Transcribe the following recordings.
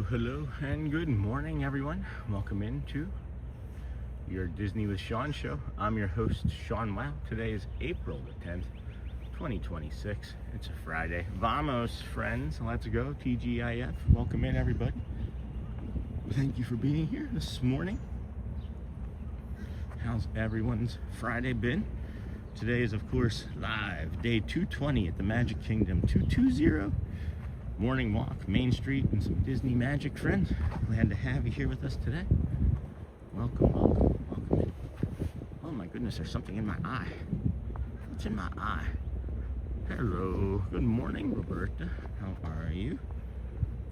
Hello, and good morning, everyone. Welcome into your Disney with Sean show. I'm your host, Sean Wow. Today is April the 10th, 2026. It's a Friday. Vamos, friends. Let's go. TGIF. Welcome in, everybody. Thank you for being here this morning. How's everyone's Friday been? Today is, of course, live. Day 220 at the Magic Kingdom. 220. Morning walk, Main Street, and some Disney magic friends. Glad to have you here with us today. Welcome in. Oh my goodness, there's something in my eye. What's in my eye? Hello. Good morning, Roberta. How are you?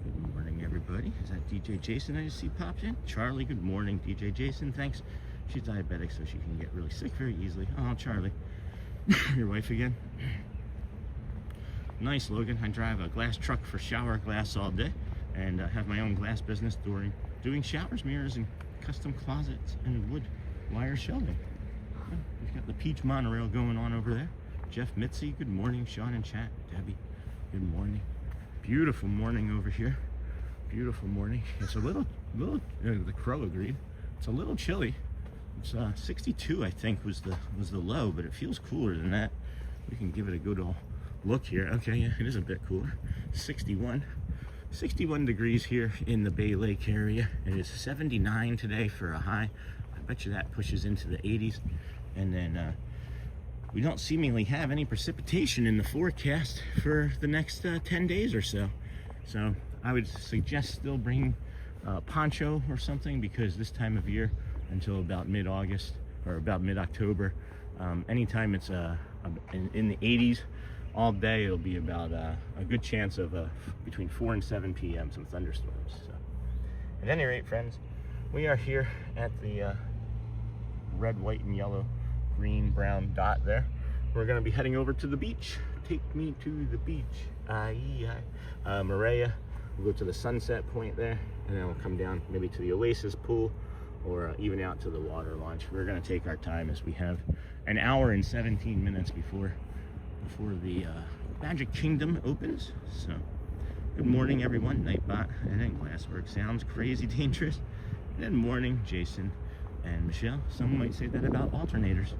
Good morning, everybody. Is that DJ Jason I just see popped in? Charlie, good morning, DJ Jason. Thanks. She's diabetic, so she can get really sick very easily. Oh, Charlie. Your wife again? Nice, Logan. I drive a glass truck for shower glass all day and have my own glass business doing showers, mirrors, and custom closets and wood wire shelving. Yeah, we've got the Peach monorail going on over there. Jeff Mitzi, good morning. Sean and chat. Debbie, good morning. Beautiful morning over here. Beautiful morning. It's a little the crow agreed. It's a little chilly. It's 62, I think, was the low, but it feels cooler than that. We can give it a good old look here. Okay, yeah, it is a bit cooler. 61 degrees here in the Bay Lake area. It is 79 today for a high. I bet you that pushes into the 80s. And then we don't seemingly have any precipitation in the forecast for the next 10 days or so. So I would suggest still bring a poncho or something, because this time of year until about mid-August or about mid-October, anytime it's in the 80s all day, it'll be about a good chance of between 4 and 7 p.m. some thunderstorms. So, at any rate, friends, we are here at the red, white, and yellow, green, brown dot there. We're going to be heading over to the beach. Take me to the beach. Maria. We'll go to the sunset point there, and then we'll come down maybe to the Oasis pool, or even out to the water launch. We're going to take our time, as we have an hour and 17 minutes before the Magic Kingdom opens. So good morning, everyone. Nightbot, and then Glasswork sounds crazy dangerous. And then morning, Jason and Michelle. Some might say that about alternators.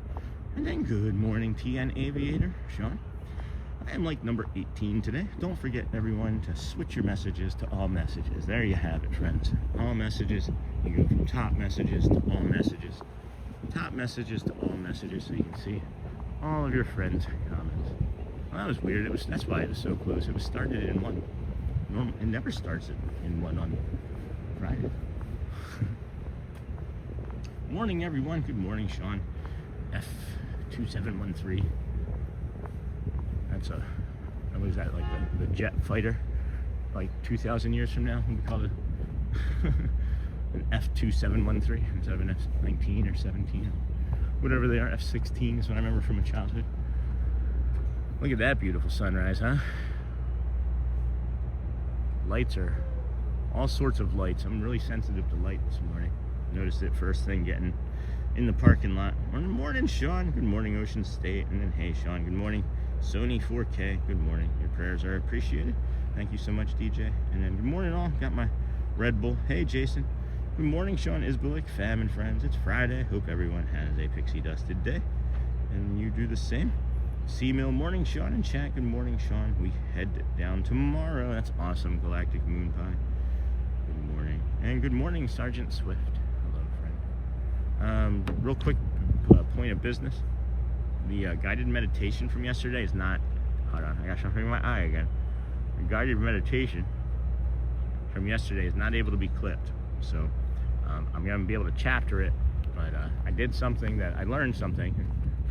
And then good morning, TN Aviator, Sean. I am like number 18 today. Don't forget, everyone, to switch your messages to all messages. There you have it, friends. All messages. You go from top messages to all messages. Top messages to all messages, so you can see all of your friends' comments. Well, that was weird. That's why it was so close. It was started in one. It never starts in one on Friday. Morning, everyone. Good morning, Sean. F2713. What is that, like the jet fighter? Like 2,000 years from now, we call it an F2713 instead of an F19 or 17. Whatever they are. F16 is what I remember from my childhood. Look at that beautiful sunrise, huh? Lights are all sorts of lights. I'm really sensitive to light this morning. Noticed it first thing getting in the parking lot. Morning, Sean. Good morning, Ocean State. And then, hey, Sean, good morning. Sony 4K, good morning. Your prayers are appreciated. Thank you so much, DJ. And then good morning, all. Got my Red Bull. Hey, Jason. Good morning, Sean Isbalik, fam and friends. It's Friday. Hope everyone has a pixie dusted day, and you do the same. C-Mill, morning, Sean and chat. Good morning, Sean. We head down tomorrow. That's awesome. Galactic Moon Pie. Good morning. And good morning, Sergeant Swift. Hello, friend. Real quick point of business. The guided meditation from yesterday is not... Hold on, I got something in my eye again. The guided meditation from yesterday is not able to be clipped. So I'm going to be able to chapter it, but I did something that I learned something,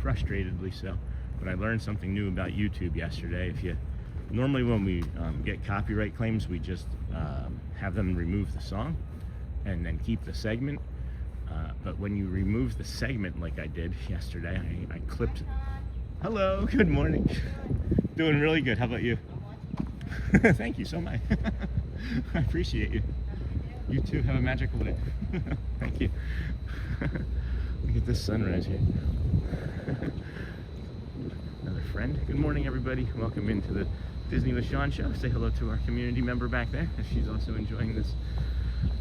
frustratedly so, but I learned something new about YouTube yesterday. Normally when we get copyright claims, we just have them remove the song and then keep the segment. But when you remove the segment like I did yesterday, I clipped. Hello, good morning. Doing really good. How about you? Thank you so much. I appreciate you. You too. Have a magical day. Thank you. Look at this sunrise here. Another friend. Good morning, everybody. Welcome into the Disney with Sean show. Say hello to our community member back there, as she's also enjoying this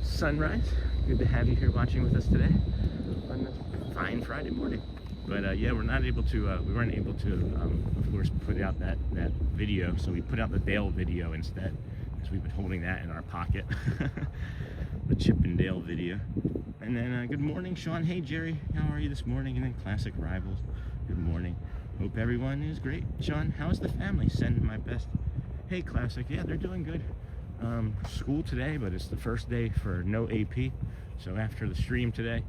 sunrise. Good to have you here watching with us today on this fine Friday morning. But yeah, we weren't able to, of course, put out that video. So we put out the Dale video instead, because we've been holding that in our pocket. The Chip and Dale video. And then good morning, Sean. Hey, Jerry, how are you this morning? And then Classic Rivals. Good morning. Hope everyone is great. Sean, how is the family? Send my best. Hey, Classic. Yeah, they're doing good. School today, but it's the first day for no AP. So after the stream today,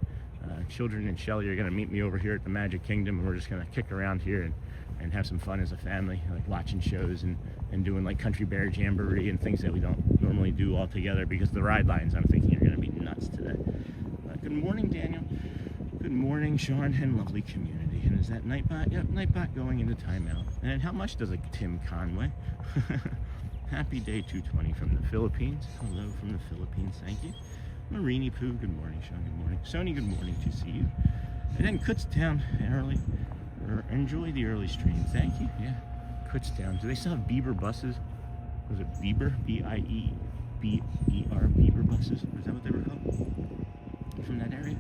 Children and Shelly are going to meet me over here at the Magic Kingdom, and we're just going to kick around here and have some fun as a family, like watching shows and doing like Country Bear Jamboree and things that we don't normally do all together, because the ride lines, I'm thinking, are going to be nuts today. Good morning, Daniel. Good morning, Sean, and lovely community. And is that Nightbot? Yep, Nightbot going into timeout. And how much does a Tim Conway? Happy day 220 from the Philippines. Hello from the Philippines, thank you. Marini Poo, good morning, Sean, good morning. Sony, good morning to see you. And then Kutztown, early. Enjoy the early stream, thank you. Yeah, Kutztown. Do they still have Bieber buses? Was it Bieber? B-I-E-B-E-R, Bieber buses? Is that what they were called? From that area?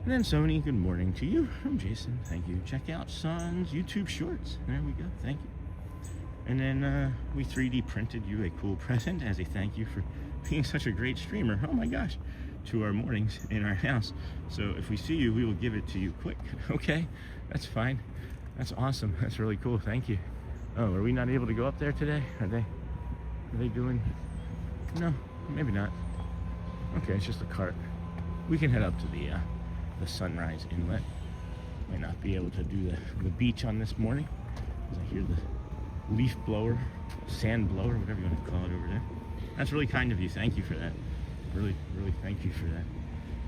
And then Sony, good morning to you. From Jason, thank you. Check out Son's YouTube shorts. There we go, thank you. And then we 3D printed you a cool present as a thank you for being such a great streamer. Oh my gosh, to our mornings in our house. So if we see you, we will give it to you quick. Okay, that's fine. That's awesome. That's really cool. Thank you. Oh, are we not able to go up there today? Are they doing? No, maybe not. Okay, it's just a cart. We can head up to the Sunrise Inlet. Might not be able to do the beach on this morning, because I hear the leaf blower, sand blower, whatever you want to call it over there. That's really kind of you. Thank you for that. Really, really thank you for that.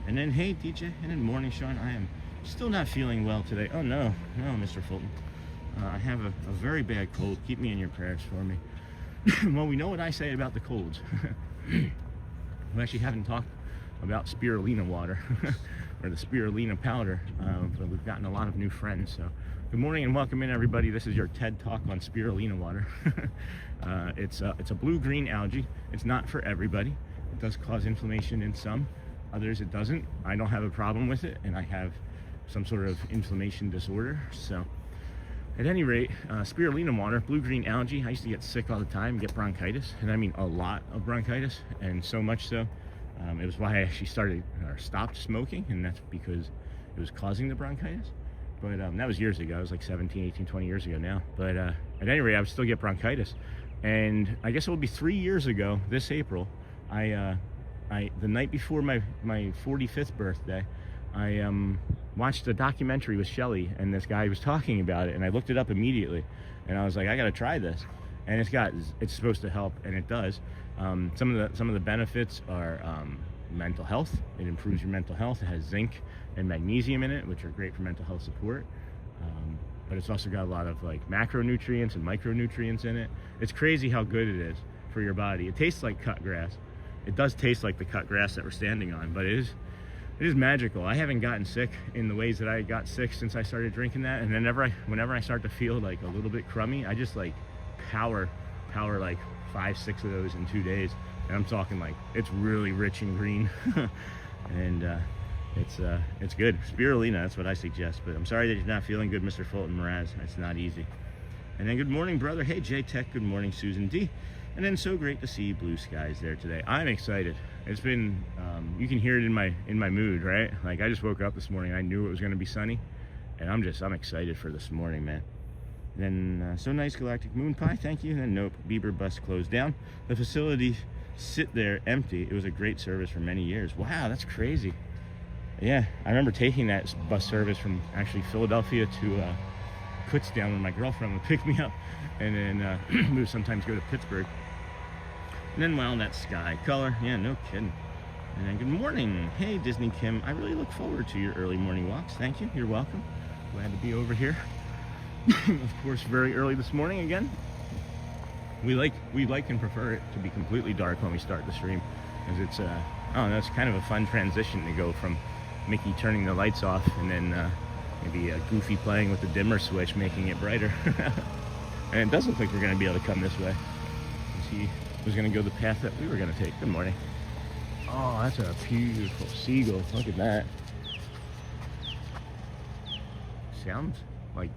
And then, hey, DJ, and then morning, Sean. I am still not feeling well today. Oh, no, Mr. Fulton. I have a very bad cold. Keep me in your prayers for me. Well, we know what I say about the colds. We actually haven't talked about spirulina water or the spirulina powder, but we've gotten a lot of new friends. So good morning and welcome in, everybody. This is your TED Talk on spirulina water. It's a blue-green algae. It's not for everybody. It does cause inflammation in some, others it doesn't. I don't have a problem with it, and I have some sort of inflammation disorder. So at any rate, spirulina water, blue-green algae. I used to get sick all the time, get bronchitis, and I mean a lot of bronchitis, and so much so it was why I actually stopped smoking, and that's because it was causing the bronchitis. But that was years ago. It was like 17, 18, 20 years ago now. But at any rate, I would still get bronchitis. And I guess it will be 3 years ago, this April, the night before my 45th birthday, I watched a documentary with Shelly, and this guy was talking about it, and I looked it up immediately. And I was like, I got to try this. And it's supposed to help, and it does. Some of the benefits are mental health. It improves your mental health. It has zinc and magnesium in it, which are great for mental health support. But it's also got a lot of like macronutrients and micronutrients in it. It's crazy how good it is for your body. It tastes like cut grass. It does taste like the cut grass that we're standing on, but it is magical. I haven't gotten sick in the ways that I got sick since I started drinking that. And whenever I start to feel like a little bit crummy, I just like power like 5-6 of those in 2 days. And I'm talking like it's really rich and green. And it's good. Spirulina, that's what I suggest. But I'm sorry that you're not feeling good, Mr. Fulton Mraz. It's not easy. And then good morning, brother. Hey, J-Tech. Good morning, Susan D. And then so great to see blue skies there today. I'm excited. It's been, you can hear it in my mood, right? Like I just woke up this morning. I knew it was going to be sunny, and I'm excited for this morning, man. And then so nice, Galactic Moon Pie. Thank you. And then nope, Bieber bus closed down. The facility sit there empty. It was a great service for many years. Wow, that's crazy. Yeah, I remember taking that bus service from actually Philadelphia to Kutztown when my girlfriend would pick me up, and then we would sometimes go to Pittsburgh. And then, well, that sky color, yeah, no kidding. And then, good morning. Hey, Disney Kim, I really look forward to your early morning walks. Thank you, you're welcome. Glad to be over here. Of course, very early this morning again. We like and prefer it to be completely dark when we start the stream, because it's I don't know, it's kind of a fun transition to go from Mickey turning the lights off and then maybe Goofy playing with the dimmer switch, making it brighter. And it does look like we're going to be able to come this way. He was going to go the path that we were going to take. Good morning. Oh, that's a beautiful seagull. Look at that.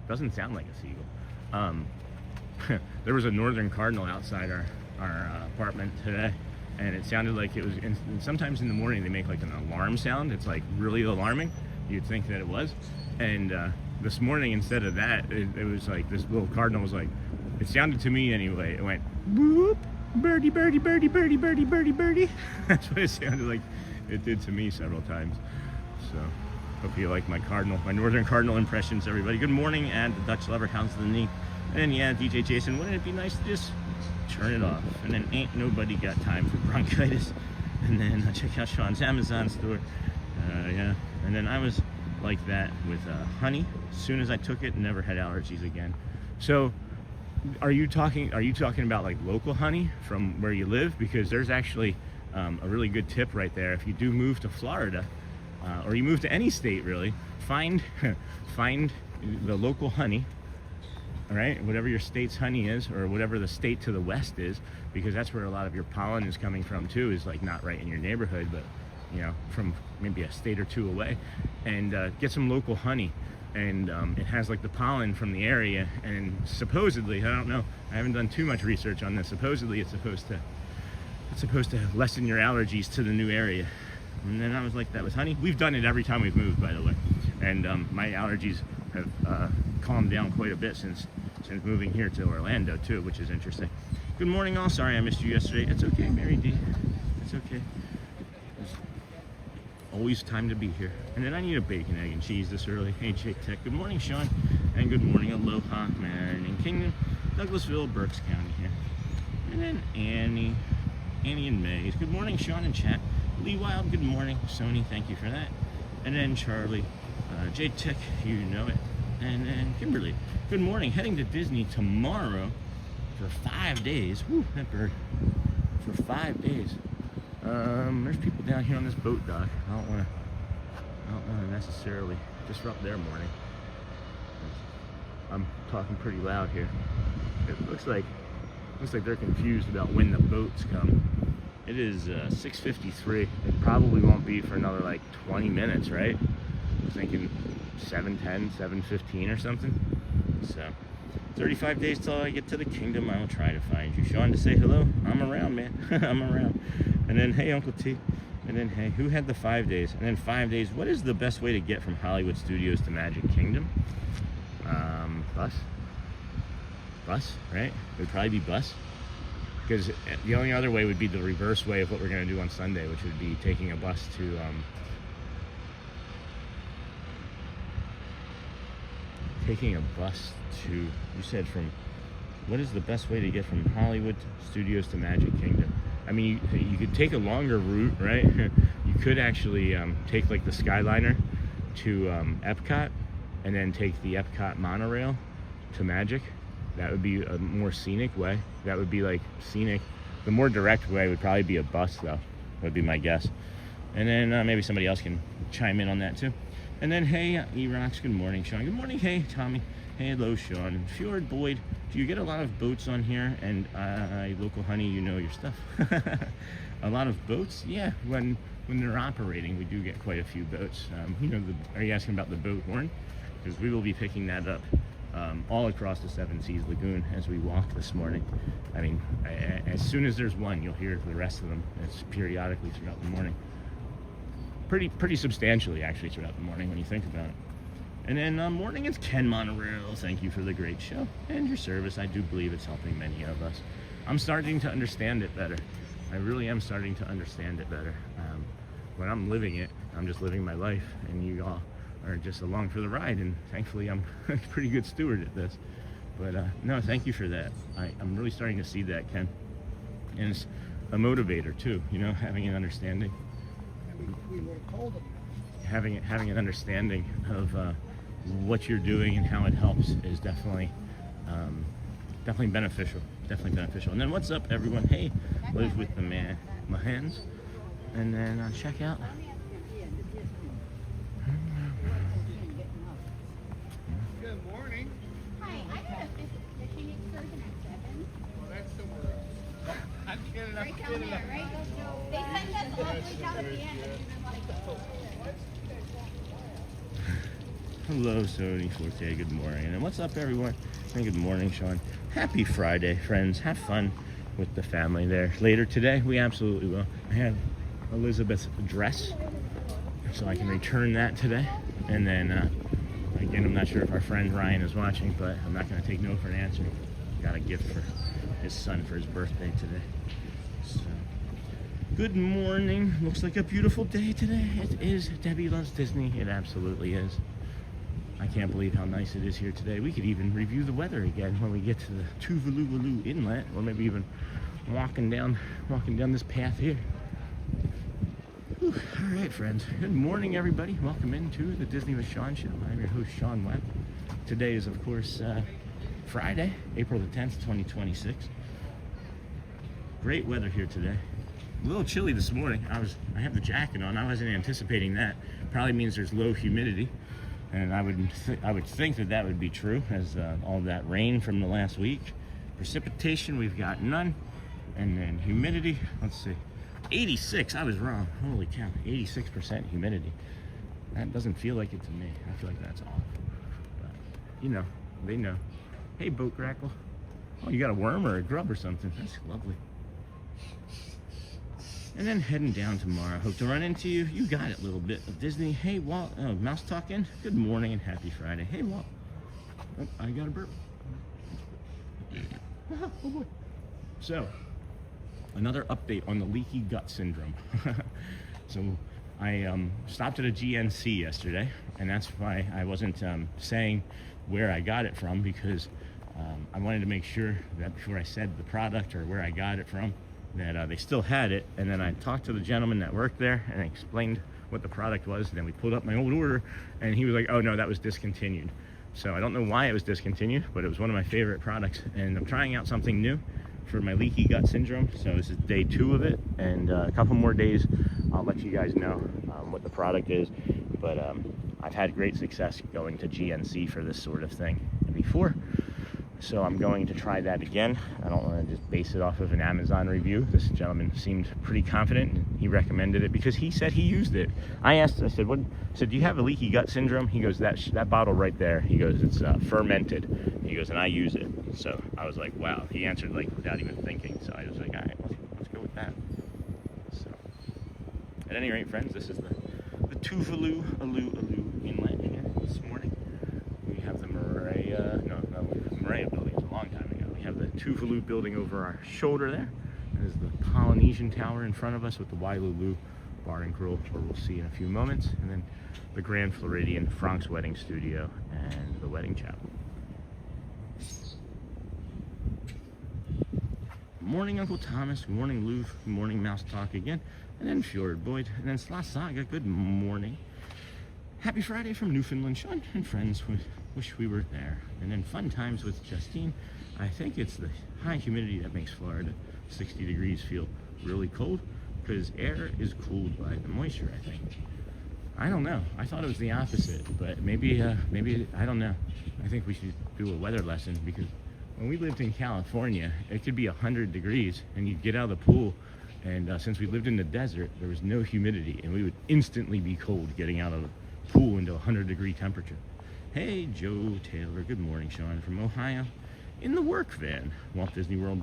Doesn't sound like a seagull. There was a northern cardinal outside our apartment today, and it sounded like it was, and sometimes in the morning they make like an alarm sound. It's like really alarming. You'd think that it was. And this morning, instead of that, it was like this little cardinal was like, it sounded to me anyway, it went whoop, birdie, birdie, birdie, birdie, birdie, birdie, birdie. That's what it sounded like it did to me several times. So hope you like my northern cardinal impressions, everybody. Good morning, and the Dutch lover, how's the knee? And yeah, DJ Jason, wouldn't it be nice to just turn it off? And then ain't nobody got time for bronchitis. And then check out Sean's Amazon store. Yeah, and then I was like that with honey. As soon as I took it, never had allergies again. So are you talking about like local honey from where you live? Because there's actually a really good tip right there. If you do move to Florida, or you move to any state really, find the local honey. All right, whatever your state's honey is, or whatever the state to the west is, because that's where a lot of your pollen is coming from too, is like not right in your neighborhood, but you know, from maybe a state or two away. And get some local honey, and it has like the pollen from the area, and supposedly, I don't know, I haven't done too much research on this, supposedly it's supposed to lessen your allergies to the new area. And then I was like that with honey. We've done it every time we've moved, by the way, and my allergies have calmed down quite a bit since moving here to Orlando too, which is interesting. Good morning all. Sorry I missed you yesterday. It's okay, Mary D. It's okay. There's always time to be here. And then I need a bacon, egg, and cheese this early. Hey, Jake Tech. Good morning, Sean. And good morning, Aloha, Marion Kingdom, Douglasville, Berks County here. And then Annie and Mays. Good morning, Sean and chat. Lee Wild, good morning. Sony, thank you for that. And then Charlie, J Tech, you know it. And then Kimberly, good morning. Heading to Disney tomorrow for 5 days. Woo, that bird. For 5 days. There's people down here on this boat dock. I don't want to necessarily disrupt their morning. I'm talking pretty loud here. It looks like they're confused about when the boats come. It is 6:53. It probably won't be for another like 20 minutes, right? I was thinking 7:10, 7:15 or something. So 35 days till I get to the kingdom. I'll try to find you. Sean, to say hello. I'm around, man. I'm around. And then, hey, Uncle T. And then, hey, who had the 5 days? And then 5 days. What is the best way to get from Hollywood Studios to Magic Kingdom? Bus, right? It would probably be bus. Because the only other way would be the reverse way of what we're going to do on Sunday, which would be taking a bus to you said from, what is the best way to get from Hollywood Studios to Magic Kingdom? I mean, you could take a longer route, right? You could actually take like the Skyliner to Epcot, and then take the Epcot monorail to Magic. That would be a more scenic way. That would be like scenic. The more direct way would probably be a bus, though, would be my guess. And then maybe somebody else can chime in on that too. And then, hey, E-Rocks, good morning, Sean. Good morning, hey, Tommy. Hey, hello, Sean. Fjord Boyd, do you get a lot of boats on here? And local honey, you know your stuff. A lot of boats? Yeah, when they're operating, we do get quite a few boats. You know, are you asking about the boat horn? Because we will be picking that up all across the Seven Seas Lagoon as we walk this morning. I mean, as soon as there's one, you'll hear the rest of them. It's periodically throughout the morning. Pretty substantially, actually, throughout the morning when you think about it. And then morning, it's Ken Monorail. Thank you for the great show and your service. I do believe it's helping many of us. I'm starting to understand it better. I really am starting to understand it better. when I'm living it, I'm just living my life, and you all are just along for the ride, and thankfully I'm a pretty good steward at this. But no, thank you for that. I'm really starting to see that, Ken. And it's a motivator too, you know, having an understanding. We would have told them. Having an understanding of what you're doing and how it helps is definitely beneficial. Definitely beneficial. And then what's up, everyone? Hey, Live with the man, my hands. And then check out. Good morning. Hi, I got a fishing excursion at 7. Well, that's somewhere else. I'm kidding. Right down there, right? They sent us all the way down at the end. And I'm like, Hello, Sony Forte. Good morning. And what's up, everyone? And good morning, Sean. Happy Friday, friends. Have fun with the family there. Later today, we absolutely will. I have Elizabeth's address, so I can return that today. And then, again, I'm not sure if our friend Ryan is watching, but I'm not going to take no for an answer. Got a gift for his son for his birthday today. So, good morning. Looks like a beautiful day today. It is. Debbie loves Disney. It absolutely is. I can't believe how nice it is here today. We could even review the weather again when we get to the Tuvalu Inlet, or maybe even walking down this path here. Whew. All right, friends. Good morning, everybody. Welcome into the Disney with Sean show. I'm your host, Sean Webb. Today is, of course, Friday, April the 10th, 2026. Great weather here today. A little chilly this morning. I have the jacket on. I wasn't anticipating that. Probably means there's low humidity. And I would think that would be true, as all that rain from the last week. Precipitation, we've got none. And then humidity, let's see, 86. I was wrong. Holy cow, 86% humidity. That doesn't feel like it to me. I feel like that's off. But, you know, they know. Hey, Boat Grackle. Oh, you got a worm or a grub or something. That's lovely. And then heading down tomorrow. Hope to run into you. You got it, little bit of Disney. Hey, Walt. Oh, Mouse Talking. Good morning and happy Friday. Hey, Walt. Oh, I got a burp. Oh, boy. So, another update on the leaky gut syndrome. So, I stopped at a GNC yesterday, and that's why I wasn't saying where I got it from, because I wanted to make sure that before I said the product or where I got it from, that they still had it. And then I talked to the gentleman that worked there and I explained what the product was, and then we pulled up my old order and he was like, oh no, that was discontinued. So I don't know why it was discontinued, but it was one of my favorite products, and I'm trying out something new for my leaky gut syndrome. So this is day 2 of it, and a couple more days I'll let you guys know what the product is. But I've had great success going to GNC for this sort of thing before. So I'm going to try that again. I don't want to just base it off of an Amazon review. This gentleman seemed pretty confident, and he recommended it because he said he used it. I said, what? I said, do you have a leaky gut syndrome? He goes, that bottle right there. He goes, it's fermented. He goes, and I use it. So I was like, wow. He answered like without even thinking. So I was like, all right, let's go with that. So at any rate, friends, this is the Tuvalu Inlet here this morning. We have the Monorail building. It's a long time ago. We have the Tuvalu building over our shoulder there. There's the Polynesian Tower in front of us with the Wailulu Bar and Grill, where we'll see in a few moments. And then the Grand Floridian, Frank's Wedding Studio, and the Wedding Chapel. Good morning, Uncle Thomas. Good morning, Lou. Good morning, Mouse Talk again. And then Fjord Boyd. And then Sla Saga. Good morning. Happy Friday from Newfoundland. Sean and friends. Wish we were there. And then fun times with Justine. I think it's the high humidity that makes Florida 60 degrees feel really cold, because air is cooled by the moisture, I think. I don't know. I thought it was the opposite, but maybe I don't know. I think we should do a weather lesson, because when we lived in California, it could be 100 degrees and you'd get out of the pool, and since we lived in the desert, there was no humidity, and we would instantly be cold getting out of the pool into 100-degree temperature. Hey, Joe Taylor. Good morning, Sean from Ohio. In the work van, Walt Disney World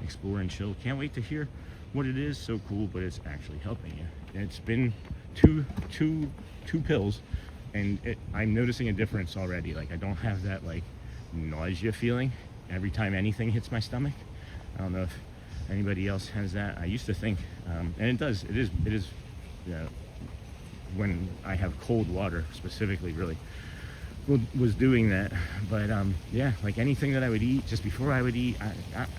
Explore and Chill. Can't wait to hear what it is. So cool, but it's actually helping you. It's been two pills, and I'm noticing a difference already. Like, I don't have that like nausea feeling every time anything hits my stomach. I don't know if anybody else has that. I used to think, and it is when I have cold water specifically, really was doing that. But yeah, like anything that I would eat, just before I would eat,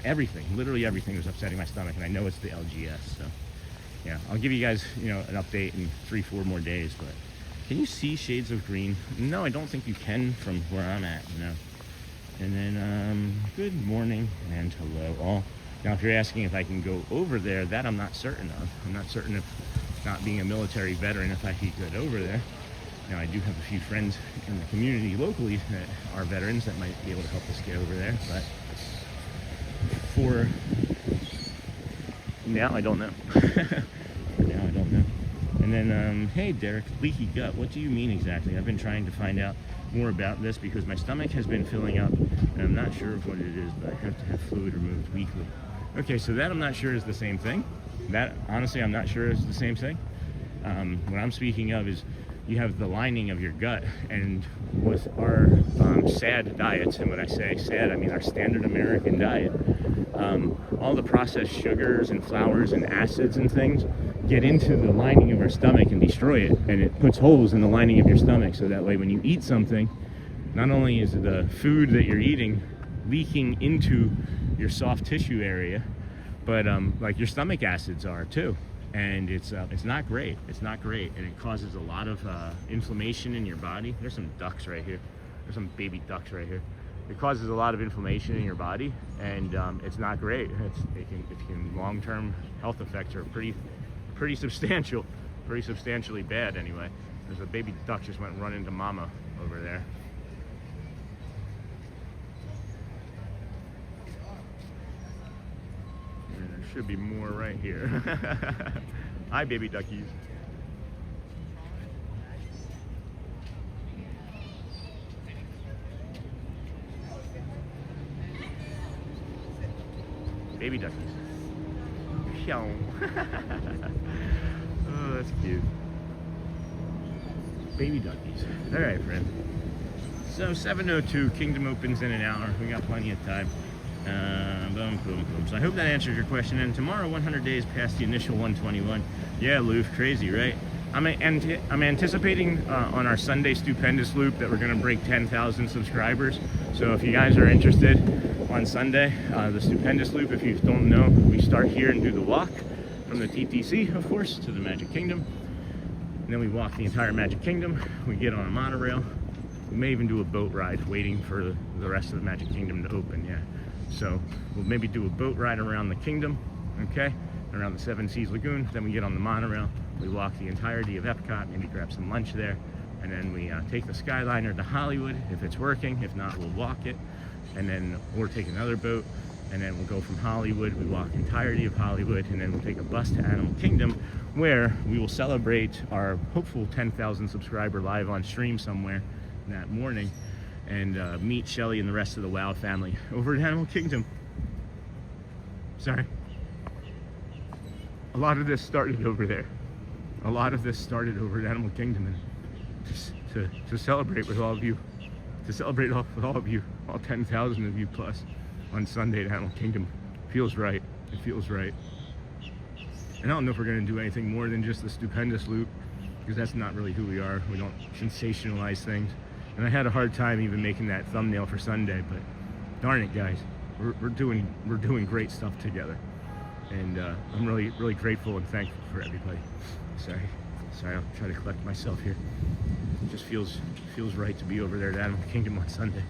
everything, literally everything was upsetting my stomach, and I know it's the LGS. So yeah, I'll give you guys, you know, an update in 3-4 more days. But can you see shades of green? No, I don't think you can from where I'm at, no. And then good morning and hello all. Now if you're asking if I can go over there, that I'm not certain of. I'm not certain if, not being a military veteran, if I could get over there. Now I do have a few friends in the community locally that are veterans that might be able to help us get over there, but for now I don't know. For now I don't know. And then hey Derek, leaky gut, what do you mean exactly? I've been trying to find out more about this because my stomach has been filling up and I'm not sure of what it is, but I have to have fluid removed weekly. Okay, so that I'm not sure is the same thing. That honestly I'm not sure is the same thing. What I'm speaking of is you have the lining of your gut, and with our SAD diets, and when I say SAD, I mean our standard American diet, all the processed sugars and flours and acids and things get into the lining of our stomach and destroy it, and it puts holes in the lining of your stomach, so that way when you eat something, not only is the food that you're eating leaking into your soft tissue area, but like your stomach acids are too. And it's not great. It's not great, and it causes a lot of inflammation in your body. There's some ducks right here. There's some baby ducks right here. It causes a lot of inflammation in your body, and it's not great. It can long-term health effects are pretty substantial, pretty substantially bad anyway. There's a baby duck just went running to mama over there. Should be more right here. Hi, baby duckies. Baby duckies. Oh, that's cute. Baby duckies. All right, friend. So 7:02, Kingdom opens in an hour. We got plenty of time. Boom, boom, boom. So I hope that answers your question. And tomorrow, 100 days past the initial 121. Yeah, Loof, crazy, right? I'm anticipating on our Sunday Stupendous Loop that we're going to break 10,000 subscribers. So if you guys are interested on Sunday, the Stupendous Loop, if you don't know, we start here and do the walk from the TTC, of course, to the Magic Kingdom. And then we walk the entire Magic Kingdom. We get on a monorail. We may even do a boat ride waiting for the rest of the Magic Kingdom to open, yeah. So we'll maybe do a boat ride around the kingdom, okay, around the Seven Seas Lagoon. Then we get on the monorail, we walk the entirety of Epcot, maybe grab some lunch there, and then we take the Skyliner to Hollywood if it's working. If not, we'll walk it, and then we'll take another boat, and then we'll go from Hollywood. We walk the entirety of Hollywood, and then we'll take a bus to Animal Kingdom, where we will celebrate our hopeful 10,000 subscriber live on stream somewhere that morning, and meet Shelly and the rest of the WOW family over at Animal Kingdom. Sorry. A lot of this started over there. A lot of this started over at Animal Kingdom, and to celebrate with all of you, with all of you, all 10,000 of you plus, on Sunday at Animal Kingdom, feels right. It feels right. And I don't know if we're going to do anything more than just the Stupendous Loop, because that's not really who we are. We don't sensationalize things. And I had a hard time even making that thumbnail for Sunday, but darn it, guys, we're doing great stuff together, and I'm really grateful and thankful for everybody. Sorry, I'll try to collect myself here. It just feels right to be over there at Animal Kingdom on Sunday.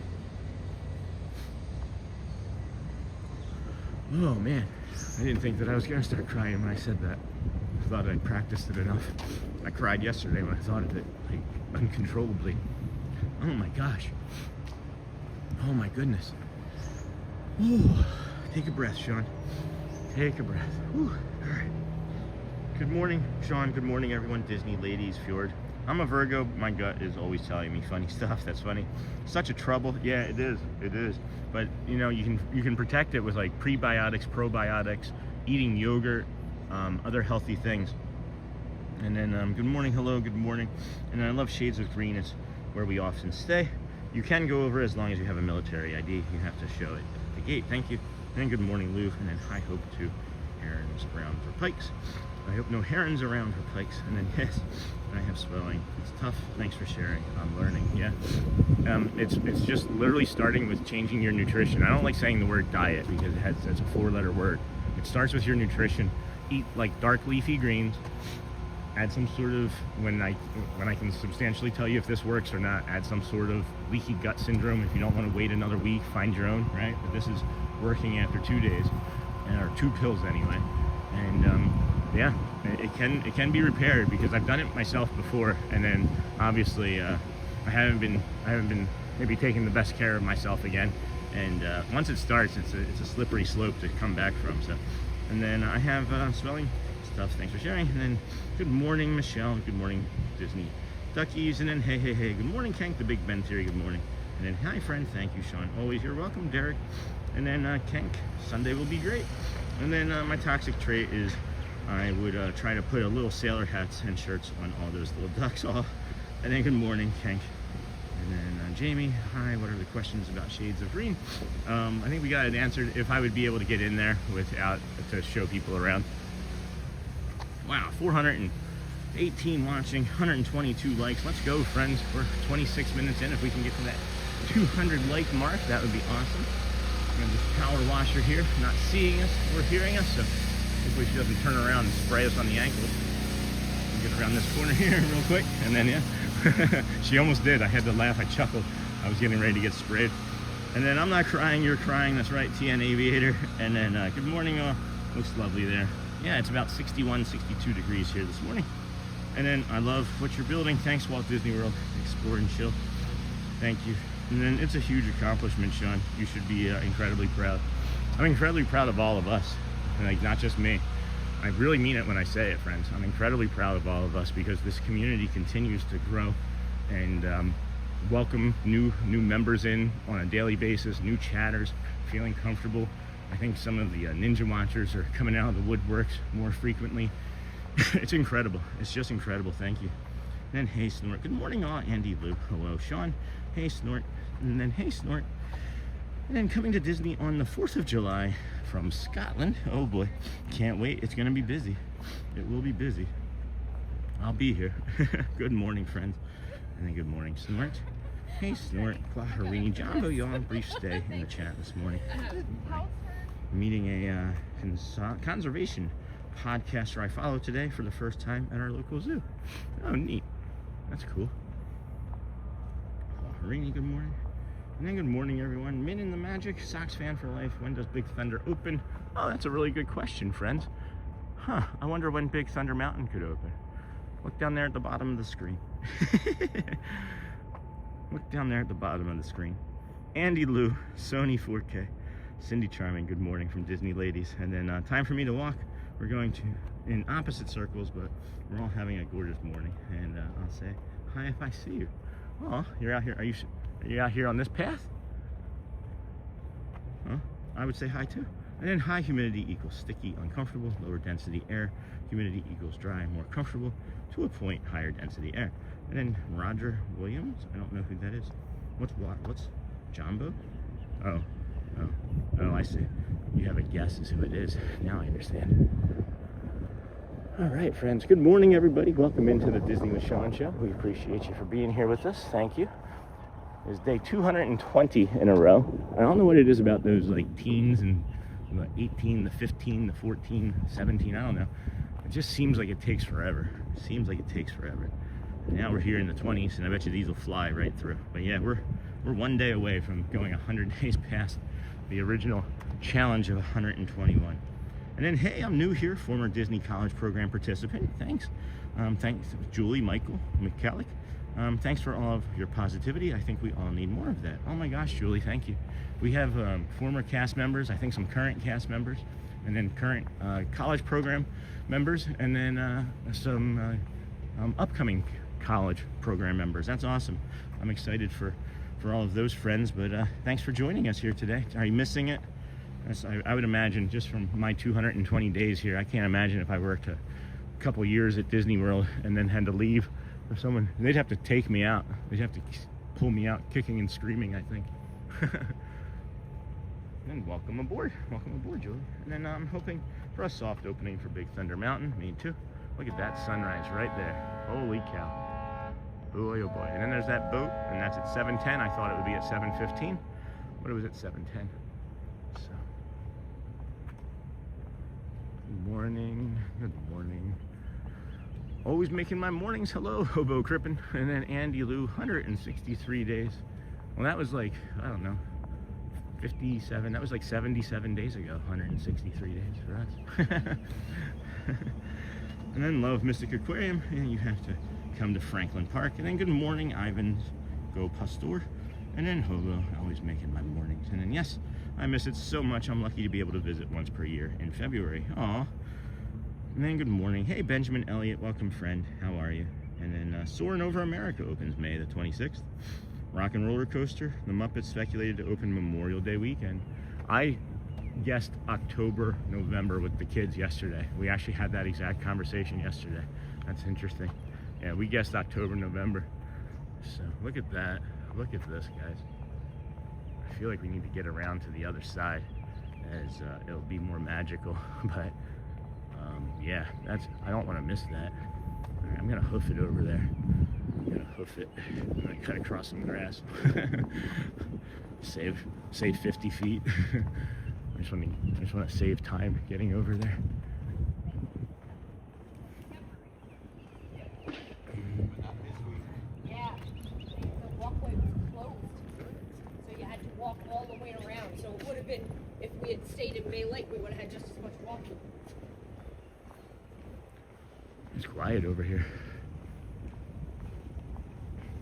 Oh man, I didn't think that I was gonna start crying when I said that. I thought I'd practiced it enough. I cried yesterday when I thought of it, like uncontrollably. Oh my gosh. Oh my goodness. Ooh. Take a breath, Sean. Take a breath. Ooh. All right. Good morning, Sean. Good morning, everyone. Disney, ladies, Fjord. I'm a Virgo. My gut is always telling me funny stuff. That's funny. Such a trouble. Yeah, it is. It is. But you know, you can protect it with like prebiotics, probiotics, eating yogurt, other healthy things. And then good morning, hello, good morning. And I love Shades of Green. It's where we often stay. You can go over as long as you have a military ID. You have to show it at the gate. Thank you. And then good morning, Lou. And then high hope to herons around for pikes. I hope no herons around for pikes. And then yes, I have swelling. It's tough. Thanks for sharing. I'm learning. Yeah. It's just literally starting with changing your nutrition. I don't like saying the word diet because it's a 4-letter word. It starts with your nutrition. Eat like dark leafy greens. Add some sort of, when I can substantially tell you if this works or not, add some sort of leaky gut syndrome. If you don't want to wait another week, find your own, right? But this is working after 2 days, or 2 pills anyway. And yeah, it can be repaired because I've done it myself before, and then obviously I haven't been maybe taking the best care of myself again. And once it starts, it's a slippery slope to come back from. So, and then I have swelling stuff. Thanks for sharing. And then good morning, Michelle. Good morning, Disney Duckies. And then hey. Good morning, Kenk. The Big Ben Theory. Good morning. And then hi, friend. Thank you, Sean. Always you're welcome, Derek. And then Kenk. Sunday will be great. And then my toxic trait is I would try to put a little sailor hats and shirts on all those little ducks off. And then good morning, Kenk. And then Jamie, hi, what are the questions about shades of green? I think we got it answered if I would be able to get in there without to show people around. Wow, 418 watching, 122 likes. Let's go, friends. We're 26 minutes in. If we can get to that 200 like mark, that would be awesome. We have this power washer here, not seeing us or hearing us, so hopefully she doesn't turn around and spray us on the ankles. We'll get around this corner here real quick, and then yeah. She almost did. I had to laugh. I chuckled. I was getting ready to get sprayed. And then I'm not crying, you're crying. That's right, TN Aviator. And then good morning all. Looks lovely there. Yeah, it's about 61, 62 degrees here this morning. And then I love what you're building. Thanks, Walt Disney World. Explore and chill. Thank you. And then it's a huge accomplishment, Sean. You should be incredibly proud. I'm incredibly proud of all of us. And like, not just me. I really mean it when I say it, friends. I'm incredibly proud of all of us because this community continues to grow and welcome new members in on a daily basis, new chatters, feeling comfortable. I think some of the Ninja Watchers are coming out of the woodworks more frequently. It's incredible. It's just incredible. Thank you. And then hey Snort. Good morning all. Andy Lou. Hello Sean. Hey Snort. And then hey Snort. And then coming to Disney on the 4th of July from Scotland. Oh boy, can't wait. It's gonna be busy. It will be busy. I'll be here. Good morning, friends. And then good morning, Snort. Hey, Snort. Claharini. Jumbo, y'all. Brief stay in the chat this morning. Meeting a conservation podcaster I follow today for the first time at our local zoo. Oh, neat. That's cool. Claharini, good morning. And then good morning, everyone. Min in the Magic, Sox fan for life. When does Big Thunder open? Oh, that's a really good question, friends. Huh, I wonder when Big Thunder Mountain could open. Look down there at the bottom of the screen. Look down there at the bottom of the screen. Andy Lou, Sony 4K. Cindy Charming, good morning from Disney Ladies. And then time for me to walk. We're going to in opposite circles, but we're all having a gorgeous morning. And I'll say hi if I see you. Oh, you're out here. Are you out here on this path? Huh? I would say hi too. And then high humidity equals sticky, uncomfortable. Lower density air. Humidity equals dry, more comfortable. To a point, higher density air. And then Roger Williams. I don't know who that is. What's Jumbo? Oh, I see. You have a guess as who it is. Now I understand. All right, friends. Good morning, everybody. Welcome into the Disney with Sean show. We appreciate you for being here with us. Thank you. It's day 220 in a row. I don't know what it is about those like teens and the 18, the 15, the 14, 17. I don't know. It just seems like it takes forever. It seems like it takes forever. And now we're here in the 20s, and I bet you these will fly right through. But yeah, we're one day away from going 100 days past the original challenge of 121. And then, hey, I'm new here, former Disney College Program participant. Thanks. Thanks, Julie, Michael, McCallick. Thanks for all of your positivity. I think we all need more of that. Oh my gosh, Julie, thank you. We have former cast members, I think some current cast members, and then current college program members, and then some upcoming college program members. That's awesome. I'm excited for all of those friends, but thanks for joining us here today. Are you missing it? I would imagine, just from my 220 days here, I can't imagine if I worked a couple years at Disney World and then had to leave for someone. They'd have to take me out. They'd have to pull me out kicking and screaming, I think. And welcome aboard, Julie. And then I'm hoping for a soft opening for Big Thunder Mountain. Me too. Look at that sunrise right there. Holy cow. Boy, oh boy. And then there's that boat, and that's at 7:10. I thought it would be at 7:15, but it was at 7:10. So, good morning. Good morning. Always making my mornings. Hello, Hobo Crippen. And then Andy Lou, 163 days. Well, that was like, I don't know, 57. That was like 77 days ago. 163 days for us. And then Love Mystic Aquarium. And you have to come to Franklin Park. And then good morning, Ivan's Go Pastor. And then Hobo, always making my mornings. And then yes, I miss it so much. I'm lucky to be able to visit once per year in February. Aw. And then good morning. Hey, Benjamin Elliott, welcome friend. How are you? And then Soarin' Over America opens May the 26th. Rock and Roller Coaster, the Muppets speculated to open Memorial Day weekend. I guessed October, November with the kids yesterday. We actually had that exact conversation yesterday. That's interesting. Yeah, we guessed October, November. So look at that. Look at this, guys. I feel like we need to get around to the other side as it'll be more magical. But yeah, I don't want to miss that. All right, I'm gonna hoof it over there. I'm gonna hoof it. I'm gonna cut across some grass. save 50 feet. I just want to save time getting over there. Yeah, the walkway was closed, so you had to walk all the way around. So it would have been, if we had stayed in Bay Lake, we would have had just as much walking. It's quiet over here.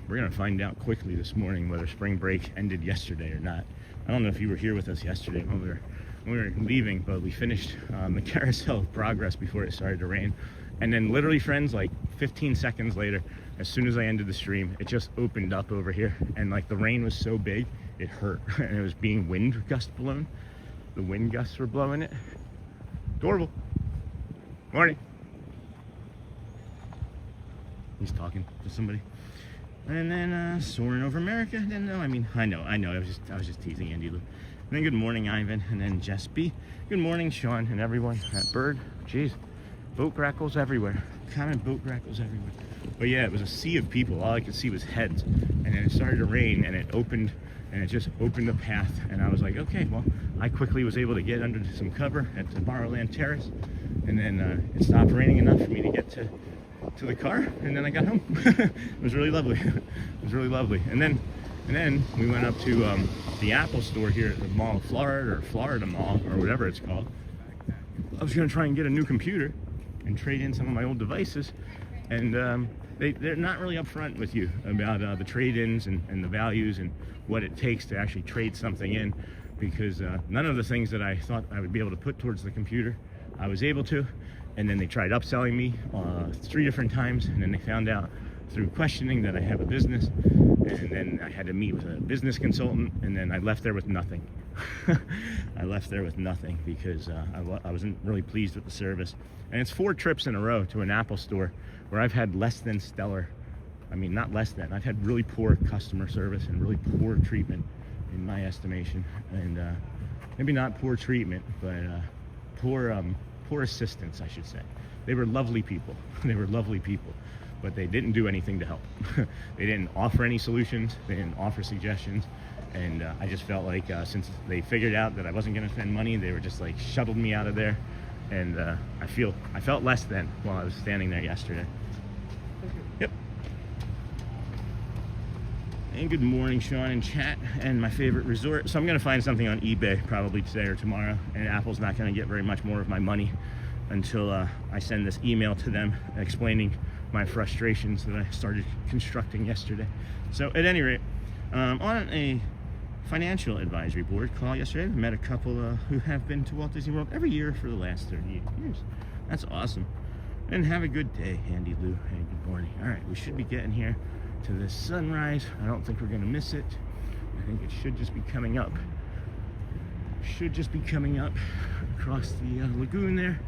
We're gonna find out quickly this morning whether spring break ended yesterday or not. I don't know if you were here with us yesterday when we were leaving, but we finished the carousel of progress before it started to rain. And then literally, friends, like 15 seconds later, as soon as I ended the stream, it just opened up over here. And like the rain was so big, it hurt. And it was being wind gust blown. The wind gusts were blowing it. Adorable. Morning. He's talking to somebody. And then Soaring Over America. Then no, I know. I was just teasing Andy Lou. And then good morning, Ivan. And then Jess B. Good morning, Sean and everyone. That bird. Jeez, boat grackles everywhere. Common boat grackles everywhere. But yeah, it was a sea of people. All I could see was heads. And then it started to rain, and it opened, and it just opened the path. And I was like, okay, well, I quickly was able to get under some cover at the Barrowland Terrace. And then it stopped raining enough for me to get to the car, and then I got home. It was really lovely. It was really lovely. And then we went up to the Apple store here at the Mall of Florida, or Florida Mall, or whatever it's called. I was gonna try and get a new computer and trade in some of my old devices, and they're not really upfront with you about the trade-ins and the values and what it takes to actually trade something in, because none of the things that I thought I would be able to put towards the computer, I was able to. And then they tried upselling me 3 different times, and then they found out through questioning that I have a business, and then I had to meet with a business consultant, and then I left there with nothing. I left there with nothing because I wasn't really pleased with the service. And it's 4 trips in a row to an Apple store where I've had less than stellar, not less than, I've had really poor customer service and really poor treatment in my estimation. And maybe not poor treatment, but poor assistance, I should say. They were lovely people. They were lovely people, but they didn't do anything to help. They didn't offer any solutions. They didn't offer suggestions. And I just felt like since they figured out that I wasn't going to spend money, they were just like shuttled me out of there. And I felt less than while I was standing there yesterday. Yep. And good morning, Sean in chat. And my favorite resort. So I'm going to find something on eBay probably today or tomorrow. And Apple's not going to get very much more of my money until I send this email to them explaining my frustrations that I started constructing yesterday. So at any rate, on a financial advisory board call yesterday, I met a couple who have been to Walt Disney World every year for the last 38 years. That's awesome. And have a good day, Andy Lou. Hey, good morning. All right, we should be getting here to this sunrise. I don't think we're gonna miss it. I think it should just be coming up. Should just be coming up across the lagoon there.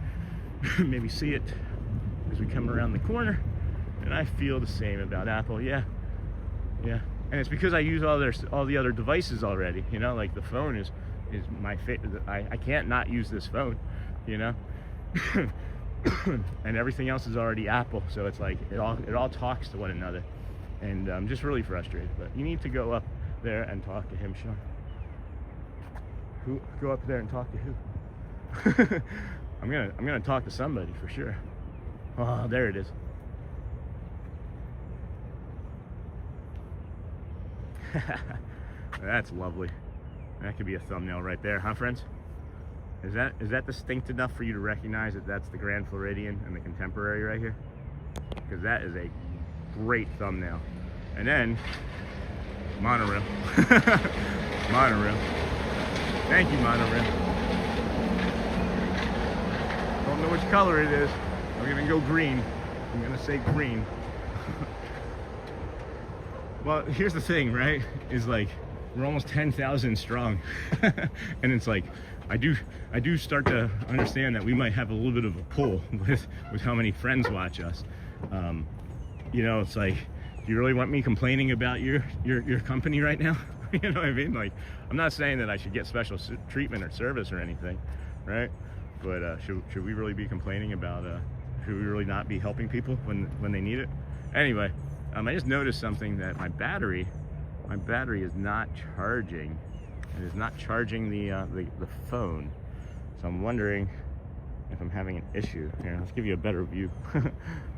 Maybe see it as we come around the corner. And I feel the same about Apple. Yeah. And it's because I use all the other devices already. You know, like the phone is my favorite. I can't not use this phone. You know. and everything else is already Apple. So it's like it all talks to one another, and I'm just really frustrated. But you need to go up there and talk to him, Sean. Who? Go up there and talk to who? I'm gonna talk to somebody for sure. Oh, there it is. That's lovely. That could be a thumbnail right there, huh, friends? Is that distinct enough for you to recognize that that's the Grand Floridian and the Contemporary right here? Because that is a great thumbnail. And then monorail. Monorail. Thank you, monorail. Don't know which color it is. I'm gonna go green. I'm gonna say green. Well, here's the thing, right? Is like we're almost 10,000 strong, and it's like I do start to understand that we might have a little bit of a pull with how many friends watch us. You know, it's like, do you really want me complaining about your company right now? You know what I mean? Like, I'm not saying that I should get special treatment or service or anything, right? But should we really be complaining about? Should we really not be helping people when they need it? Anyway, I just noticed something, that my battery is not charging. It is not charging the phone. So I'm wondering if I'm having an issue. Here, let's give you a better view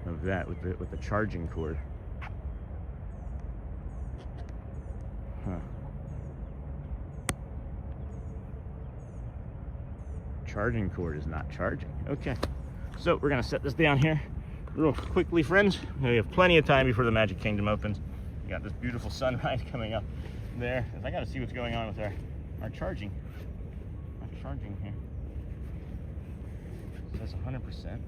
of that with the charging cord. Huh. Charging cord is not charging. Okay, so we're gonna set this down here real quickly, friends. We have plenty of time before the Magic Kingdom opens. We got this beautiful sunrise coming up there. I gotta see what's going on with our charging. Our charging here. It says 100%.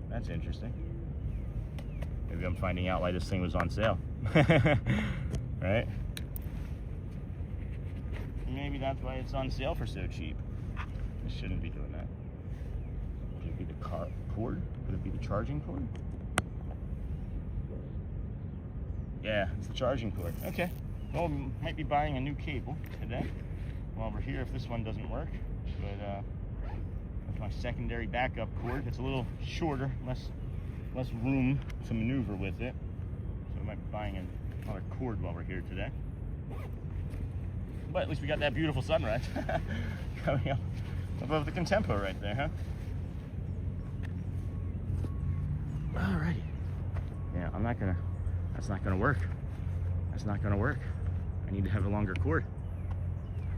That's interesting. Maybe I'm finding out why this thing was on sale. Right? Maybe that's why it's on sale for so cheap. It shouldn't be doing that. Could it be the cord? Could it be the charging cord? Yeah, it's the charging cord. Okay. Well, we might be buying a new cable today while we're here if this one doesn't work. But that's my secondary backup cord. It's a little shorter, less room to maneuver with it. So we might be buying another cord while we're here today. But at least we got that beautiful sunrise coming up above the Contempo right there, huh? Alrighty. Yeah, that's not gonna work. That's not gonna work. I need to have a longer cord.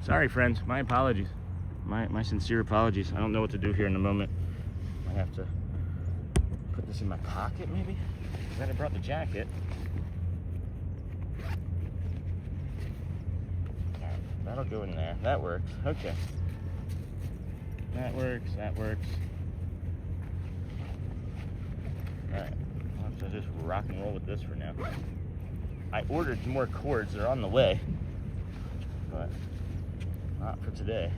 Sorry, friends, my apologies. My sincere apologies. I don't know what to do here in a moment. I have to put this in my pocket, maybe? Glad I brought the jacket. That'll go in there. That works. Okay. That works. That works. Alright. I'll have to just rock and roll with this for now. I ordered more cords. They're on the way. But not for today.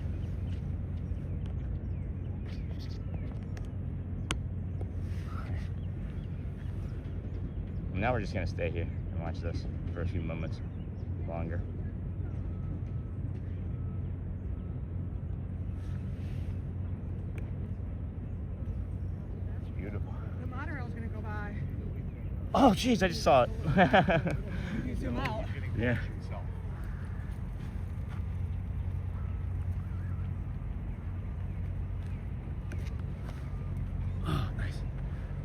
Now we're just going to stay here and watch this for a few moments longer. The monorail's gonna go by. Oh, jeez, I just saw it. You zoom out. Yeah. Oh, nice.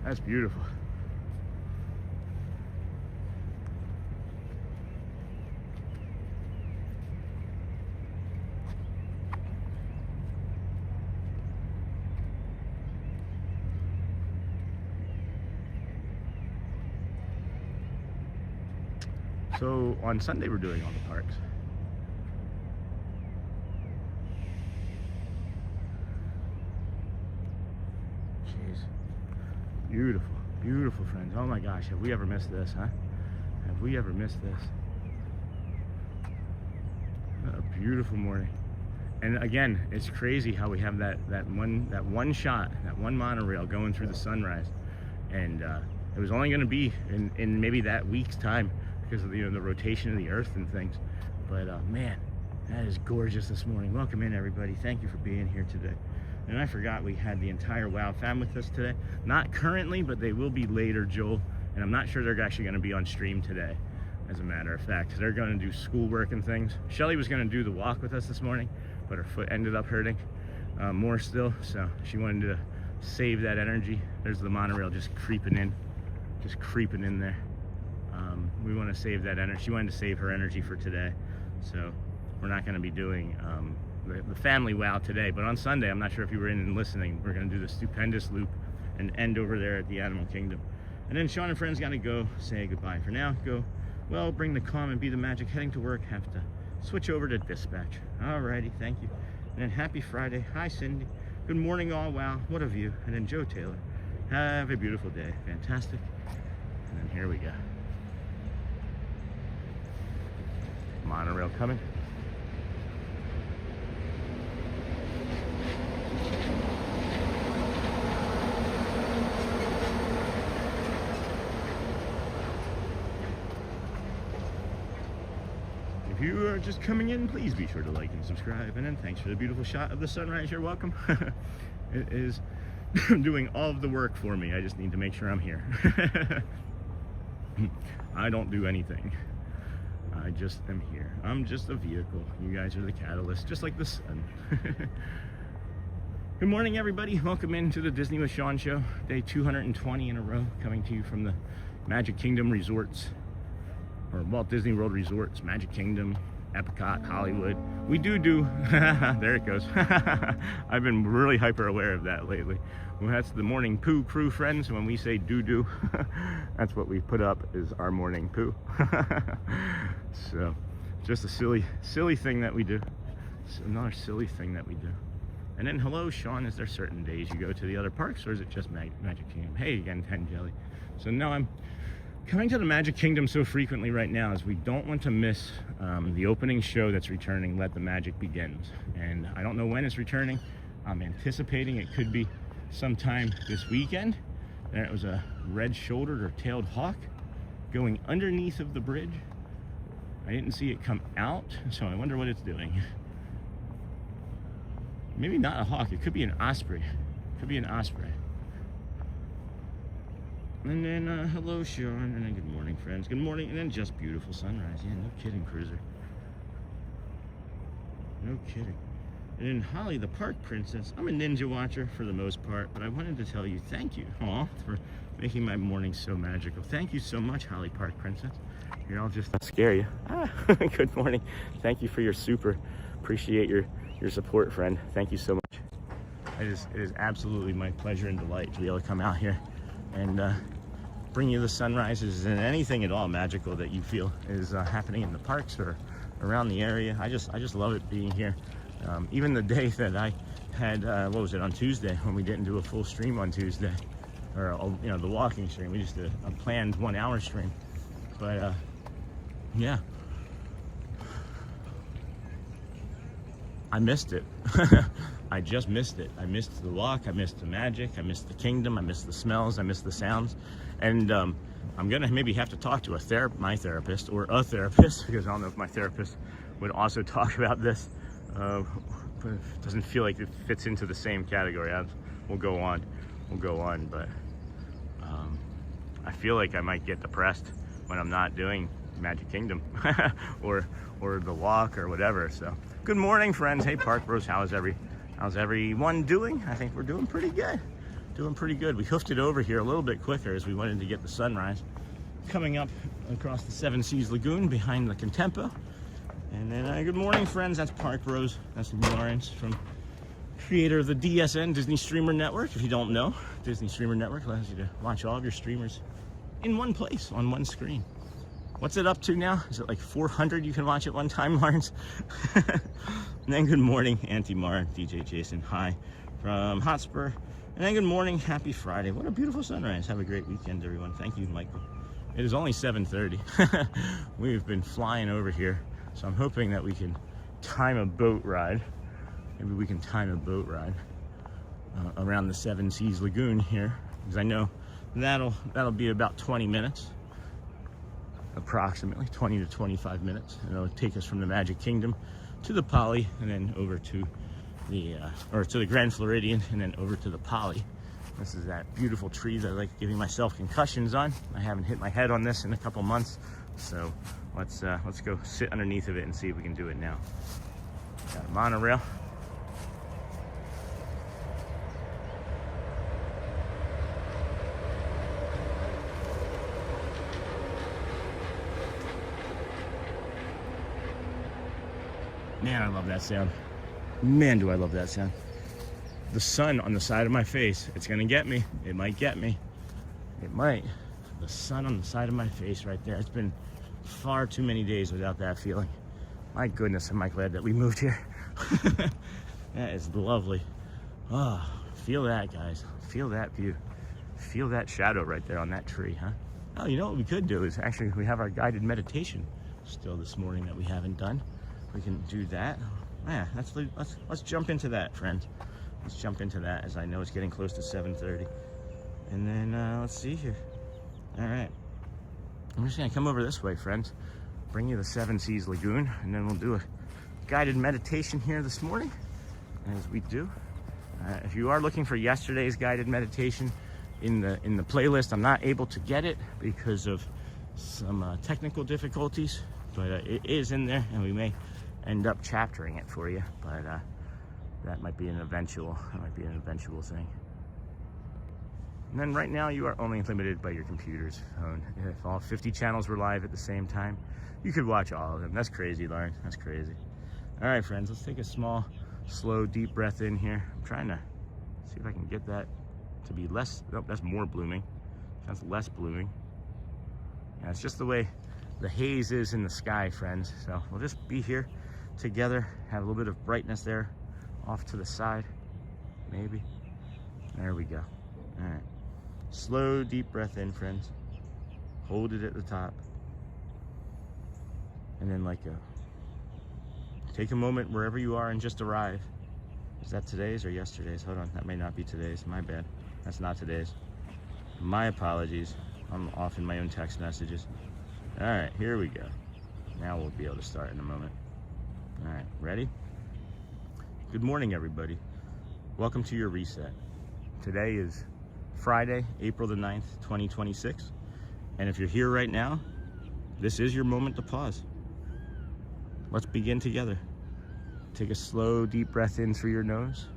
That's beautiful. So on Sunday we're doing all the parks. Jeez. Beautiful, beautiful, friends. Oh my gosh, have we ever missed this, huh? Have we ever missed this? A beautiful morning. And again, it's crazy how we have that one shot, that one monorail going through the sunrise. And it was only going to be in maybe that week's time, because of the, the rotation of the earth and things. But man, that is gorgeous this morning. Welcome in, everybody. Thank you for being here today. And I forgot we had the entire WOW fam with us today. Not currently, but they will be later, Joel. And I'm not sure they're actually going to be on stream today, as a matter of fact. They're going to do schoolwork and things. Shelly was going to do the walk with us this morning, but her foot ended up hurting more still. So she wanted to save that energy. There's the monorail just creeping in there. We want to save that energy. She wanted to save her energy for today. So we're not going to be doing the family WOW today, but on Sunday, I'm not sure if you were in and listening, we're going to do the stupendous loop and end over there at the Animal Kingdom. And then Sean and friends got to go say goodbye for now. Go, well, bring the calm and be the magic. Heading to work, have to switch over to dispatch. Alrighty, thank you. And then happy Friday. Hi, Cindy. Good morning, all. Wow, what a view. And then Joe Taylor. Have a beautiful day. Fantastic. And then here we go. Monorail coming. If you are just coming in, please be sure to like and subscribe. And then thanks for the beautiful shot of the sunrise. You're welcome. It is doing all of the work for me. I just need to make sure I'm here. I don't do anything. I just am here. I'm just a vehicle. You guys are the catalyst, just like the sun. Good morning, everybody. Welcome into the Disney with Sean show. Day 220 in a row, coming to you from the Magic Kingdom Resorts, or Walt Disney World Resorts, Magic Kingdom, Epcot, Hollywood. We do there it goes. I've been really hyper aware of that lately. Well, that's the morning poo crew, friends. When we say do that's what we put up, is our morning poo. So just a silly thing that we do. It's another silly thing that we do. And then hello, Sean, is there certain days you go to the other parks, or is it just Magic Kingdom? Hey again, 10 Jelly. So no, I'm coming to the Magic Kingdom so frequently right now is we don't want to miss the opening show that's returning, Let the Magic Begins. And I don't know when it's returning. I'm anticipating it could be sometime this weekend. There was a red-shouldered or tailed hawk going underneath of the bridge. I didn't see it come out, so I wonder what it's doing. Maybe not a hawk, it could be an osprey. Could be an osprey. And then, hello, Sean, and then good morning, friends. Good morning, and then just beautiful sunrise. Yeah, no kidding, cruiser. No kidding. And then Holly, the park princess. I'm a ninja watcher for the most part, but I wanted to tell you thank you, for making my morning so magical. Thank you so much, Holly, park princess. Here, I'll just scare you. Good morning. Thank you for your super. Appreciate your support, friend. Thank you so much. It is absolutely my pleasure and delight to be able to come out here and bring you the sunrises and anything at all magical that you feel is happening in the parks or around the area. I just love it being here. Even the day that I had, what was it, on Tuesday, when we didn't do a full stream on Tuesday, or the walking stream, we just did a planned 1 hour stream. But yeah, I missed it. I just missed it. I missed the walk, I missed the magic, I missed the kingdom, I missed the smells, I missed the sounds. And I'm gonna maybe have to talk to my therapist, or a therapist, because I don't know if my therapist would also talk about this. But it doesn't feel like it fits into the same category. We'll go on, but I feel like I might get depressed when I'm not doing Magic Kingdom or the walk or whatever. So good morning, friends. Hey, Park Bros, how's everyone doing? I think we're doing pretty good. We hoofed it over here a little bit quicker as we wanted to get the sunrise coming up across the Seven Seas Lagoon behind the Contempo. And then good morning, friends. That's Park Bros. That's Lawrence, from creator of the DSN, Disney Streamer Network. If you don't know, Disney Streamer Network allows you to watch all of your streamers in one place on one screen. What's it up to now? Is it like 400 you can watch at one time, Lawrence? And then good morning, Auntie Mara, DJ Jason, hi from Hotspur. And then good morning, happy Friday. What a beautiful sunrise. Have a great weekend, everyone. Thank you, Michael. It is only 7:30. We've been flying over here, so I'm hoping that we can time a boat ride. Maybe we can time a boat ride around the Seven Seas Lagoon here, because I know that'll be about 20 minutes. approximately 20 to 25 minutes, and it'll take us from the Magic Kingdom to the Poly, and then over to the to the Grand Floridian, and then over to the Poly. This is that beautiful tree that I like giving myself concussions on. I haven't hit my head on this in a couple months, so let's go sit underneath of it and see if we can do it now. Got a monorail. Man, I love that sound. Man, do I love that sound. The sun on the side of my face, it's gonna get me. It might get me. It might. The sun on the side of my face right there. It's been far too many days without that feeling. My goodness, am I glad that we moved here. That is lovely. Oh, feel that, guys. Feel that view. Feel that shadow right there on that tree, huh? Oh, you know what we could do is actually we have our guided meditation still this morning that we haven't done. We can do that. Yeah, let's jump into that, friends. Let's jump into that, as I know it's getting close to 7:30. And then let's see here. All right, I'm just gonna come over this way, friends. Bring you the Seven Seas Lagoon, and then we'll do a guided meditation here this morning, as we do. If you are looking for yesterday's guided meditation in the playlist, I'm not able to get it because of some technical difficulties, but it is in there, and we may end up chaptering it for you, but that might be an eventual thing. And then right now you are only limited by your computer's phone. If all 50 channels were live at the same time, you could watch all of them. That's crazy, Lauren. That's crazy. All right, friends, let's take a small, slow, deep breath in here. I'm trying to see if I can get that to be less. Nope, that's more blooming. That's less blooming. Yeah, it's just the way the haze is in the sky, friends. So we'll just be here together, have a little bit of brightness there off to the side, maybe. There we go. All right, slow, deep breath in, friends. Hold it at the top, and then let go. Take a moment wherever you are and just arrive. Is that today's or yesterday's? Hold on, that may not be today's. My bad. That's not today's. My apologies. I'm off in my own text messages. All right, here we go. Now we'll be able to start in a moment. All right, ready? Good morning, everybody. Welcome to your reset. Today is Friday, April the 9th, 2026. And if you're here right now, this is your moment to pause. Let's begin together. Take a slow, deep breath in through your nose.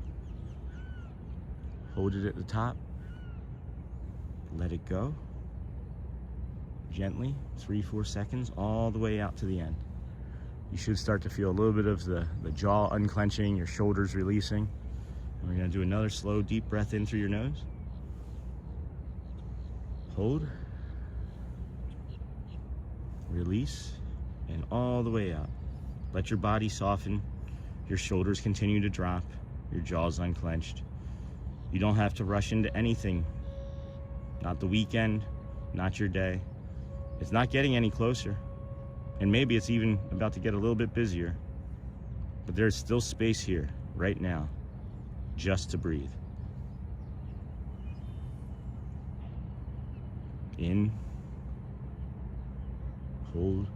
Hold it at the top. Let it go. Gently, 3-4 seconds, all the way out to the end. You should start to feel a little bit of the jaw unclenching, your shoulders releasing. And we're gonna do another slow, deep breath in through your nose. Hold. Release, and all the way out. Let your body soften. Your shoulders continue to drop. Your jaw's unclenched. You don't have to rush into anything. Not the weekend, not your day. It's not getting any closer. And maybe it's even about to get a little bit busier. But there's still space here, right now, just to breathe. In. Hold.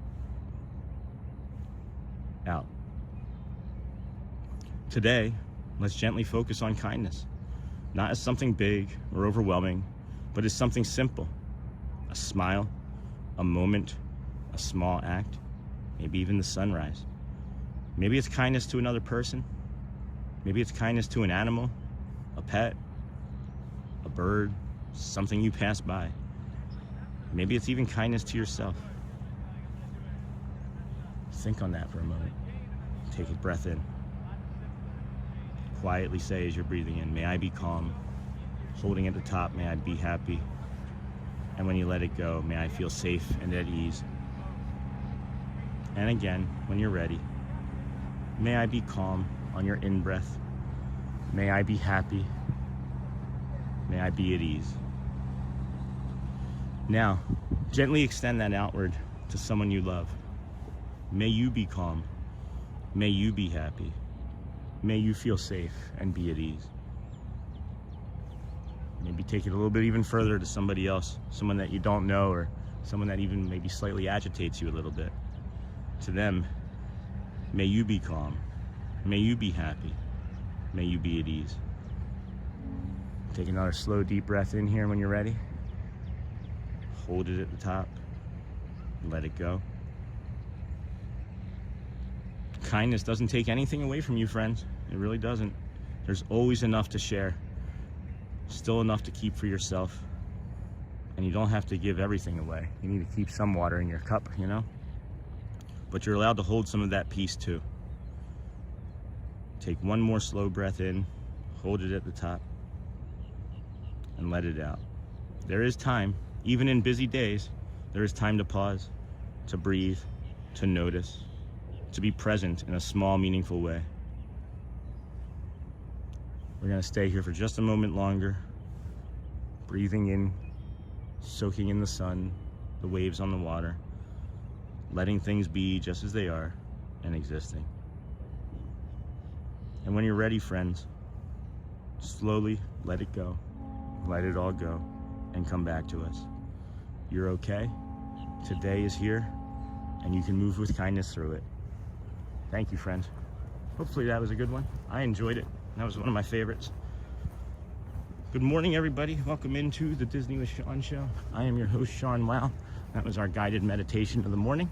Out. Today, let's gently focus on kindness. Not as something big or overwhelming, but as something simple. A smile, a moment, a small act, maybe even the sunrise. Maybe it's kindness to another person. Maybe it's kindness to an animal, a pet, a bird, something you pass by. Maybe it's even kindness to yourself. Think on that for a moment. Take a breath in. Quietly say as you're breathing in, may I be calm. Holding at the top, may I be happy. And when you let it go, may I feel safe and at ease. And again, when you're ready, may I be calm on your in-breath. May I be happy. May I be at ease. Now, gently extend that outward to someone you love. May you be calm. May you be happy. May you feel safe and be at ease. Maybe take it a little bit even further to somebody else, someone that you don't know or someone that even maybe slightly agitates you a little bit. To them, may you be calm. May you be happy. May you be at ease. Take another slow, deep breath in here when you're ready. Hold it at the top. Let it go. Kindness doesn't take anything away from you, friends. It really doesn't. There's always enough to share. Still enough to keep for yourself. And you don't have to give everything away. You need to keep some water in your cup, you know? But you're allowed to hold some of that peace too. Take one more slow breath in, hold it at the top, and let it out. There is time, even in busy days, there is time to pause, to breathe, to notice, to be present in a small, meaningful way. We're gonna stay here for just a moment longer, breathing in, soaking in the sun, the waves on the water, letting things be just as they are and existing. And when you're ready, friends, slowly let it go, let it all go, and come back to us. You're okay. Today is here, and you can move with kindness through it. Thank you, friends. Hopefully that was a good one. I enjoyed it. That was one of my favorites. Good morning, everybody. Welcome into the Disney with Sean show. I am your host, Sean Wow. That was our guided meditation of the morning.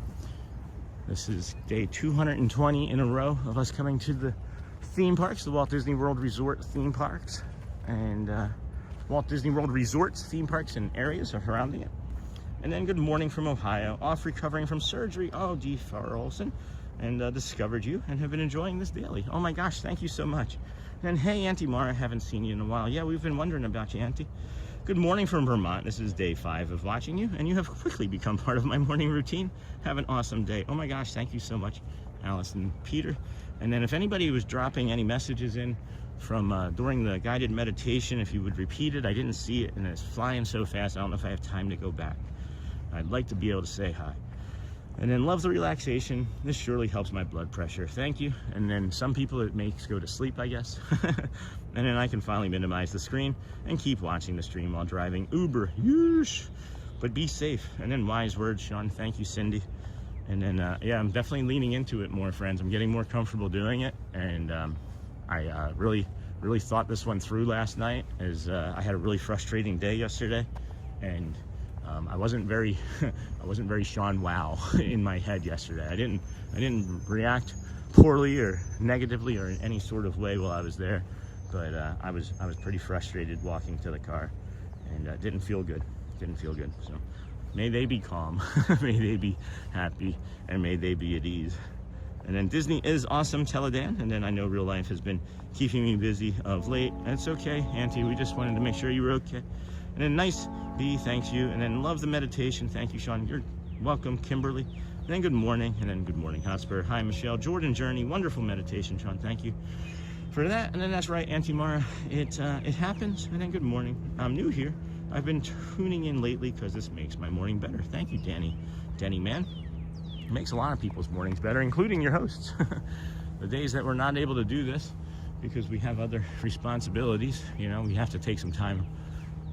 This is day 220 in a row of us coming to the theme parks, the Walt Disney World Resort theme parks, and Walt Disney World Resorts theme parks and areas surrounding it. And then good morning from Ohio, off recovering from surgery. Oh, D. Farrell Olson, and discovered you and have been enjoying this daily. Oh my gosh, thank you so much. And hey, Auntie Mara, haven't seen you in a while. Yeah, we've been wondering about you, Auntie. Good morning from Vermont. This is day 5 of watching you, and you have quickly become part of my morning routine. Have an awesome day. Oh my gosh, thank you so much, Alice and Peter. And then if anybody was dropping any messages in from during the guided meditation, if you would repeat it, I didn't see it, and it's flying so fast, I don't know if I have time to go back. I'd like to be able to say hi. And then love the relaxation. This surely helps my blood pressure. Thank you. And then some people it makes go to sleep, I guess. And then I can finally minimize the screen and keep watching the stream while driving Uber. Yeesh. But be safe. And then wise words, Sean. Thank you, Cindy. And then, yeah, I'm definitely leaning into it more, friends. I'm getting more comfortable doing it. And I really thought this one through last night, as I had a really frustrating day yesterday. And I wasn't very Sean Wow in my head yesterday. I didn't react poorly or negatively or in any sort of way while I was there, but I was pretty frustrated walking to the car, and didn't feel good. So may they be calm, may they be happy, and may they be at ease. And then Disney is awesome, Teledan. And then I know real life has been keeping me busy of late. And it's okay, Auntie. We just wanted to make sure you were okay. And then nice B, thanks you. And then love the meditation. Thank you, Sean. You're welcome, Kimberly. And then good morning. And then good morning, Hotspur. Hi, Michelle. Jordan Journey. Wonderful meditation, Sean. Thank you for that. And then that's right, Auntie Mara. It happens. And then good morning. I'm new here. I've been tuning in lately because this makes my morning better. Thank you, Danny man. It makes a lot of people's mornings better, including your hosts. The days that we're not able to do this because we have other responsibilities, you know, we have to take some time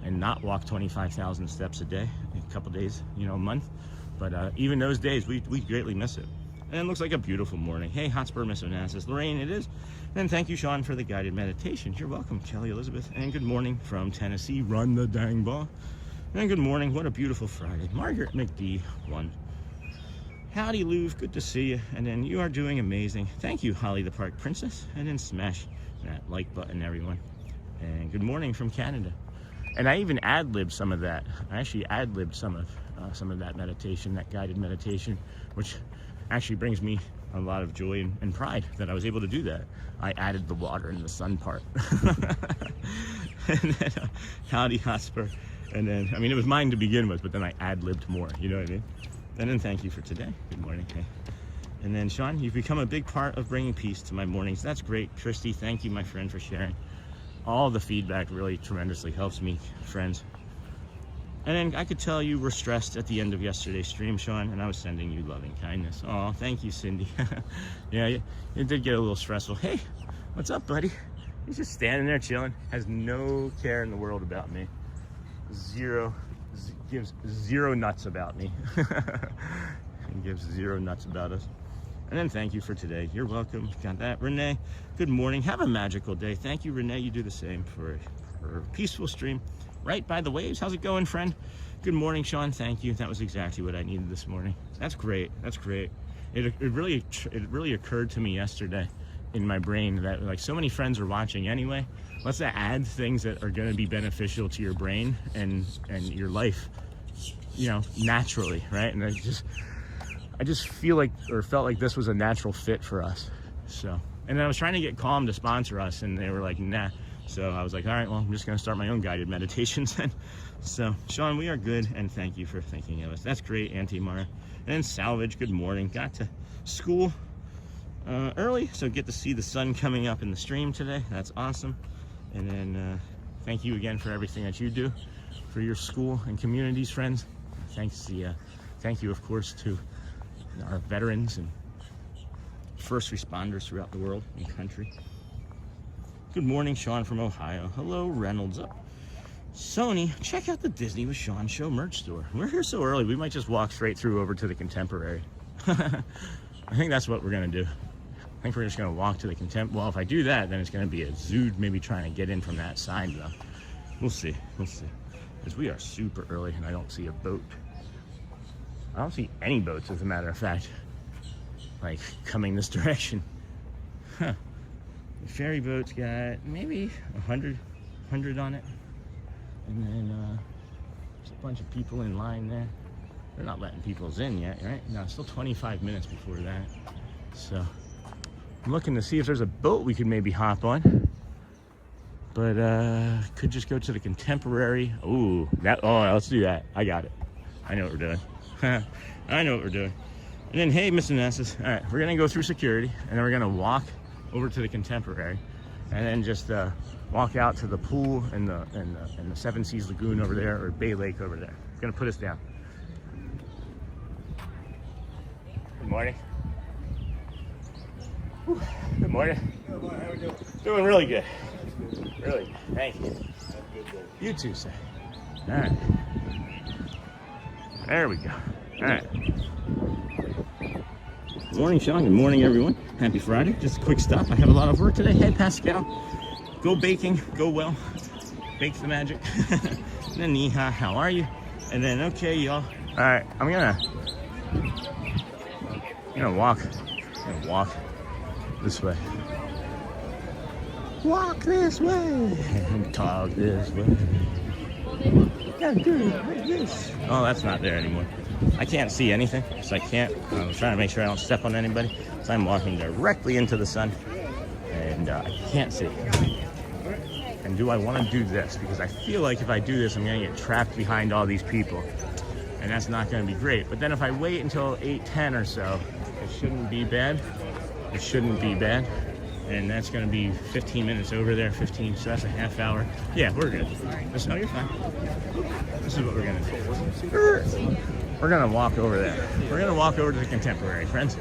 and not walk 25,000 steps a day, a couple days, you know, a month. But even those days, we greatly miss it. And it looks like a beautiful morning. Hey, Hotspur, Miss Onassis. Lorraine, it is. And thank you, Sean, for the guided meditations. You're welcome, Kelly Elizabeth. And good morning from Tennessee. Run the dang ball. And good morning. What a beautiful Friday. Margaret McD, 1. Howdy, Louv. Good to see you. And then you are doing amazing. Thank you, Holly the Park Princess. And then smash that like button, everyone. And good morning from Canada. And I even ad-libbed some of that. I actually ad-libbed some of that meditation, that guided meditation, which actually brings me a lot of joy and pride that I was able to do that. I added the water and the sun part. And then, howdy, Hotspur. And then, I mean, it was mine to begin with, but then I ad-libbed more, you know what I mean? And then thank you for today. Good morning. Hey. And then, Sean, you've become a big part of bringing peace to my mornings. That's great. Christy, thank you, my friend, for sharing. All the feedback really tremendously helps me, friends. And then I could tell you were stressed at the end of yesterday's stream, Sean, and I was sending you loving kindness. Oh, thank you, Cindy. Yeah, it did get a little stressful. Hey, what's up, buddy? He's just standing there chilling. Has no care in the world about me. Zero gives zero nuts about me. And gives zero nuts about us. And then thank you for today. You're welcome. Got that. Renee, good morning. Have a magical day. Thank you, Renee. You do the same for a peaceful stream right by the waves. How's it going, friend? Good morning, Sean. Thank you. That was exactly what I needed this morning. That's great. That's great. It really occurred to me yesterday in my brain that like so many friends are watching anyway. Let's add things that are going to be beneficial to your brain and your life, you know, naturally, right? And I just feel like, or felt like this was a natural fit for us. So, and then I was trying to get Calm to sponsor us, and they were like, nah. So I was like, all right, well, I'm just going to start my own guided meditations then. So, Sean, we are good, and thank you for thinking of us. That's great, Auntie Mara. And then Salvage, good morning. Got to school early, so get to see the sun coming up in the stream today. That's awesome. And then thank you again for everything that you do for your school and communities, friends. Thank you, of course, to our veterans and first responders throughout the world and country. Good morning, Sean from Ohio. Hello, Reynolds up. Sony, check out the Disney with Sean show merch store. We're here so early, we might just walk straight through over to the Contemporary. I think that's what we're gonna do. I think we're just gonna walk to the well, if I do that, then it's gonna be a zoo, maybe trying to get in from that side though. We'll see, because we are super early and I don't see a boat. I don't see any boats, as a matter of fact, like coming this direction. Huh. The ferry boat's got maybe 100 on it. And then there's a bunch of people in line there. They're not letting people in yet, right? No, it's still 25 minutes before that. So I'm looking to see if there's a boat we could maybe hop on. But could just go to the Contemporary. Ooh, let's do that. I got it. I know what we're doing. I know what we're doing. And then, hey, Miss Nessus. All right, we're gonna go through security, and then we're gonna walk over to the Contemporary, and then just walk out to the pool and the Seven Seas Lagoon over there, or Bay Lake over there. It's gonna put us down. Good morning. Whew. Good morning. Good morning. How are we doing? Doing really good. Really good. Thank you. You too, sir. All right. There we go. All right. Good morning, Sean. Good morning, everyone. Happy Friday. Just a quick stop. I have a lot of work today. Hey, Pascal. Go baking. Go well. Bake the magic. And then, Neha, how are you? And then, okay, y'all. All right. I'm gonna walk. This way. Walk this way. Talk this way. Gotta do it like this. Oh, that's not there anymore. I can't see anything, so I can't. I'm trying to make sure I don't step on anybody. So I'm walking directly into the sun, and I can't see. And do I want to do this? Because I feel like if I do this, I'm going to get trapped behind all these people, and that's not going to be great. But then if I wait until 8:10 or so, it shouldn't be bad. It shouldn't be bad. And that's going to be 15 minutes over there, 15, so that's a half hour. Yeah, we're good. No, you're fine. This is what we're going to do. We're going to walk over there. We're going to walk over to the Contemporary, friends.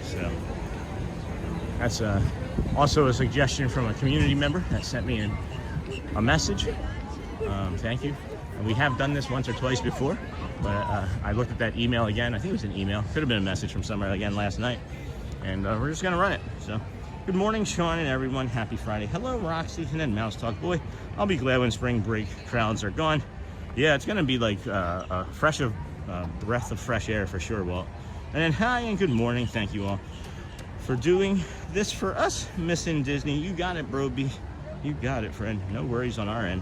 So that's also a suggestion from a community member that sent me a message. Thank you. And we have done this once or twice before, but I looked at that email again. I think it was an email. Could have been a message from somewhere again last night. And we're just going to run it. So good morning, Sean and everyone. Happy Friday. Hello, Roxy. And then Mouse Talk. Boy, I'll be glad when spring break crowds are gone. Yeah, it's going to be like a breath of fresh air for sure, Walt. And then hi and good morning. Thank you all for doing this for us. Missing Disney. You got it, bro B. You got it, friend. No worries on our end.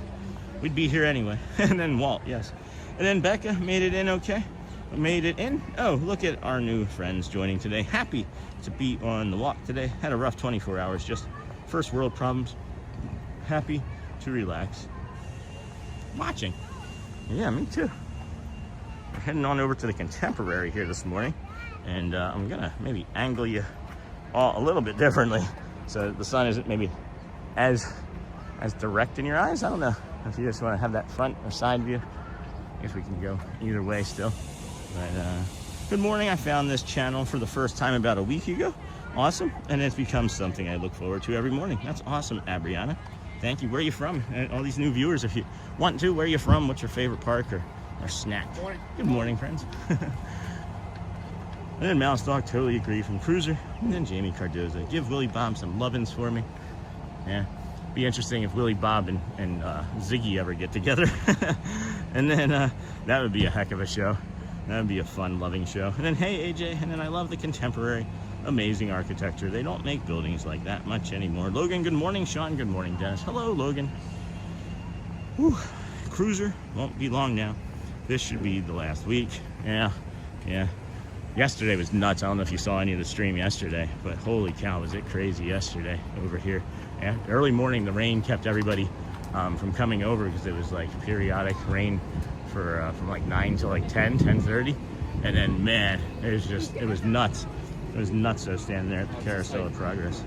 We'd be here anyway. And then Walt, yes. And then Becca made it in okay. Made it in. Oh, look at our new friends joining today. Happy to be on the walk today. Had a rough 24 hours, just first world problems. Happy to relax. Watching. Yeah, me too. We're heading on over to the Contemporary here this morning. And I'm gonna maybe angle you all a little bit differently so the sun isn't maybe as direct in your eyes. I don't know if you just want to have that front or side view. I guess we can go either way still. But good morning. I found this channel for the first time about a week ago. Awesome. And it's become something I look forward to every morning. That's awesome, Abriana. Thank you. Where are you from? And all these new viewers, if you want to, where are you from? What's your favorite park? Or or snacked. Good morning, friends. And then Mouse Dog, totally agree, from Cruiser. And then Jamie Cardoza, give Willie Bob some lovin's for me. Yeah, be interesting if Willie Bob and Ziggy ever get together. And then that would be a heck of a show. That would be a fun, loving show. And then, hey, AJ, and then I love the contemporary, amazing architecture. They don't make buildings like that much anymore. Logan, good morning. Sean, good morning. Dennis, hello, Logan. Whew. Cruiser, won't be long now. This should be the last week. Yeah. Yesterday was nuts. I don't know if you saw any of the stream yesterday, but holy cow, was it crazy yesterday over here. Yeah, early morning, the rain kept everybody from coming over because it was like periodic rain for from like 9 to like 10:30. And then, man, it was nuts. It was nuts standing there at the Carousel of Progress.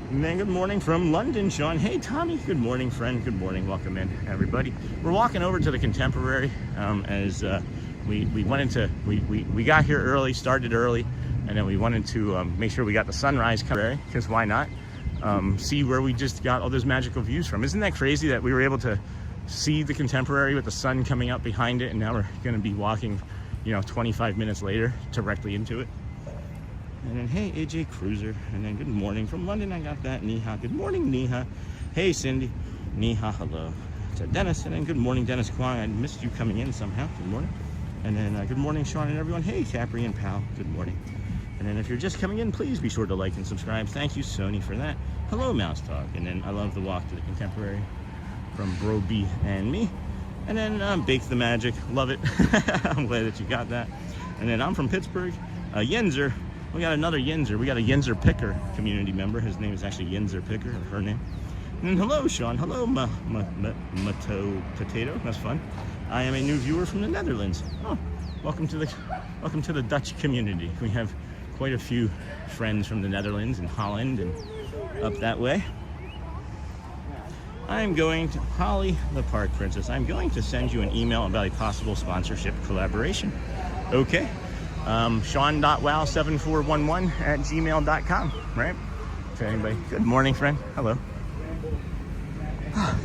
And then good morning from London, Sean. Hey, Tommy. Good morning, friend. Good morning. Welcome in, everybody. We're walking over to the Contemporary as we got here early, started early, and then we wanted to make sure we got the sunrise cover, because why not? See where we just got all those magical views from. Isn't that crazy that we were able to see the Contemporary with the sun coming up behind it, and now we're going to be walking, 25 minutes later directly into it. And then, hey, AJ Cruiser. And then, good morning from London. I got that. Neha. Good morning, Neha. Hey, Cindy. Neha, hello. To Dennis. And then, good morning, Dennis Kwong. I missed you coming in somehow. Good morning. And then, good morning, Sean and everyone. Hey, Capri and Pal. Good morning. And then, if you're just coming in, please be sure to like and subscribe. Thank you, Sony, for that. Hello, Mouse Talk. And then, I love the walk to the Contemporary from Bro B and me. And then, Bake the Magic. Love it. I'm glad that you got that. And then, I'm from Pittsburgh. Yenzer. We got another Yenzer. We got a Yenzer Picker community member. His name is actually Yenzer Picker, or her name. And hello, Sean. Hello, Mato Potato. That's fun. I am a new viewer from the Netherlands. Oh, welcome to the Dutch community. We have quite a few friends from the Netherlands and Holland and up that way. I'm going to Holly, the Park Princess. I'm going to send you an email about a possible sponsorship collaboration. Okay. Sean.wow7411@gmail.com, right? To anybody. Good morning, friend. Hello.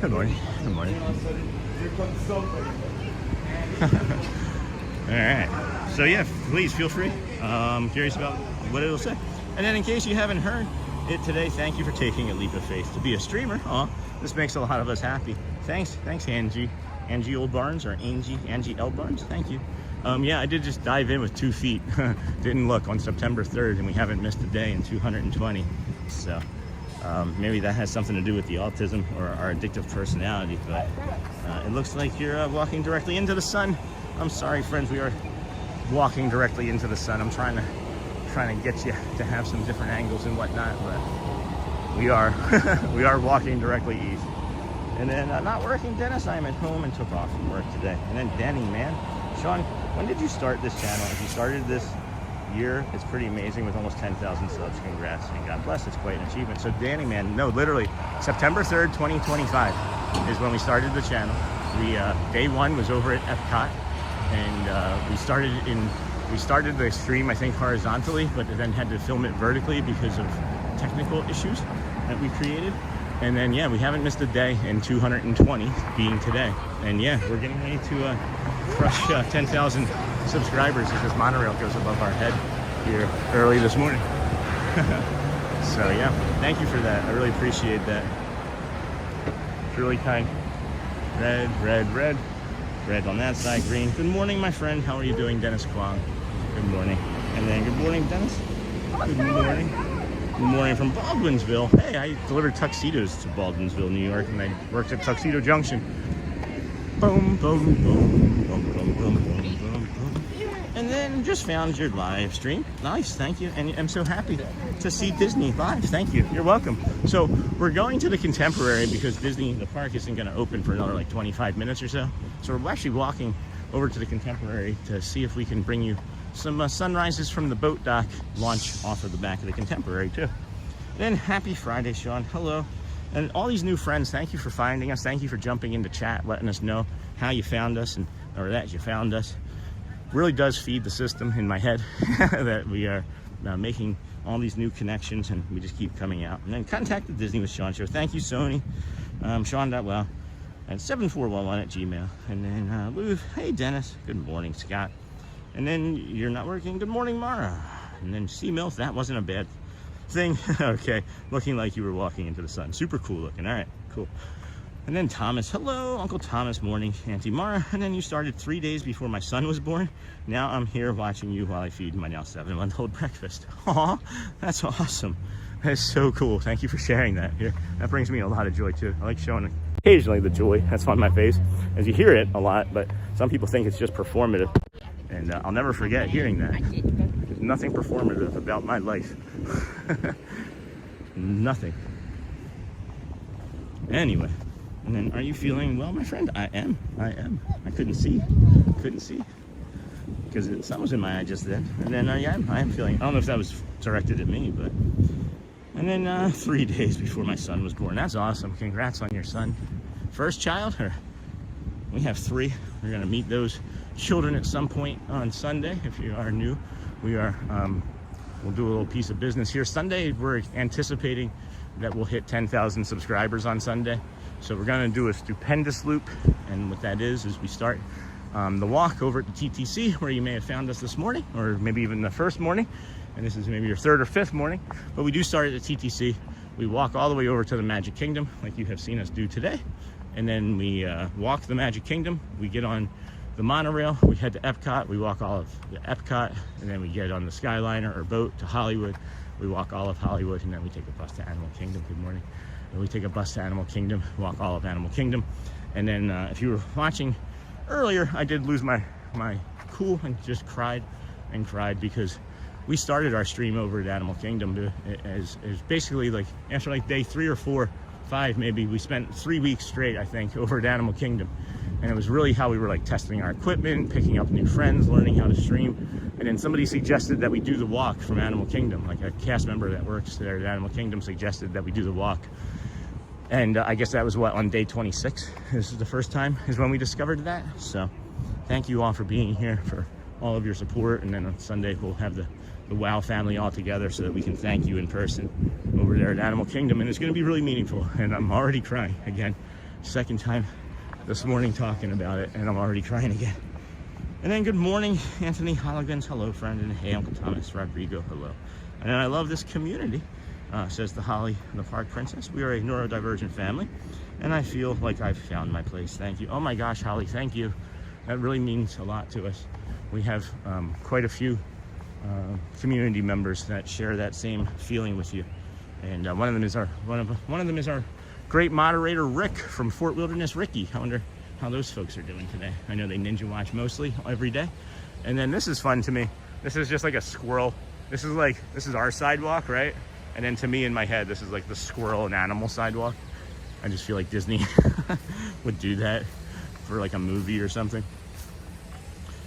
Good morning. Good morning. All right. So yeah, please feel free. I'm curious about what it'll say. And then in case you haven't heard it today, thank you for taking a leap of faith to be a streamer. This makes a lot of us happy. Thanks, Angie. Angie Old Barnes, or Angie L Barnes. Thank you. Yeah, I did just dive in with 2 feet. Didn't look on September 3rd, and we haven't missed a day in 220. So maybe that has something to do with the autism or our addictive personality. But it looks like you're walking directly into the sun. I'm sorry, friends. We are walking directly into the sun. I'm trying to get you to have some different angles and whatnot, but we are we are walking directly east. And then not working, Dennis. I am at home and took off from work today. And then Danny, man. Sean, when did you start this channel? If you started this year, it's pretty amazing with almost 10,000 subs. Congrats, and God bless. It's quite an achievement. So Danny, man, no, literally September 3rd, 2025 is when we started the channel. Day one was over at Epcot, and we started the stream, I think, horizontally, but then had to film it vertically because of technical issues that we created. And then, yeah, we haven't missed a day in 220, being today. And yeah, we're getting ready to crush 10,000 subscribers as this monorail goes above our head here early this morning. So yeah, thank you for that. I really appreciate that. It's really kind. Red, red, red. Red on that side, green. Good morning, my friend. How are you doing, Dennis Kwong? Good morning. And then good morning, Dennis. Good morning. Good morning from Baldwinsville. Hey, I delivered tuxedos to Baldwinsville, New York, and I worked at Tuxedo Junction. Boom, boom, boom, boom, boom, boom, boom, boom, boom. And then just found your live stream. Nice, thank you. And I'm so happy to see Disney live. Thank you. You're welcome. So we're going to the Contemporary because Disney, the park, isn't going to open for another like 25 minutes or so. So we're actually walking over to the Contemporary to see if we can bring you some sunrises from the boat dock launch off of the back of the Contemporary too. Then happy Friday, Sean. Hello. And all these new friends, thank you for finding us. Thank you for jumping into chat, letting us know how you found us or that you found us. Really does feed the system in my head that we are making all these new connections, and we just keep coming out. And then contact the Disney with Sean show. Thank you, Sony. Sean.well at 7411@gmail. And then Lou, hey Dennis, good morning Scott. And then you're not working, good morning Mara. And then C-Milf, that wasn't a bad thing. Okay, looking like you were walking into the sun. Super cool looking. All right, cool. And then Thomas, hello, Uncle Thomas, morning, Auntie Mara. And then you started 3 days before my son was born. Now I'm here watching you while I feed my now 7-month-old breakfast. Aw, that's awesome. That's so cool. Thank you for sharing that here. That brings me a lot of joy too. I like showing occasionally the joy that's on my face, as you hear it a lot, but some people think it's just performative. And I'll never forget hearing that. There's nothing performative about my life. Nothing. Anyway. And then, are you feeling well, my friend? I am. I couldn't see. Because the sun was in my eye just then. And then I am feeling, I don't know if that was directed at me, but. And then 3 days before my son was born. That's awesome. Congrats on your son. First child? Or we have 3. We're going to meet those children at some point on Sunday. If you are new, we are, we'll do a little piece of business here. Sunday, we're anticipating that we'll hit 10,000 subscribers on Sunday. So we're going to do a stupendous loop, and what that is we start the walk over at the TTC, where you may have found us this morning, or maybe even the first morning, and this is maybe your 3rd or 5th morning, but we do start at the TTC. We walk all the way over to the Magic Kingdom, like you have seen us do today, and then we walk the Magic Kingdom. We get on the monorail, we head to Epcot, we walk all of the Epcot, and then we get on the Skyliner or boat to Hollywood. We walk all of Hollywood, and then we take a bus to Animal Kingdom. Good morning. And we take a bus to Animal Kingdom, walk all of Animal Kingdom. And then if you were watching earlier, I did lose my cool and just cried because we started our stream over at Animal Kingdom as basically like after like day 3 or 4, 5 maybe, we spent 3 weeks straight, I think, over at Animal Kingdom. And it was really how we were like testing our equipment, picking up new friends, learning how to stream. And then somebody suggested that we do the walk from Animal Kingdom. Like a cast member that works there at Animal Kingdom suggested that we do the walk. And I guess that was what, on day 26? This is the first time is when we discovered that. So thank you all for being here, for all of your support. And then on Sunday, we'll have the WOW family all together so that we can thank you in person over there at Animal Kingdom. And it's going to be really meaningful. And I'm already crying again. Second time this morning talking about it, and I'm already crying again. And then good morning, Anthony Holligans. Hello, friend. And hey, Uncle Thomas Rodrigo. Hello. And I love this community. Says the Holly, the Park Princess. We are a neurodivergent family, and I feel like I've found my place. Thank you. Oh my gosh, Holly, thank you. That really means a lot to us. We have quite a few community members that share that same feeling with you, and one of them is our great moderator Rick from Fort Wilderness. Ricky, I wonder how those folks are doing today. I know they ninja watch mostly every day. And then this is fun to me. This is just like a squirrel. This is our sidewalk, right? And then to me in my head, this is like the squirrel and animal sidewalk. I just feel like Disney would do that for like a movie or something.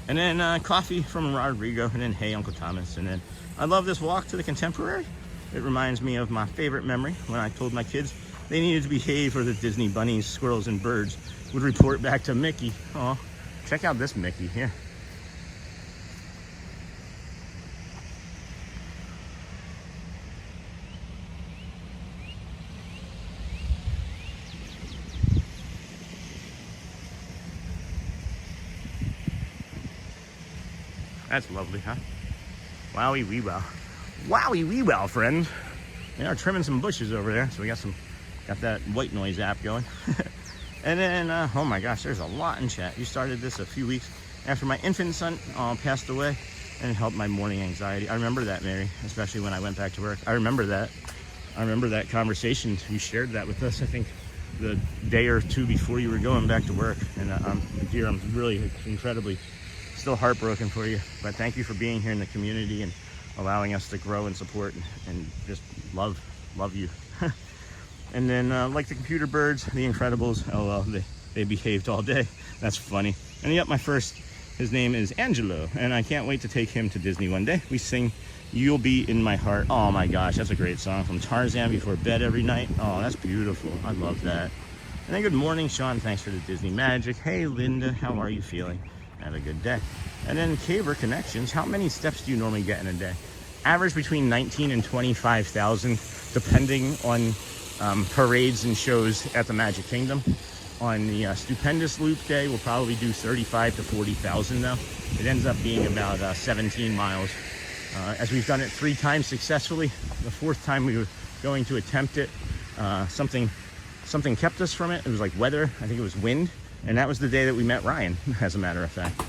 And then coffee from Rodrigo, and then hey, Uncle Thomas. And then I love this walk to the Contemporary. It reminds me of my favorite memory when I told my kids they needed to behave or the Disney bunnies, squirrels, and birds would report back to Mickey. Oh, check out this Mickey here. That's lovely, huh? Wowie wee wow. Wowie wee wow, friends. They are trimming some bushes over there, so we got that white noise app going. And then, oh my gosh, there's a lot in chat. You started this a few weeks after my infant son passed away, and it helped my morning anxiety. I remember that, Mary, especially when I went back to work. I remember that conversation. You shared that with us, I think, the day or two before you were going back to work. And dear, I'm really incredibly still heartbroken for you, but thank you for being here in the community and allowing us to grow and support and just love you. And then like the Computer Birds, the Incredibles, LOL, they behaved all day. That's funny. And yep, my first, his name is Angelo, and I can't wait to take him to Disney one day. We sing You'll Be in My Heart. Oh my gosh, that's a great song from Tarzan before bed every night. Oh, that's beautiful. I love that. And then good morning, Sean. Thanks for the Disney magic. Hey, Linda, how are you feeling? Have a good day. And then Caver Connections, how many steps do you normally get in a day? Average between 19 and 25,000, depending on parades and shows at the Magic Kingdom. On the stupendous loop day, we'll probably do 35 to 40,000 though. It ends up being about 17 miles. As we've done it 3 times successfully, the 4th time we were going to attempt it, something kept us from it. It was like weather, I think it was wind, and that was the day that we met Ryan, as a matter of fact.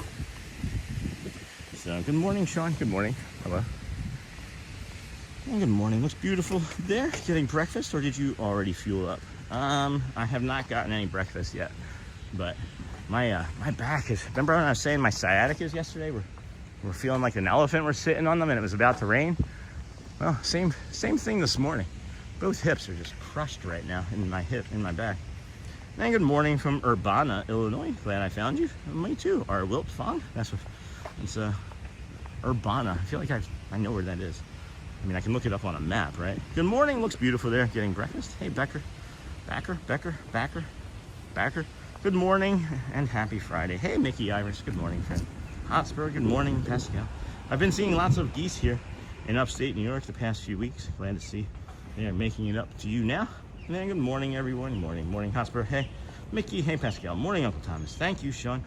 So, good morning, Sean. Good morning. Hello. And good morning. Looks beautiful there. Getting breakfast, or did you already fuel up? I have not gotten any breakfast yet, but my back is. Remember when I was saying my sciaticas yesterday? We're feeling like an elephant. We're sitting on them, and it was about to rain. Well, same thing this morning. Both hips are just crushed right now in my back. And good morning from Urbana, Illinois. Glad I found you. Me too. Or Wilt Fong. That's what. It's Urbana. I feel like I know where that is. I mean, I can look it up on a map, right? Good morning. Looks beautiful there. Getting breakfast. Hey, Becker. Good morning and happy Friday. Hey, Mickey Iris. Good morning, friend. Hotspur. Good morning, Pascal. I've been seeing lots of geese here in upstate New York the past few weeks. Glad to see they are making it up to you now. And then good morning, everyone. Morning, Hotspur. Hey, Mickey. Hey, Pascal. Morning, Uncle Thomas. Thank you, Sean.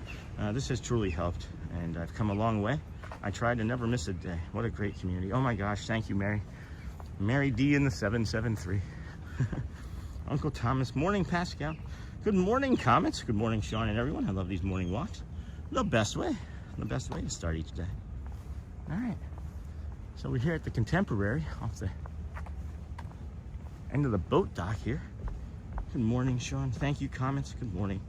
This has truly helped, and I've come a long way. I try to never miss a day. What a great community. Oh my gosh, thank you, Mary. Mary D in the 773. Uncle Thomas. Morning, Pascal. Good morning, Comets. Good morning, Sean and everyone. I love these morning walks. The best way to start each day. All right. So we're here at the Contemporary off the end of the boat dock here. Good morning, Sean. Thank you, Comets. Good morning.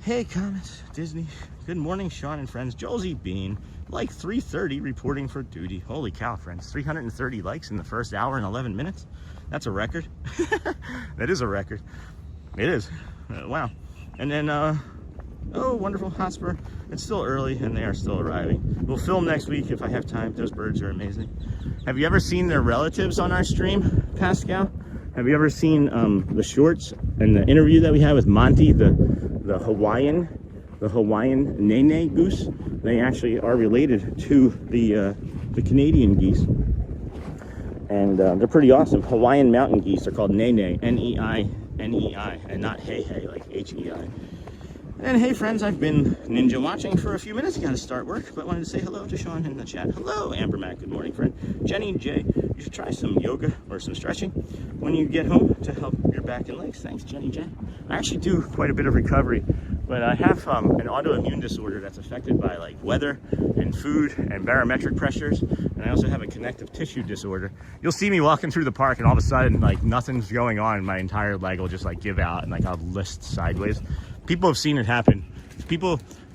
Hey, Comets. Disney. Good morning, Sean and friends. Josie Bean. Like 3:30 reporting for duty. Holy cow, friends. 330 likes in the first hour and 11 minutes. That's a record. That is a record. It is. Wow. And then, oh, wonderful Hotspur. It's still early and they are still arriving. We'll film next week if I have time. Those birds are amazing. Have you ever seen their relatives on our stream, Pascal? Have you ever seen the shorts and the interview that we had with Monty, the Hawaiian nene goose? They actually are related to the Canadian geese. And they're pretty awesome. Hawaiian mountain geese are called nene, N-E-I, and not hey, like H-E-I. And hey friends, I've been ninja watching for a few minutes. Got to start work, but wanted to say hello to Sean in the chat. Hello, Amber Mac. Good morning, friend. Jenny J. You should try some yoga or some stretching when you get home to help your back and legs. Thanks, Jenny J. I actually do quite a bit of recovery, but I have an autoimmune disorder that's affected by like weather and food and barometric pressures, and I also have a connective tissue disorder. You'll see me walking through the park, and all of a sudden, like nothing's going on. My entire leg will just like give out, and like I'll list sideways. People have seen it happen.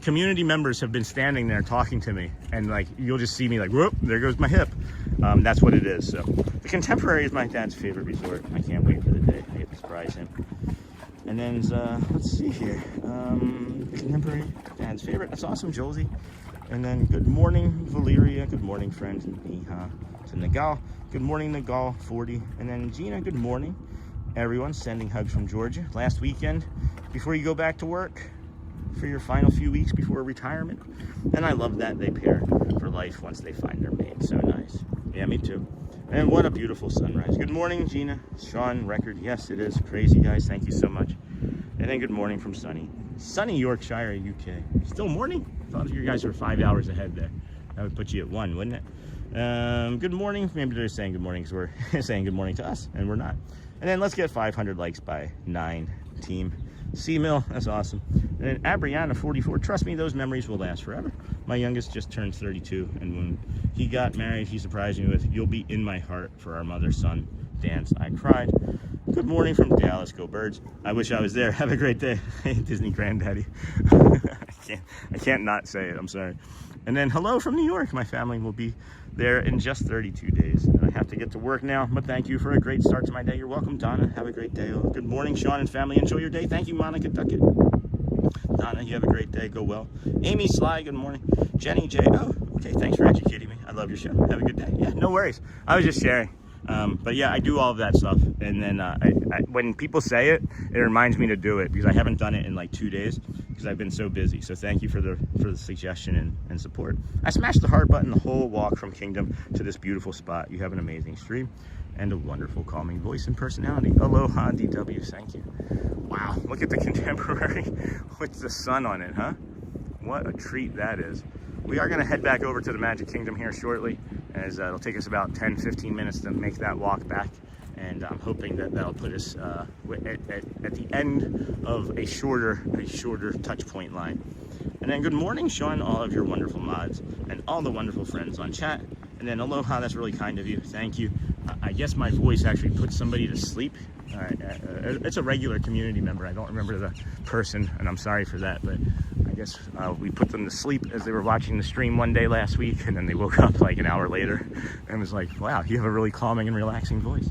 Community members have been standing there talking to me, and like you'll just see me like, whoop, there goes my hip. That's what it is. So the Contemporary is my dad's favorite resort. I can't wait for the day I get to surprise him. And then let's see here. The Contemporary, dad's favorite. That's awesome, Josie. And then good morning, Valeria. Good morning, friends. To Nagal. Good morning, Nagal 40. And then Gina. Good morning, everyone. Sending hugs from Georgia. Last weekend, before you go back to work for your final few weeks before retirement. And I love that they pair for life once they find their mate. So nice. Yeah, me too. And what a beautiful sunrise. Good morning, Gina. Sean, record. Yes, it is. Crazy, guys. Thank you so much. And then good morning from sunny Yorkshire, UK. Still morning? I thought you guys were 5 hours ahead there. That would put you at 1, wouldn't it? Good morning. Maybe they're saying good morning because we're saying good morning to us, and we're not. And then let's get 500 likes by 9 team. C-Mill, that's awesome. And then Abriana 44, trust me, those memories will last forever. My youngest just turned 32, and when he got married, he surprised me with, "You'll be in my heart for our mother-son dance." I cried. Good morning from Dallas, go Birds. I wish I was there. Have a great day. Hey, Disney Granddaddy. I can't not say it, I'm sorry. And then hello from New York. My family will be there in just 32 days. And I have to get to work now, but thank you for a great start to my day. You're welcome, Donna. Have a great day. Good morning, Sean and family. Enjoy your day. Thank you, Monica Duckett. Donna, you have a great day. Go well. Amy Sly, good morning. Jenny J. Oh, okay. Thanks for educating me. I love your show. Have a good day. Yeah, no worries. I was just sharing. But yeah, I do all of that stuff. And then when people say it, it reminds me to do it because I haven't done it in like 2 days because I've been so busy. So thank you for the suggestion and support. I smashed the heart button the whole walk from Kingdom to this beautiful spot. You have an amazing stream. and a wonderful calming voice and personality. Aloha DW, thank you. Wow, look at the contemporary with the sun on it, huh? What a treat that is. We are gonna head back over to the Magic Kingdom here shortly, as it'll take us about 10-15 minutes to make that walk back. And I'm hoping that that'll put us at the end of a shorter touch point line. And then good morning, Sean, all of your wonderful mods and all the wonderful friends on chat. And then aloha, that's really kind of you. Thank you. I guess my voice actually put somebody to sleep. It's a regular community member. I don't remember the person, and I'm sorry for that, but I guess we put them to sleep as they were watching the stream one day last week, and then they woke up like an hour later and was like, wow, you have a really calming and relaxing voice.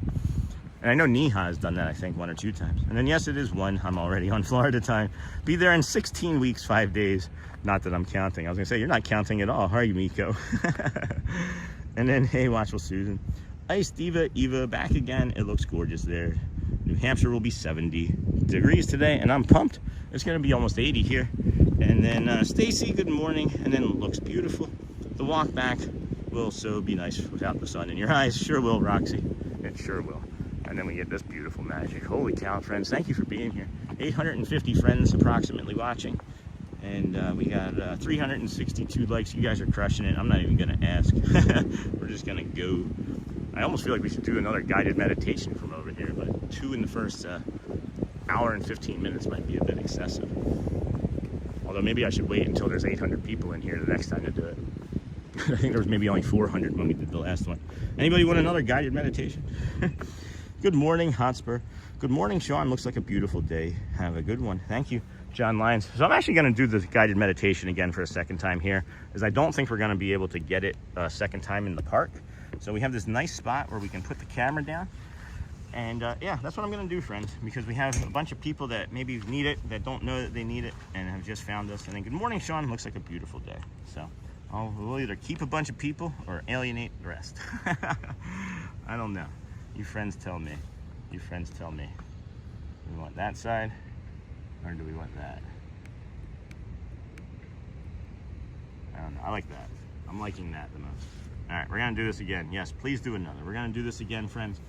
And I know Neha has done that, I think, 1 or 2 times. And then yes, it is 1. I'm already on Florida time. Be there in 16 weeks, 5 days. Not that I'm counting. I was gonna say, you're not counting at all, are you, Miko? And then, hey, Watchful Susan. Ice Diva Eva back again. It looks gorgeous there. New Hampshire will be 70 degrees today, and I'm pumped. It's gonna be almost 80 here. And then Stacy, good morning. And then it looks beautiful. The walk back will so be nice without the sun in your eyes. Sure will, Roxy. It sure will. And then we get this beautiful magic. Holy cow, friends, thank you for being here. 850 friends approximately watching. And we got 362 likes. You guys are crushing it. I'm not even gonna ask. We're just gonna go. I almost feel like we should do another guided meditation from over here, but 2 in the first hour and 15 minutes might be a bit excessive. Although maybe I should wait until there's 800 people in here the next time to do it. I think there was maybe only 400 when we did the last one. Anybody want another guided meditation? Good morning, Hotspur. Good morning, Sean. Looks like a beautiful day. Have a good one. Thank you, John Lyons. So I'm actually going to do the guided meditation again for a second time here, as I don't think we're going to be able to get it a second time in the park. So we have this nice spot where we can put the camera down. And yeah, that's what I'm going to do, friends, because we have a bunch of people that maybe need it, that don't know that they need it, and have just found us. And then good morning, Sean. Looks like a beautiful day. So we'll either keep a bunch of people or alienate the rest. I don't know. You friends tell me. You friends tell me. Do we want that side, or do we want that? I don't know. I like that. I'm liking that the most. All right, we're gonna do this again. Yes, please do another. We're gonna do this again, friends.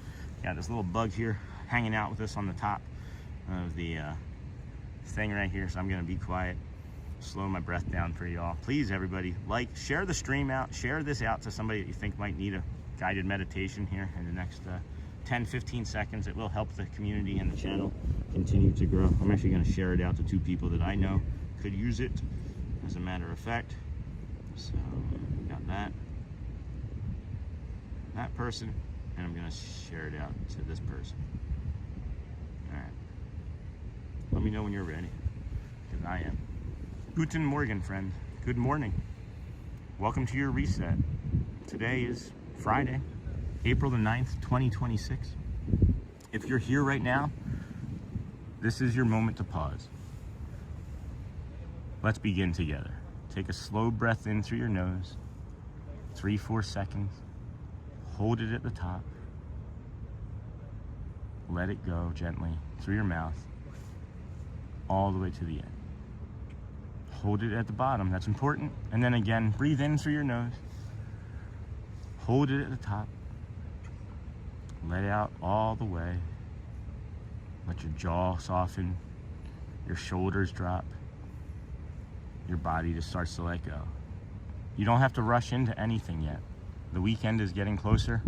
Got this little bug here hanging out with us on the top of the thing right here, so I'm gonna be quiet, slow my breath down for y'all. Please, everybody, like, share the stream out, share this out to somebody that you think might need a guided meditation here in the next 10-15 seconds. It will help the community and the channel continue to grow. I'm actually going to share it out to 2 people that I know could use it, as a matter of fact. So got that person, and I'm going to share it out to this person. All right, let me know when you're ready, because I am. Guten Morgen, friend. Good morning. Welcome to your reset. Today is Friday, April the 9th, 2026. If you're here right now, this is your moment to pause. Let's begin together. Take a slow breath in through your nose, 3-4 seconds. Hold it at the top. Let it go gently through your mouth, all the way to the end. Hold it at the bottom, that's important. And then again, breathe in through your nose. Hold it at the top. Let it out all the way. Let your jaw soften. Your shoulders drop. Your body just starts to let go. You don't have to rush into anything yet. The weekend is getting closer.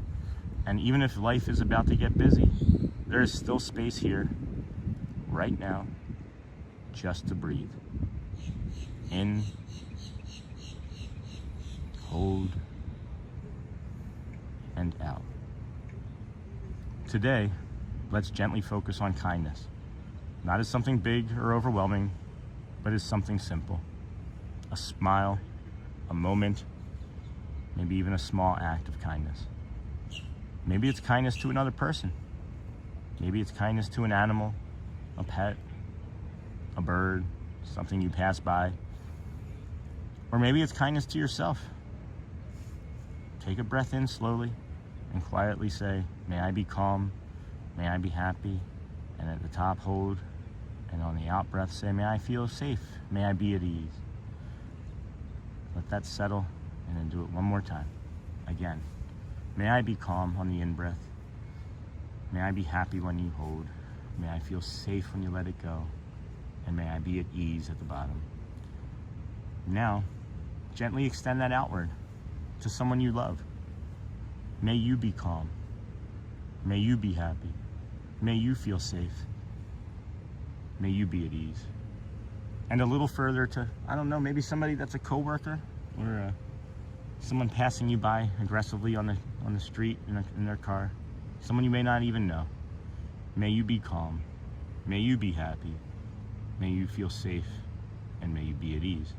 And even if life is about to get busy, there is still space here, right now, just to breathe. In. Hold. And out. Today, let's gently focus on kindness. Not as something big or overwhelming, but as something simple. A smile, a moment, maybe even a small act of kindness. Maybe it's kindness to another person. Maybe it's kindness to an animal, a pet, a bird, something you pass by. Or maybe it's kindness to yourself. Take a breath in slowly and quietly say, may I be calm, may I be happy, and at the top hold, and on the out breath say, may I feel safe, may I be at ease. Let that settle, and then do it one more time. Again, may I be calm on the in breath, May I be happy when you hold. May I feel safe when you let it go. And may I be at ease at the bottom. Now, gently extend that outward to someone you love. May you be calm. May you be happy. May you feel safe. May you be at ease. And a little further to, I don't know, maybe somebody that's a coworker or someone passing you by aggressively on the street in their car. Someone you may not even know. May you be calm. May you be happy. May you feel safe. And may you be at ease.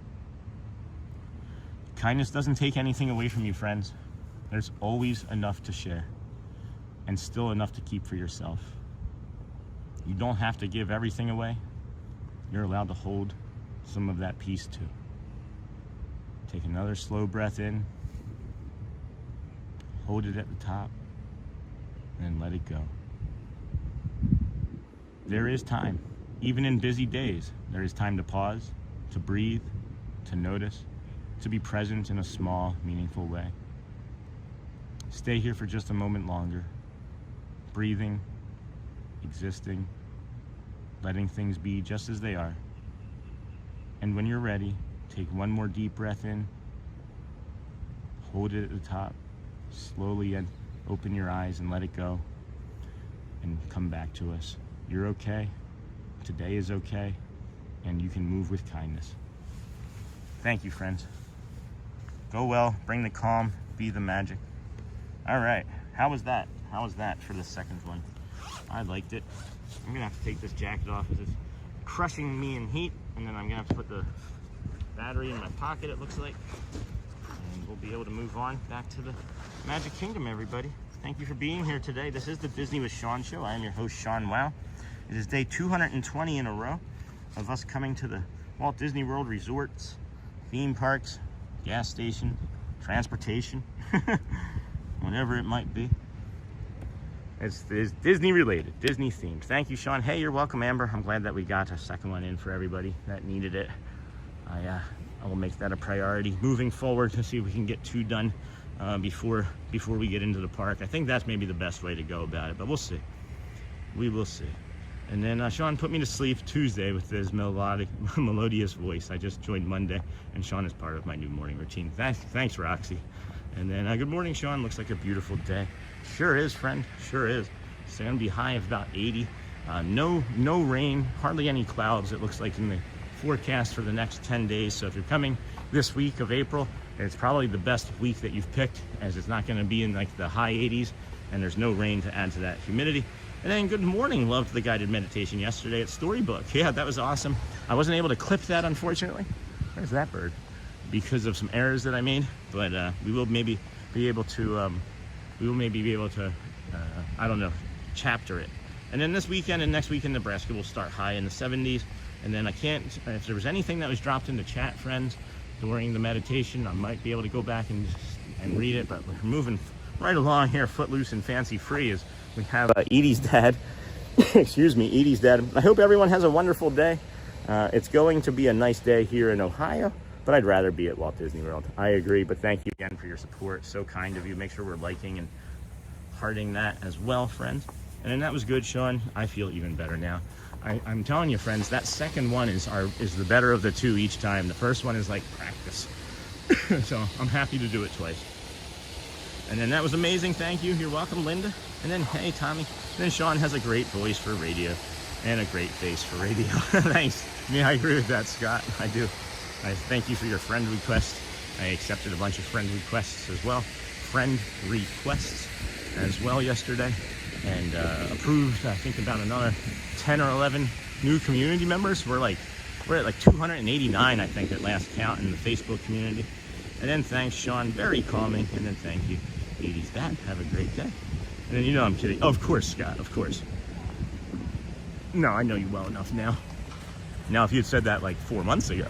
Kindness doesn't take anything away from you, friends. There's always enough to share. And still enough to keep for yourself. You don't have to give everything away. You're allowed to hold some of that peace too. Take another slow breath in. Hold it at the top. And let it go. There is time. Even in busy days, there is time to pause, to breathe, to notice, to be present in a small, meaningful way. Stay here for just a moment longer. Breathing, existing, letting things be just as they are. And when you're ready, take one more deep breath in, hold it at the top, slowly open your eyes and let it go, and come back to us. You're okay, today is okay, and you can move with kindness. Thank you, friends. Go well, bring the calm, be the magic. All right, how was that? How was that for the second one? I liked it. I'm gonna have to take this jacket off because it's crushing me in heat, and then I'm gonna have to put the battery in my pocket, it looks like. And we'll be able to move on back to the Magic Kingdom, everybody. Thank you for being here today. This is the Disney with Sean show. I am your host, Sean Wow. It is day 220 in a row of us coming to the Walt Disney World resorts, theme parks, gas station, transportation, whatever it might be. It's Disney related, Disney themed. Thank you, Sean. Hey, you're welcome, Amber. I'm glad that we got a second one in for everybody that needed it. I will make that a priority moving forward to see if we can get 2 done before we get into the park. I think that's maybe the best way to go about it, but we'll see. We will see. And then Sean put me to sleep Tuesday with his melodious voice. I just joined Monday, and Sean is part of my new morning routine. Thanks, Roxy. And then good morning, Sean. Looks like a beautiful day. Sure is, friend. Sure is. It's going to be high of about 80. No rain, hardly any clouds, it looks like, in the forecast for the next 10 days. So if you're coming this week of April, it's probably the best week that you've picked, as it's not going to be in like the high 80s, and there's no rain to add to that humidity. And then good morning. Loved the guided meditation yesterday at Storybook. Yeah, that was awesome. I wasn't able to clip that, unfortunately. Where's that bird? Because of some errors that I made. But we will maybe be able to, I don't know, chapter it. And then this weekend and next week in Nebraska, we'll start high in the 70s. And then if there was anything that was dropped into chat, friends, during the meditation, I might be able to go back and read it. But we're moving right along here, footloose and fancy free, as we have Edie's dad. Excuse me, Edie's dad. I hope everyone has a wonderful day. It's going to be a nice day here in Ohio, but I'd rather be at Walt Disney World. I agree, but thank you again for your support. So kind of you. Make sure we're liking and hearting that as well, friends. And then that was good, Sean. I feel even better now. I'm telling you, friends, that second one is the better of the 2 each time. The first one is like practice. So I'm happy to do it twice. And then that was amazing. Thank you. You're welcome, Linda. And then, hey, Tommy. And then Sean has a great voice for radio and a great face for radio. Thanks. Yeah, I agree with that, Scott. I do. I thank you for your friend request. I accepted a bunch of friend requests as well. Friend requests as well yesterday. And approved, I think, about another 10 or 11 new community members. We're at like 289, I think, at last count in the Facebook community. And then thanks, Sean. Very calming. And then thank you, Edie's dad. Have a great day. And then, you know I'm kidding. Oh, of course, Scott. Of course. No, I know you well enough now. Now, if you had said that like 4 months ago,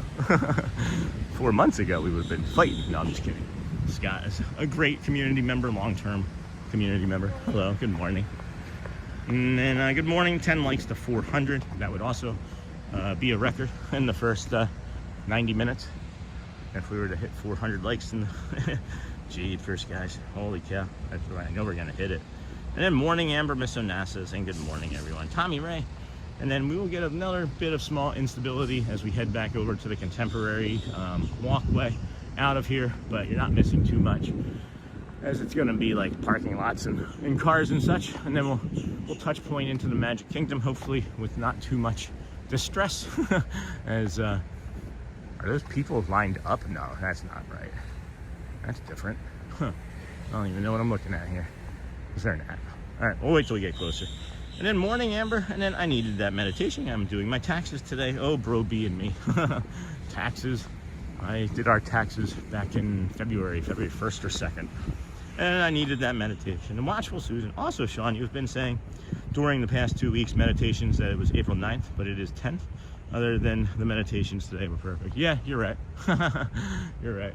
4 months ago, we would have been fighting. No, I'm just kidding. Scott is a great community member, long-term community member. Hello, good morning. And then good morning, 10 likes to 400. That would also be a record in the first 90 minutes. If we were to hit 400 likes in the Jeepers, guys. Holy cow. I know we're going to hit it. And then morning, Amber, Miss Onassis, and good morning, everyone. Tommy Ray. And then we will get another bit of small instability as we head back over to the Contemporary walkway out of here, but you're not missing too much, as it's going to be like parking lots and cars and such. And then we'll touch point into the Magic Kingdom, hopefully with not too much distress. As are those people lined up? No, that's not right. That's different. Huh. I don't even know what I'm looking at here. Is there not? All right, we'll wait till we get closer. And then morning, Amber, and then I needed that meditation. I'm doing my taxes today. Oh, bro, B and me. Taxes. I did our taxes back in February 1st or 2nd. And I needed that meditation. And Watchful Susan, also Sean, you've been saying during the past 2 weeks meditations that it was April 9th, but it is 10th. Other than the meditations today were perfect. Yeah, you're right. You're right.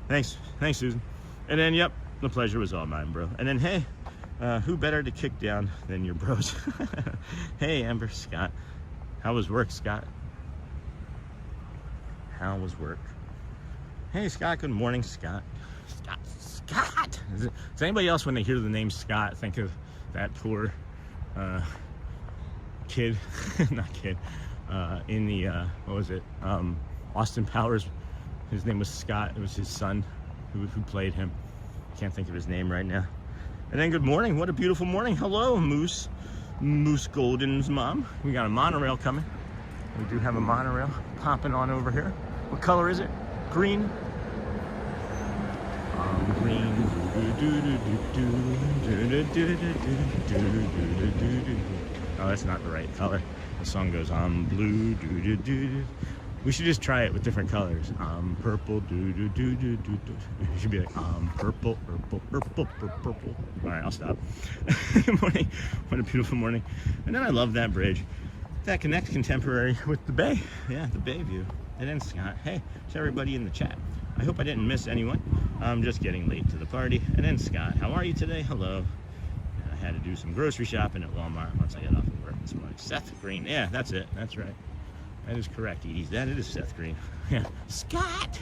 Thanks, Susan. And then, yep, the pleasure was all mine, bro. And then, hey, who better to kick down than your bros? Hey, Amber, Scott. How was work, Scott? How was work? Hey, Scott, good morning, Scott. Scott! Does anybody else, when they hear the name Scott, think of that poor kid? Not kid. In the, what was it? Austin Powers. His name was Scott. It was his son who played him. Can't think of his name right now. And then good morning. What a beautiful morning. Hello, Moose Golden's mom. We got a monorail coming. We do have a monorail popping on over here. What color is it? Green. Green. Oh, that's not the right color. The song goes on blue. We should just try it with different colors. Purple. It should be like purple. All right, I'll stop. Good morning. What a beautiful morning. And then I love that bridge that connects Contemporary with the bay. Yeah, the bay view. And then Scott. Hey, to everybody in the chat. I hope I didn't miss anyone. I'm just getting late to the party. And then Scott, how are you today? Hello. I had to do some grocery shopping at Walmart once I got off of work this morning. Seth Green. Yeah, that's it. That's right. That is correct, Edie. That it is Seth Green. Yeah. Scott!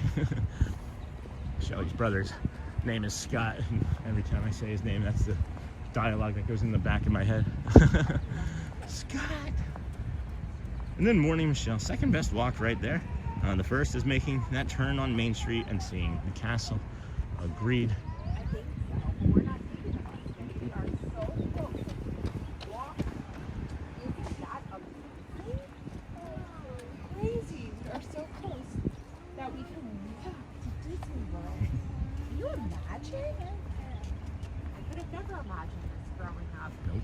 Shelly's brother's name is Scott. And every time I say his name, that's the dialogue that goes in the back of my head. Scott! And then morning, Michelle. Second best walk right there. The first is making that turn on Main Street and seeing the castle. Agreed. We're not leaving them. We are so close. Walk. Isn't that amazing? Crazy. We are so close that we can walk to Disney World. Can you imagine? I could have never imagined this growing up. Nope.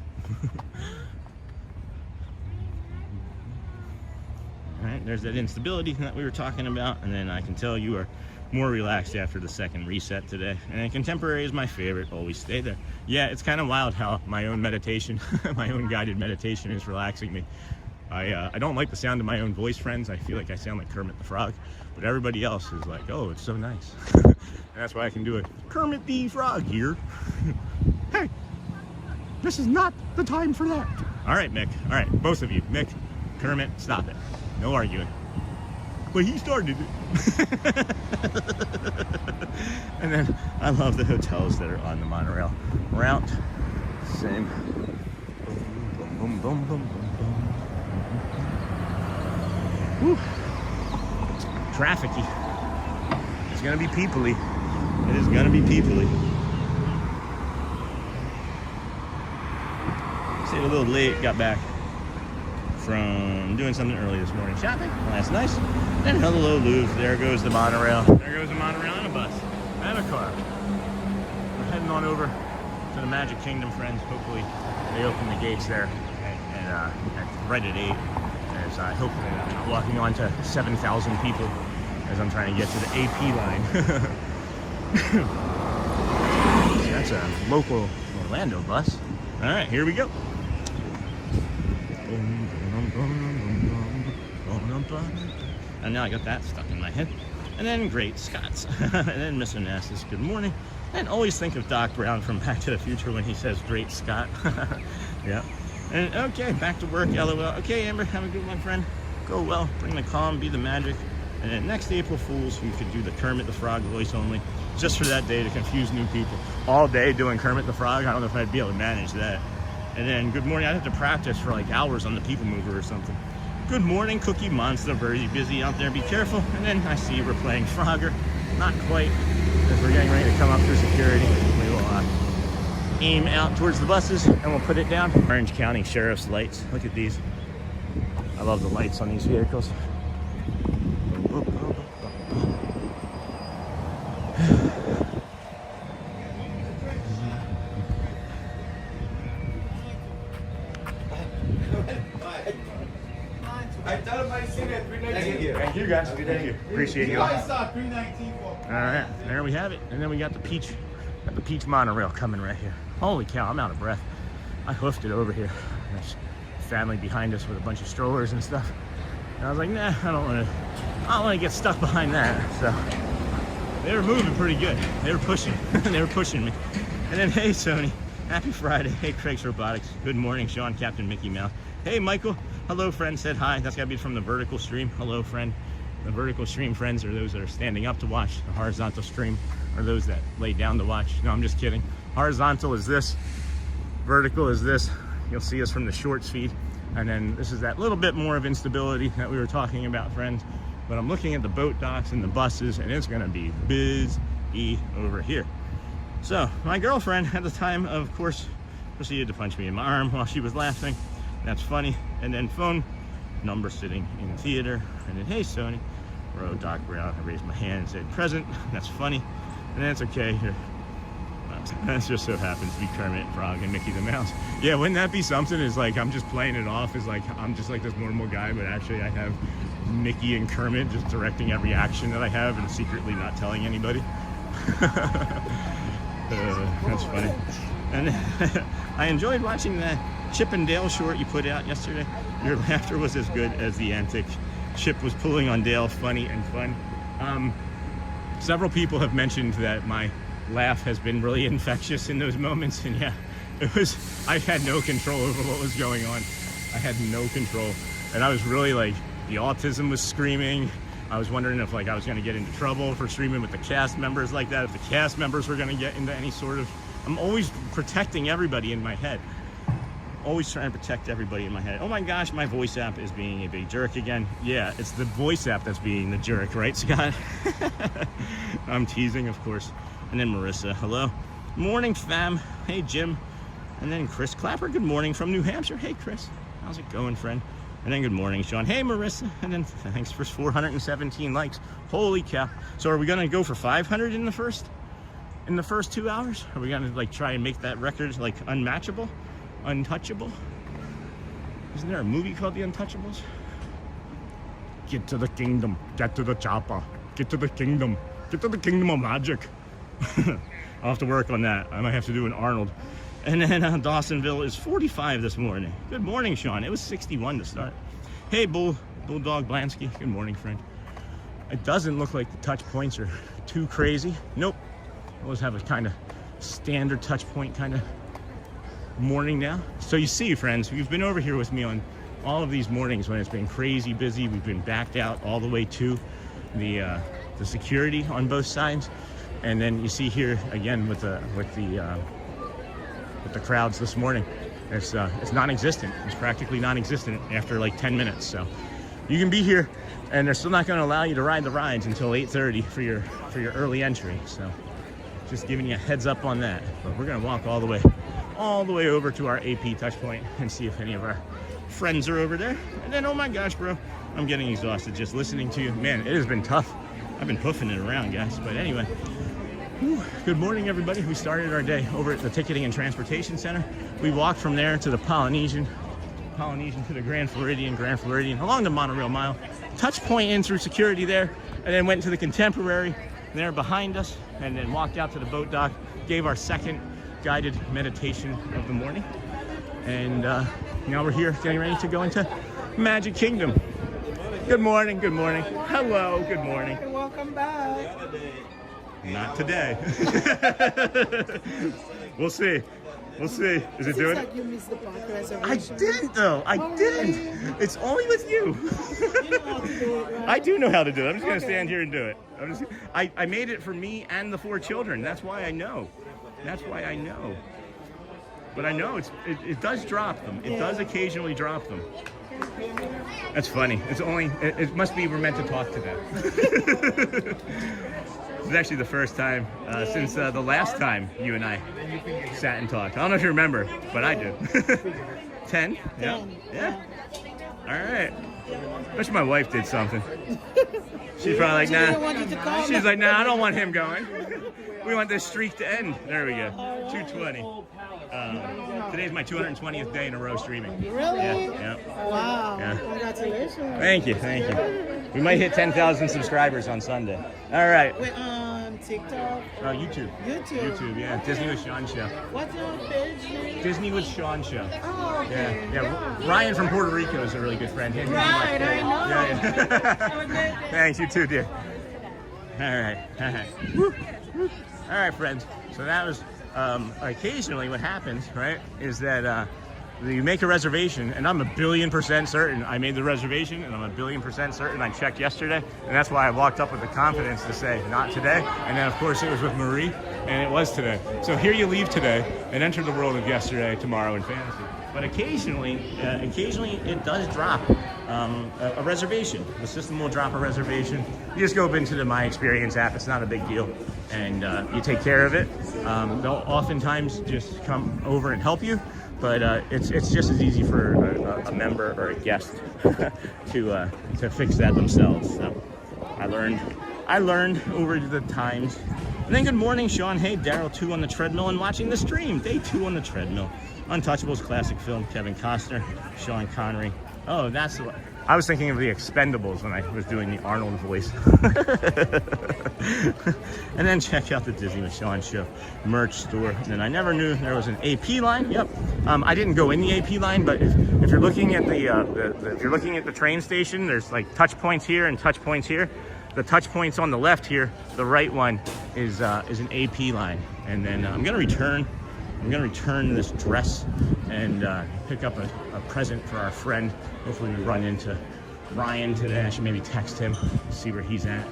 All right, there's that instability that we were talking about, and then I can tell you are more relaxed after the second reset today. And then Contemporary is my favorite. Always stay there. Yeah, it's kind of wild how my own meditation, my own guided meditation is relaxing me. I don't like the sound of my own voice, friends. I feel like I sound like Kermit the Frog, but everybody else is like, oh, it's so nice. And that's why I can do it. Kermit the Frog here. Hey, this is not the time for that. All right, Mick. All right, both of you. Mick, Kermit, stop it. No arguing. But he started it. And then I love the hotels that are on the monorail route. Same. Boom, boom, boom, boom, boom, boom. Whew. Trafficy. It's gonna be peoply. It is gonna be peoply. Stayed a little late, got back from doing something early this morning. Shopping. Well, that's nice. And hello, Louvre. There goes the monorail. There goes the monorail and a bus. And a car. We're heading on over to the Magic Kingdom, friends. Hopefully they open the gates there right at 8. As I hope I'm not walking on to 7,000 people as I'm trying to get to the AP line. That's a local Orlando bus. All right, here we go. And now I got that stuck in my head. And then Great Scots. And then Miss Onassis, good morning. And always think of Doc Brown from Back to the Future when he says Great Scott. Yeah. And okay, back to work, LOL. Okay, Amber, have a good one, friend. Go well, bring the calm, be the magic. And then next April Fools, we could do the Kermit the Frog voice only, just for that day to confuse new people. All day doing Kermit the Frog, I don't know if I'd be able to manage that. And then good morning, I'd have to practice for like hours on the People Mover or something. Good morning, Cookie Monster, very busy out there, be careful. And then I see we're playing Frogger, not quite, as we're getting ready to come up through security. We will aim out towards the buses and we'll put it down. Orange County Sheriff's lights, look at these. I love the lights on these vehicles. Thank you guys. Thank you. Appreciate you. All right, there we have it. And then we got the peach monorail coming right here. Holy cow, I'm out of breath. I hoofed it over here. There's family behind us with a bunch of strollers and stuff. And I was like, nah, I don't want to get stuck behind that. So they were moving pretty good. They were pushing. They were pushing me. And then, hey, Sony, happy Friday. Hey, Craig's Robotics. Good morning, Sean, Captain Mickey Mouse. Hey, Michael. Hello, friend. Said hi. That's got to be from the vertical stream. Hello, friend. The vertical stream friends are those that are standing up to watch. The horizontal stream are those that lay down to watch. No, I'm just kidding. Horizontal is this. Vertical is this. You'll see us from the shorts feed. And then this is that little bit more of instability that we were talking about, friends. But I'm looking at the boat docks and the buses, and it's going to be busy over here. So my girlfriend at the time, of course, proceeded to punch me in my arm while she was laughing. That's funny. And then phone number sitting in the theater. And then, hey, Sony. Row Doc Brown. I raised my hand and said, present. That's funny. And that's okay. Here. That just so happens to be Kermit, Frog, and Mickey the Mouse. Yeah, wouldn't that be something? Is like, I'm just playing it off as like, I'm just like this normal guy, but actually I have Mickey and Kermit just directing every action that I have and secretly not telling anybody. That's funny. And I enjoyed watching that Chip and Dale short you put out yesterday. Your laughter was as good as the antic. Chip was pulling on Dale, funny and fun. Several people have mentioned that my laugh has been really infectious in those moments, and yeah, I had no control over what was going on. I had no control, and I was really like, the autism was screaming. I was wondering if like I was going to get into trouble for streaming with the cast members like that, if the cast members were going to get into any sort of, I'm always protecting everybody in my head. Always trying to protect everybody in my head. Oh my gosh, my voice app is being a big jerk again. Yeah, it's the voice app that's being the jerk, right, Scott? I'm teasing, of course. And then Marissa, hello. Morning, fam. Hey, Jim. And then Chris Clapper, good morning from New Hampshire. Hey, Chris. How's it going, friend? And then good morning, Sean. Hey, Marissa. And then thanks for 417 likes. Holy cow. So are we going to go for 500 in the first 2 hours? Are we going to like try and make that record like unmatchable? Untouchable? Isn't there a movie called The Untouchables? Get to the kingdom. Get to the chopper. Get to the kingdom. Get to the kingdom of magic. I'll have to work on that. I might have to do an Arnold. And then Dawsonville is 45 this morning. Good morning, Sean. It was 61 to start. Hey, Bulldog Blansky. Good morning, friend. It doesn't look like the touch points are too crazy. Nope. I always have a kind of standard touch point kind of morning now. So you see, friends, you've been over here with me on all of these mornings when it's been crazy busy. We've been backed out all the way to the security on both sides. And then you see here again with the crowds this morning. It's non-existent. It's practically non-existent after like 10 minutes. So you can be here, and they're still not going to allow you to ride the rides until 8:30 for your early entry. So just giving you a heads up on that. But we're going to walk all the way over to our AP touch point and see if any of our friends are over there. And then, oh my gosh, bro, I'm getting exhausted just listening to you. Man, it has been tough. I've been hoofing it around, guys. But anyway. Good morning, everybody. We started our day over at the Ticketing and Transportation Center. We walked from there to the Polynesian to the Grand Floridian, along the monorail mile, touch point in through security there, and then went to the Contemporary there behind us, and then walked out to the boat dock, gave our second guided meditation of the morning. And now we're here getting ready to go into Magic Kingdom. Good morning, good morning. Hello, good morning. Welcome back. Not today. We'll see. We'll see. Is it doing it? Like you missed the park I reservation. didn't though. I didn't. It's only with you. You know how to do it, right? I do know how to do it. I'm just gonna Okay. stand here and do it. I made it for me and the 4 children. That's why I know. That's why I know. But I know it does drop them. It does occasionally drop them. That's funny. It must be we're meant to talk to them. It's actually the first time since the last time you and I sat and talked. I don't know if you remember, but I do. 10? Yeah. All right. I wish my wife did something. She's probably like, She didn't nah. want you to call She's me. like, nah, I don't want him going. We want this streak to end. There we go. 220. Today's my 220th day in a row streaming. Really? Yeah. Wow. Yeah. Congratulations. Thank you. We might hit 10,000 subscribers on Sunday. All right. We're on TikTok. YouTube. YouTube. Yeah. Disney with Sean show. What's your page name? Disney with Sean show. Oh, okay. Yeah. Ryan from Puerto Rico is a really good friend. Him, Right, I know. Yeah. Thanks, you too, dear. All right. Woo. All right, friends. So that was occasionally what happens, right, is that you make a reservation, and I'm 1,000,000,000% certain I made the reservation, and I'm 1,000,000,000% certain I checked yesterday, and that's why I walked up with the confidence to say, not today, and then of course it was with Marie, and it was today. So here you leave today and enter the world of yesterday, tomorrow, and fantasy. But occasionally it does drop a reservation. The system will drop a reservation. You just go into the My Experience app. It's not a big deal, and you take care of it. They'll oftentimes just come over and help you, but it's just as easy for a member or a guest to fix that themselves. So I learned over the times. And then good morning, Sean. Hey, Daryl 2 on the treadmill and watching the stream. Day 2 on the treadmill. Untouchables classic film. Kevin Costner, Sean Connery. Oh, that's what I was thinking of. The Expendables when I was doing the Arnold voice. And then check out the Disney with Sean show merch store. And then I never knew there was an AP line. Yep. I didn't go in the AP line, but if you're looking at if you're looking at the train station, there's like touch points here and touch points here. The touch points on the left here, the right one is an AP line. And then I'm gonna return this dress and pick up a present for our friend. Hopefully we run into Ryan today. I should maybe text him, see where he's at.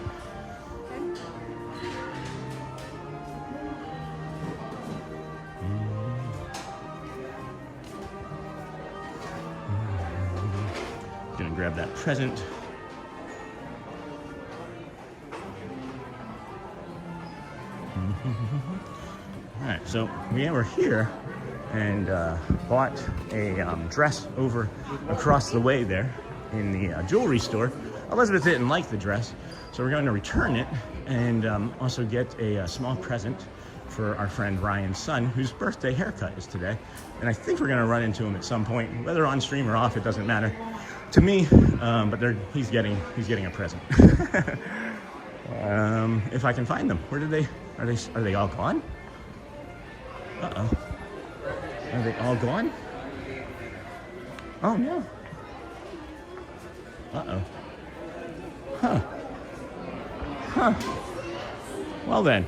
Gonna grab that present. All right, so we're here and bought a dress over across the way there in the jewelry store. Elizabeth didn't like the dress, so we're going to return it and also get a small present for our friend Ryan's son, whose birthday haircut is today. And I think we're going to run into him at some point, whether on stream or off, it doesn't matter to me. But he's getting a present. If I can find them, where did they? Are they all gone? Uh-oh. Are they all gone? Oh, no. Uh-oh. Huh. Well, then.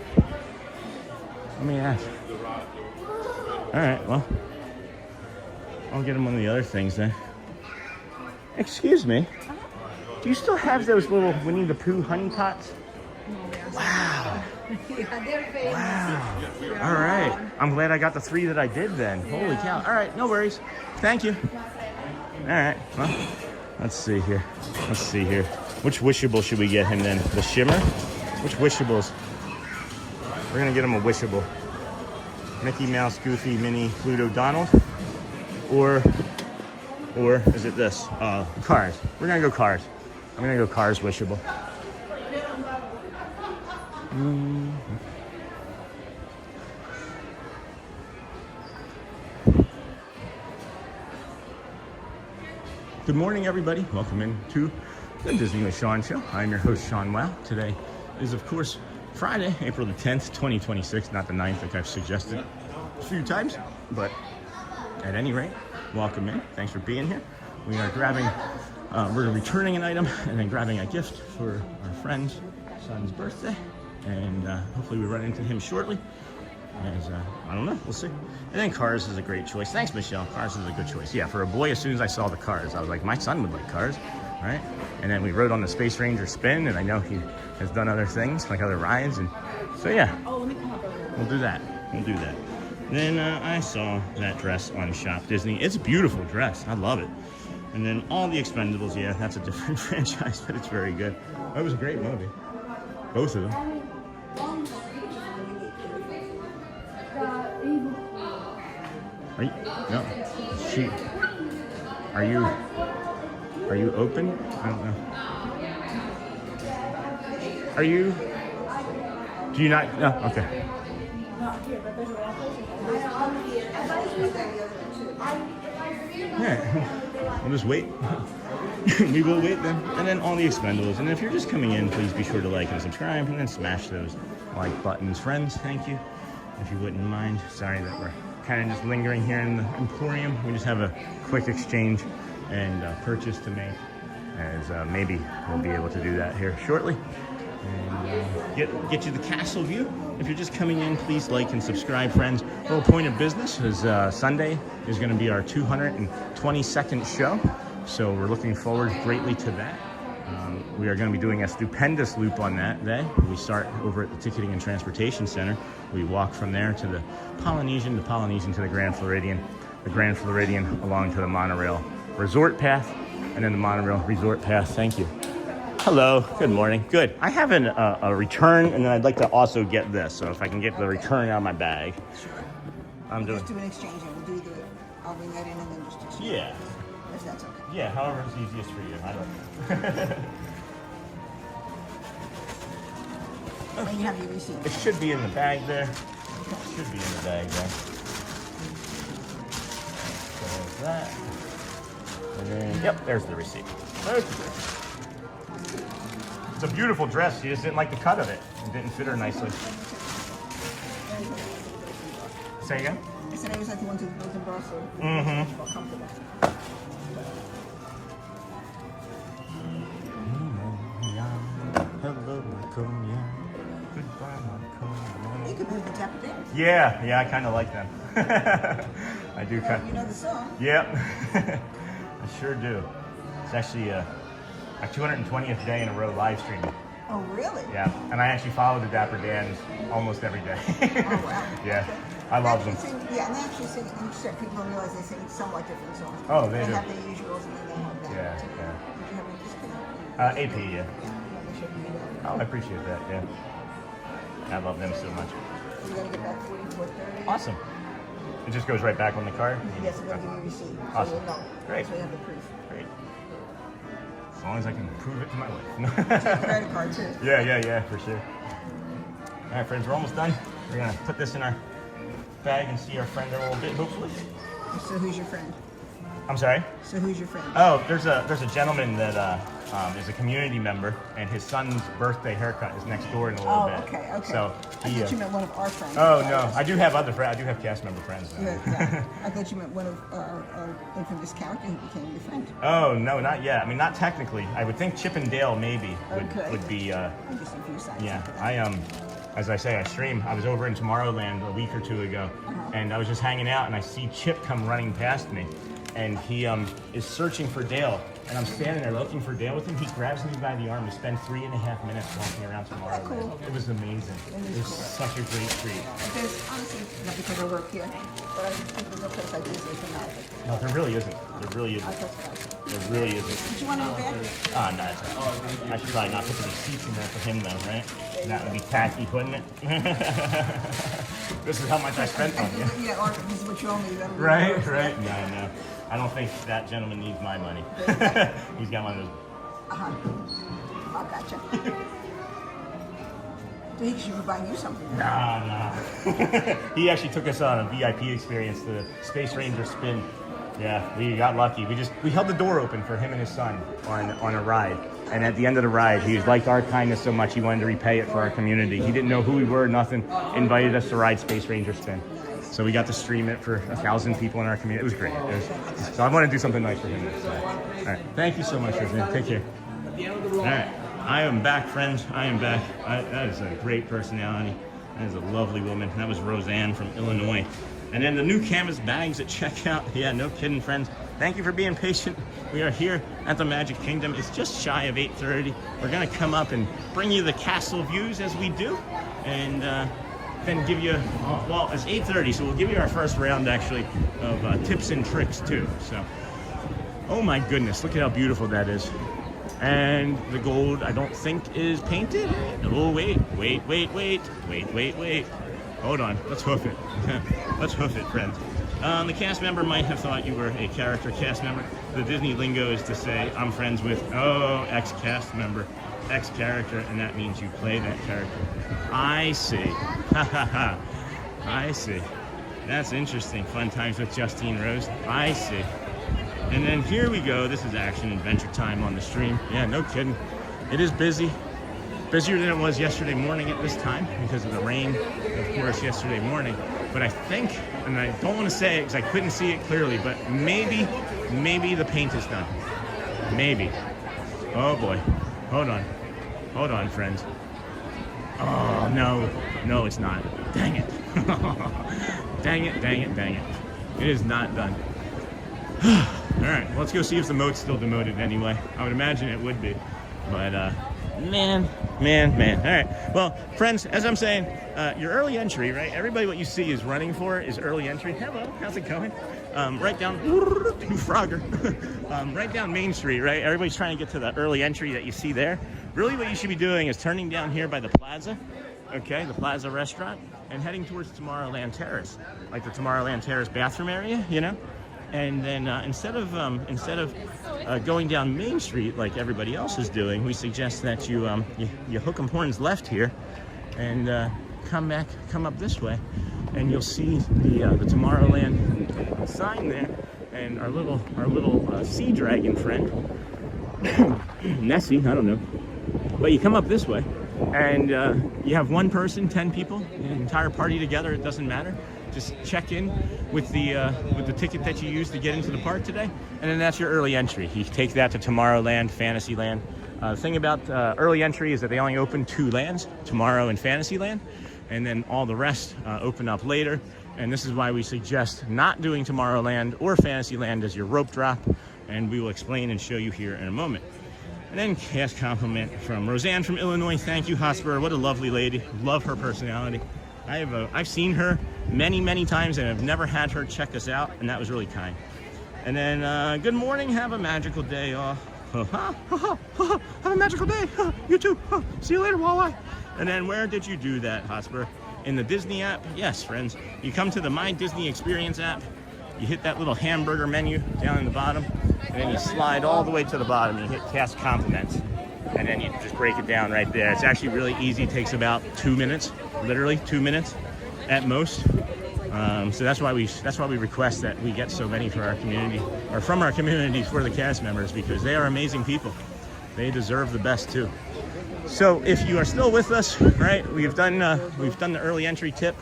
Let me ask. All right, well. I'll get them one of the other things, then. Excuse me. Do you still have those little Winnie the Pooh honey pots? Wow. Wow. All right. I'm glad I got the 3 that I did then. Holy cow. All right. No worries. Thank you. All right. Well, let's see here. Which wishable should we get him then? The shimmer? Which wishables? We're going to get him a wishable. Mickey Mouse, Goofy, Minnie, Pluto, Donald. Or is it this? Cars. We're going to go Cars. I'm going to go Cars wishable. Good morning, everybody. Welcome into the Disney with Sean show. I'm your host, Sean Wow. Today is, of course, Friday, April the 10th, 2026, not the 9th like I've suggested a few times, but at any rate, welcome in. Thanks for being here. We are we're returning an item and then grabbing a gift for our friend's son's birthday. And hopefully we run into him shortly. As, I don't know, we'll see. And then Cars is a great choice. Thanks, Michelle. Cars is a good choice. Yeah, for a boy, as soon as I saw the Cars, I was like, my son would like Cars, right? And then we rode on the Space Ranger spin, and I know he has done other things, like other rides, and so yeah. Oh, let me come up over there. We'll do that. We'll do that. Then I saw that dress on Shop Disney. It's a beautiful dress. I love it. And then all the Expendables, yeah, that's a different franchise, but it's very good. It was a great movie. Both of them. Are you, no, she, are you open? I don't know. Are you, do you not, no, okay. Yeah, we'll just wait. We will wait then. And then all the Expendables. And if you're just coming in, please be sure to like and subscribe and then smash those like buttons. Friends, thank you. If you wouldn't mind. Sorry that we're kind of just lingering here in the Emporium. We just have a quick exchange and purchase to make, as maybe we'll be able to do that here shortly. And get you the castle view. If you're just coming in, please like and subscribe, friends. Whole point of business is Sunday is going to be our 222nd show, so we're looking forward greatly to that. We are going to be doing a stupendous loop on that day. We start over at the Ticketing and Transportation Center. We walk from there to the Polynesian to the Grand Floridian along to the monorail resort path, and then the monorail resort path. Thank you. Hello, good morning. Good. I have a return, and then I'd like to also get this. So if I can get the return out of my bag. Sure. I'm doing. Just do an exchange, and we'll do the. I'll bring that in, and then just exchange. Yeah. If that's okay. Yeah. However it's easiest for you. I don't. And you have your receipt. It should be in the bag there. It should be in the bag there. So there's that. And then, yep, there's the receipt. There's the receipt. It's a beautiful dress. She just didn't like the cut of it. It didn't fit her nicely. Say again? I said I was like the one to the built-in bra, so feel comfortable. Hello, Marconia. Goodbye, Marconia. You could be the Dapper Dans. Yeah, I kind of like them. I do kind of. You know the song. Yep, I sure do. It's actually a 220th day in a row live streaming. Oh, really? Yeah, and I actually follow the Dapper Dans almost every day. Oh, wow. Yeah, Okay. I love them. Yeah, and they actually sing, I'm sure people don't realize they sing somewhat different songs. Oh, they do. have the usuals, and then they have that. Yeah, too. yeah. Did you have any discount? AP, yeah. Yeah, they should be that. Oh, I appreciate that, yeah. I love them so much. We're going to get back 44.30. Awesome. It just goes right back on the card? Yes, I'm going to give you a receipt. Awesome. So you'll know. Great. So you have the proof. Great. As long as I can prove it to my wife. Credit card, too. Yeah, for sure. All right, friends, we're almost done. We're going to put this in our bag and see our friend in a little bit, hopefully. So who's your friend? I'm sorry? So who's your friend? Oh, there's a gentleman that is a community member, and his son's birthday haircut is next door in a little Oh, bit. okay. So I he, thought you meant one of our friends. oh no, I do have other friends. I do have cast member friends. Yeah. I thought you meant one of our infamous character who became your friend. Oh no, not yet. I mean, not technically. I would think Chip and Dale maybe would be. I just a few sides. Yeah, as I say, I stream. I was over in Tomorrowland a week or two ago, and I was just hanging out, and I see Chip come running past me, and he is searching for Dale, and I'm standing there looking for Dale with him. He grabs me by the arm. We spend 3.5 minutes walking around Tomorrowland. Cool. It was amazing. It was such a great treat. There's honestly, not because I work here, but I just think there's no place like Disney for now. No, there really isn't. There really isn't. There really isn't. Did you want to go back? Oh, no, it's all right. I should probably not put the receipts in there for him, though, right? That would be tacky, wouldn't it? This is how much I spent on you. Yeah, or this is what you owe me. Right. No. I don't think that gentleman needs my money. He's got one of those. I gotcha. So he should be buying you something. Nah. He actually took us on a VIP experience, the Space Ranger spin. Yeah, we got lucky. We held the door open for him and his son on a ride. And at the end of the ride, he liked our kindness so much he wanted to repay it for our community. He didn't know who we were, nothing. Invited us to ride Space Ranger spin. So we got to stream it for 1,000 people in our community. It was great. So I want to do something nice for him. So, all right. Thank you so much, Roseanne. Take care. All right. I am back, friends. I am back. That is a great personality. That is a lovely woman. That was Roseanne from Illinois. And then the new canvas bags at checkout. Yeah, no kidding, friends. Thank you for being patient. We are here at the Magic Kingdom. It's just shy of 8:30. We're gonna come up and bring you the castle views as we do, and then give you, well, it's 8:30, so we'll give you our first round actually of tips and tricks too. So, oh my goodness, look at how beautiful that is. And the gold, I don't think is painted. Oh, wait. Hold on, let's hoof it. Let's hoof it, friends. The cast member might have thought you were a character cast member. The Disney lingo is to say, I'm friends with, ex-cast member, ex-character, and that means you play that character. I see. Ha ha ha. I see. That's interesting. Fun times with Justine Rose. I see. And then here we go. This is action adventure time on the stream. Yeah, no kidding. It is busy. Busier than it was yesterday morning at this time because of the rain, of course, yesterday morning. But I think, and I don't want to say it because I couldn't see it clearly, but maybe the paint is done. Maybe. Oh boy. Hold on, friends. Oh, no, it's not. Dang it. Dang it. It is not done. All right, let's go see if the moat's still demoted anyway. I would imagine it would be, but man. All right, well, friends, as I'm saying, your early entry, right? Everybody, what you see is running for is early entry. Hello, how's it going? Right down, Frogger, right down Main Street, right? Everybody's trying to get to the early entry that you see there. Really, what you should be doing is turning down here by the Plaza, okay, the Plaza restaurant, and heading towards Tomorrowland Terrace, like the Tomorrowland Terrace bathroom area, you know. And then instead of going down Main Street like everybody else is doing, we suggest that you hook 'em horns left here, and come up this way, and you'll see the Tomorrowland sign there, and our little sea dragon friend, Nessie, I don't know, but you come up this way, and you have one person, 10 people, an entire party together. It doesn't matter. Just check in with the ticket that you used to get into the park today, and then that's your early entry. You take that to Tomorrowland, Fantasyland. The thing about early entry is that they only open 2 lands, Tomorrow and Fantasyland, and then all the rest open up later. And this is why we suggest not doing Tomorrowland or Fantasyland as your rope drop, and we will explain and show you here in a moment. And then cast compliment from Roseanne from Illinois. Thank you, Hotspur. What a lovely lady. Love her personality. I've seen her many times and have never had her check us out, and that was really kind. And then good morning, have a magical day, all. Have a magical day. You too. See you later, Walleye. And then where did you do that, Hotspur? In the Disney app? Yes, friends. You come to the My Disney Experience app, you hit that little hamburger menu down in the bottom, and then you slide all the way to the bottom and you hit cast compliments. And then you just break it down right there. It's actually really easy. It takes about 2 minutes, literally 2 minutes at most. So that's why we request that we get so many for our community, or from our community for the cast members, because they are amazing people. They deserve the best too. So if you are still with us, right, we've done the early entry tip.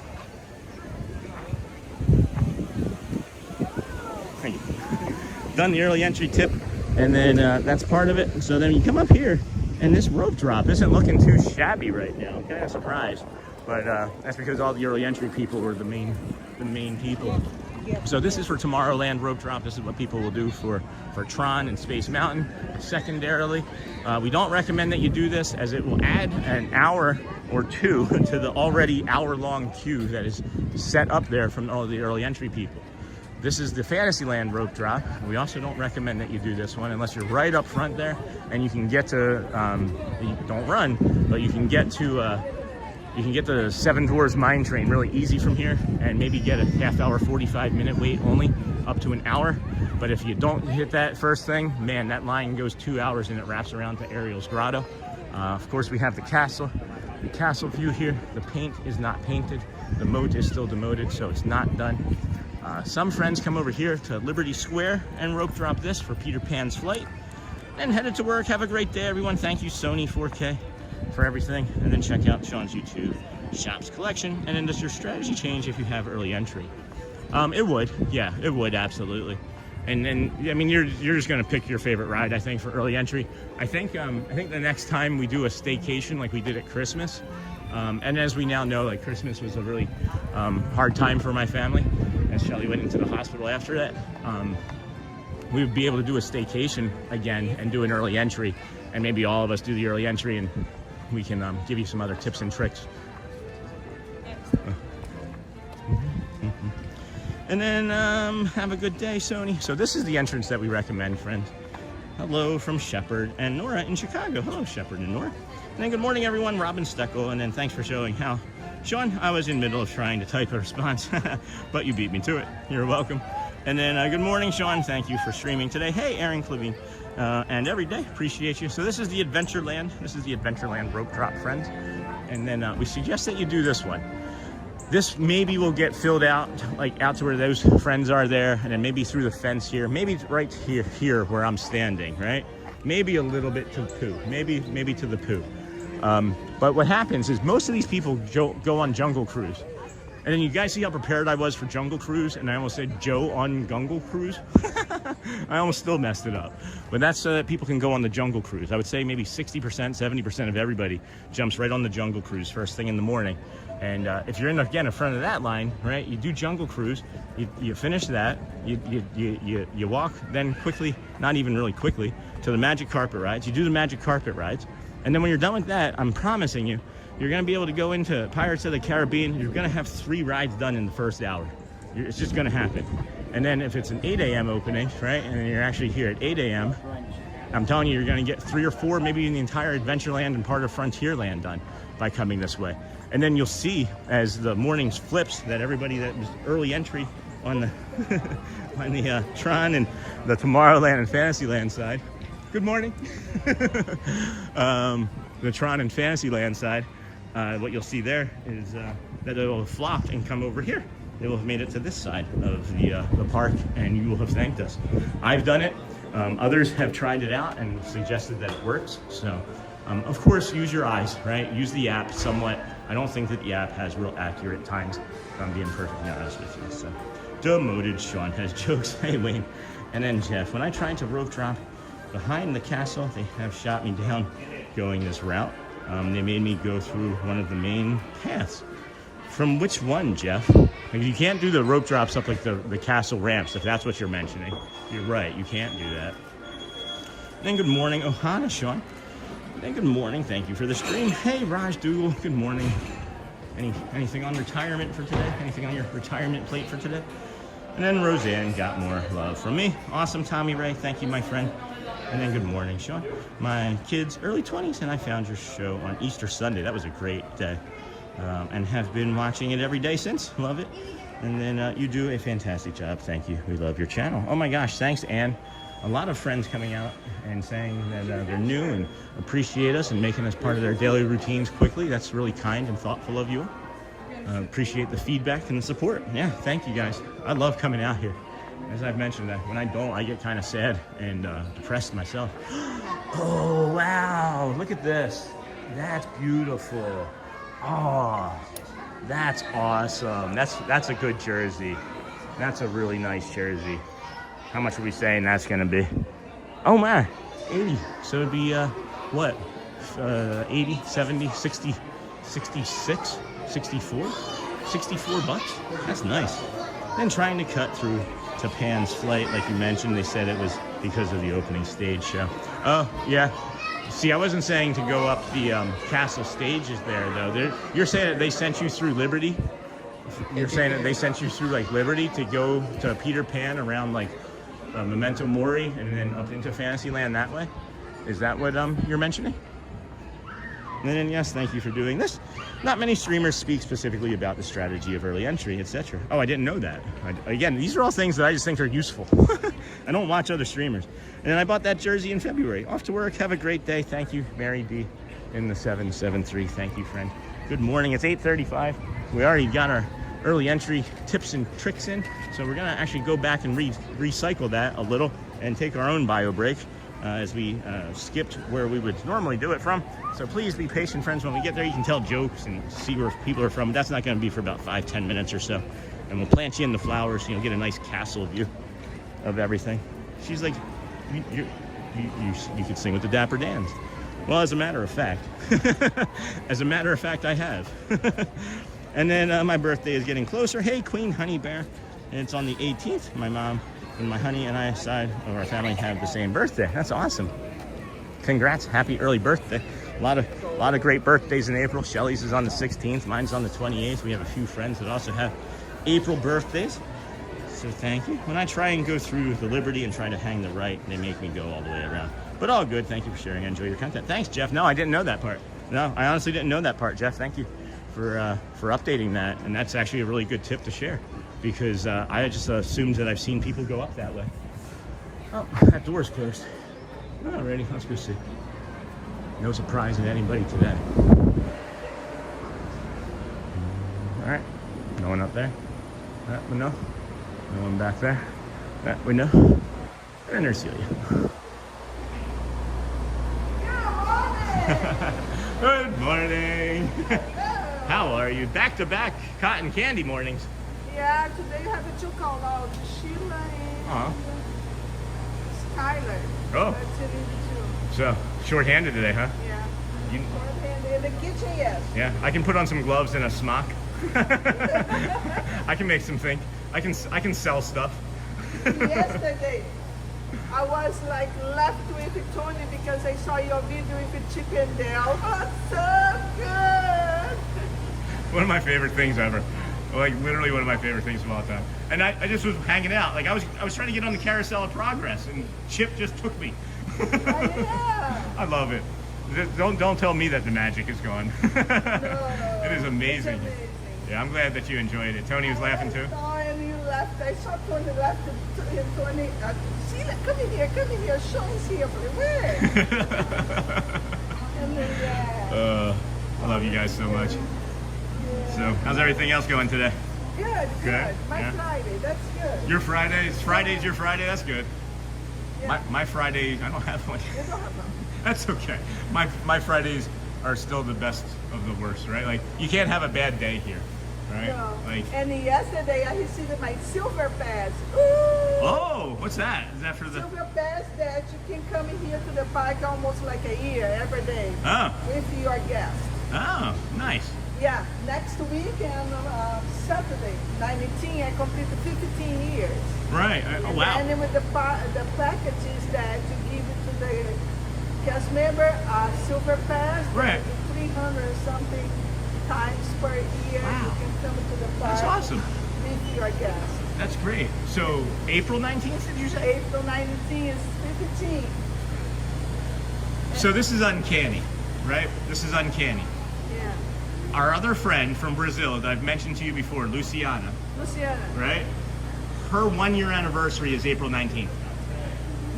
Thank you. Done the early entry tip, and then that's part of it. So then you come up here, and this rope drop isn't looking too shabby right now. I'm kind of surprised, but that's because all the early entry people were the main people. So this is for Tomorrowland rope drop. This is what people will do for Tron and Space Mountain. Secondarily, we don't recommend that you do this, as it will add an hour or two to the already hour-long queue that is set up there from all the early entry people. This is the Fantasyland rope drop. We also don't recommend that you do this one unless you're right up front there and you can get to, don't run, but you can get to the Seven Dwarfs Mine Train really easy from here, and maybe get a half-hour, 45-minute wait only, up to an hour. But if you don't hit that first thing, man, that line goes 2 hours and it wraps around to Ariel's Grotto. Of course, we have the castle view here. The paint is not painted. The moat is still demoted, so it's not done. Some friends come over here to Liberty Square and rope drop this for Peter Pan's flight, and headed to work. Have a great day, everyone. Thank you, Sony 4K, for everything. And then check out Sean's YouTube Shops collection. And then does your strategy change if you have early entry? It would, yeah, it would, absolutely. And then, I mean, you're just gonna pick your favorite ride, I think, for early entry. I think the next time we do a staycation like we did at Christmas, And as we now know, like Christmas was a really hard time for my family. As Shelly went into the hospital after that, we would be able to do a staycation again and do an early entry, and maybe all of us do the early entry, and we can give you some other tips and tricks. And then have a good day, Sony. So this is the entrance that we recommend, friends. Hello from Shepard and Nora in Chicago. Hello, Shepard and Nora. And then good morning, everyone. Robin Steckel. And then thanks for showing how. Sean, I was in the middle of trying to type a response, but you beat me to it. You're welcome. And then good morning, Sean. Thank you for streaming today. Hey, Aaron Clevine. And every day, appreciate you. So this is the Adventureland. This is the Adventureland rope drop, friends. And then we suggest that you do this one. This maybe will get filled out, like out to where those friends are there, and then maybe through the fence here, maybe right here where I'm standing, right? Maybe a little bit to poo, maybe to the poo. But what happens is most of these people go on Jungle Cruise. And then you guys see how prepared I was for Jungle Cruise, and I almost said Joe on Jungle Cruise. I almost still messed it up. But that's so that people can go on the Jungle Cruise. I would say maybe 60%, 70% of everybody jumps right on the Jungle Cruise first thing in the morning. And if you're in front of that line, right, you do Jungle Cruise, you finish that, you walk then quickly, not even really quickly, to the Magic Carpet rides. You do the Magic Carpet rides. And then when you're done with that, I'm promising you, you're going to be able to go into Pirates of the Caribbean. You're going to have 3 rides done in the first hour. It's just going to happen. And then if it's an 8 a.m. opening, right, and you're actually here at 8 a.m., I'm telling you, you're going to get 3 or 4, maybe in the entire Adventureland and part of Frontierland done by coming this way. And then you'll see as the morning flips that everybody that was early entry on the on the Tron and the Tomorrowland and Fantasyland side. Good morning. The Tron and Fantasyland side. What you'll see there is that it will have flopped and come over here. It will have made it to this side of the park, and you will have thanked us. I've done it. Others have tried it out and suggested that it works. So, of course, use your eyes, right? Use the app somewhat. I don't think that the app has real accurate times, if I'm being perfectly honest with you. So, demoted Sean has jokes. Hey, Wayne. And then Jeff, when I tried to rope drop behind the castle, they have shot me down going this route. They made me go through one of the main paths. From which one, Jeff? Like, you can't do the rope drops up like the castle ramps, if that's what you're mentioning. You're right, you can't do that. Then good morning, Ohana, Sean. Then good morning, thank you for the stream. Hey, Raj Dougal, good morning. Anything on retirement for today? Anything on your retirement plate for today? And then Roseanne got more love from me. Awesome, Tommy Ray, thank you, my friend. And then good morning, Sean. My kids, early 20s, and I found your show on Easter Sunday. That was a great day. And have been watching it every day since. Love it. And then you do a fantastic job. Thank you. We love your channel. Oh my gosh, thanks, Ann. A lot of friends coming out and saying that they're new and appreciate us and making us part of their daily routines quickly. That's really kind and thoughtful of you. Appreciate the feedback and the support. Yeah, thank you guys. I love coming out here. As I've mentioned, that when I don't, I get kind of sad and depressed myself. Oh, wow. Look at this. That's beautiful. Oh, that's awesome. That's a good jersey. That's a really nice jersey. How much are we saying that's going to be? Oh, my. 80. So it'd be, what? 80, 70, 60, 66, 64? 64 bucks? That's nice. Then trying to cut through to Pan's Flight, like you mentioned, they said it was because of the opening stage show. Oh, yeah. See, I wasn't saying to go up the castle stages there, though. You're saying that they sent you through Liberty? You're saying that they sent you through, like, Liberty to go to Peter Pan around, like, Memento Mori and then up into Fantasyland that way? Is that what you're mentioning? And then, yes, thank you for doing this. Not many streamers speak specifically about the strategy of early entry, etc. Oh, I didn't know that. Again, these are all things that I just think are useful. I don't watch other streamers. And then I bought that jersey in February. Off to work. Have a great day. Thank you, Mary D. in the 773. Thank you, friend. Good morning. It's 8:35. We already got our early entry tips and tricks in. So we're going to actually go back and recycle that a little and take our own bio break. As we skipped where we would normally do it from. So please be patient, friends. When we get there, you can tell jokes and see where people are from. That's not going to be for about 5-10 minutes or so. And we'll plant you in the flowers, so you'll get a nice castle view of everything. She's like, you could sing with the Dapper Dans. Well, as a matter of fact, I have. And then my birthday is getting closer. Hey, Queen Honey Bear. And it's on the 18th. My mom and my honey and I side of our family have the same birthday. That's awesome. Congrats. Happy early birthday. A lot of great birthdays in April. Shelly's is on the 16th. Mine's on the 28th. We have a few friends that also have April birthdays. So thank you. When I try and go through the Liberty and try to hang the right, they make me go all the way around. But all good. Thank you for sharing. I enjoy your content. Thanks, Jeff. No, I didn't know that part. No, I honestly didn't know that part, Jeff. Thank you for updating that. And that's actually a really good tip to share, because I just assumed that I've seen people go up that way. Oh, that door's closed. Alrighty, let's go see. No surprise in anybody today. All right, no one up there. That window. No one back there. That window. And there's Celia. Good morning. How are you? Back-to-back cotton candy mornings. Yeah, today I have two call out, Sheila and Skylar. Oh. That's it in the two. So, short-handed today, huh? Yeah. You, And in the kitchen, yes. yeah, I can put on some gloves and a smock. I can make some things. I can sell stuff. Yesterday, I was like left with Tony because I saw your video with Chip and Dale. Oh, so good! One of my favorite things ever. Like literally one of my favorite things of all time. And I just was hanging out. Like I was trying to get on the carousel of progress, and Chip just took me. Yeah. I love it. Don't tell me that the magic is gone. No, It is amazing. It's amazing. Yeah, I'm glad that you enjoyed it. Tony was laughing too. Oh, and you left. I saw Tony left. And Tony, Sheila, come in here. Sean's here. Where? And then, yeah. I love you guys so much. So, how's everything else going today? Good. My Yeah. Friday, that's good. Your Friday's your Friday. That's good. Yeah. My Friday, I don't have one. You don't have them. That's okay. My Fridays are still the best of the worst, right? Like you can't have a bad day here, right? No. Like And yesterday I received my silver pass. Ooh! oh, what's that? Is that for the? Silver pass that you can come here to the park almost like a year every day Oh, with your guest. oh, nice. Yeah, next week and Saturday, 19, I completed 15 years. Right. Oh wow. And then with the packages that you give it to the cast member, silver pass, Right. 300 something times per year. Wow. You can come to the park That's awesome. with your guest. That's great. So April 19th, did you say? April 19 is 15. So this is uncanny, right? This is uncanny. Yeah. Our other friend from Brazil that I've mentioned to you before, Luciana, Luciana. right? Her 1 year anniversary is April 19th.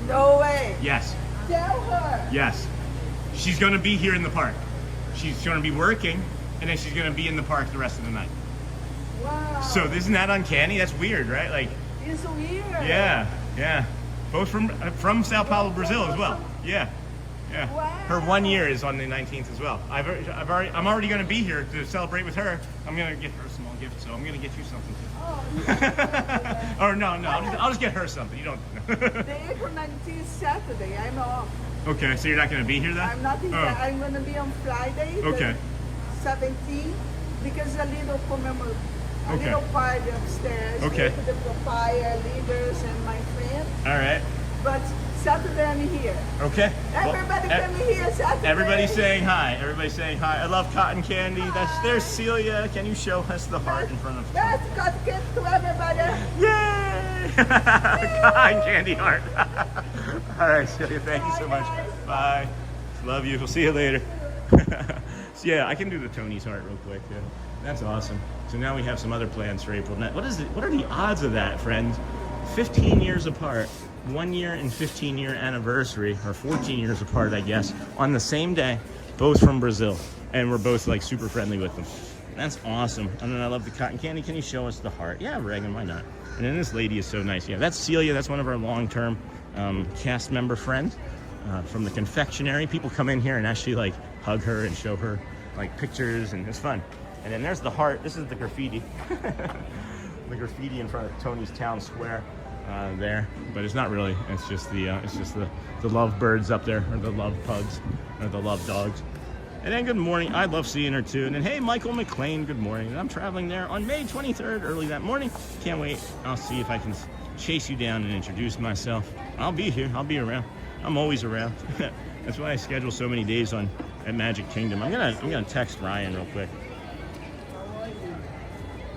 No way. Yes. Tell her. Yes. She's going to be here in the park. She's going to be working, and then she's going to be in the park the rest of the night. Wow. So isn't that uncanny? That's weird, right? Like, It's weird. yeah. Both from Sao Paulo, Brazil as well. Yeah. Wow. Her 1 year is on the 19th as well. I'm already going to be here to celebrate with her. I'm going to get her a small gift, so I'm going to get you something too. Oh, yeah. Or no, I'll just get her something. You don't. The April 19th is Saturday. I'm off. Okay, so you're not going to be here then? I'm not in Oh. I'm going to be on Friday, Okay. the 17th, because a little Okay. little party upstairs Okay. with the fire leaders and my friends. All right. But Saturday I'm here. Okay. Everybody Well, come here Saturday. Everybody's saying hi. Everybody's saying hi. I love cotton candy. There's Celia. Can you show us the heart in front of? That's got kids to everybody. Yay! Cotton candy heart. All right, Celia. Thank you so much. Bye, guys. Bye. Love you. We'll see you later. So yeah, I can do the Tony's heart real quick. Yeah. That's awesome. So now we have some other plans for April. What is it? What are the odds of that, friends? 15 years apart. 1 year and 15-year anniversary, or 14 years apart, I guess, on the same day, both from Brazil, and we're both like super friendly with them. That's awesome. And then I love the cotton candy. Can you show us the heart? Yeah, Reagan, why not? And then this lady is so nice. Yeah, that's Celia. That's one of our long-term cast member friends from the confectionery. People come in here and actually like hug her and show her like pictures, and it's fun. And then there's the heart. This is the graffiti. The graffiti in front of Tony's Town Square. there, but it's not really. It's just the love birds up there, or the love pugs, or the love dogs. And then good morning. I love seeing her too. And then hey, Michael McLean, good morning. And I'm traveling there on May 23rd, early that morning. Can't wait. I'll see if I can chase you down and introduce myself. I'll be here. I'll be around. I'm always around. That's why I schedule so many days at Magic Kingdom. I'm gonna text Ryan real quick.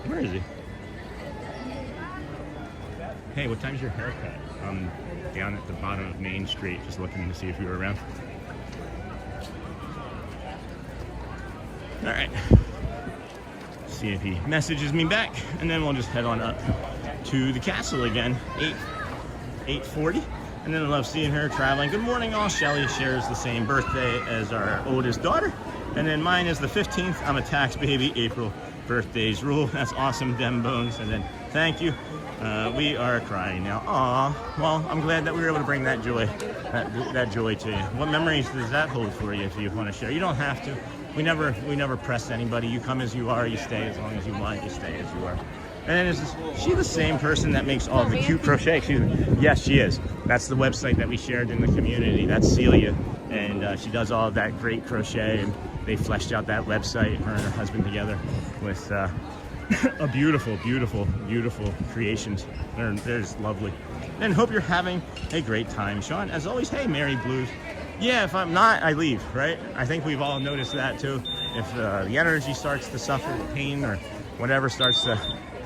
Where is he? Hey, what time's your haircut? I'm down at the bottom of Main Street, just looking to see if you were around. All right. See if he messages me back, and then we'll just head on up to the castle again. 8:40. And then I love seeing her traveling. Good morning, all. Shelly shares the same birthday as our oldest daughter. And then mine is the 15th. I'm a tax baby. April birthdays rule. That's awesome, Dem Bones. And then thank you. We are crying now. Aw. Well, I'm glad that we were able to bring that joy, that joy to you. What memories does that hold for you if you want to share? You don't have to. We never press anybody. You come as you are. You stay as long as you want. You stay as you are. And then is she the same person that makes all the cute crochet? Excuse me. Yes, she is. That's the website that we shared in the community. That's Celia, and she does all of that great crochet. And they fleshed out that website, her and her husband together, with a beautiful, beautiful, beautiful creations. They're just lovely. And hope you're having a great time, Sean. As always, hey, Mary Blues. Yeah, if I'm not, I leave, right? I think we've all noticed that too. If the energy starts to suffer pain or whatever starts to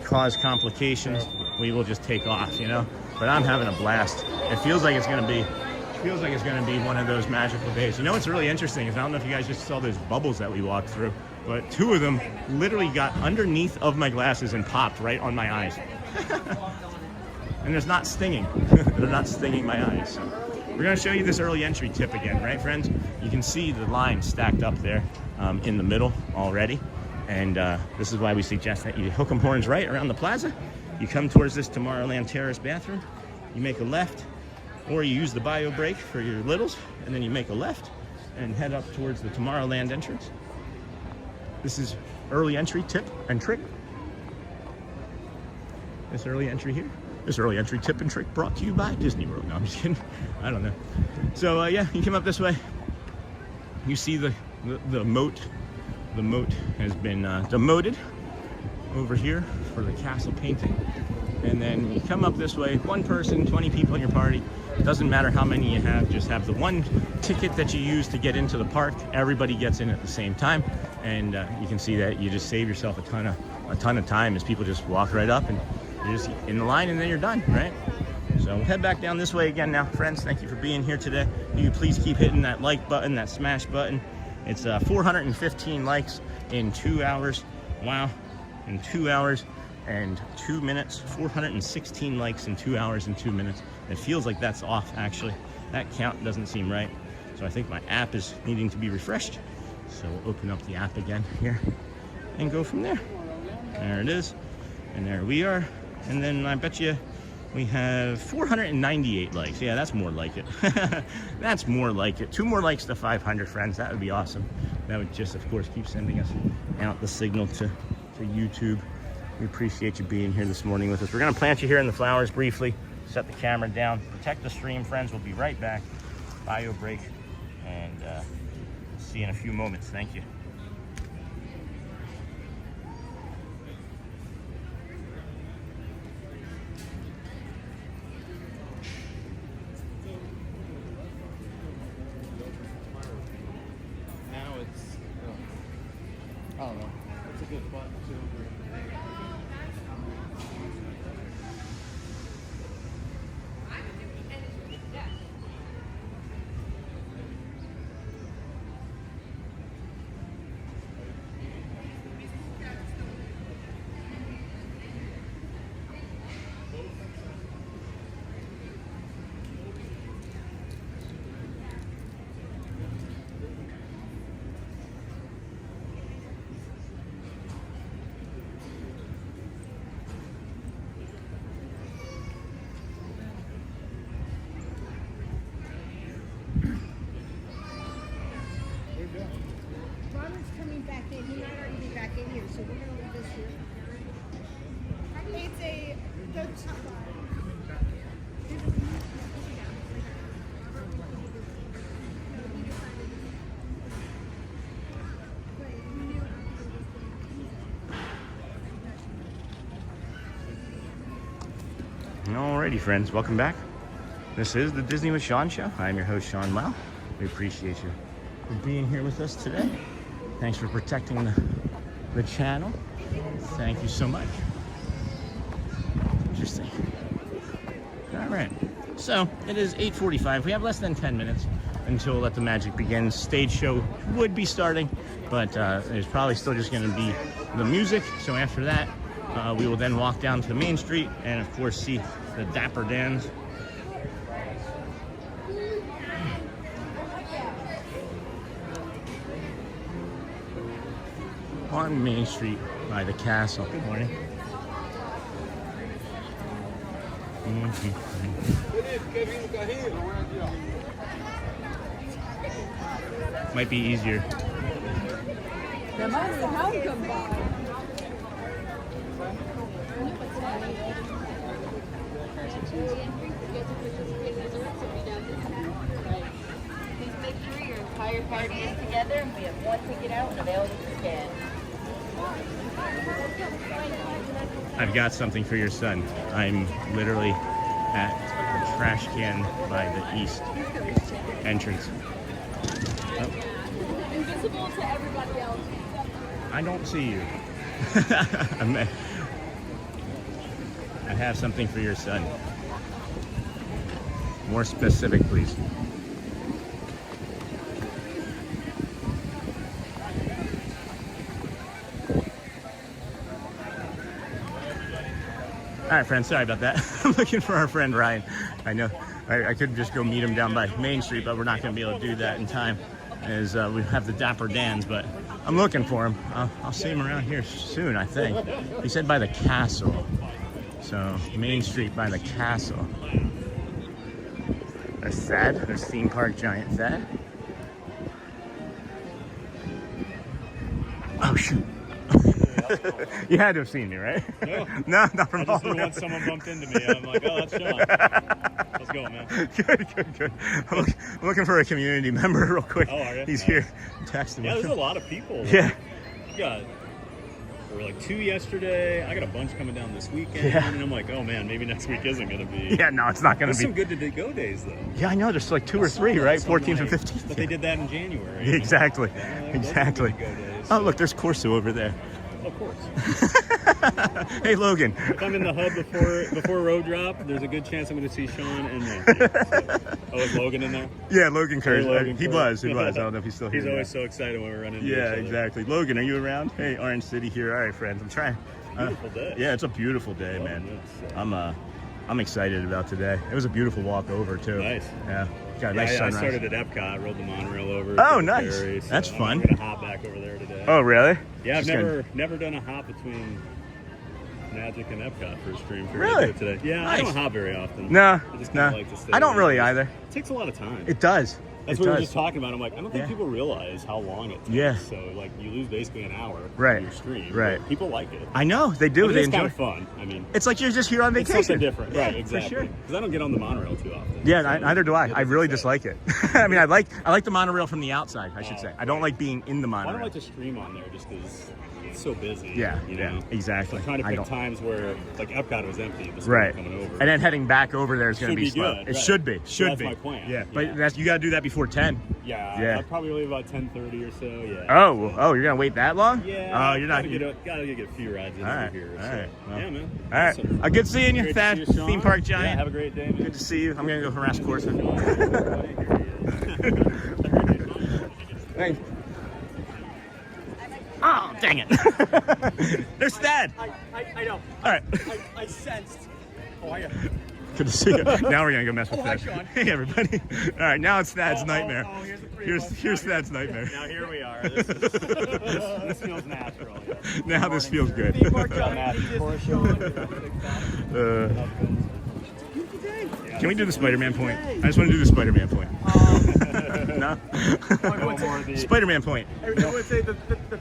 cause complications, we will just take off, you know. But I'm having a blast. It feels like it's gonna be one of those magical days. You know what's really interesting is I don't know if you guys just saw those bubbles that we walked through, but two of them literally got underneath of my glasses and popped right on my eyes. And it's not stinging. They're not stinging my eyes. So we're gonna show you this early entry tip again, right, friends? You can see the line stacked up there in the middle already. And this is why we suggest that you hook 'em horns right around the plaza. You come towards this Tomorrowland Terrace bathroom, you make a left, or you use the bio brake for your littles, and then you make a left and head up towards the Tomorrowland entrance. This is early entry tip and trick. This early entry here. This early entry tip and trick brought to you by Disney World. No, I'm just kidding. I don't know. So yeah, you come up this way. You see the moat. The moat has been demoted over here for the castle painting. And then you come up this way, one person, 20 people in your party. It doesn't matter how many you have, just have the one ticket that you use to get into the park. Everybody gets in at the same time. And you can see that you just save yourself a ton of time as people just walk right up and you're just in the line and then you're done, right? So we'll head back down this way again now. Friends, thank you for being here today. You please keep hitting that like button, that smash button. It's 415 likes in 2 hours. Wow, in 2 hours and 2 minutes. 416 likes in 2 hours and 2 minutes. It feels like that's off, actually. That count doesn't seem right. So I think my app is needing to be refreshed. So we'll open up the app again here and go from there. There it is. And there we are. And then I bet you we have 498 likes. Yeah, that's more like it. That's more like it. 2 more likes to 500, friends. That would be awesome. That would just, of course, keep sending us out the signal to YouTube. We appreciate you being here this morning with us. We're going to plant you here in the flowers briefly. Set the camera down. Protect the stream, friends. We'll be right back. Bio break. And see you in a few moments. Thank you. I don't know. It's a good button too. So we're gonna leave this here. It's a Alrighty, friends, welcome back. This is the Disney with Sean show. I'm your host, Sean Lau. We appreciate you for being here with us today. Thanks for protecting the channel. Thank you so much. Interesting. All right. So it is 8:45. We have less than 10 minutes until Let the Magic Begin. Stage show would be starting, but there's probably still just going to be the music. So after that, we will then walk down to the main street and, of course, see the Dapper Dans. On Main Street by the castle. Good morning. Might be easier. Please make sure your entire party is together and we have one ticket out and available to scan. I've got something for your son. I'm literally at the trash can by the east entrance. Oh. Invisible to everybody else. I don't see you. I have something for your son. More specific, please. All right, friends, sorry about that. I'm looking for our friend Ryan. I know I could just go meet him down by Main Street, but we're not going to be able to do that in time as we have the Dapper Dans, but I'm looking for him. I'll see him around here soon, I think. He said by the castle. So, Main Street by the castle. There's Thad. There's theme park giant Thad. Oh, shoot. You had to have seen me, right? No. No, not from I all just the way knew up once someone bumped into me, I'm like, oh, that's Sean. Let's go, man. Good. I'm looking for a community member real quick. Oh, are you? He's Nice. here. Text him. Yeah, there's a lot of people. Yeah. There were like 2 yesterday. I got a bunch coming down this weekend. Yeah. And I'm like, oh man, maybe next week isn't going to be. Yeah, no, it's not going to There's be. some good to go days, though. Yeah, I know. There's like 2 or 3, right? 14th and 15th. But they did that in January. Yeah, exactly. Yeah, those are Exactly. good to go days, Oh, so- look, there's Corso over there. Of course. Hey, Logan. If I'm in the hub before road drop, there's a good chance I'm going to see Sean and Matthew. So. Oh, is Logan in there? Yeah, Logan Kurz. Hey, Logan He Kurz. was. I don't know if he's still here. He's always so excited when we run into each Yeah, other. exactly. Logan, are you around? Hey, Orange City here. All right, friends. I'm trying. Beautiful day. Yeah, it's a beautiful day, Oh, man. yes. I'm excited about today. It was a beautiful walk over too. Nice. Yeah. Got a Yeah, nice I sunrise. started at Epcot, rode the monorail over. Oh, to the nice. ferry, That's fun. I'm going to hop back over there today. Oh, really? Yeah, I've Just never done a hop between Magic and Epcot for a stream period Really? today. Yeah, Nice. I don't hop very often. No, I just no. kinda like to stay I don't around. really either. It takes a lot of time. It does. That's it what we were does. just talking about. I'm like, I don't think Yeah. people realize how long it takes. Yeah. So, like, you lose basically an hour Right. of your stream. Right. But people like it. I know they do. I mean, They it's enjoy. kind of fun. I mean, It's like you're just here on it's vacation. something different. Yeah, Right, exactly. For sure. Because I don't get on the monorail too often. Yeah, So neither do I. it I really doesn't dislike it. I mean, I like the monorail from the outside, I should Oh, say. I don't right. like being in the I monorail. don't like to stream on there just because it's so busy. Yeah, you yeah, know? exactly. So I'm trying to I pick don't- times where, like, Epcot was empty. The stream Right. coming over. And then heading back over there is going to Should be be slow. good, It right. should be. So Should that's be. my plan. Yeah, Yeah. but you got to do that before 10. Yeah, Yeah. I'd probably leave about 10:30 or so. Yeah. Oh, you're going to wait that long? Yeah. Oh, you're not. Gotta get a few rides in All right, over here. all so. right, well, Yeah, man. All right. Awesome. Good seeing you, Great to Thad. see you, Sean. Theme park Yeah, giant. have a great day, man. Good to see you. I'm going to go harass Corsa. Thanks. Oh, dang it. There's Thad. I know. All right. I sensed. How are you? Good to see you. Now we're going to go mess with hi, Thad. Sean. Hey, everybody. All right, now it's Thad's nightmare. Here's the pretty one. Here's Thad's nightmare. Now here we are. This feels natural. Now this feels good. Can we do the Spider-Man point? I just want to do the Spider-Man point. No? Spider-Man point. I would say the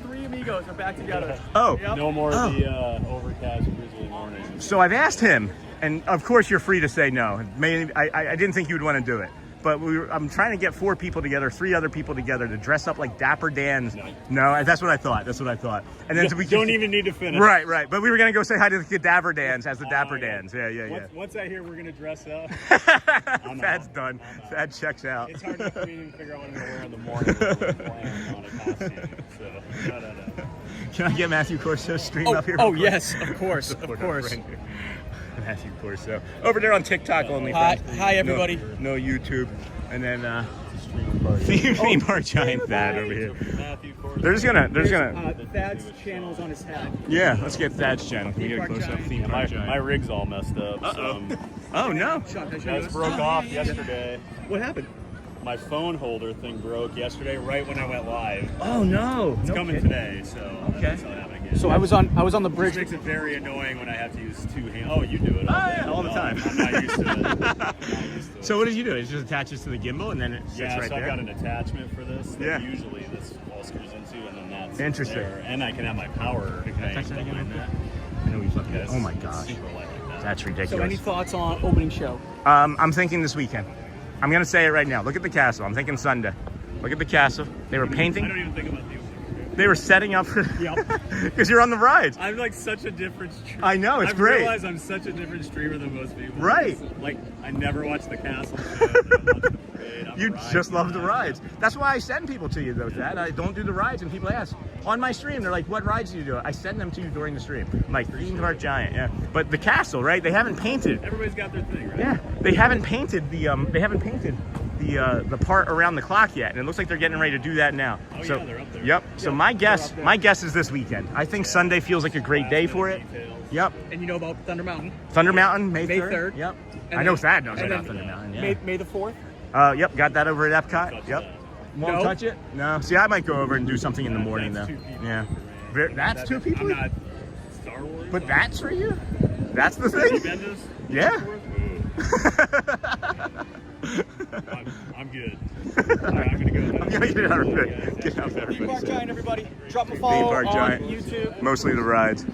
three amigos are back together. Oh, No more Oh. of the overcast drizzly mornings. so I've asked him, and of course you're free to say no. I didn't think you would want to do it. but I'm trying to get 4 people together, 3 other people together to dress up like Dapper Dans. No, that's what I thought. And then we don't even need to finish. Right. But we were gonna go say hi to the Cadaver Dans as the Dapper Dans. Yeah. Once I hear we're gonna dress up, That's done. That checks out. it's hard enough for me to figure out what I'm gonna wear in the morning. When we're planning on a costume. So no. Can I get Matthew Corso's stream up here? Oh yes, of course. Matthew Corso over there on TikTok only. Hi friends. everybody. No YouTube, and then theme park giant Thad over here. Matthew Corso. They're just gonna. Thad's channel's on his head. Yeah, let's get Thad's channel. Can we get a close up? Theme park giant. My rig's all messed up. Oh no! That broke off yesterday. What happened? My phone holder thing broke yesterday, right when I went live. Oh no! It's coming today, so that's not happening again. So I was on the bridge. Which makes it very annoying when I have to use 2 hands. Oh, you do it. All the time. I'm not used to it. So what did you do? It just attaches to the gimbal and then it sits right so there? I've got an attachment for this that Yeah. usually this all screws into, and then that's Interesting. there. And I can have my power Can I touch that again? behind that. I know we fucking. Yes. Oh my gosh, Super light like that. that's So any ridiculous. thoughts on opening show? I'm thinking this weekend. I'm gonna say it right now. Look at the castle. I'm thinking Sunday. Look at the castle. They were I painting. don't even think about the They were setting up for. Yep. Because you're on the rides. I'm like such a different streamer. I know, it's I've great. realized I'm such a different streamer than most people. Right. Like, I never watch the castle show. I never watch the parade. I'm a You ride just love the guy. rides. That's why I send people to you, though, Thad. I don't do the rides, and people ask. On my stream, they're like, what rides do you do? I send them to you during the stream. I'm like, Theme Park Giant, yeah. But the castle, right? They haven't painted. Everybody's got their thing, right? Yeah, they haven't painted the the part around the clock yet, and it looks like they're getting ready to do that now. Oh, So, yeah, they're up there. Yep. So my guess is this weekend. I think Sunday feels like a great day for it. Details. Yep. And you know about Thunder Mountain? Thunder Mountain, May May 3rd. 3rd. Yep. And I know then- Thad knows and about then Thunder Mountain. Yeah. May the 4th? Yep. Got that over at Epcot. Touch Yep. that. Won't No? touch it. No. See, I might go over and do something in the morning That's though. 2 people. Yeah. That's 2 people. I'm not Star Wars. But that's for you. That's the City thing. Bendis? Yeah. I'm good. All right, I'm gonna go. I'm gonna get out of it. Get out of Theme Park everybody. Giant, everybody. Drop a Theme follow Park on Giant. YouTube. Mostly the rides.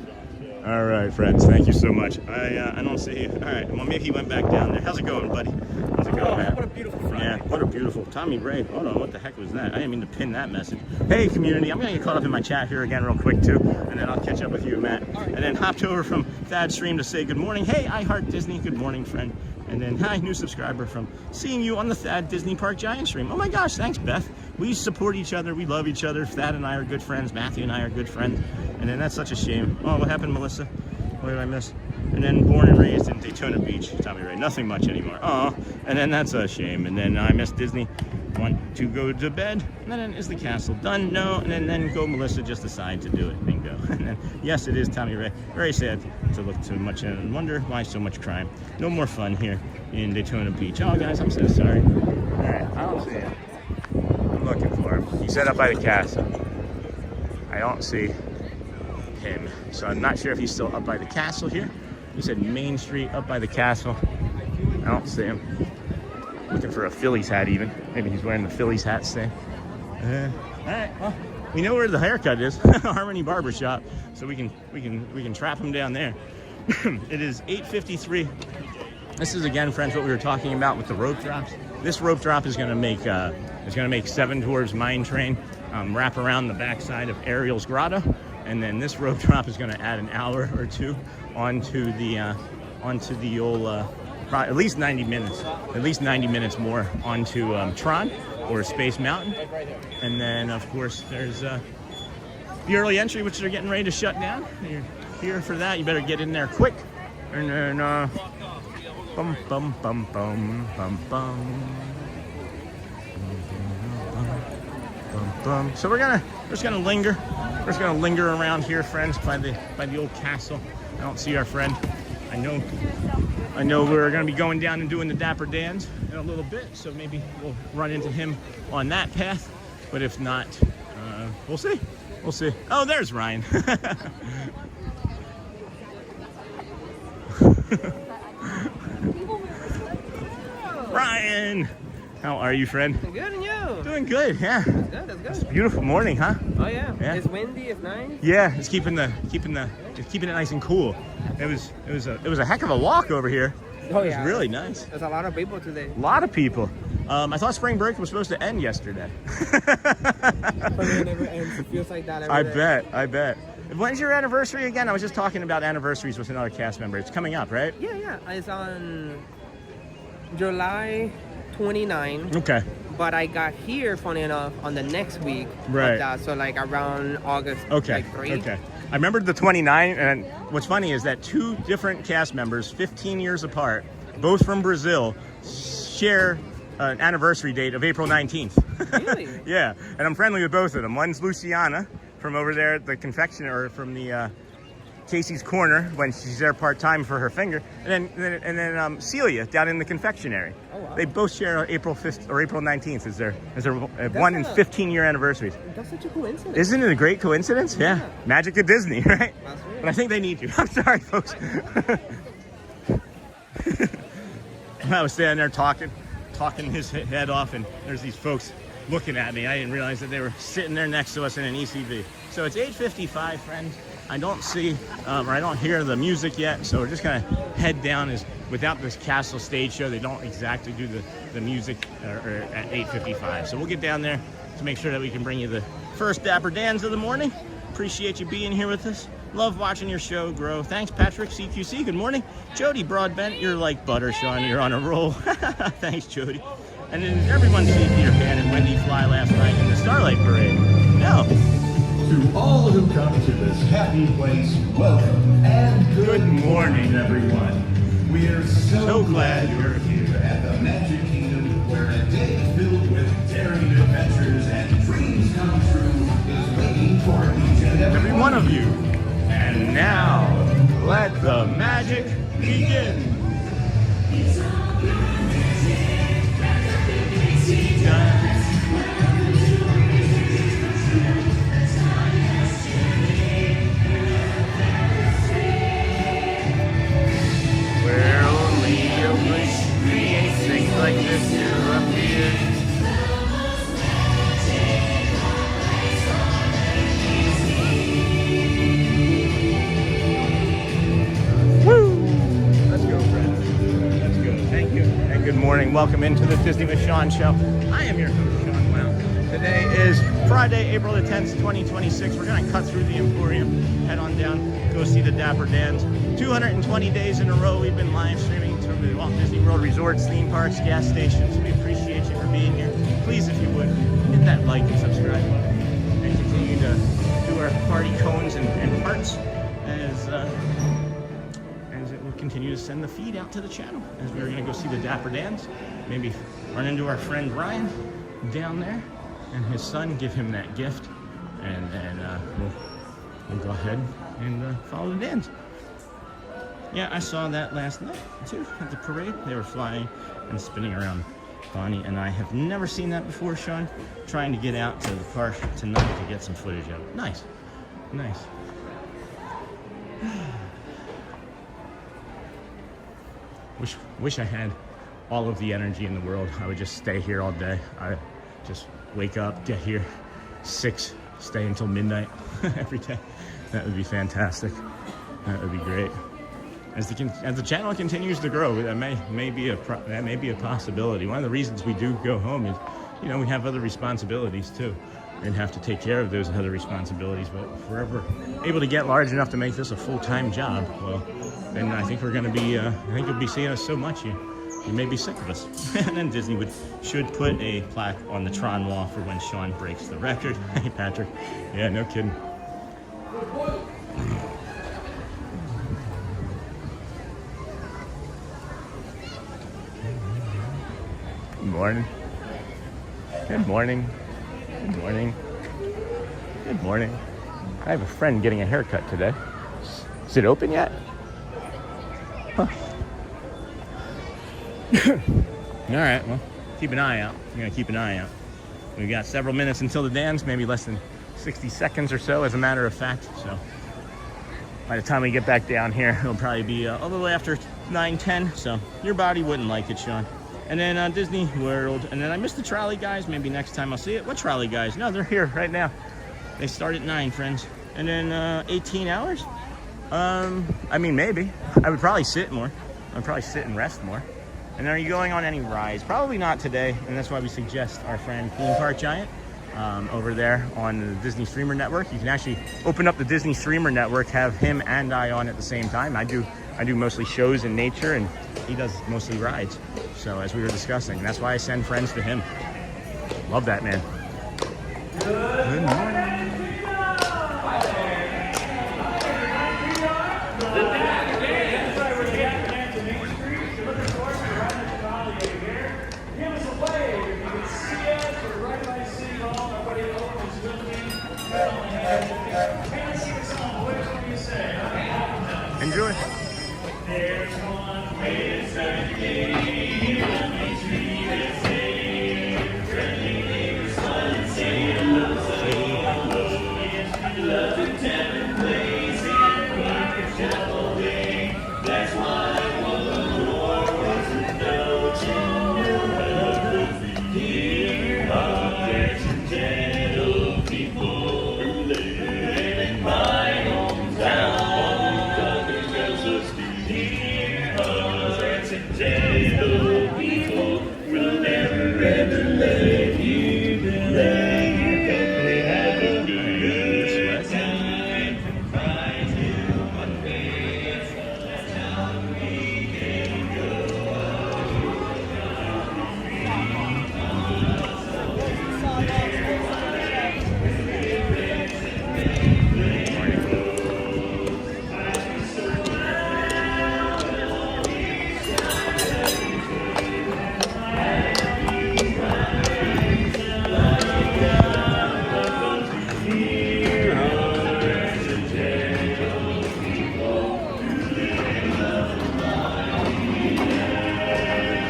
All right, friends. Thank you so much. I don't see you. All right. Well, maybe he went back down there. How's it going, buddy? How's it Oh, going, man? what a beautiful Friday. Yeah, what a beautiful Tommy Ray. Hold on, what the heck was that? I didn't mean to pin that message. Hey, community, I'm gonna get caught up in my chat here again real quick too, and then I'll catch up with you, Matt. And then hopped over from Thad's stream to say good morning. Hey, I Heart Disney. Good morning, friend. And then hi, new subscriber from seeing you on the Thad Disney Park Giant stream. Oh my gosh, thanks, Beth. We support each other. We love each other. Thad and I are good friends. Matthew and I are good friends. And then that's such a shame. Oh, what happened, Melissa? What did I miss? And then born and raised in Daytona Beach, Tommy Ray. Nothing much anymore. Oh, and then that's a shame. And then I miss Disney. Want to go to bed? And then is the castle done? No. And then go Melissa just decide to do it. Bingo. And then yes, it is Tommy Ray. Very sad to look too much and wonder why so much crime. No more fun here in Daytona Beach. Oh guys, I'm so sorry. All right, I don't see him. I'm looking for him. He's set up by the castle. I don't see him. So I'm not sure if he's still up by the castle here. He said Main Street up by the castle. I don't see him. Looking for a Phillies hat even. Maybe he's wearing the Phillies hat today. All right, well, we know where the haircut is. Harmony Barbershop. So we can trap him down there. It is 8:53. This is again, friends, what we were talking about with the rope drops. This rope drop is going to make 7 Dwarves Mine Train wrap around the backside of Ariel's Grotto, and then this rope drop is going to add an hour or 2 onto the old at least 90 minutes more onto Tron or Space Mountain. And then of course there's the early entry, which they're getting ready to shut down. You're here for that. You better get in there quick. And then bum bum bum bum bum bum. So we're just gonna linger. We're just gonna linger around here, friends, by the old castle. I don't see our friend. I know we're gonna be going down and doing the Dapper Dans in a little bit, so maybe we'll run into him on that path. But if not, we'll see. We'll see. Oh, there's Ryan. Ryan, how are you, friend? Good, and you? Doing good, yeah. Good, that's good. Beautiful morning, huh? Oh yeah. Yeah. It's windy, it's nice. Yeah, it's keeping it nice and cool. It was a heck of a walk over here. Oh It was yeah. really nice. There's a lot of people today. A lot of people. I thought spring break was supposed to end yesterday. But it never ends. It feels like that every day. I bet. When's your anniversary again? I was just talking about anniversaries with another cast member. It's coming up, right? Yeah. It's on July 29. Okay. But I got here, funny enough, on the next week. Right. Of that, so like around August. Okay. Like 3. Okay. I remembered the 29, and what's funny is that 2 different cast members, 15 years apart, both from Brazil, share an anniversary date of April 19th. Really? Yeah, and I'm friendly with both of them. One's Luciana from over there at the confectioner, from the Casey's Corner, when she's there part-time for her finger, and then Celia down in the confectionery. Oh, wow. They both share April 5th or April 19th as their 1 in 15-year anniversaries. That's such a coincidence. Isn't it a great coincidence? Yeah. Magic of Disney, right? That's right. But I think they need you. I'm sorry, folks. I was standing there talking his head off, and there's these folks looking at me. I didn't realize that they were sitting there next to us in an ECV. So it's 8:55, friends. I don't see, or I don't hear the music yet, so we're just gonna head down. Without this Castle stage show, they don't exactly do the music at 8:55. So we'll get down there to make sure that we can bring you the first Dapper Dans of the morning. Appreciate you being here with us. Love watching your show grow. Thanks, Patrick, CQC. Good morning. Jody Broadbent, you're like butter, Sean. You're on a roll. Thanks, Jody. And then everyone see Peter Pan and Wendy Fly last night in the Starlight Parade. No. To all who come to this happy place, welcome and good morning, everyone. We're so glad you're here at the Magic Kingdom, where a day filled with daring adventures and dreams come true is waiting for each and every one of you. And now, let the magic begin. Where only a wish creates things like this to appear. Let's go, friends. Let's go. Thank you. And good morning. Welcome into the Disney with Sean show. I am your host, Sean Wow. Today is Friday, April the 10th, 2026. We're going to cut through the Emporium, head on down, go see the Dapper Dans. 220 days in a row we've been live streaming through the Walt Disney World resorts, theme parks, gas stations. We appreciate you for being here. Please, if you would, hit that like and subscribe button and continue to do our party cones and hearts as it will continue to send the feed out to the channel as we're going to go see the Dapper Dans. Maybe run into our friend Ryan down there and his son, give him that gift, and we'll go ahead and follow the dance. Yeah, I saw that last night too at the parade. They were flying and spinning around. Bonnie and I have never seen that before, Sean. Trying to get out to the park tonight to get some footage of it. Nice. Wish I had all of the energy in the world. I would just stay here all day. I just wake up, get here 6, stay until midnight every day. That would be fantastic. That would be great. As the channel continues to grow, that may be a possibility. One of the reasons we do go home is, we have other responsibilities too, and have to take care of those other responsibilities. But if we're ever able to get large enough to make this a full-time job, well, then I think we're going to be. I think you'll be seeing us so much you may be sick of us. And then Disney should put a plaque on the Tron wall for when Sean breaks the record. Hey, Patrick. Yeah, no kidding. Good morning. Good morning. Good morning. Good morning. I have a friend getting a haircut today. Is it open yet? Huh. All right, well, keep an eye out. I'm going to keep an eye out. We've got several minutes until the dance, maybe less than 60 seconds or so, as a matter of fact. So by the time we get back down here, it'll probably be a little after 9:10. So your body wouldn't like it, Sean. And then Disney World. And then I missed the trolley guys. Maybe next time I'll see it. What trolley guys? No, they're here right now. They start at 9, friends. And then 18 hours? I mean, maybe. I would probably sit more. I'd probably sit and rest more. And are you going on any rides? Probably not today, and that's why we suggest our friend Theme Park Giant over there on the Disney Streamer Network. You can actually open up the Disney Streamer Network, have him and I on at the same time. I do mostly shows in nature, and he does mostly rides. So as we were discussing, that's why I send friends to him. Love that man. Good morning. Enjoy. There's one place that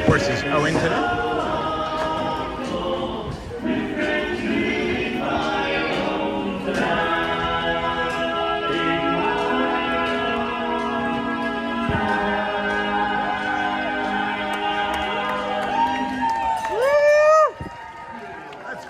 horses go into it.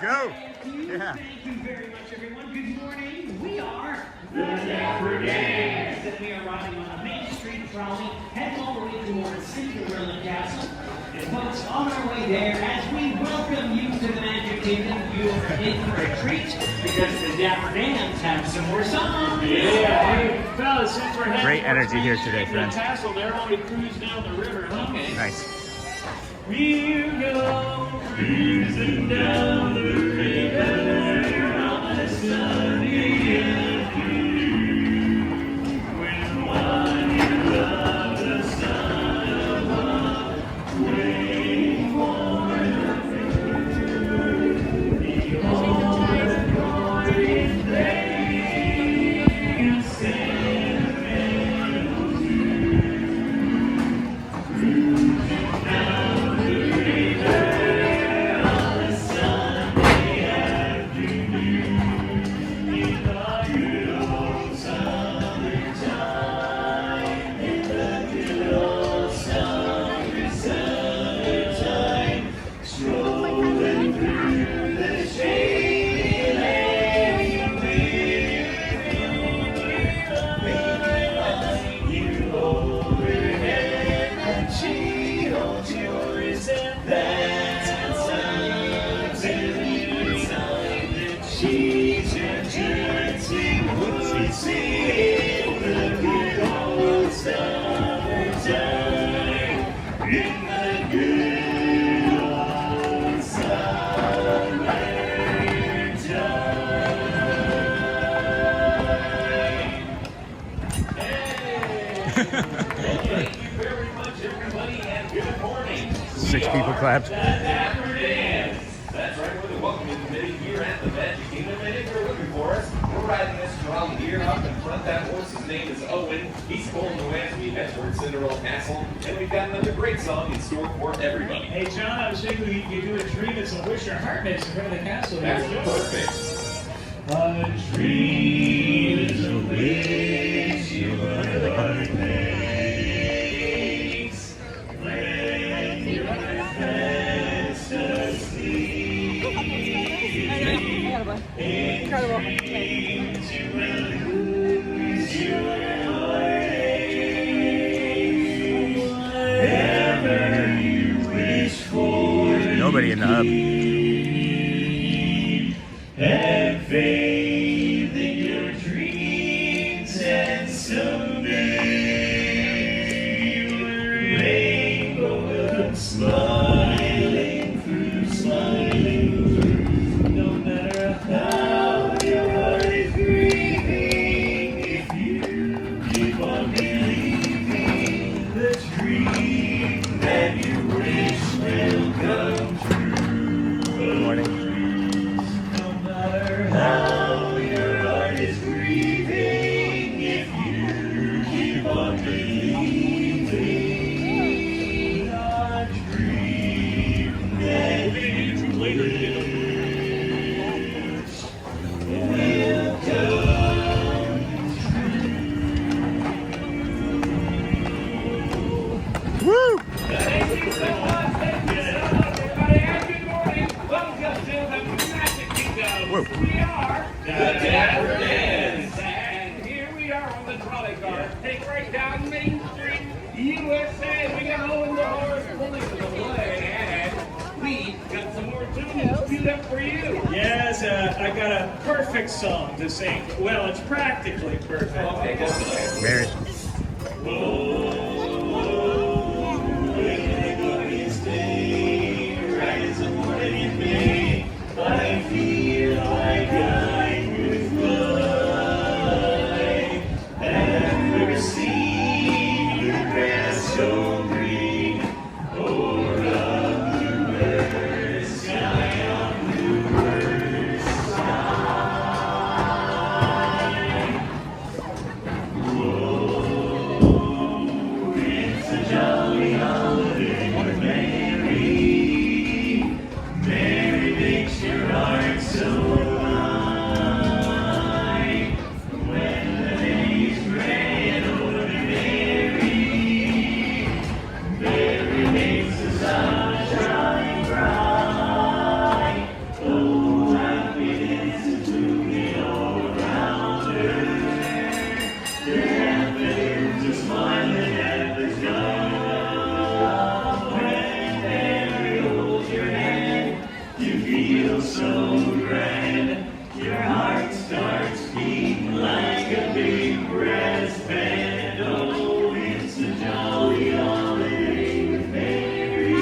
Go. Yeah. Thank you very much, everyone. Good morning. We are the Dapper Dans, and we are riding on a Main Street trolley, heading all the way towards Cinderella Castle. And folks, on our way there, as we welcome you to the Magic Kingdom, you are in for a treat because the Dapper Dans have some more songs. Yeah, hey, fellas, since we're heading Great energy here today, to the friends. castle, they're only cruise down the river, huh? Nice. We'll go cruising down the river on a sunny afternoon. When one loves the sun above, waiting for the morning rain, sentimental tune. Down the river on a Sunday afternoon, in the good old summertime, in the good old summertime, strolling through the shady lane, you hold her hand and she holds yours, and that's until the time that she turns dancing woodsy in the good old summertime, in the good old Thank you very much, everybody, and good morning. 6 people clapped. Dapper Dans. That's right, we're the welcoming committee here at the Magic Kingdom, and if you're looking for us, we're riding this trolley here up in front. That horse's name is Owen. He's pulling away as we head towards Cinderella Castle, and we've got another great song in store for everybody. Hey, John, I was thinking we could do a dream that's a wish your heart makes in front of the castle. That's perfect. A dream is a wish your heart makes when you're fast asleep. Incredible. Dreams you will lose your heartache. Whatever you in the hub. Have faith in your dreams, and someday your rainbow will come smiling through, no matter how your heart is grieving. If you keep on believing, the dream that you wish will come true. Good morning. No matter how your heart is grieving, if you keep on believing, our dream that you later will come Woo! Thank you so much. Thank you so much, everybody. And good morning. Welcome to the Magic Kingdom. Whoa. We are The Dapper Dans. And here we are on the trolley car. Take right down Main Street, USA. We got Owen the horse pulling to the way. And we got some more tunes queued up for you. Yes, I got a perfect song to sing. Well, it's practically perfect. Okay, go for it. Mary. I feel like I could fly and see the grass so green, or a bluebird sky on bluebird sky. Whoa, it's a jolly holiday, Mary makes your heart so light. When the day's gray and ordinary, Mary makes the sun shine bright. Oh, happiness is moving all around her. The daffodils are smiling at the sky. When Mary holds your hand, you feel so grand. Your heart starts beating like a big brass band. Oh, it's a jolly holiday with Mary.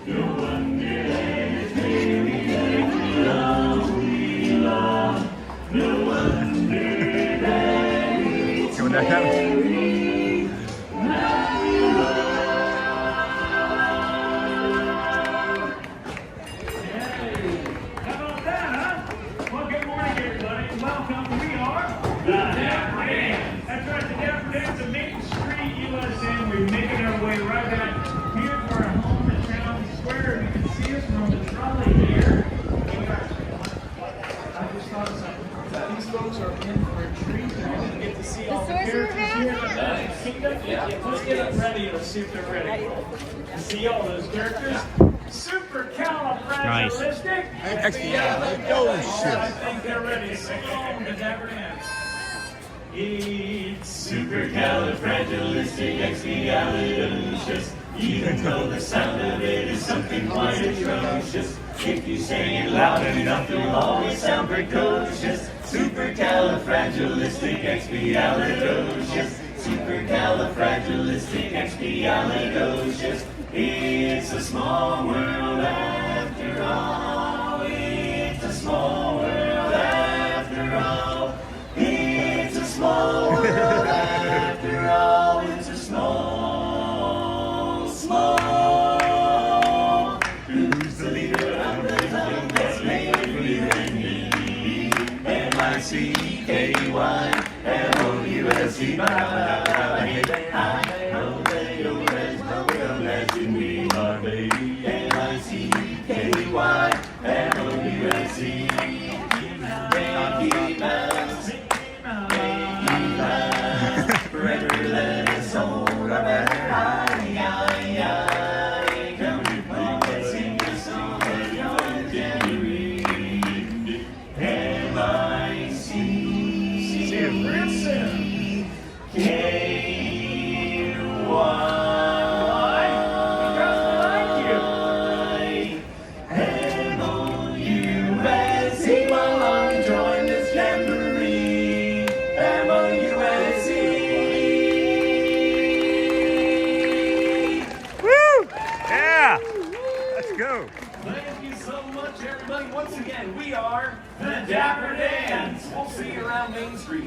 No wonder that it's Mary that we love. No wonder that it's Going back out. Mary. How about that, huh? Well, good morning, everybody. Welcome. We are the Dapper Dans. That's right, the Dapper Dans of Main Street, USA. We're making our way right back here for our home in Town Square. You can see us from the trolley here. I just thought of something. These folks are in for a treat. They're going to get to see all the characters here in the Magic Kingdom. Yeah. Let's get them ready. Let's see if they're ready. See all those characters. Supercalifragilistic. Expialidocious. I think they're ready. Sing along to Dapper Dans. It's supercalifragilisticexpialidocious. Even though the sound of it is something quite atrocious, if you say it loud enough, you'll always sound precocious. Supercalifragilisticexpialidocious. Supercalifragilisticexpialidocious. It's a small world after all. It's a small world after all. It's a small world after all. It's a small. Who's the leader of the zone that's made for you and me? M-I-C-K-Y-L-O-U-S-E. My baby. M-I-C-K-Y-L-O-U-S-E. Forever let us hold our banner high. Come to play, let's sing a song of your January. M-I-C-K-Y.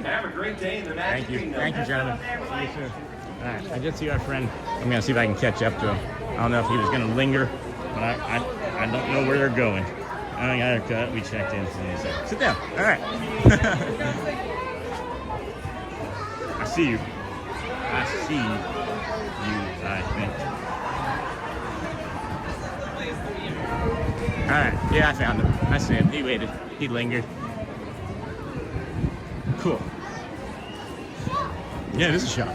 Have a great day in the Magic Thank you. Kingdom. Thank you, gentlemen. See you soon. All right, I did see our friend. I'm going to see if I can catch up to him. I don't know if he was going to linger, but I don't know where they're going. I got a cut. We checked in. So sit down. All right. I see you. I see you, I think. All right. Yeah, I found him. I see him. He waited. He lingered. Cool. Yeah, it is a shop.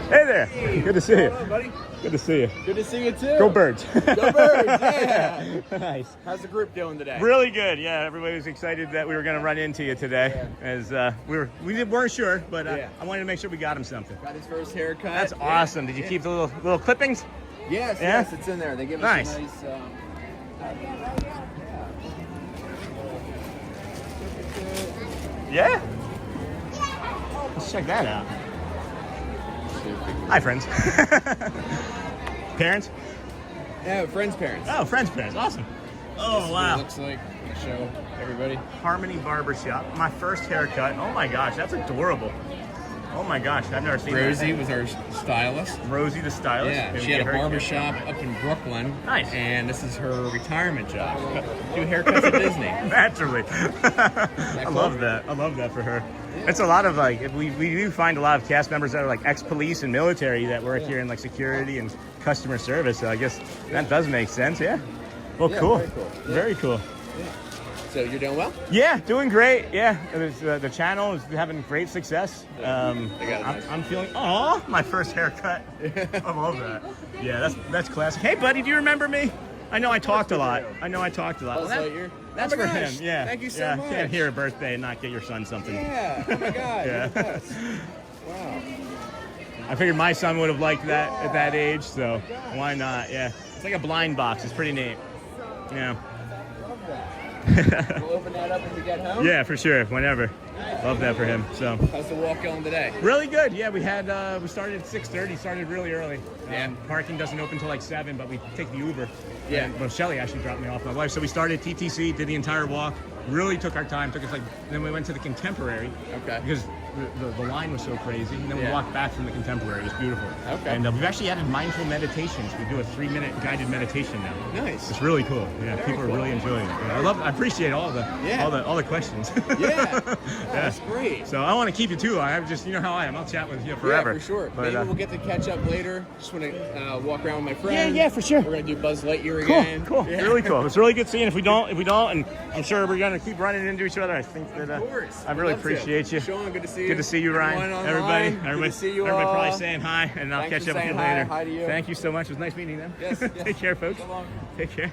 Hey there. Good to see you. Hello, buddy. Good to see you. Good to see you too. Go Birds. Go Birds, yeah. Nice. How's the group doing today? Really good. Yeah, everybody was excited that we were going to run into you today, as we weren't sure, but I wanted to make sure we got him something. Got his first haircut. That's awesome. Did you keep the little clippings? Yes, Yeah? yes, it's in there. They give us Nice. a nice. Yeah. Let's check that out. Hi, friends. Parents? Yeah, friends' parents. Oh, friends' parents. Awesome. Oh, This is what wow. it looks like. I'll show everybody. Harmony Barbershop. My first haircut. Oh my gosh, that's adorable. Oh my gosh, I've never seen Rosie that. was our stylist. Rosie the stylist. Yeah, Maybe she had a get her barbershop up in Brooklyn. Nice. And this is her retirement job. Do haircuts at Disney. Naturally. I love that. I love that for her. It's a lot of we do find a lot of cast members that are like ex-police and military that work here in like security and customer service. So I guess that does make sense. Yeah. Well, Yeah, cool. very cool. Yeah. Very cool. So you're doing well? Yeah, doing great. Yeah, the channel is having great success. I'm feeling. Oh, my first haircut. I love that. Yeah, that's classic. Hey, buddy, do you remember me? I know I talked a lot. Buzz Lightyear? That's Oh my for gosh, him. Yeah. thank you so yeah. much. Can't hear a birthday and not get your son something. Yeah. Oh my God. Yeah. You're the best. Wow. I figured my son would have liked that at that age, so why not? Yeah. It's like a blind box. It's pretty neat. Yeah. Love that. We'll open that up when we get home. Yeah, for sure. Whenever. Love that for him. So. How's the walk going today? Really good. Yeah, we started at 6:30. Started really early. Yeah. Parking doesn't open till like 7, but we take the Uber. Yeah. And, well, Shelly actually dropped me off, my wife. So we started TTC, did the entire walk. Really took our time. Took us then we went to the Contemporary. Okay. Because the line was so crazy. And then we Yeah. walked back from the Contemporary. It was beautiful. Okay. And we've actually added mindful meditations. We do a 3-minute guided meditation now. Nice. It's really cool. Yeah, Very people cool. are really enjoying it. Yeah, I appreciate all the questions. Yeah. Yeah. That's great. So I want to keep it too. I just, you know how I am. I'll chat with you forever. Yeah, for sure. But, Maybe we'll get to catch up later. Just want to walk around with my friends. Yeah, for sure. We're gonna do Buzz Lightyear Cool, again. cool, Yeah. really cool. It's really good seeing. If we don't, and I'm sure we're gonna keep running into each other. I think that Of course. I really Love to. appreciate you. Sean, good to see you. Good to see you, Ryan. Everyone Everybody, online, good to see you everybody all. probably saying hi, and I'll Thanks catch for up with you saying hi. later. Hi to you. Thank you so much. It was nice meeting them. Yes, yes. Take care, folks. So long. Take care.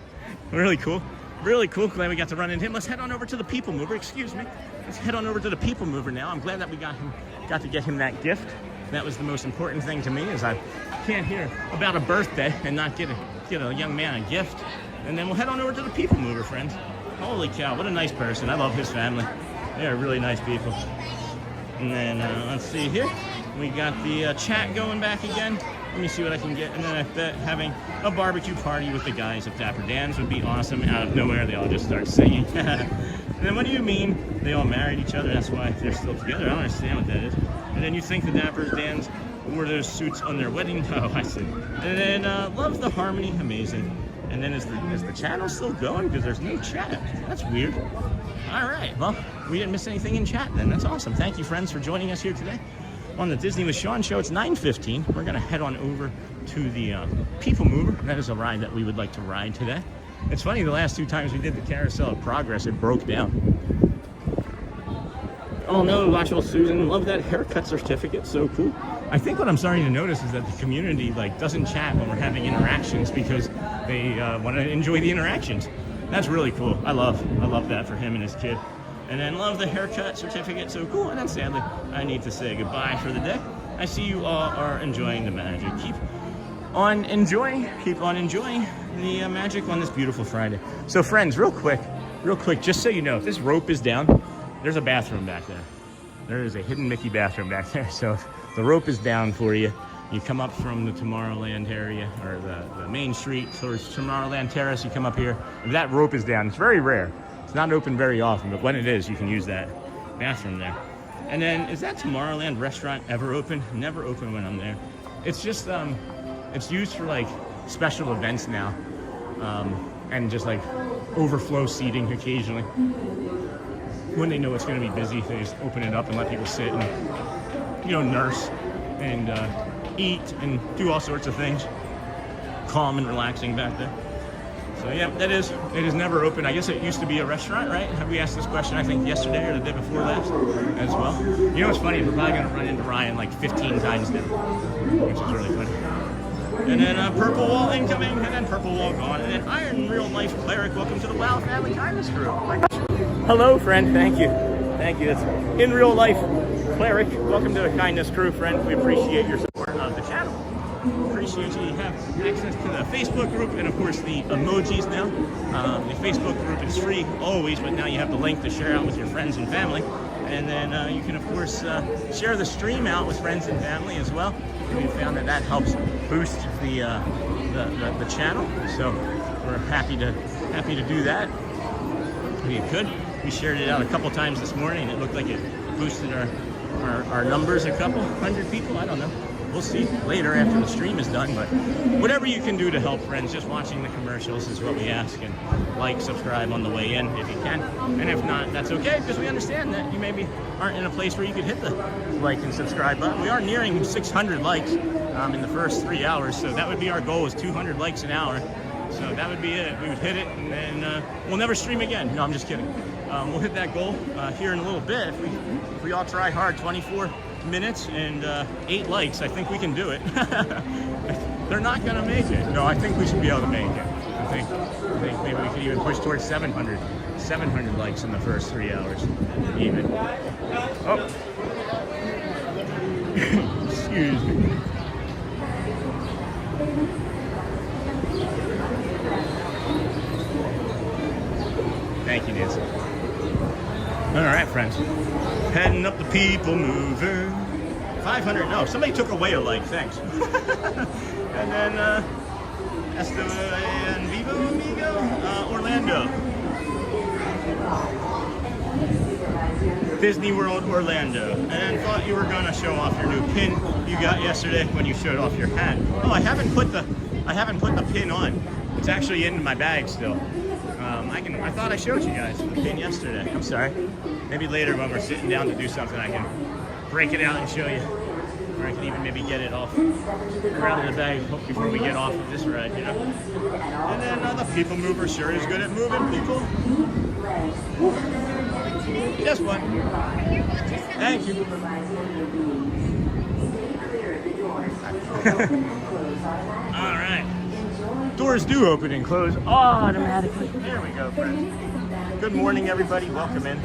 Really cool. Really cool. Glad we got to run into him. Let's head on over to the People Mover. Excuse me. Let's head on over to the People Mover now. I'm glad that we got to get him that gift. That was the most important thing to me, is I can't hear about a birthday and not get a young man a gift. And then we'll head on over to the People Mover, friends. Holy cow, what a nice person. I love his family. They are really nice people. And then let's see here. We got the chat going back again. Let me see what I can get. And then I bet having a barbecue party with the guys of Dapper Dans would be awesome. Out of nowhere, they all just start singing. And then what do you mean they all married each other? That's why they're still together. I don't understand what that is. And then you think the Dapper Dans wore those suits on their wedding? Oh, I see. And then love the harmony. Amazing. And then is the channel still going? Because there's no chat. That's weird. All right. Well, we didn't miss anything in chat then. That's awesome. Thank you, friends, for joining us here today on the Disney with Sean show. It's 9:15. We're going to head on over to the People Mover. That is a ride that we would like to ride today. It's funny, the last 2 times we did the Carousel of Progress, it broke down. Oh no, Watchful Susan, love that haircut certificate, so cool. I think what I'm starting to notice is that the community doesn't chat when we're having interactions because they want to enjoy the interactions. That's really cool. I love that for him and his kid. And then love the haircut certificate, so cool. And then sadly, I need to say goodbye for the day. I see you all are enjoying the magic. Keep on enjoying the magic on this beautiful Friday. So friends, real quick, just so you know, if this rope is down, there's a bathroom back there. There is a hidden Mickey bathroom back there. So the rope is down for you. You come up from the Tomorrowland area, or the main street towards Tomorrowland Terrace. You come up here, and that rope is down. It's very rare. It's not open very often, but when it is, you can use that bathroom there. And then, is that Tomorrowland restaurant ever open? Never open when I'm there. It's just, it's used for like special events now, and just like overflow seating occasionally. When they know it's going to be busy, they just open it up and let people sit and, you know, nurse and eat and do all sorts of things. Calm and relaxing back there. So yeah, it is never open. I guess it used to be a restaurant, right? Have we asked this question, I think, yesterday or the day before last as well? You know what's funny? We're probably going to run into Ryan like 15 times now, which is really funny. And then Purple Wall incoming, and then Purple Wall gone, and then Iron Real Life Cleric. Welcome to the WoW Family Kindness Crew. Hello, friend. Thank you. Thank you. That's In Real Life Cleric. Welcome to the Kindness Crew, friend. We appreciate your support of the channel. Appreciate you have access to the Facebook group and of course the emojis now. The Facebook group is free always, but now you have the link to share out with your friends and family. And then you can of course share the stream out with friends and family as well. And we found that helps boost the channel. So we're happy to do that. We could. We shared it out a couple times this morning. It looked like it boosted our numbers, a couple hundred people. I don't know. We'll see later after the stream is done, but whatever you can do to help friends, just watching the commercials is what we ask, and like, subscribe on the way in if you can, and if not, that's okay, because we understand that you maybe aren't in a place where you could hit the like and subscribe button. We are nearing 600 likes in the first 3 hours, so that would be our goal, is 200 likes an hour. So that would be it. We would hit it, and then we'll never stream again. No, I'm just kidding. We'll hit that goal here in a little bit. If we all try hard, 24 minutes and 8 likes, I think we can do it. They're not gonna make it. No, I think we should be able to make it. I think maybe we could even push towards 700 likes in the first 3 hours, even. Oh, excuse me. Thank you, Nancy. All right, friends. Heading up the People Mover. 500. No, somebody took away a like. Thanks. And then Esteban Vivo Amigo, Orlando. Disney World, Orlando. And thought you were gonna show off your new pin you got yesterday when you showed off your hat. Oh, I haven't put the pin on. It's actually in my bag still. I thought I showed you guys the pin yesterday. I'm sorry. Maybe later when we're sitting down to do something, I can break it out and show you. Or I can even maybe get it off around the bag before we get off of this ride, you know. And then the People Mover sure is good at moving people. Just one. Thank you. All right. Doors do open and close automatically. There we go, friends. Good morning, everybody. Welcome in.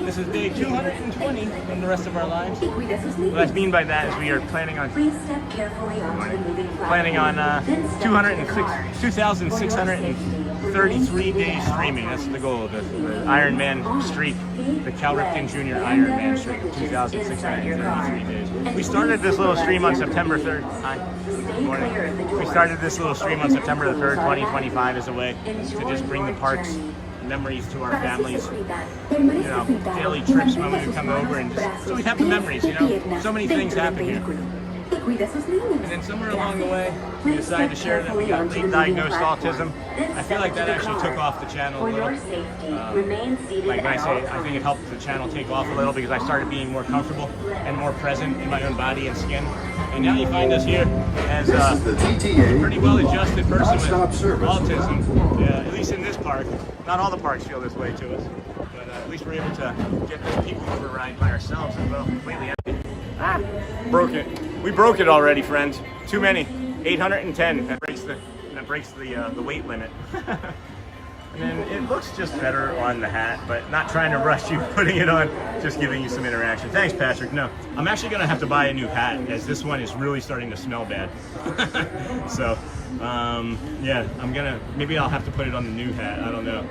This is day 220 in the rest of our lives. What I mean by that is we are planning on 2,633 days streaming. That's the goal of this. The Iron Man streak, the Cal Ripken Jr. Iron Man streak, 2,633 days. We started this little stream on September 3rd. Hi. Good morning. We started this little stream on September the 3rd, 2025 as a way to just bring the parks memories to our families, you know, daily trips when we would come over, and just so we'd have the memories, you know. So many things happen here. And then somewhere along the way, we decided to share that we got late diagnosed autism. I feel like that actually took off the channel a little. Like I say, I think it helped the channel take off a little because I started being more comfortable and more present in my own body and skin. And now you find us here as a pretty well-adjusted person with autism. Yeah, at least in this park. Not all the parks feel this way to us, but at least we're able to get this People Mover ride by ourselves as well. Completely empty. Ah, broke it. We broke it already, friends. Too many. 810. That breaks the weight limit. And then it looks just better on the hat, but not trying to rush you putting it on, just giving you some interaction. Thanks, Patrick. No, I'm actually going to have to buy a new hat as this one is really starting to smell bad. So, yeah, maybe I'll have to put it on the new hat. I don't know.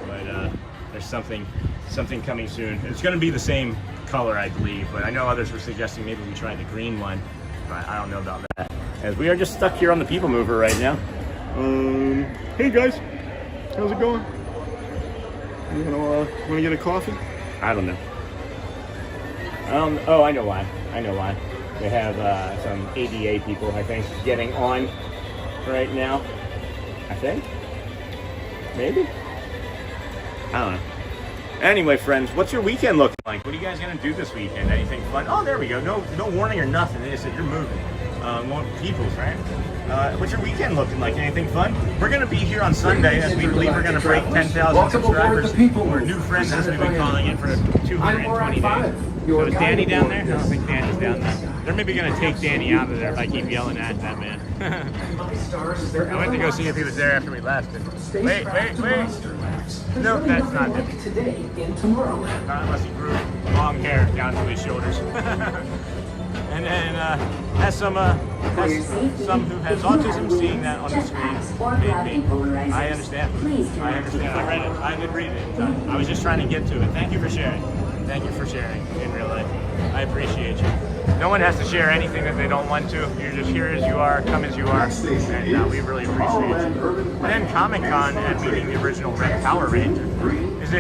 But there's something something coming soon. It's going to be the same color, I believe, but I know others were suggesting maybe we try the green one, but I don't know about that. As we are just stuck here on the People Mover right now. Hey guys, how's it going? You want to get a coffee? I don't know. Oh, I know why. They have some ADA people, I think, getting on right now. I think. Maybe. I don't know. Anyway, friends, what's your weekend looking like? What are you guys gonna do this weekend? Anything fun? Oh, there we go. No warning or nothing. They just said you're moving. Peoples, right? What's your weekend looking like? Anything fun? We're gonna be here on Sunday, as we believe we're gonna break 10,000 subscribers. Or new friends, as we've been calling it, for 220 days. So is Danny down there? I don't think Danny's down there. They're maybe gonna take Danny out of there if I keep yelling at that man. I went to go see if he was there after we left. Wait. No, that's not him. Not unless he grew long hair down to his shoulders. And then as some who has autism, seeing that on the screen made me. I understand. I read it. I did read it. I was just trying to get to it. Thank you for sharing. Thank you for sharing in real life. I appreciate you. No one has to share anything that they don't want to. You're just here as you are, come as you are, and we really appreciate you. And then Comic-Con and meeting the original Red Power Ranger.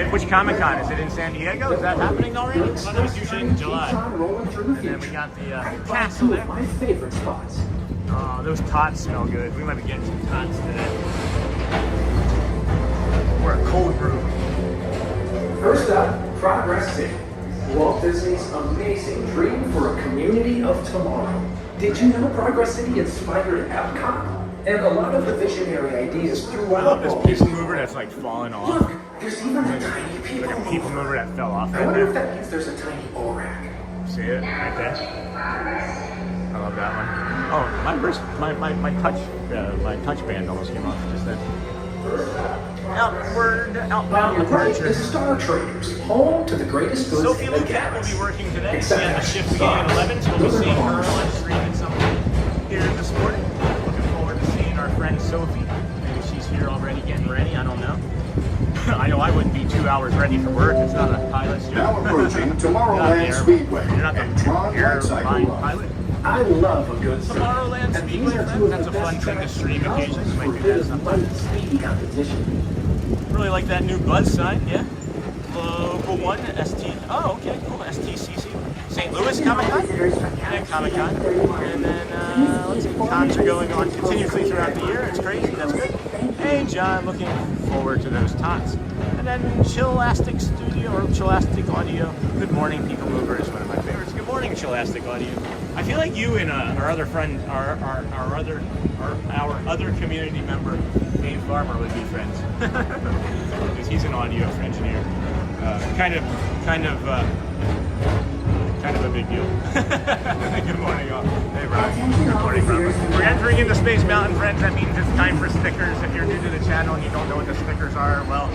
Which Comic-Con? Is it in San Diego? Is that happening already? I thought it was usually in July. And then we got the castle there. Oh, those tots smell good. We might be getting some tots today. Or a cold brew. First up, Progress City. Walt Disney's amazing dream for a community of tomorrow. Did you know Progress City inspired Epcot? And a lot of the visionary ideas throughout. I love this People Mover that's like falling off. Look, there's even a tiny People Mover. Like a People Mover that fell off I right wonder there. if that means there's a tiny ORAC. See it right there? I love that one. Oh, my touch band almost came off just then. Outbound departure. The Star Traders, home to the greatest goods Sophie in the Lucat will galaxy. be working today. Except She had the shift beginning at 11, so we'll be seeing her on stream at some point here this morning. Looking forward to seeing our friend Sophie. Maybe she's here already getting ready, I don't know. I know I wouldn't be 2 hours ready for work. It's not a pilot's job. Now approaching Tomorrowland Speedway. You're not the airline pilot. I love a good Tomorrowland Speedway, that's a fun thing to stream occasionally. We might do that sometime. Speedy competition. Really like that new Buzz sign, yeah. Global 1, ST. Oh, okay, cool. STCC. St. Louis Comic-Con. Yeah, Comic-Con. And then, let's see, cons are going on continuously throughout the year. It's crazy. That's good. Hey, John, looking forward to those tots. And then Chillastic Studio, or Chillastic Audio. Good morning, People Mover is one of my favorites. Good morning, Chillastic Audio. I feel like you and our other friend, our other community member, Dave Farmer, would be friends. Because he's an audio engineer. Kind of a big deal. Good morning, all. Hey, Ron. Good morning, Robert. We're entering into Space Mountain, friends. That means it's time for stickers. If you're new to the channel and you don't know what the stickers are, well,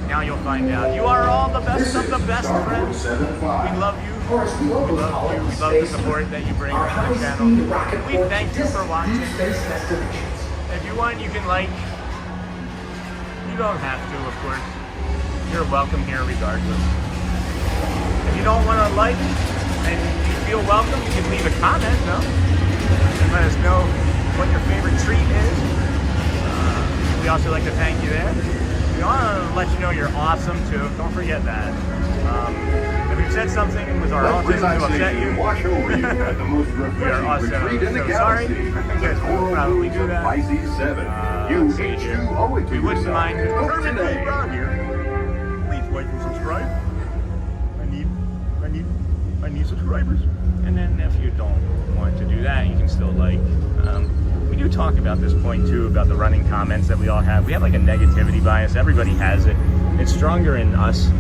now you'll find out. You are all the best of the best, friends. We love you. We love the support that you bring to the channel. We thank you for watching. If you want, you can like. You don't have to, of course. You're welcome here regardless. If you don't want to like and you feel welcome, you can leave a comment, no? And let us know what your favorite treat is. We also like to thank you there. We want to let you know you're awesome too. Don't forget that. If we've said something with our autism to upset you, we are awesome. So sorry. You guys will probably do that. We wouldn't mind. Around here. Please like and subscribe. I need subscribers. And then if you don't want to do that, you can still like. We do talk about this point too, about the running comments that we all have. We have like a negativity bias. Everybody has it. It's stronger in us,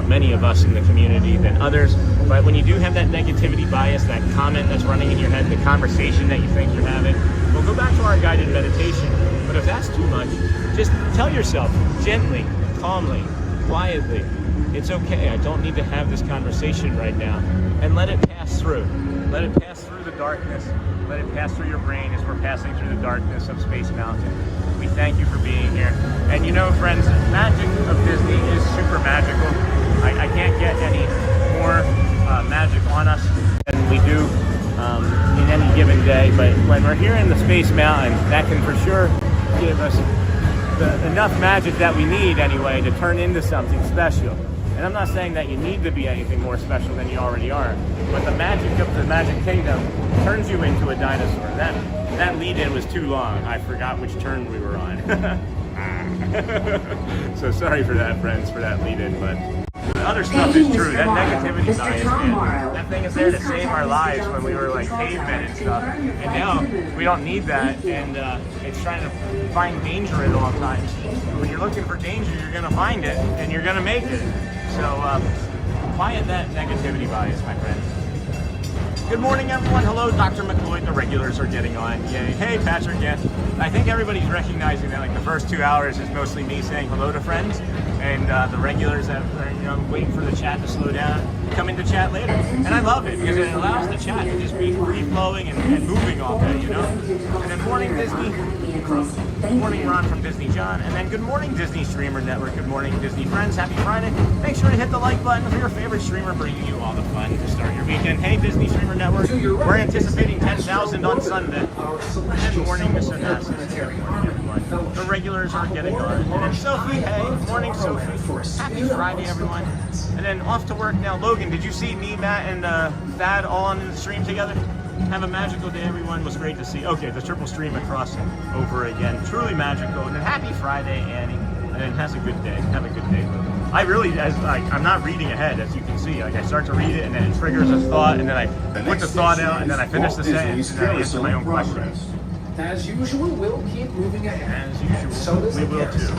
many of us in the community than others. But when you do have that negativity bias, that comment that's running in your head, the conversation that you think you're having, we'll go back to our guided meditation. But if that's too much, just tell yourself gently, calmly, quietly, it's okay, I don't need to have this conversation right now, and let it pass through. Let it pass through the darkness. Let it pass through your brain as we're passing through the darkness of Space Mountain. We thank you for being here. And you know, friends, magic of Disney is super magical. I can't get any more magic on us than we do in any given day. But when we're here in the Space Mountain, that can for sure give us enough magic that we need anyway to turn into something special. And I'm not saying that you need to be anything more special than you already are, but the magic of the Magic Kingdom turns you into a dinosaur. That lead-in was too long. I forgot which turn we were on. So sorry for that, friends, for that lead-in, but the other stuff is true. That negativity bias, man, that thing is there to save our lives when we were like cavemen and stuff. And now we don't need that, and it's trying to find danger at all times. When you're looking for danger, you're gonna find it, and you're gonna make it. So quiet that negativity bias, my friends. Good morning, everyone. Hello, Dr. McLeod. The regulars are getting on. Yay. Hey, Patrick. Yeah. I think everybody's recognizing that like the first 2 hours is mostly me saying hello to friends, and the regulars that are waiting for the chat to slow down come into chat later. And I love it because it allows the chat to just be free-flowing and moving all day, you know? And then morning Disney, morning Ron from Disney John, and then good morning Disney Streamer Network, good morning Disney friends, happy Friday. Make sure to hit the like button for your favorite streamer bringing you all the fun to start your weekend. Hey Disney Streamer Network, we're anticipating 10,000 on Sunday. Good morning Mr. Nassus, good morning everyone. The regulars are getting on. And then Sophie, hey, morning Sophie. Happy Friday everyone. And then off to work now. Logan, did you see me, Matt, and Thad all on the stream together? Have a magical day, everyone. Was great to see. Okay, the triple stream across over again. Truly magical. And then happy Friday, Annie. And then has a good day. Have a good day. I really, I'm not reading ahead, as you can see. Like I start to read it, and then it triggers a thought, and then I put the thought out, and then I finish the sentence, and then I answer my own questions. As usual, we'll keep moving ahead. As usual, so does we will too.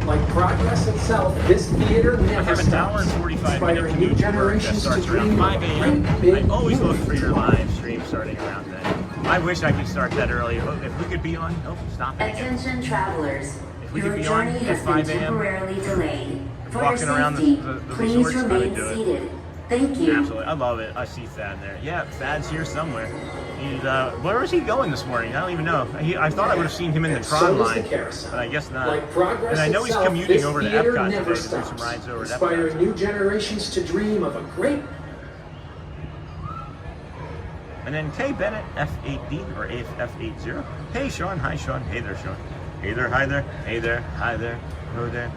Like progress itself, this theater never I have an hour and 45 minute commute to work that starts around 5 a.m. I always look for your live stream starting around then. I wish I could start that early. If we could be on, oh, stop it again. Attention travelers, if we your could be on journey at has 5 been a.m. temporarily delayed. For your walking around safety, the please resorts, how to remain do it. seated. Thank you. Absolutely, I love it. I see Thad there. Yeah, Thad's here somewhere. He's, where was he going this morning? I don't even know. I thought I would have seen him in the Tron line, but I guess not. And I know he's commuting over to Epcot today to do some rides over to Epcot. Inspiring new generations to dream of a great. And then K Bennett, F8D, or F80. Hey Sean, hi Sean. Hey there Sean. Hey there, hi there. Hey there, hi there. Hello there.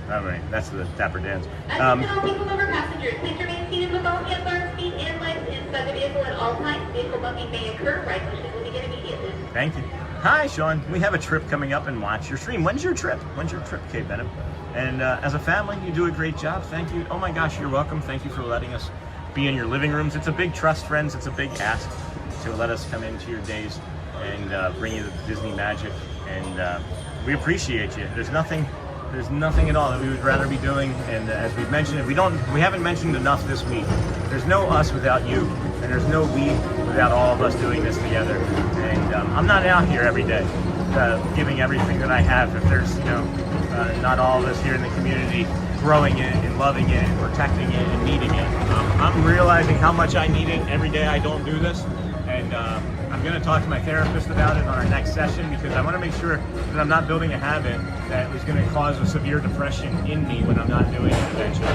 All right, that's the Dapper Dans. Attention all people member passengers, please remain seated with all hands, arms, feet, and legs inside the vehicle at all times. Vehicle bumping may occur. Ride pushing will begin immediately. Thank you. Hi Sean, we have a trip coming up and watch your stream. When's your trip? When's your trip, K Bennett? And as a family, you do a great job. Thank you. Oh my gosh, you're welcome. Thank you for letting us be in your living rooms. It's a big trust, friends. It's a big ask to let us come into your days and bring you the Disney magic. And we appreciate you. There's nothing at all that we would rather be doing. And as we've mentioned, we haven't mentioned enough this week. There's no us without you, and there's no we without all of us doing this together. And I'm not out here every day giving everything that I have if there's not all of us here in the community growing it and loving it and protecting it and needing it. I'm realizing how much I need it every day I don't do this. And I'm going to talk to my therapist about it on our next session because I want to make sure that I'm not building a habit that is going to cause a severe depression in me when I'm not doing it eventually.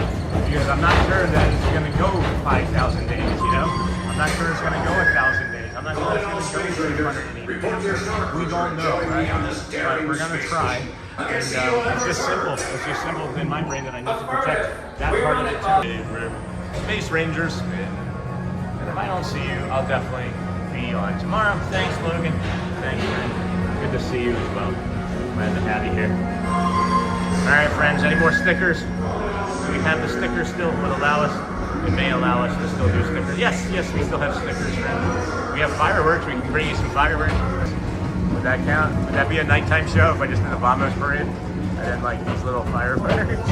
Because I'm not sure that it's going to go 5,000 days, you know? I'm not sure it's going to go 1,000 days. I'm not sure it's going to go 380 days. We don't know, right? But we're going to try. And it's just simple. It's just simple in my brain that I need to protect that part of it too. We're Space Rangers. And if I don't see you, I'll definitely be on tomorrow. Thanks, Logan. Thanks, friend. Good to see you as well. Glad to have you here. All right, friends. Any more stickers? We have the stickers still. It would allow us. It may allow us to still do stickers. Yes, we still have stickers, friends. We have fireworks. We can bring you some fireworks. Would that count? Would that be a nighttime show if I just did a Vamos parade and then like these little fireworks?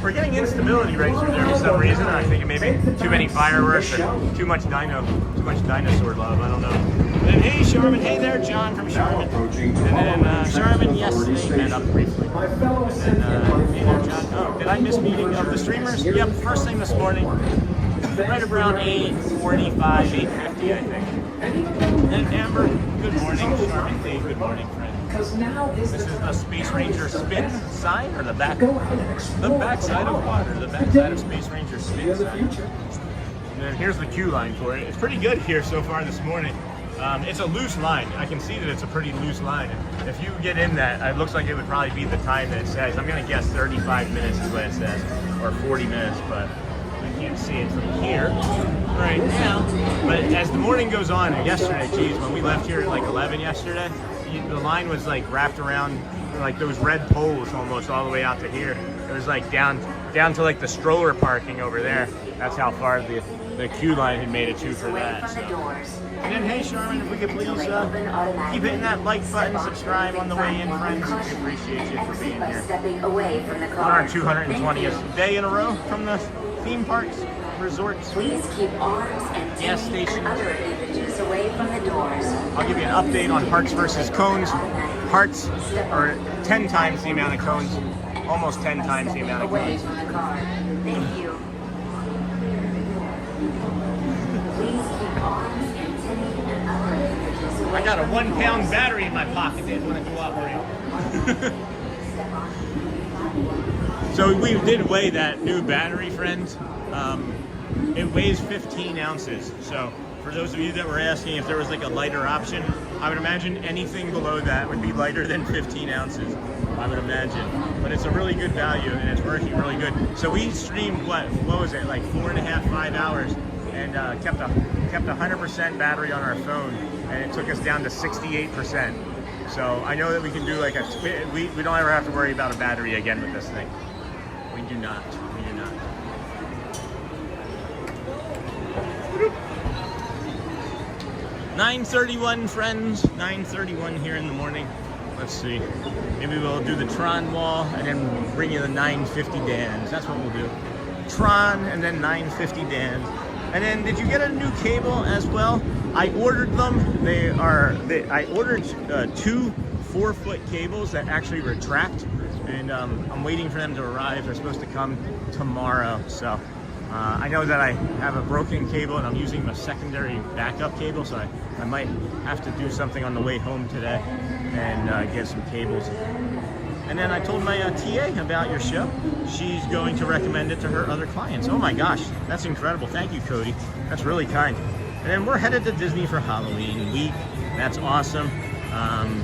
We're getting instability right through there for some reason. I think it may be too many fireworks or too much dinosaur love. I don't know. And then, hey Charmin, hey there, John from Charmin. And then Charmin, yes, they met up briefly. And then, hey there, John. Oh, did I miss meeting of the streamers? Yep, first thing this morning, right around 8:45, 8:50, I think. And Amber, good morning. Charmin, hey, good morning, friend. because now is This the is time the Space Ranger spin sign, or the back? Go out and explore The back side of water. The back side of Space Ranger spin sign. And then here's the queue line for it. It's pretty good here so far this morning. It's a loose line. I can see that it's a pretty loose line. If you get in that, it looks like it would probably be the time that it says. I'm going to guess 35 minutes is what it says, or 40 minutes, but I can't see it from here right now. But as the morning goes on, and yesterday, geez, when we left here at like 11 yesterday, the line was like wrapped around like those red poles almost all the way out to here. It was like down to like the stroller parking over there. That's how far the queue line had made it to for that. So. And then, hey, Sharman, if we could please keep hitting that like button, subscribe on the way in, friends. We appreciate you for being here. On our 220th day in a row from the theme parks, resorts, Please keep arms and gas stations. other appendages away from the doors. I'll give you an update on hearts versus cones. Hearts are 10 times the amount of cones, almost 10 times the amount of Away cones. from the car. Thank you. Please keep arms and other appendages away. I got a 1 pound battery in my pocket. Didn't want to cooperate. So we did weigh that new battery, friends. It weighs 15 ounces. So for those of you that were asking if there was like a lighter option, I would imagine anything below that would be lighter than 15 ounces. I would imagine. But it's a really good value and it's working really good. So we streamed what was it, like 4.5, 5 hours, and kept 100% battery on our phone, and it took us down to 68%. So I know that we can do like we don't ever have to worry about a battery again with this thing. We do not. We do not. 9:31, friends. 9:31 here in the morning. Let's see. Maybe we'll do the Tron wall and then bring you the 950 Dans. That's what we'll do. Tron and then 950 Dans. And then, did you get a new cable as well? I ordered them. I ordered 2 4-foot cables that actually retract, and I'm waiting for them to arrive. They're supposed to come tomorrow. So I know that I have a broken cable and I'm using a secondary backup cable, so I might have to do something on the way home today and get some cables. And then I told my TA about your show. She's going to recommend it to her other clients. Oh my gosh, that's incredible. Thank you, Cody. That's really kind. And then we're headed to Disney for Halloween week. That's awesome.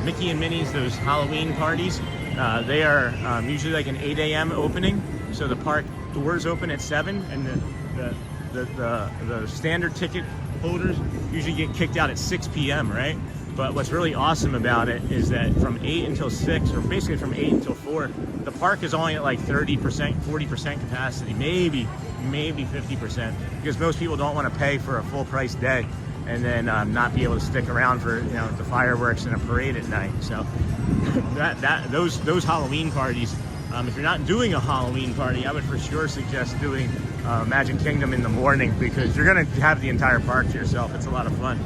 Mickey and Minnie's, those Halloween parties, they are usually like an 8 a.m. opening. So the park doors open at 7, and the standard ticket holders usually get kicked out at 6 p.m., right? But what's really awesome about it is that from 8 until 6, or basically from 8 until 4, the park is only at like 30%, 40% capacity, maybe 50%, because most people don't want to pay for a full price day and then not be able to stick around for the fireworks and a parade at night. So those Halloween parties, if you're not doing a Halloween party, I would for sure suggest doing Magic Kingdom in the morning, because you're going to have the entire park to yourself. It's a lot of fun.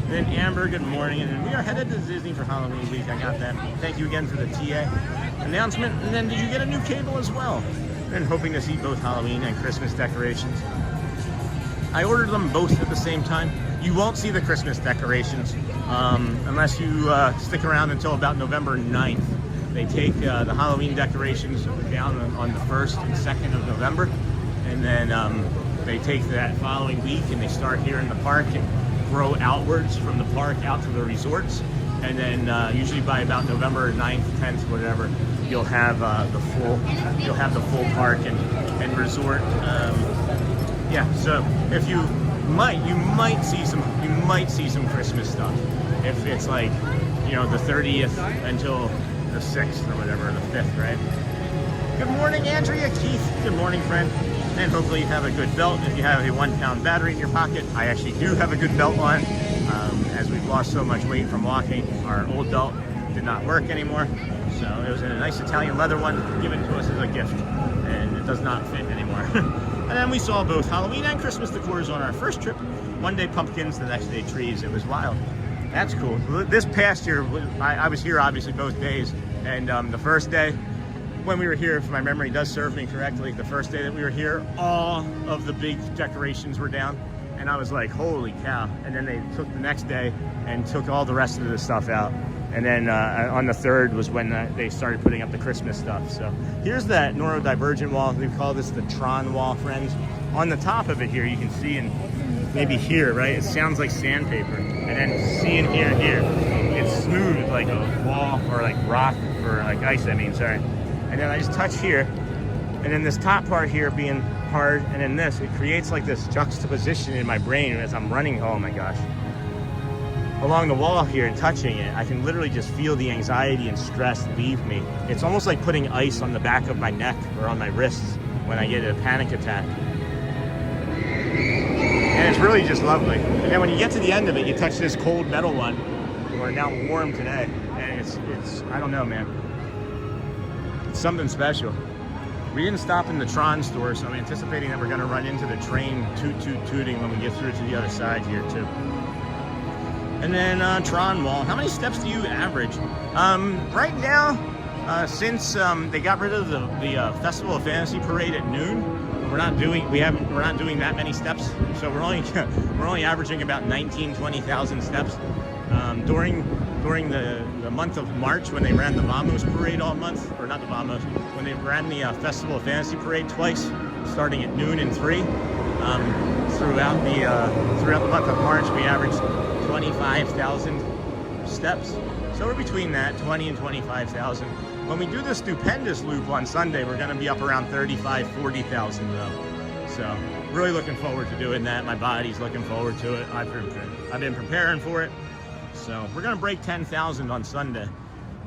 And then Amber, good morning. And then we are headed to Disney for Halloween week. I got that. Thank you again for the TA announcement. And then, did you get a new cable as well? And hoping to see both Halloween and Christmas decorations. I ordered them both at the same time. You won't see the Christmas decorations unless you stick around until about November 9th. They take the Halloween decorations down on the 1st and 2nd of November. And then they take that following week and they start here in the park and grow outwards from the park out to the resorts. And then usually by about November 9th, 10th, whatever, you'll have the full park and resort. Yeah, so if you might see some Christmas stuff if it's like the 30th until the 6th or whatever, the 5th, right? Good morning, Andrea, Keith. Good morning, friend. And hopefully you have a good belt. If you have a 1 pound battery in your pocket, I actually do have a good belt on. As we've lost so much weight from walking, our old belt did not work anymore. So it was in a nice Italian leather one given to us as a gift, and it does not fit anymore. And then we saw both Halloween and Christmas decors on our first trip. One day pumpkins, the next day trees. It was wild. That's cool. This past year, I was here obviously both days, and the first day when we were here, if my memory does serve me correctly, the first day that we were here, all of the big decorations were down, and I was like, holy cow. And then they took the next day and took all the rest of the stuff out. And then on the 3rd was when they started putting up the Christmas stuff. So here's that neurodivergent wall. We call this the Tron wall, friends. On the top of it here, you can see, and maybe here, right? It sounds like sandpaper. And then see in here, it's smooth like a wall or like rock or like ice, I mean, sorry. And then I just touch here, and then this top part here being hard, and then this, it creates like this juxtaposition in my brain as I'm running, oh my gosh. Along the wall here and touching it, I can literally just feel the anxiety and stress leave me. It's almost like putting ice on the back of my neck or on my wrists when I get a panic attack. And it's really just lovely. And then when you get to the end of it, you touch this cold metal one, or now warm today, and it's I don't know, man. It's something special. We didn't stop in the Tron store, so I'm anticipating that we're gonna run into the train tooting when we get through to the other side here too. And then Tron Wall. How many steps do you average? Right now, since they got rid of the Festival of Fantasy Parade at noon, we're not doing that many steps. So we're only averaging about 20,000 steps. During the month of March, when they ran the Vamos Parade all month, or not the Vamos, when they ran the Festival of Fantasy Parade twice, starting at noon and 3, throughout the month of March, we averaged 25,000 steps. So we're between that, 20 and 25,000. When we do the stupendous loop on Sunday, we're going to be up around 35, 40,000 though. So really looking forward to doing that. My body's looking forward to it. I've been preparing for it. So we're going to break 10,000 on Sunday,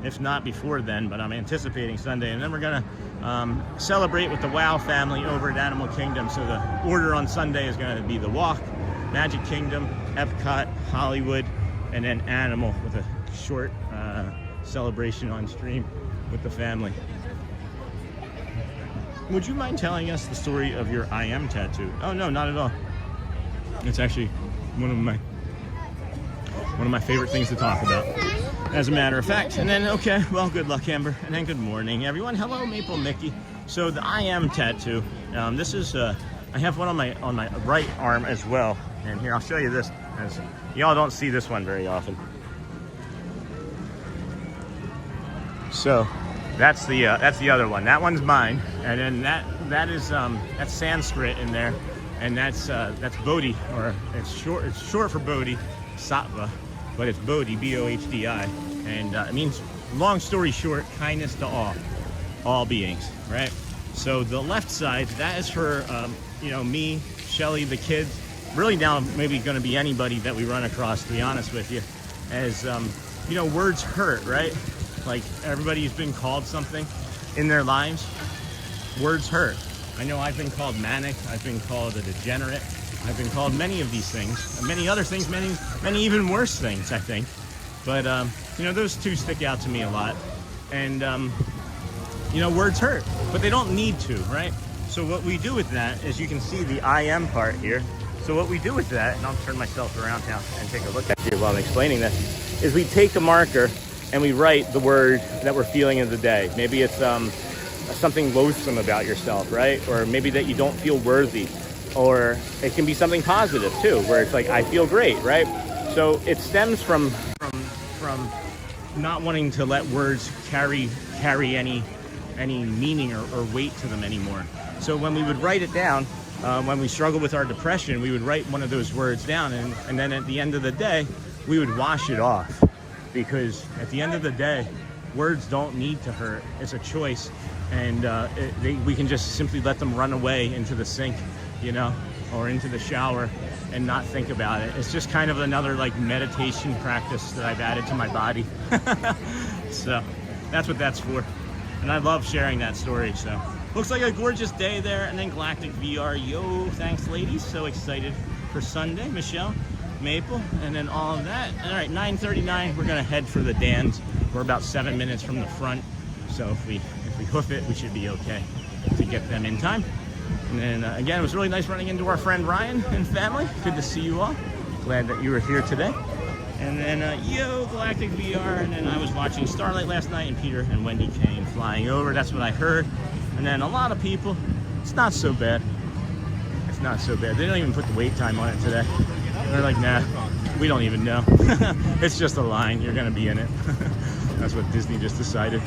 if not before then, but I'm anticipating Sunday. And then we're going to celebrate with the WOW family over at Animal Kingdom. So the order on Sunday is going to be the Walk, Magic Kingdom, Epcot, Hollywood, and then Animal with a short celebration on stream with the family. Would you mind telling us the story of your I am tattoo? Oh no, not at all. It's actually one of my favorite things to talk about, as a matter of fact. And then, okay, well, good luck, Amber. And then good morning, everyone. Hello, Maple Mickey. So the I am tattoo. This is I have one on my right arm as well. And here, I'll show you this, as y'all don't see this one very often. So that's the other one. That one's mine, and then that's Sanskrit in there, and that's Bodhi, or it's short for Bodhi, Sattva, but it's Bodhi, B-O-H-D-I, and it means, long story short, kindness to all beings, right? So the left side, that is for me, Shelly, the kids. Really now maybe going to be anybody that we run across, to be honest with you, as words hurt, right? Like, everybody's been called something in their lives. Words hurt. I know I've been called manic, I've been called a degenerate, I've been called many of these things, many other things, many even worse things, I think. But those two stick out to me a lot. And words hurt, but they don't need to, right? So what we do with that is, you can see the I am part here. So what we do with that, and I'll turn myself around now and take a look at it while I'm explaining this, is we take a marker and we write the word that we're feeling in the day. Maybe it's something loathsome about yourself, right? Or maybe that you don't feel worthy. Or it can be something positive too, where it's like, I feel great, right? So it stems from not wanting to let words carry any meaning or weight to them anymore. So when we would write it down, when we struggle with our depression, we would write one of those words down, and then at the end of the day, we would wash it off. Because at the end of the day, words don't need to hurt. It's a choice, and we can just simply let them run away into the sink, or into the shower, and not think about it. It's just kind of another like meditation practice that I've added to my body. So that's what that's for. And I love sharing that story. So looks like a gorgeous day there. And then Galactic VR, yo, thanks ladies. So excited for Sunday. Michelle, Maple, and then all of that. All right, 9:39, we're gonna head for the Dans. We're about 7 minutes from the front. So if we hoof it, we should be okay to get them in time. And then again, it was really nice running into our friend Ryan and family. Good to see you all. Glad that you were here today. And then, yo, Galactic VR. And then I was watching Starlight last night, and Peter and Wendy came flying over. That's what I heard. And then a lot of people. It's not so bad. It's not so bad. They don't even put the wait time on it today. They're like, nah, we don't even know. It's just a line. You're gonna be in it. That's what Disney just decided.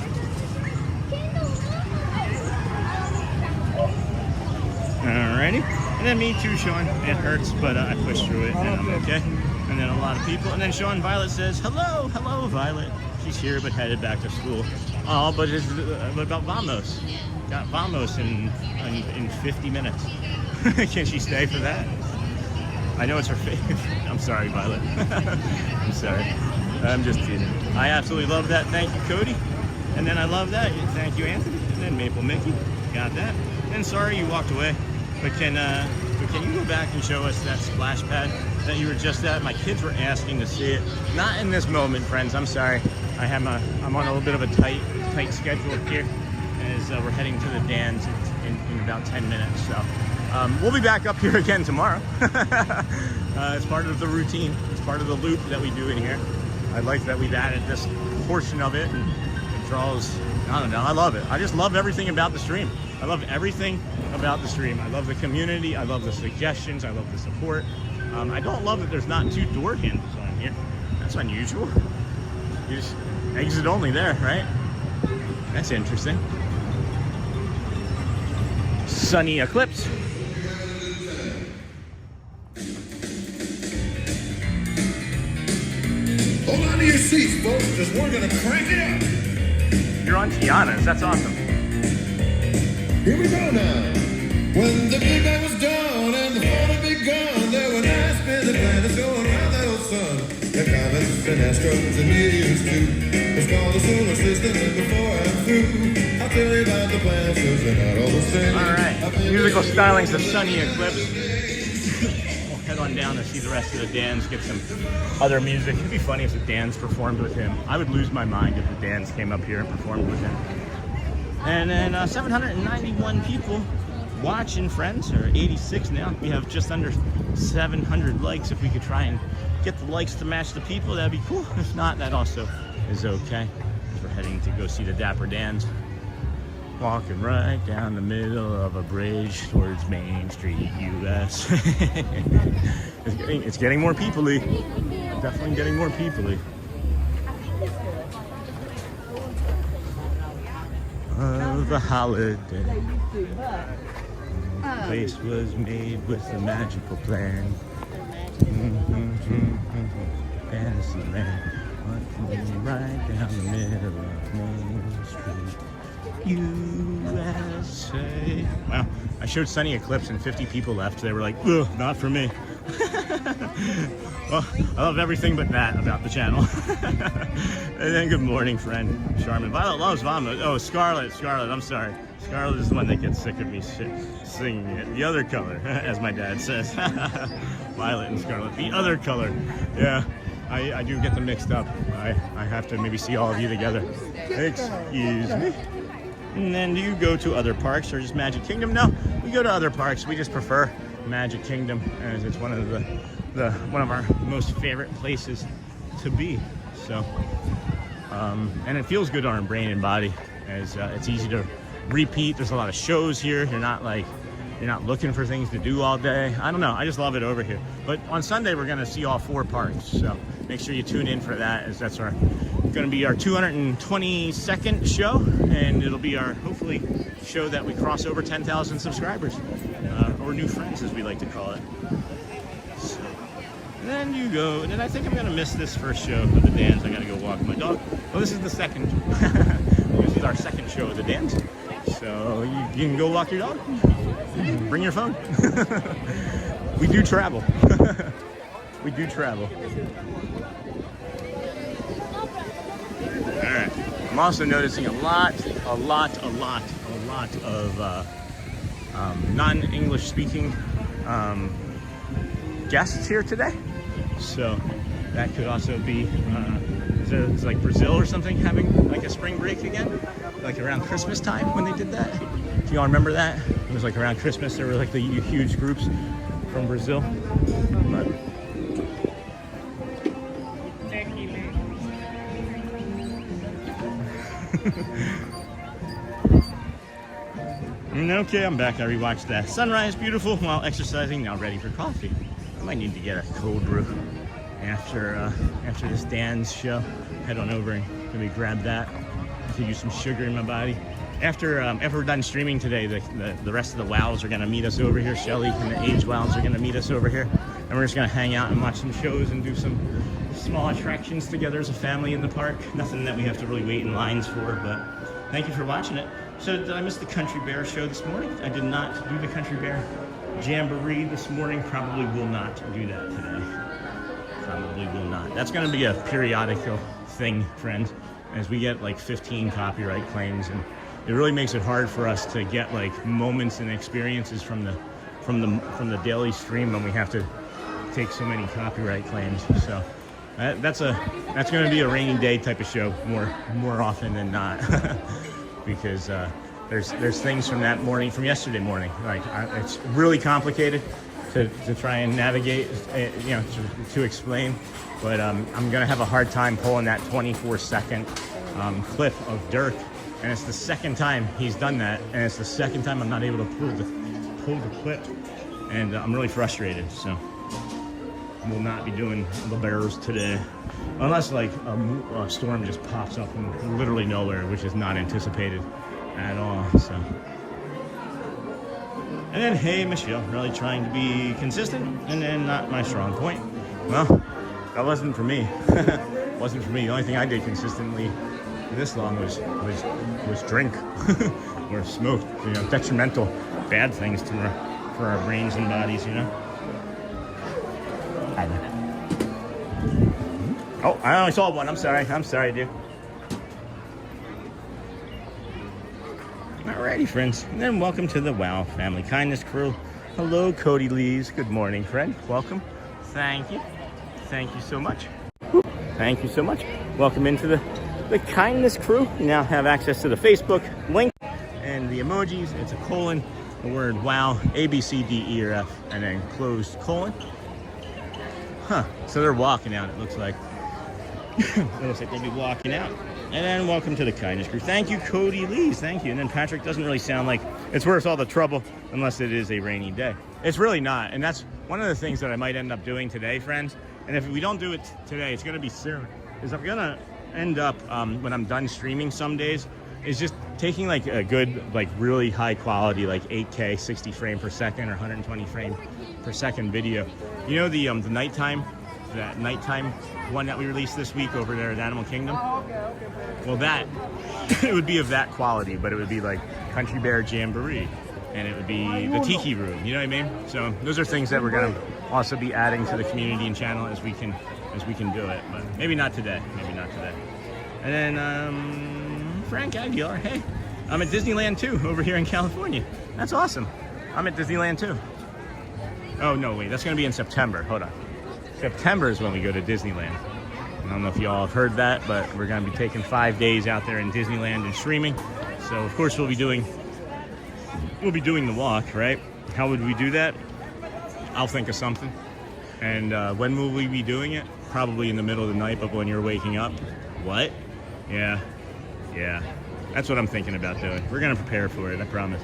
Alrighty. And then me too, Sean. It hurts, but I pushed through it and I'm okay. And then a lot of people. And then Sean Violet says, hello, hello, Violet. She's here but headed back to school. Oh, but it's about Vamos. Got Vamos in 50 minutes. Can she stay for that? I know it's her favorite. I'm sorry, Violet. I'm sorry. I'm just kidding. I absolutely love that. Thank you, Cody. And then I love that. Thank you, Anthony. And then Maple Mickey. Got that. And sorry you walked away. But can you go back and show us that splash pad that you were just at? My kids were asking to see it. Not in this moment, friends. I'm sorry. I'm on a little bit of a tight schedule here as we're heading to the Dans in about 10 minutes. So we'll be back up here again tomorrow. It's part of the routine. It's part of the loop that we do in here. I like that we've added this portion of it, and it draws. I don't know. I love it. I just love everything about the stream. I love everything about the stream. I love the community. I love the suggestions. I love the support. I don't love that there's not 2 door handles on here. That's unusual. You just exit only there, right? That's interesting. Sunny eclipse. Hold on to your seats, folks, because we're going to crank it up. You're on Tiana's. That's awesome. Here we go now. When the big bang was done and the fun had begun, there were nice busy planets going around that old sun. The comets and astros and millions too. It's called the solar system, and before I'm through, I'll tell you about the planets and not all the same. All right. Musical stylings of Sunny Eclipse. We'll head on down to see the rest of the Dans, get some other music. It'd be funny if the Dans performed with him. I would lose my mind if the Dans came up here and performed with him. And then 791 people watching, friends, or 86 now. We have just under 700 likes. If we could try and get the likes to match the people, that'd be cool. If not, that also is okay. We're heading to go see the Dapper Dans. Walking right down the middle of a bridge towards Main Street, US. It's getting more people-y. Definitely getting more people-y. Of a holiday. The place was made with a magical plan. Fantasy land. Walking right down the middle of Main Street, USA. Wow, I showed Sunny Eclipse and 50 people left. They were like, ugh, not for me. Well, I love everything but that about the channel. And then good morning, friend. Charmin. Violet loves Vamos. Oh, Scarlet, I'm sorry. Scarlet is the one that gets sick of me singing it. The other color, as my dad says. Violet and Scarlet, the other color. Yeah, I do get them mixed up. I have to maybe see all of you together. Excuse me. And then do you go to other parks or just Magic Kingdom? No, we go to other parks. We just prefer Magic Kingdom, as it's one of our most favorite places to be. So, and it feels good on our brain and body, as it's easy to repeat. There's a lot of shows here. You're not looking for things to do all day. I don't know. I just love it over here. But on Sunday we're gonna see all 4 parks. So make sure you tune in for that, as that's going to be our 222nd show, and it'll be our, hopefully, show that we cross over 10,000 subscribers, or new friends as we like to call it. So, and then you go, and then I think I'm going to miss this first show of the Dans. I got to go walk my dog. Well, this is the second. This is our second show of the Dans. So you can go walk your dog. Bring your phone. We do travel. We do travel. Alright, I'm also noticing a lot of non-English speaking guests here today. So that could also be, it's like Brazil or something having like a spring break again, like around Christmas time when they did that. Do y'all remember that? It was like around Christmas, there were like the huge groups from Brazil. But, Okay, I'm back. I rewatched that sunrise, beautiful, while exercising. Now ready for coffee. I might need to get a cold brew after this Dan's show. Head on over and maybe grab that. I could use some sugar in my body. After we're done streaming today, the rest of the wows are gonna meet us over here. Shelly and the age wows are gonna meet us over here, and we're just gonna hang out and watch some shows and do some small attractions together as a family in the park. Nothing that we have to really wait in lines for, but thank you for watching it. So did I miss the Country Bear show this morning? I did not do the Country Bear Jamboree this morning. Probably will not do that today. Probably will not. That's going to be a periodical thing, friends, as we get like 15 copyright claims, and it really makes it hard for us to get like moments and experiences from the daily stream when we have to take so many copyright claims. So that's going to be a rainy day type of show more often than not. Because there's things from that morning, from yesterday morning. Like it's really complicated to try and navigate, to explain. But I'm gonna have a hard time pulling that 24-second clip of Dirk, and it's the second time he's done that, and it's the second time I'm not able to pull the clip, and I'm really frustrated. So we'll not be doing the Bears today. Unless like a storm just pops up from literally nowhere, which is not anticipated at all. So, and then hey, Michelle, really trying to be consistent, and then not my strong point. Well, that wasn't for me. Wasn't for me. The only thing I did consistently this long was drink or smoke. Detrimental, bad things for our brains and bodies. Oh, I only saw one. I'm sorry, dude. Alrighty, friends. And then welcome to the WOW Family Kindness Crew. Hello, Cody Lees. Good morning, friend. Welcome. Thank you. Thank you so much. Thank you so much. Welcome into the Kindness Crew. You now have access to the Facebook link and the emojis. It's a colon, the word WOW, A, B, C, D, E, or F, and then closed colon. Huh. So they're walking out, it looks like. It looks like they'll be walking out. And then welcome to the Kindness Crew. Thank you, Cody Lees. Thank you. And then Patrick, doesn't really sound like it's worth all the trouble unless it is a rainy day. It's really not. And that's one of the things that I might end up doing today, friends. And if we don't do it today, it's going to be soon. Is I'm going to end up, when I'm done streaming some days, is just taking like a good, like really high quality, like 8K, 60 frame per second or 120 frame per second video. You know the nighttime? That nighttime one that we released this week over there at Animal Kingdom. Well, that it would be of that quality, but it would be like Country Bear Jamboree, and it would be the Tiki Room. You know what I mean? So those are things that we're gonna also be adding to the community and channel as we can do it. But maybe not today. Maybe not today. And then Frank Aguilar. Hey, I'm at Disneyland too over here in California. That's awesome. I'm at Disneyland too. Oh no, wait. That's gonna be in September. Hold on. September is when we go to Disneyland. I don't know if y'all have heard that, but we're going to be taking 5 days out there in Disneyland and streaming. So of course we'll be doing the walk, right? How would we do that? I'll think of something. And when will we be doing it? Probably in the middle of the night, but when you're waking up. What? Yeah. That's what I'm thinking about doing. We're going to prepare for it, I promise.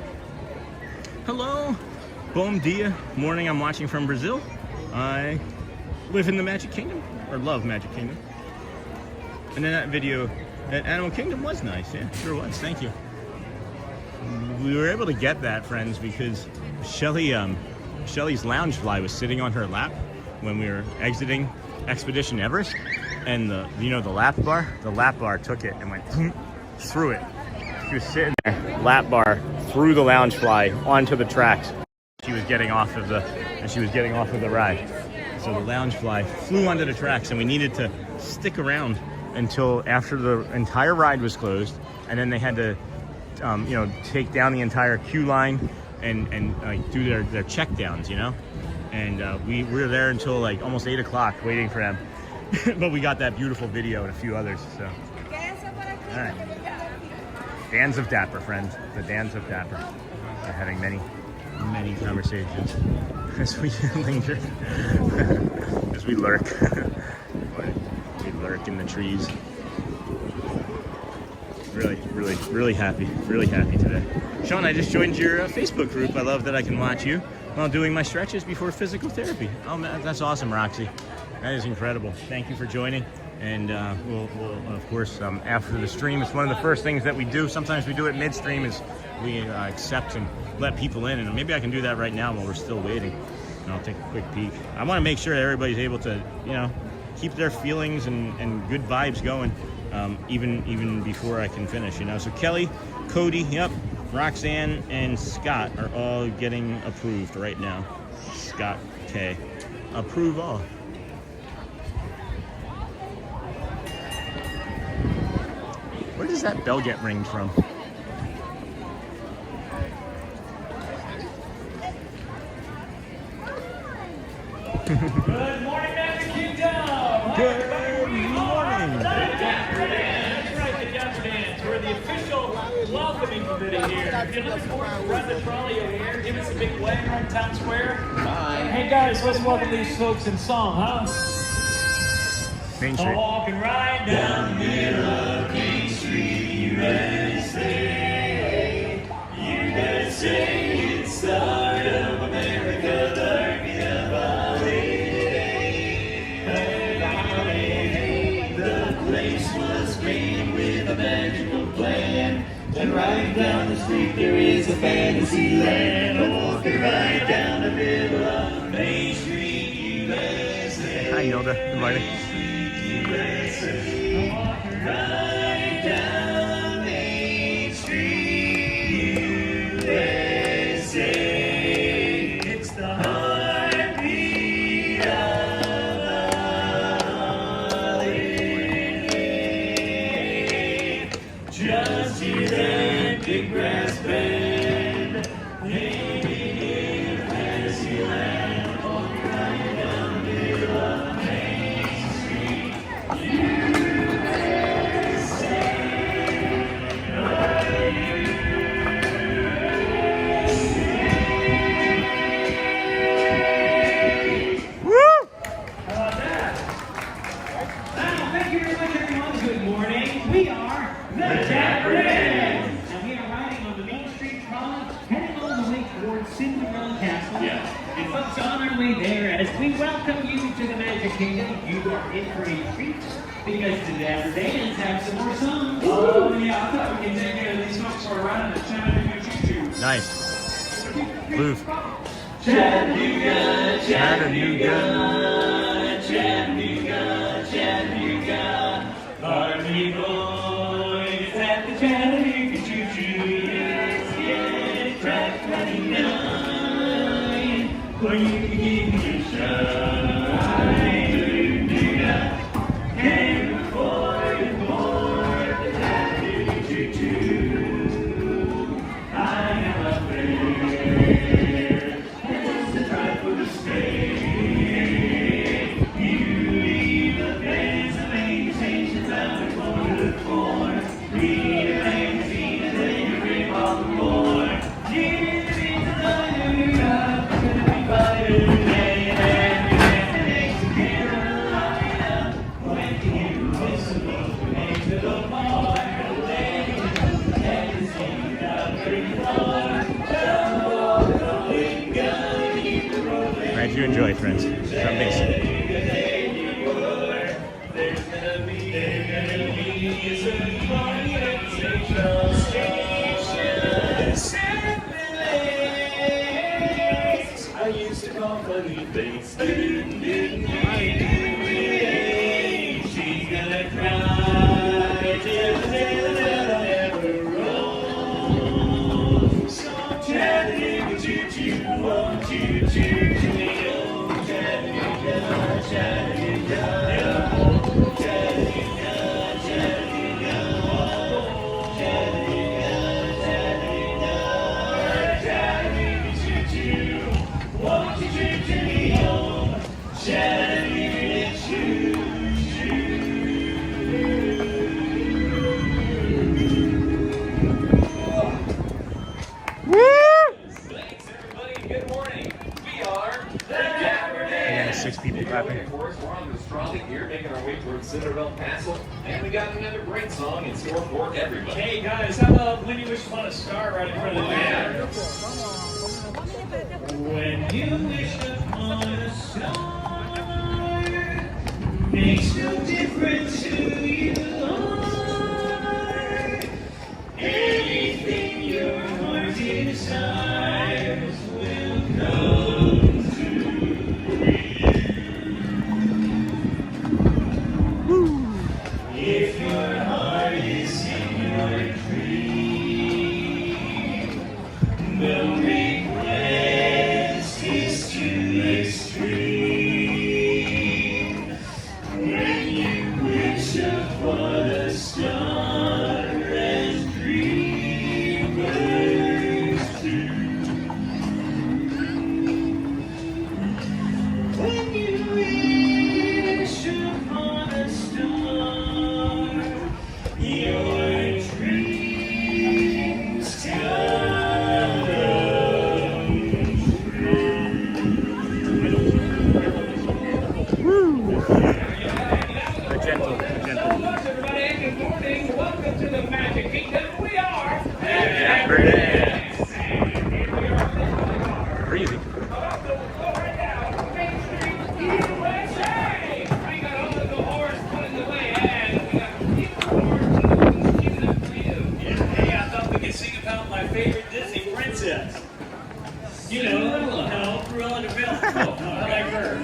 Hello. Bom dia. Morning. I'm watching from Brazil. I live in the Magic Kingdom, or love Magic Kingdom. And then that video at Animal Kingdom was nice. Yeah, sure was. Thank you. We were able to get that, friends, because Shelly's Loungefly was sitting on her lap when we were exiting Expedition Everest, and the lap bar took it and went through it. She was sitting there, lap bar through the Loungefly onto the tracks. She was getting off of the ride. So the Loungefly flew onto the tracks, and we needed to stick around until after the entire ride was closed, and then they had to, take down the entire queue line and like do their check downs, And we were there until like almost 8 o'clock waiting for them, but we got that beautiful video and a few others. So, all right, Dans of Dapper, friends, the Dans of Dapper. We're having many conversations as we linger, as we lurk. We lurk in the trees. really happy today. Sean, I just joined your Facebook group. I love that I can watch you while doing my stretches before physical therapy. Oh man, that's awesome, Roxy. That is incredible. Thank you for joining. And we'll of course, after the stream, it's one of the first things that we do. Sometimes we do it midstream, is we accept and let people in. And maybe I can do that right now while we're still waiting. And I'll take a quick peek. I want to make sure that everybody's able to, keep their feelings and good vibes going, even before I can finish. So Kelly, Cody, yep, Roxanne, and Scott are all getting approved right now. Scott K. Approve all. Where does that bell get ringed from? Good morning, Magic Kingdom! Good morning! The Dapper Dans! That's right, the Dapper Dans. We're the official welcoming committee here. If you're looking forward to run the trolley over here, give us a big wave around Town Square. Bye. Hey guys, let's welcome these folks in song, huh? Main Street. Walking right down the middle of Main Street, USA. USA, it's the heart of America, the heartbeat of holiday. The place was made with a magical plan, and right down the street there is a fantasy land. Walking right down the middle of Main Street, USA. Hi, Nilda. Good morning. Right down Main Street, USA. It's the heartbeat of holiday. Just hear that big brass band. They begin Fantasyland. Walking right down the middle of Main Street. Thank you very much, everyone. Good morning. We are the Dapper Dans, and we are riding on the Main Street trolley, heading all the way towards Cinderella Castle. Yeah. And folks, on our way there, as we welcome you to the Magic Kingdom, you are in for a treat, because the Dapper Dans have some more songs. Oh, yeah, I thought we could take care of these folks for a ride in the Chattanooga choo-choo. Nice. Move. Chattanooga, Chattanooga, Chattanooga, Chattanooga. Our boys at the Chattanooga choo-choo. Yes, yes, track 29. Where you can give me a shine. Chattanooga, came before the Chattanooga choo-choo. I am a friend. It's the try for the state. You leave the fans and make stations out of corner to corner. Read a magazine and then you rip off the floor. Give me the Chattanooga, gonna be fighter today. And the next camera light up. When you hear the whistle blow, make the door more. And see the pretty floor. Glad you enjoy, friends. It's amazing. I used to call funny things. She's gonna cry till the day that ever rolls. So Chattanooga choo-choo, won't you choo-choo me? Oh, Chattanooga, Chattanooga, Chattanooga, Chattanooga, Chattanooga, Chattanooga, Chattanooga choo-choo, won't you choo-choo me home? Chattanooga. 6 people clapping. Of course, we're on the trolley here, making our way towards Cinderella Castle, and we got another great song in store for everybody. Hey guys, how about when you wish upon a star right in front of the banner? When you wish upon a star, makes no difference who you are. Anything your heart desires will come to you. If your heart is in your dream, the request is too extreme. When you wish upon a star as dreamers do. When you wish upon a star, your dreams come true. Gentle. Everybody, good morning. Welcome to the Magic Kingdom. We are Dapper Dans. Breezy. right now, Main Street, USA. We got all of the horse pulling the way, and we got people horse keeping up for you. Hey, I thought we could sing about my favorite Disney princess. You know, how Cruella de Vil. Oh, I like her.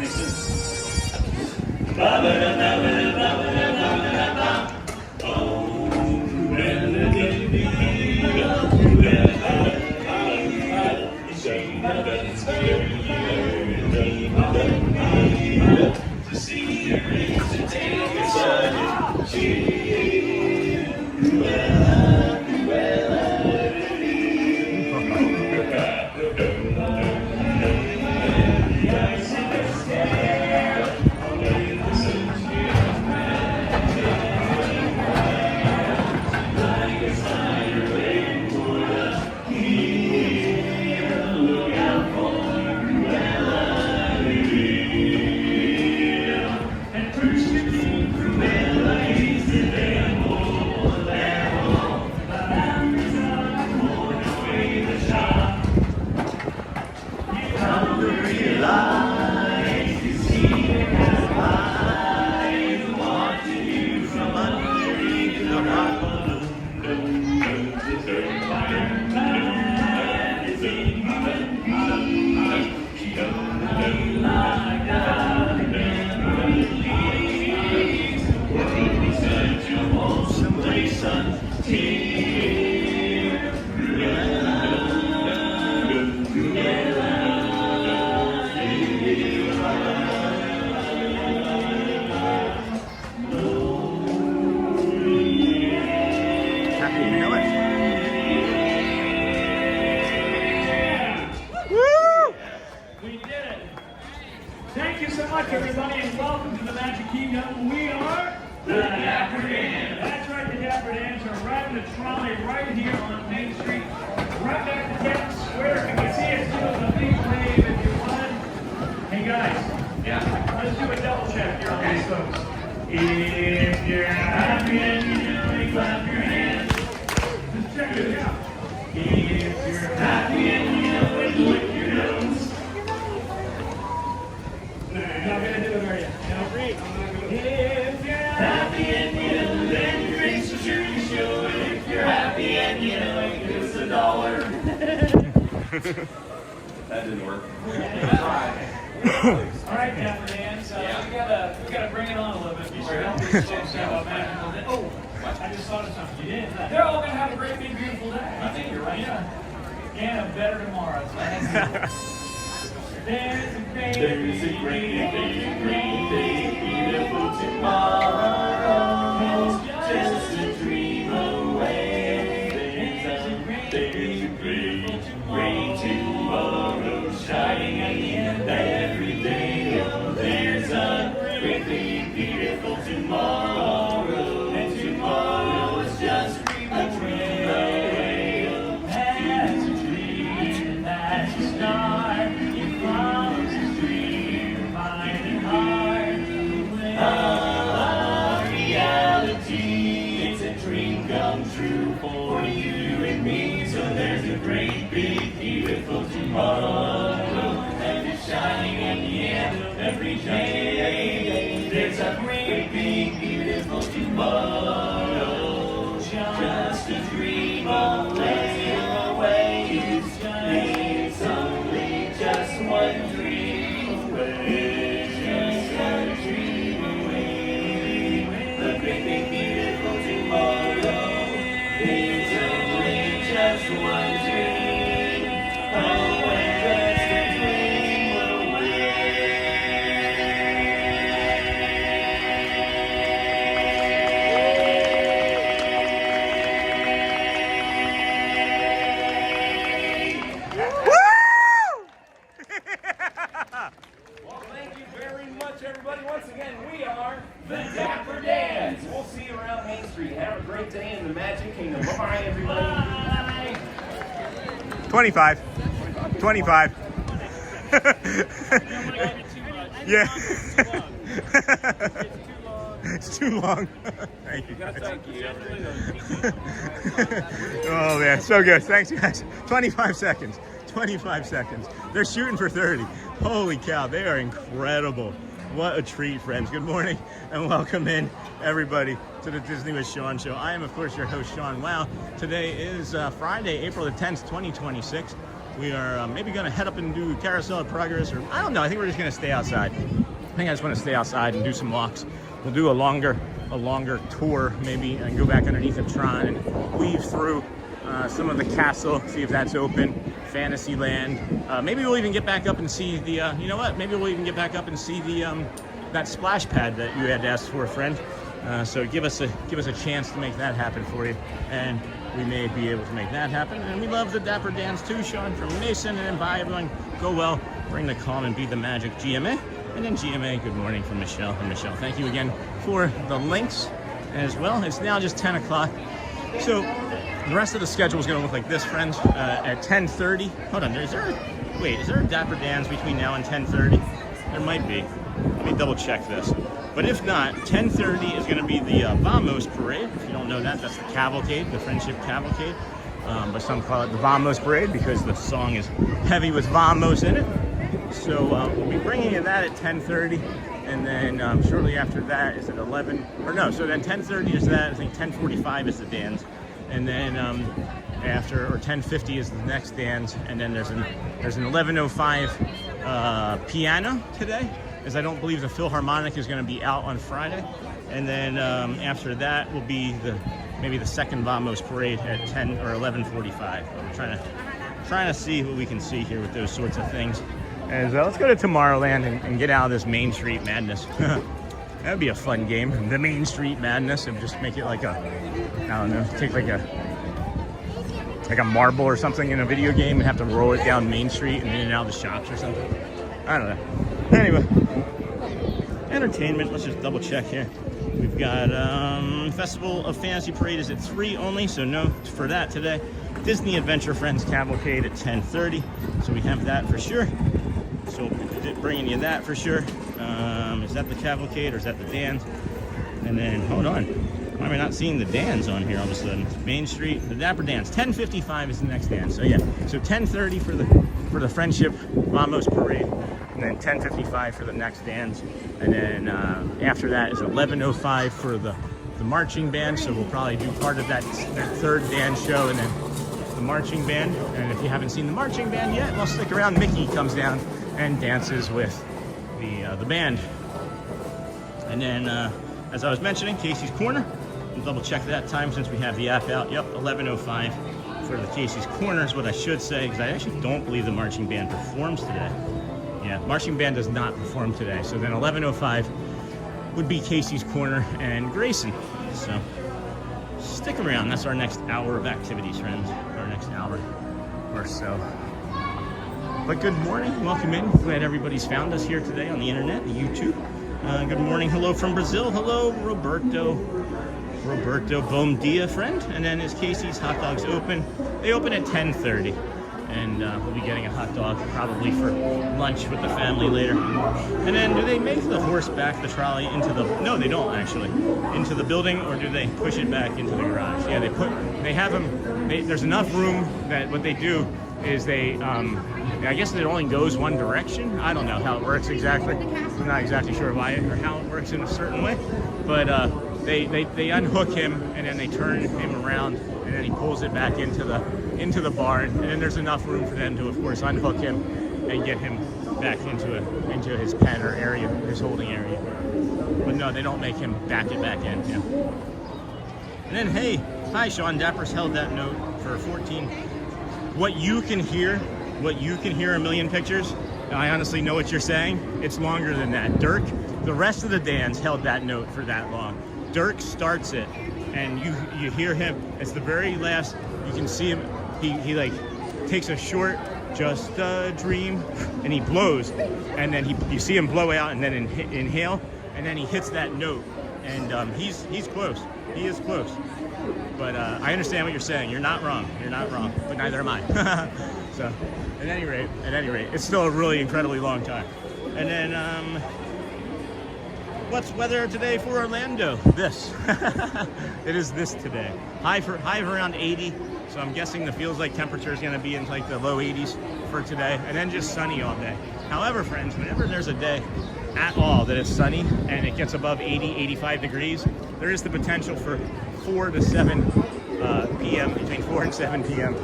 Thank you so much, everybody, and welcome to the Magic Kingdom. We are the Dapper Dans. That's right, the Dapper Dans are riding a trolley right here on Main Street, right back to Capitol Square. If you can see us doing a big wave if you want. Hey guys, let's do a double check here on these folks. If you're happy and you know it, clap your hands. Just check it out. If you're happy and you know it, lick your nose. Not gonna do it, are you? No. If you're happy and you know, then your drinks will surely show. And if you're happy and you know, it gives $1. That didn't work. All right, Dapper Dans, we gotta bring it on a little bit before we help these folks have a magical day. Oh, I just thought of something. You did. They're all gonna have a great, big, beautiful day. I think you're right. Yeah. And a better tomorrow. So there's a great, beautiful tomorrow. Just a dream away. There's a great, beautiful tomorrow. Shining at the end of every day. There's a great, beautiful tomorrow. And tomorrow is just a dream away. That's a dream, that's a star. It follows his dream, finding tomorrow, and it's shining at the end of every day. There's a great big beautiful tomorrow, just a dream away, it's only just one dream away, just a dream away. The great big beautiful tomorrow, it's only just one dream away, just a dream away. Well, thank you very much, everybody. Once again, we are the Dapper Dans. We'll see you around Main Street. Have a great day in the Magic Kingdom. Bye, everybody. 25. 25. Yeah. It's too long. Thank you guys. Oh man, so good. Thanks guys. 25 seconds. 25 seconds. They're shooting for 30. Holy cow, they are incredible. What a treat, friends. Good morning and welcome in everybody to the Disney with Sean show. I am of course your host Sean. Wow. Today is Friday, April the 10th, 2026. We are maybe going to head up and do Carousel of Progress, or I don't know. I think we're just going to stay outside. I think I just want to stay outside and do some walks. We'll do a longer tour maybe and go back underneath of Tron and weave through some of the castle, see if that's open, Fantasyland. Maybe we'll even get back up and see the, you know what? Maybe we'll even get back up and see the that splash pad that you had asked for, friend. So give us a chance to make that happen for you, and we may be able to make that happen. And we love the Dapper Dans too, Sean from Mason, and then bye everyone. Go well, bring the calm and be the magic, GMA. And then GMA, good morning from Michelle. And Michelle, thank you again for the links as well. It's now just 10 o'clock. So the rest of the schedule is going to look like this, friends. At 10:30, hold on, is there a Dapper Dans between now and 10:30? There might be. Let me double check this. But if not, 10:30 is going to be the Vamos Parade. If you don't know that, that's the Cavalcade, the Friendship Cavalcade. But some call it the Vamos Parade because the song is heavy with Vamos in it. So we'll be bringing you that at 10:30, and then shortly after that is at 11, or no, so then 10:30 is that, I think 10:45 is the dance, and then after, or 10:50 is the next dance, and then there's an 11:05 piano today, as I don't believe the Philharmonic is going to be out on Friday, and then after that will be maybe the second Vamos Parade at 10 or 11:45. But we're trying to see what we can see here with those sorts of things. And let's go to Tomorrowland and get out of this Main Street Madness. That would be a fun game, the Main Street Madness, and just make it like a, I don't know, take like a marble or something in a video game and have to roll it down Main Street and in and out of the shops or something. I don't know. Anyway, entertainment, let's just double check here. We've got Festival of Fantasy Parade is at 3 only, so no for that today. Disney Adventure Friends Cavalcade at 10:30, so we have that for sure. So bringing you that for sure. Is that the Cavalcade or is that the Dans? And then, hold on, why am I not seeing the Dans on here all of a sudden? Main Street, the Dapper Dans, 10:55 is the next Dans. So yeah, so 10:30 for the Friendship Vamos Parade, and then 10:55 for the next Dans, and then after that is 11:05 for the marching band. So we'll probably do part of that third Dans show, and then the marching band. And if you haven't seen the marching band yet, well, stick around. Mickey comes down and dances with the band. And then, as I was mentioning, Casey's Corner. We'll double check that time since we have the app out. Yep, 11:05 for the Casey's Corner is what I should say, because I actually don't believe the marching band performs today. Yeah, marching band does not perform today. So then 11:05 would be Casey's Corner and Grayson. So stick around. That's our next hour of activities, friends. Our next hour or so. But good morning, welcome in. Glad everybody's found us here today on the internet, the YouTube. Good morning, hello from Brazil. Hello, Roberto. Bom dia, friend. And then is Casey's Hot Dogs open? They open at 10:30. And we'll be getting a hot dog probably for lunch with the family later. And then do they make the horse back the trolley into the, no they don't actually, into the building, or do they push it back into the garage? Yeah, they have them, there's enough room that what they do is they, I guess it only goes one direction. I don't know how it works exactly. I'm not exactly sure why or how it works in a certain way, but they unhook him and then they turn him around and then he pulls it back into the barn, and then there's enough room for them to, of course, unhook him and get him back into his pen or area, his holding area. But no, they don't make him back it back in. Yeah. And then, hey, hi, Sean. Dapper's held that note for 14. What you can hear a million pictures. I honestly know what you're saying. It's longer than that. Dirk, the rest of the Dans held that note for that long. Dirk starts it, and you hear him. It's the very last. You can see him. He like takes a short, just a dream, and he blows, and then you see him blow out, and then inhale, and then he hits that note, and he's close. He is close. But I understand what you're saying. You're not wrong. You're not wrong. But neither am I. So, at any rate, it's still a really incredibly long time. And then, what's weather today for Orlando? This. It is this today. High of around 80. So I'm guessing the feels like temperature is going to be in like the low 80s for today, and then just sunny all day. However, friends, whenever there's a day at all that is sunny and it gets above 80, 85 degrees, there is the potential for 4 to 7 p.m., between 4 and 7 p.m.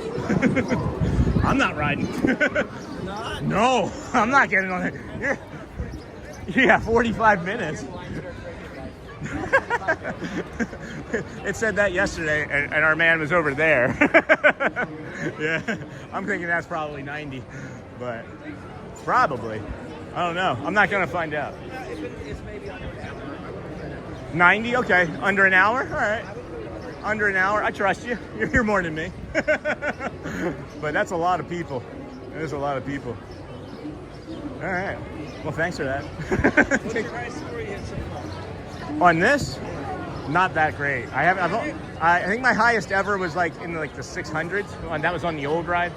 I'm not riding. No, I'm not getting on it. Yeah, 45 minutes. It said that yesterday, and our man was over there. Yeah, I'm thinking that's probably 90, but probably. I don't know. I'm not going to find out. It's maybe under an hour. 90? Okay. Under an hour? All right. Under an hour. I trust you. You're here more than me. But that's a lot of people. There's a lot of people. All right. Well, thanks for that. What's your highest score you hit so far? On this, not that great. I think my highest ever was like in like the 600s. And that was on the old ride.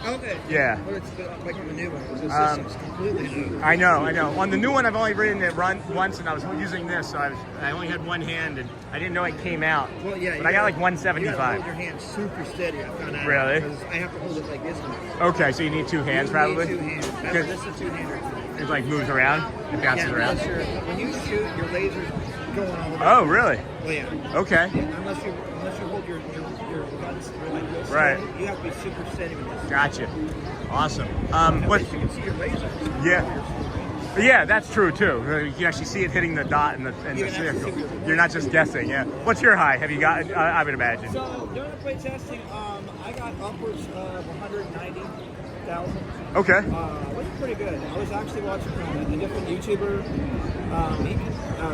Okay. Yeah. But it's like on the new one. This system's completely new. I know. On the new one, I've only ridden it once, and I was using this, so I only had one hand, and I didn't know it came out. Well, yeah. But I got like 175. You gotta hold your hand super steady. I found out. Really? Because I have to hold it like this. Okay, so you need two hands, probably. You need 2 hands. This is a 2-hander. It like moves around. It bounces around. When you shoot, your laser's going all the way. Oh, really? Well, yeah. Okay. Yeah, unless you hold your guns like this. Right. You have to be super steady with this. Gotcha. Awesome. What? You can see your laser. Yeah, that's true too. You can actually see it hitting the dot in the circle. You're not just guessing. Yeah. What's your high? Have you got? I would imagine. So during the play testing, I got upwards of 190,000. Okay. Which is pretty good. I was actually watching a different YouTuber. He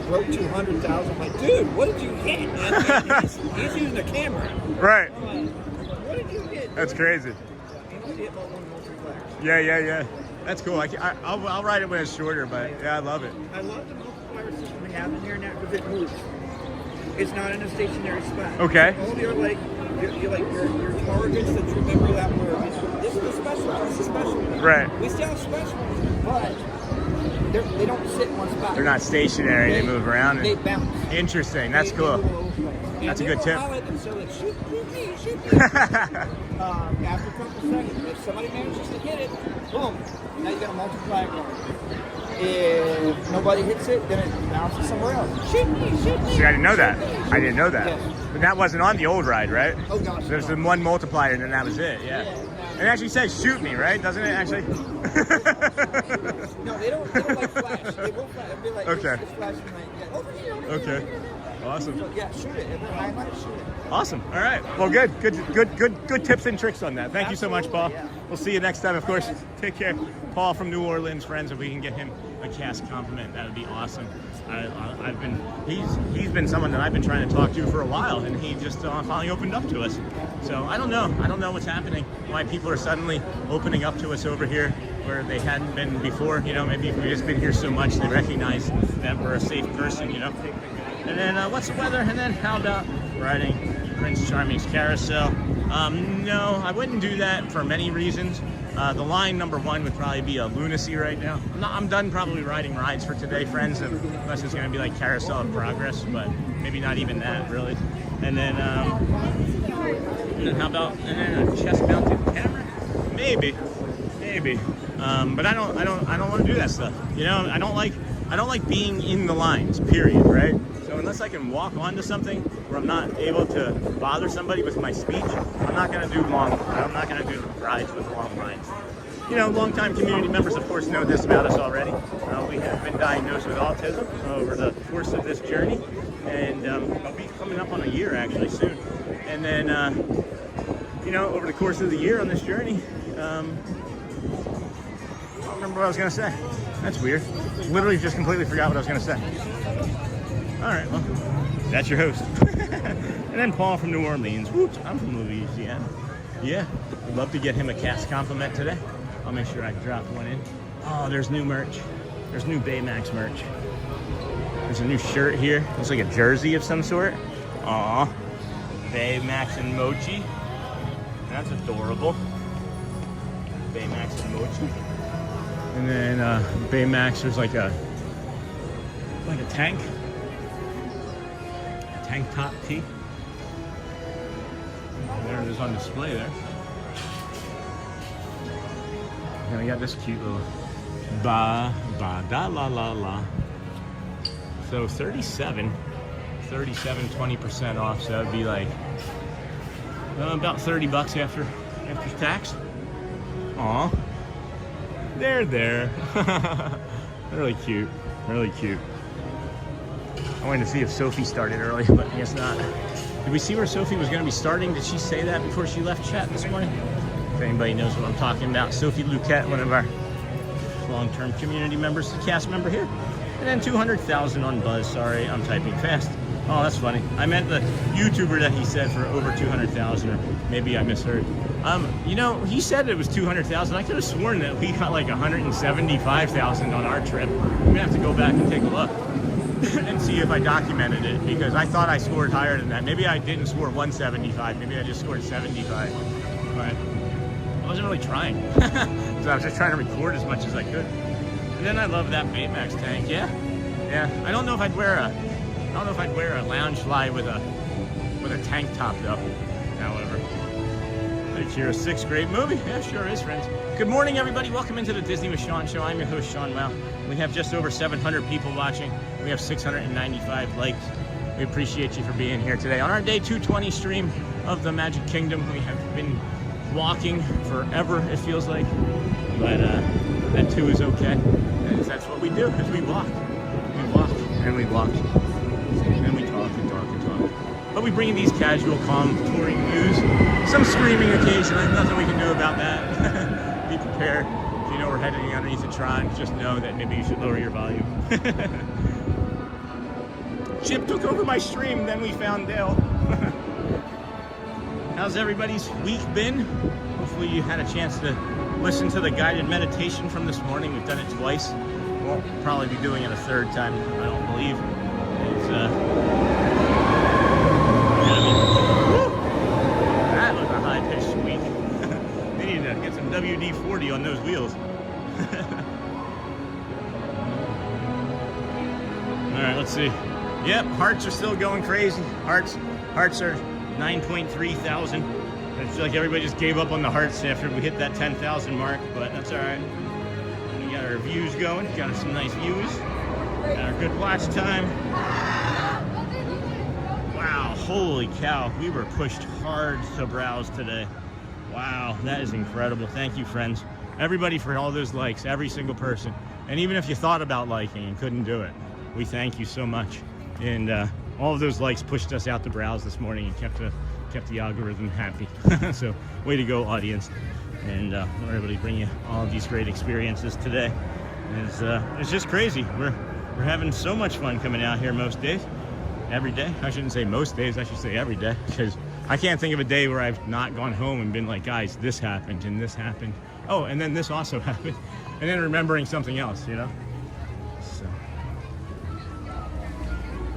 broke 200,000. I'm like, dude, what did you hit? And he's using a camera. Right. I'm like, what did you hit? That's crazy. Yeah. That's cool. I'll ride it when it's shorter, but yeah, I love it. I love the multiplier system we have in here now because it moves. It's not in a stationary spot. Okay. All your your targets that you remember that were. This is a special. This is special. Right. We still have special, but they don't sit in one spot. They're not stationary. They move around. They bounce. Interesting. That's cool. That's a good tip. So like, shoot me. After a couple seconds, if somebody manages to hit it, boom, now you got a multiplier going. If nobody hits it, then it bounces somewhere else. Shoot me. See, I didn't know that. I didn't know that. Yes. But that wasn't on the old ride, right? Oh gosh. There's the one multiplier, and then that was it. Yeah. It actually says "shoot me," right? Doesn't it actually? No, they don't like flash. They won't flash. It'll be like, Okay. It's flashing like, over here. Okay. Awesome. So, yeah, shoot it. If they're highlight, shoot it. Awesome. All right. Well, good tips and tricks on that. Thank you so much, Paul. Yeah. We'll see you next time. Of course, take care. Paul from New Orleans, friends. If we can get him a cast compliment, that would be awesome. He's been someone that I've been trying to talk to for a while, and he just finally opened up to us. So I don't know what's happening. Why people are suddenly opening up to us over here where they hadn't been before. You know, maybe we've just been here so much they recognize that we're a safe person. You know. And then what's the weather? And then how about riding Prince Charming's carousel? No, I wouldn't do that for many reasons. The line number one would probably be a lunacy right now. I'm done probably riding rides for today, friends, unless it's going to be like Carousel of Progress, but maybe not even that, really. And then how about a chest-mounted camera? maybe. But I don't want to do that stuff. You know, I don't like being in the lines, period, right? So unless I can walk onto something where I'm not able to bother somebody with my speech, I'm not going to do rides with long lines. You know, longtime community members, of course, know this about us already. We have been diagnosed with autism over the course of this journey, and I'll be coming up on a year actually soon. And then, you know, over the course of the year on this journey, I don't remember what I was going to say. That's weird. Literally just completely forgot what I was going to say. All right, well, that's your host. And then Paul from New Orleans. Whoops, I'm from Louisiana. Yeah, would love to get him a cast compliment today. I'll make sure I drop one in. Oh, there's new merch. There's new Baymax merch. There's a new shirt here. Looks like a jersey of some sort. Aw, Baymax and Mochi. That's adorable. Baymax and Mochi. And then Baymax, there's like a tank. A tank top tee. There it is on display there. And we got this cute little da la la la. So 37, 20% off. So that would be like about $30 after tax. Aw, they're there. Really cute, really cute. I wanted to see if Sophie started early, but I guess not. Did we see where Sophie was going to be starting? Did she say that before she left chat this morning? If anybody knows what I'm talking about, Sophie Luquette, one of our long-term community members, the cast member here. And then 200,000 on Buzz. Sorry, I'm typing fast. Oh, that's funny. I meant the YouTuber that he said for over 200,000, or maybe I misheard. You know, he said it was 200,000. I could have sworn that we got like 175,000 on our trip. I'm gonna have to go back and take a look and see if I documented it, because I thought I scored higher than that. Maybe I didn't score 175. Maybe I just scored 75. But I wasn't really trying. So I was just trying to record as much as I could. And then I love that Baymax tank. Yeah. I don't know if I'd wear a lounge fly with a tank top though. However, it's your 6th grade movie. Yeah, sure is, friends. Good morning, everybody. Welcome into the Disney with Sean show. I'm your host, Sean Wow. We have just over 700 people watching. We have 695 likes. We appreciate you for being here today on our day 220 stream of the Magic Kingdom. We have been walking forever, it feels like, but that too is okay. That's what we do, is we walk. We walk and we walk and we talk and talk and talk. But we bring these casual, calm touring views. Some screaming occasionally, nothing we can do about that. Be prepared. If you know we're heading underneath the Tron, just know that maybe you should lower your volume. Chip took over my stream, then we found Dale. How's everybody's week been? Hopefully you had a chance to listen to the guided meditation from this morning. We've done it twice. We'll probably be doing it a third time, I don't believe. It's, that was a high-pitched squeak. They need to get some WD-40 on those wheels. All right, let's see. Yep, hearts are still going crazy. Hearts are 9.3 thousand. I feel like everybody just gave up on the hearts after we hit that 10,000 mark, but that's all right. We got our views going. Got us some nice views. Got our good watch time. Wow, holy cow. We were pushed hard to browse today. Wow, that is incredible. Thank you, friends. Everybody for all those likes, every single person. And even if you thought about liking and couldn't do it, we thank you so much. And all of those likes pushed us out to browse this morning and kept the algorithm happy. So way to go, audience. And we're able to bring you all of these great experiences today. It's just crazy. We're having so much fun coming out here most days. Every day. I shouldn't say most days, I should say every day, because I can't think of a day where I've not gone home and been like, guys, this happened and this happened. Oh, and then this also happened. And then remembering something else, you know? So.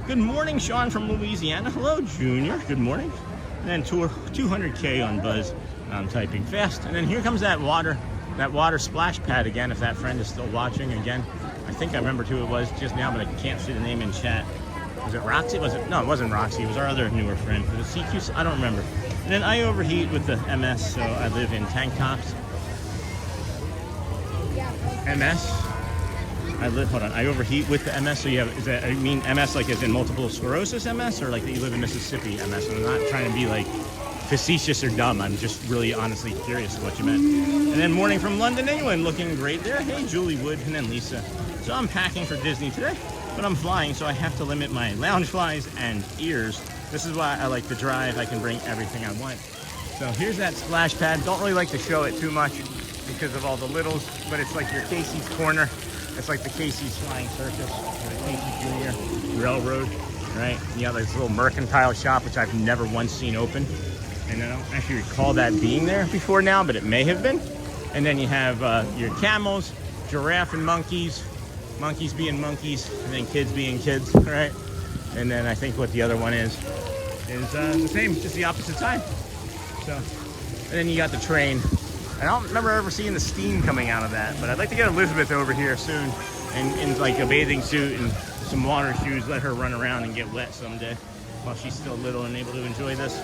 Good morning, Sean from Louisiana. Hello, Junior. Good morning. And then 200K on Buzz. I'm typing fast. And then here comes that water splash pad again, if that friend is still watching again. I think I remembered who it was just now, but I can't see the name in chat. Was it Roxy? No, it wasn't Roxy. It was our other newer friend. Was it CQ? I don't remember. And then I overheat with the MS, so I live in tank tops. MS. Hold on, I overheat with the MS. So you have, I mean MS like as in multiple sclerosis MS, or like that you live in Mississippi MS? I'm not trying to be like facetious or dumb. I'm just really honestly curious what you meant. And then morning from London, England, looking great there. Hey, Julie Wood, and then Lisa. So I'm packing for Disney today, but I'm flying, so I have to limit my lounge flies and ears. This is why I like to drive. I can bring everything I want. So here's that splash pad. Don't really like to show it too much because of all the littles, but it's like your Casey's Corner. It's like the Casey's Flying Circus, or the Casey's Junior Railroad, right? You have this little mercantile shop, which I've never once seen open. And I don't actually recall that being there before now, but it may have been. And then you have your camels, giraffe and monkeys being monkeys, and then kids being kids, right? And then I think what the other one is the same, just the opposite side. So, and then you got the train. I don't remember ever seeing the steam coming out of that, but I'd like to get Elizabeth over here soon and in like a bathing suit and some water shoes, let her run around and get wet someday while she's still little and able to enjoy this.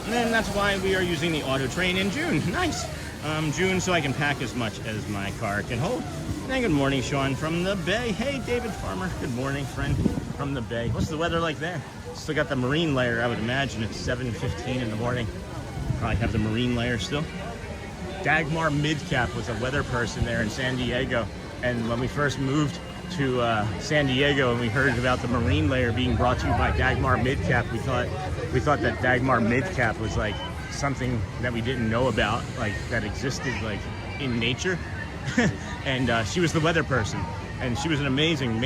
And then that's why we are using the auto train in June. Nice. June, so I can pack as much as my car can hold. And good morning, Sean from the Bay. Hey, David Farmer. Good morning, friend from the Bay. What's the weather like there? Still got the marine layer, I would imagine. It's 7:15 in the morning. Probably have the marine layer still. Dagmar Midcap was a weather person there in San Diego. And when we first moved to San Diego and we heard about the marine layer being brought to you by Dagmar Midcap, we thought that Dagmar Midcap was like something that we didn't know about, like that existed like in nature. And she was the weather person, and she was an amazing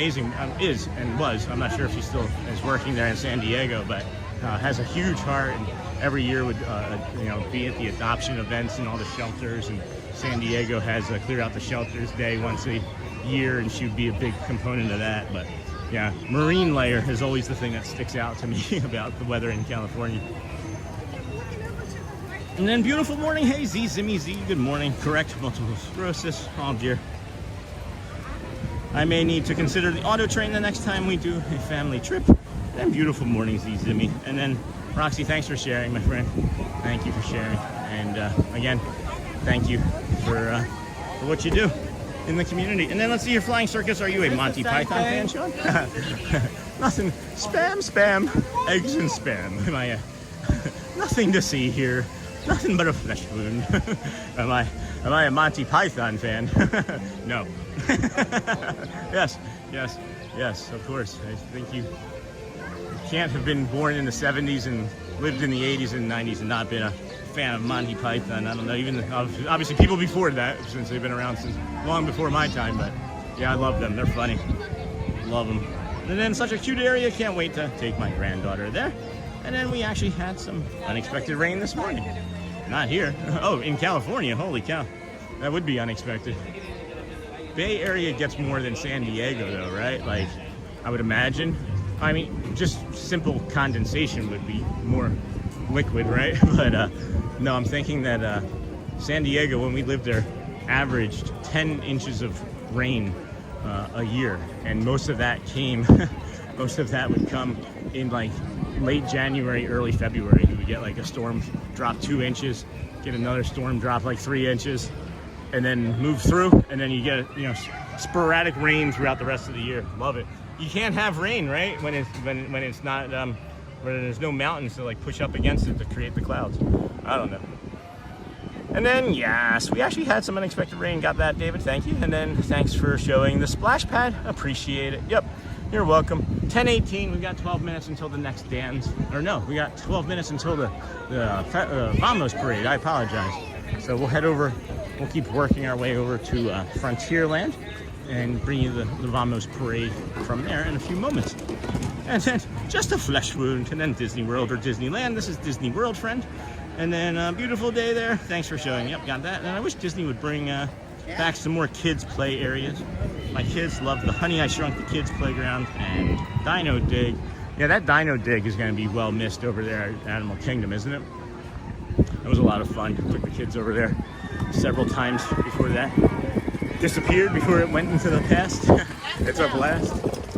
is and was, I'm not sure if she still is working there in San Diego, but has a huge heart, and every year would be at the adoption events and all the shelters, and San Diego has a Clear Out the Shelters Day once a year, and she would be a big component of that. But yeah, marine layer is always the thing that sticks out to me about the weather in California. And then beautiful morning, hey Z, Zimmy Z, good morning. Correct, multiple sclerosis, oh dear. I may need to consider the auto train the next time we do a family trip. And beautiful morning, Z, Zimmy. And then Roxy, thanks for sharing, my friend. Thank you for sharing. And again, thank you for what you do in the community. And then let's see your flying circus. Are you a Monty Python fan, Sean? Nothing, spam, eggs and spam. Am I nothing to see here. Nothing but a flesh wound. Am I a Monty Python fan? No. Yes, of course. I think you can't have been born in the 70s and lived in the 80s and 90s and not been a fan of Monty Python. I don't know, even obviously people before that, since they've been around since long before my time, but yeah, I love them. They're funny. Love them. And then such a cute area. Can't wait to take my granddaughter there. And then we actually had some unexpected rain this morning. Not here. Oh, in California. Holy cow. That would be unexpected. Bay Area gets more than San Diego though, right? Like, I would imagine. I mean, just simple condensation would be more liquid, right? But no, I'm thinking that San Diego, when we lived there, averaged 10 inches of rain a year. And most of that would come in like late January, early February. We would get like a storm drop 2 inches, get another storm drop like 3 inches, and then move through, and then you get sporadic rain throughout the rest of the year. Love it. You can't have rain, right? When it's not when there's no mountains to like push up against it to create the clouds. I don't know. And then yes, we actually had some unexpected rain. Got that, David? Thank you. And then thanks for showing the splash pad. Appreciate it. Yep. You're welcome. 10:18, we've got 12 minutes until the next dance. Or no, we got 12 minutes until the Vamos parade. I apologize. So we'll head over, we'll keep working our way over to Frontierland and bring you the Vamos parade from there in a few moments. And then just a flesh wound, and then Disney World or Disneyland. This is Disney World, friend. And then a beautiful day there. Thanks for showing. Yep, got that. And I wish Disney would bring back some more kids' play areas. My kids love the Honey I Shrunk the Kids playground and Dino Dig. Yeah, that Dino Dig is going to be well missed over there at Animal Kingdom, isn't it? It was a lot of fun. Took the kids over there several times before that disappeared, before it went into the past. It's a blast.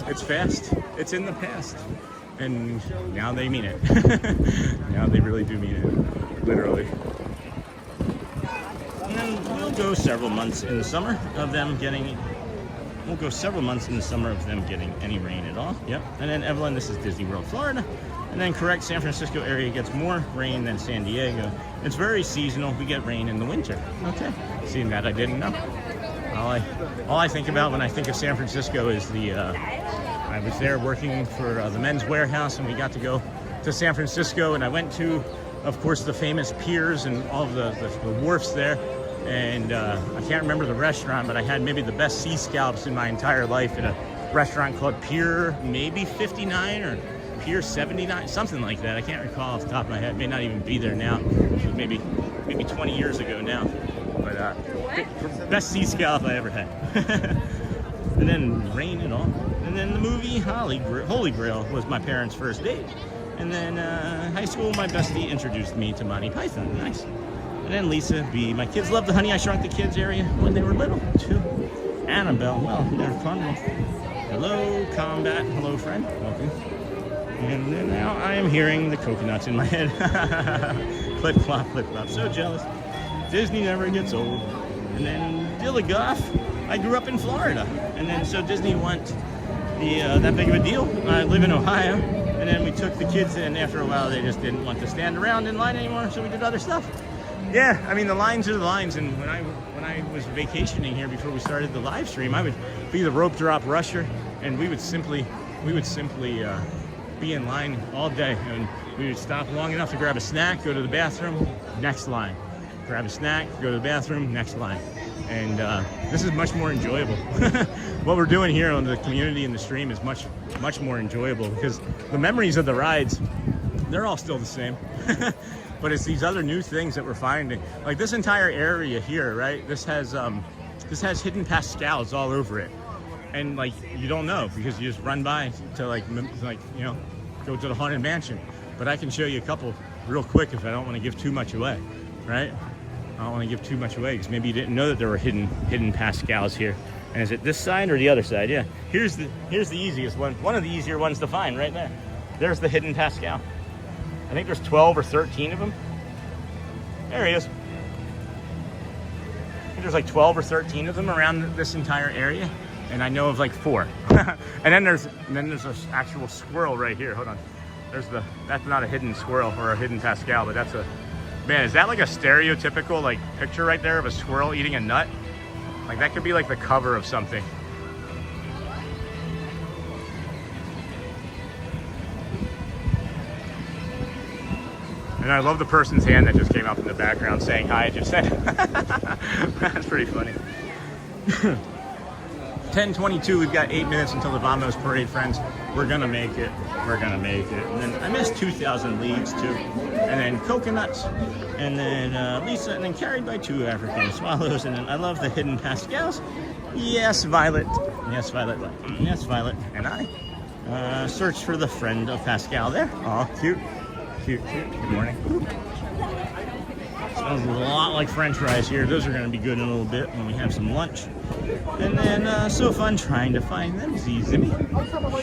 It's fast. It's in the past. And now they mean it. Now they really do mean it. Literally. And then we'll go several months in the summer of them getting. Won't go several months in the summer of them getting any rain at all. Yep. And then Evelyn, this is Disney World, Florida. And then correct, San Francisco area gets more rain than San Diego. It's very seasonal. We get rain in the winter. Okay. Seeing that I didn't know. All I think about when I think of San Francisco is I was there working for the Men's Warehouse, and we got to go to San Francisco, and I went to, of course, the famous piers and all of the wharfs there. And I can't remember the restaurant, but I had maybe the best sea scallops in my entire life at a restaurant called Pier maybe 59 or Pier 79, something like that. I can't recall off the top of my head. It may not even be there now. It was maybe 20 years ago now. But best sea scallop I ever had. And then rain and all. And then the movie Holy Grail was my parents' first date. And then high school, my bestie introduced me to Monty Python. Nice. And then Lisa B. My kids loved the Honey I Shrunk the Kids area when they were little, too. Annabelle, well, they're fun. Hello, Combat. Hello, friend. Welcome. And then now I am hearing the coconuts in my head. Flip flop, flip flop. So jealous. Disney never gets old. And then Dilligoff. I grew up in Florida. And then so Disney wasn't that big of a deal. I live in Ohio. And then we took the kids in. After a while, they just didn't want to stand around in line anymore, so we did other stuff. Yeah, I mean, the lines are the lines, and when I was vacationing here before we started the live stream, I would be the rope drop rusher, and we would simply be in line all day, and we would stop long enough to grab a snack, go to the bathroom, next line, grab a snack, go to the bathroom, next line, and this is much more enjoyable. What we're doing here on the community and the stream is much more enjoyable because the memories of the rides, they're all still the same. But it's these other new things that we're finding. Like this entire area here, right? This has hidden Pascals all over it. And like, you don't know because you just run by to like, you know, go to the Haunted Mansion. But I can show you a couple real quick if I don't want to give too much away, right? I don't want to give too much away because maybe you didn't know that there were hidden Pascals here. And is it this side or the other side? Yeah, here's the easiest one. One of the easier ones to find right there. There's the hidden Pascal. I think there's 12 or 13 of them. There he is. I think there's like 12 or 13 of them around this entire area, and I know of like 4. and then there's an actual squirrel right here. Hold on. That's not a hidden squirrel or a hidden Pascal, but that's man, is that like a stereotypical like picture right there of a squirrel eating a nut? Like that could be like the cover of something. And I love the person's hand that just came up in the background saying hi, just said. That's pretty funny. 10:22, we've got 8 minutes until the Vamos Parade, friends. We're gonna make it. We're gonna make it. And then I missed 2,000 leagues too. And then coconuts. And then Lisa, and then carried by 2 African swallows. And then I love the hidden Pascals. Yes, Violet. Yes, Violet. Yes, Violet. And I searched for the friend of Pascal there. Aw, cute. Cute. Good morning. Smells a lot like French fries here. Those are going to be good in a little bit when we have some lunch. And then, so fun trying to find them. Zimmy.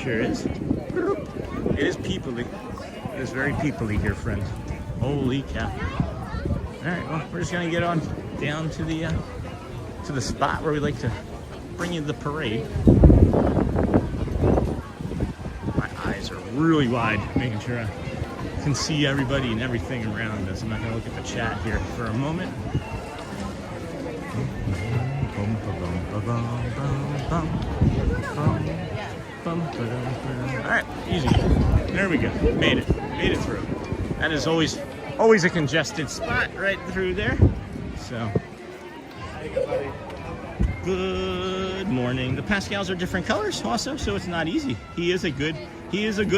Sure is. It is peoply. It is very peoply here, friends. Holy cow. Alright, well, we're just going to get on down to the spot where we like to bring you the parade. My eyes are really wide, making sure I can see everybody and everything around us. I'm not going to look at the chat here for a moment. All right, easy. There we go. Made it through. That is always a congested spot right through there. So, good morning. The Pascals are different colors also, so it's not easy. He is a good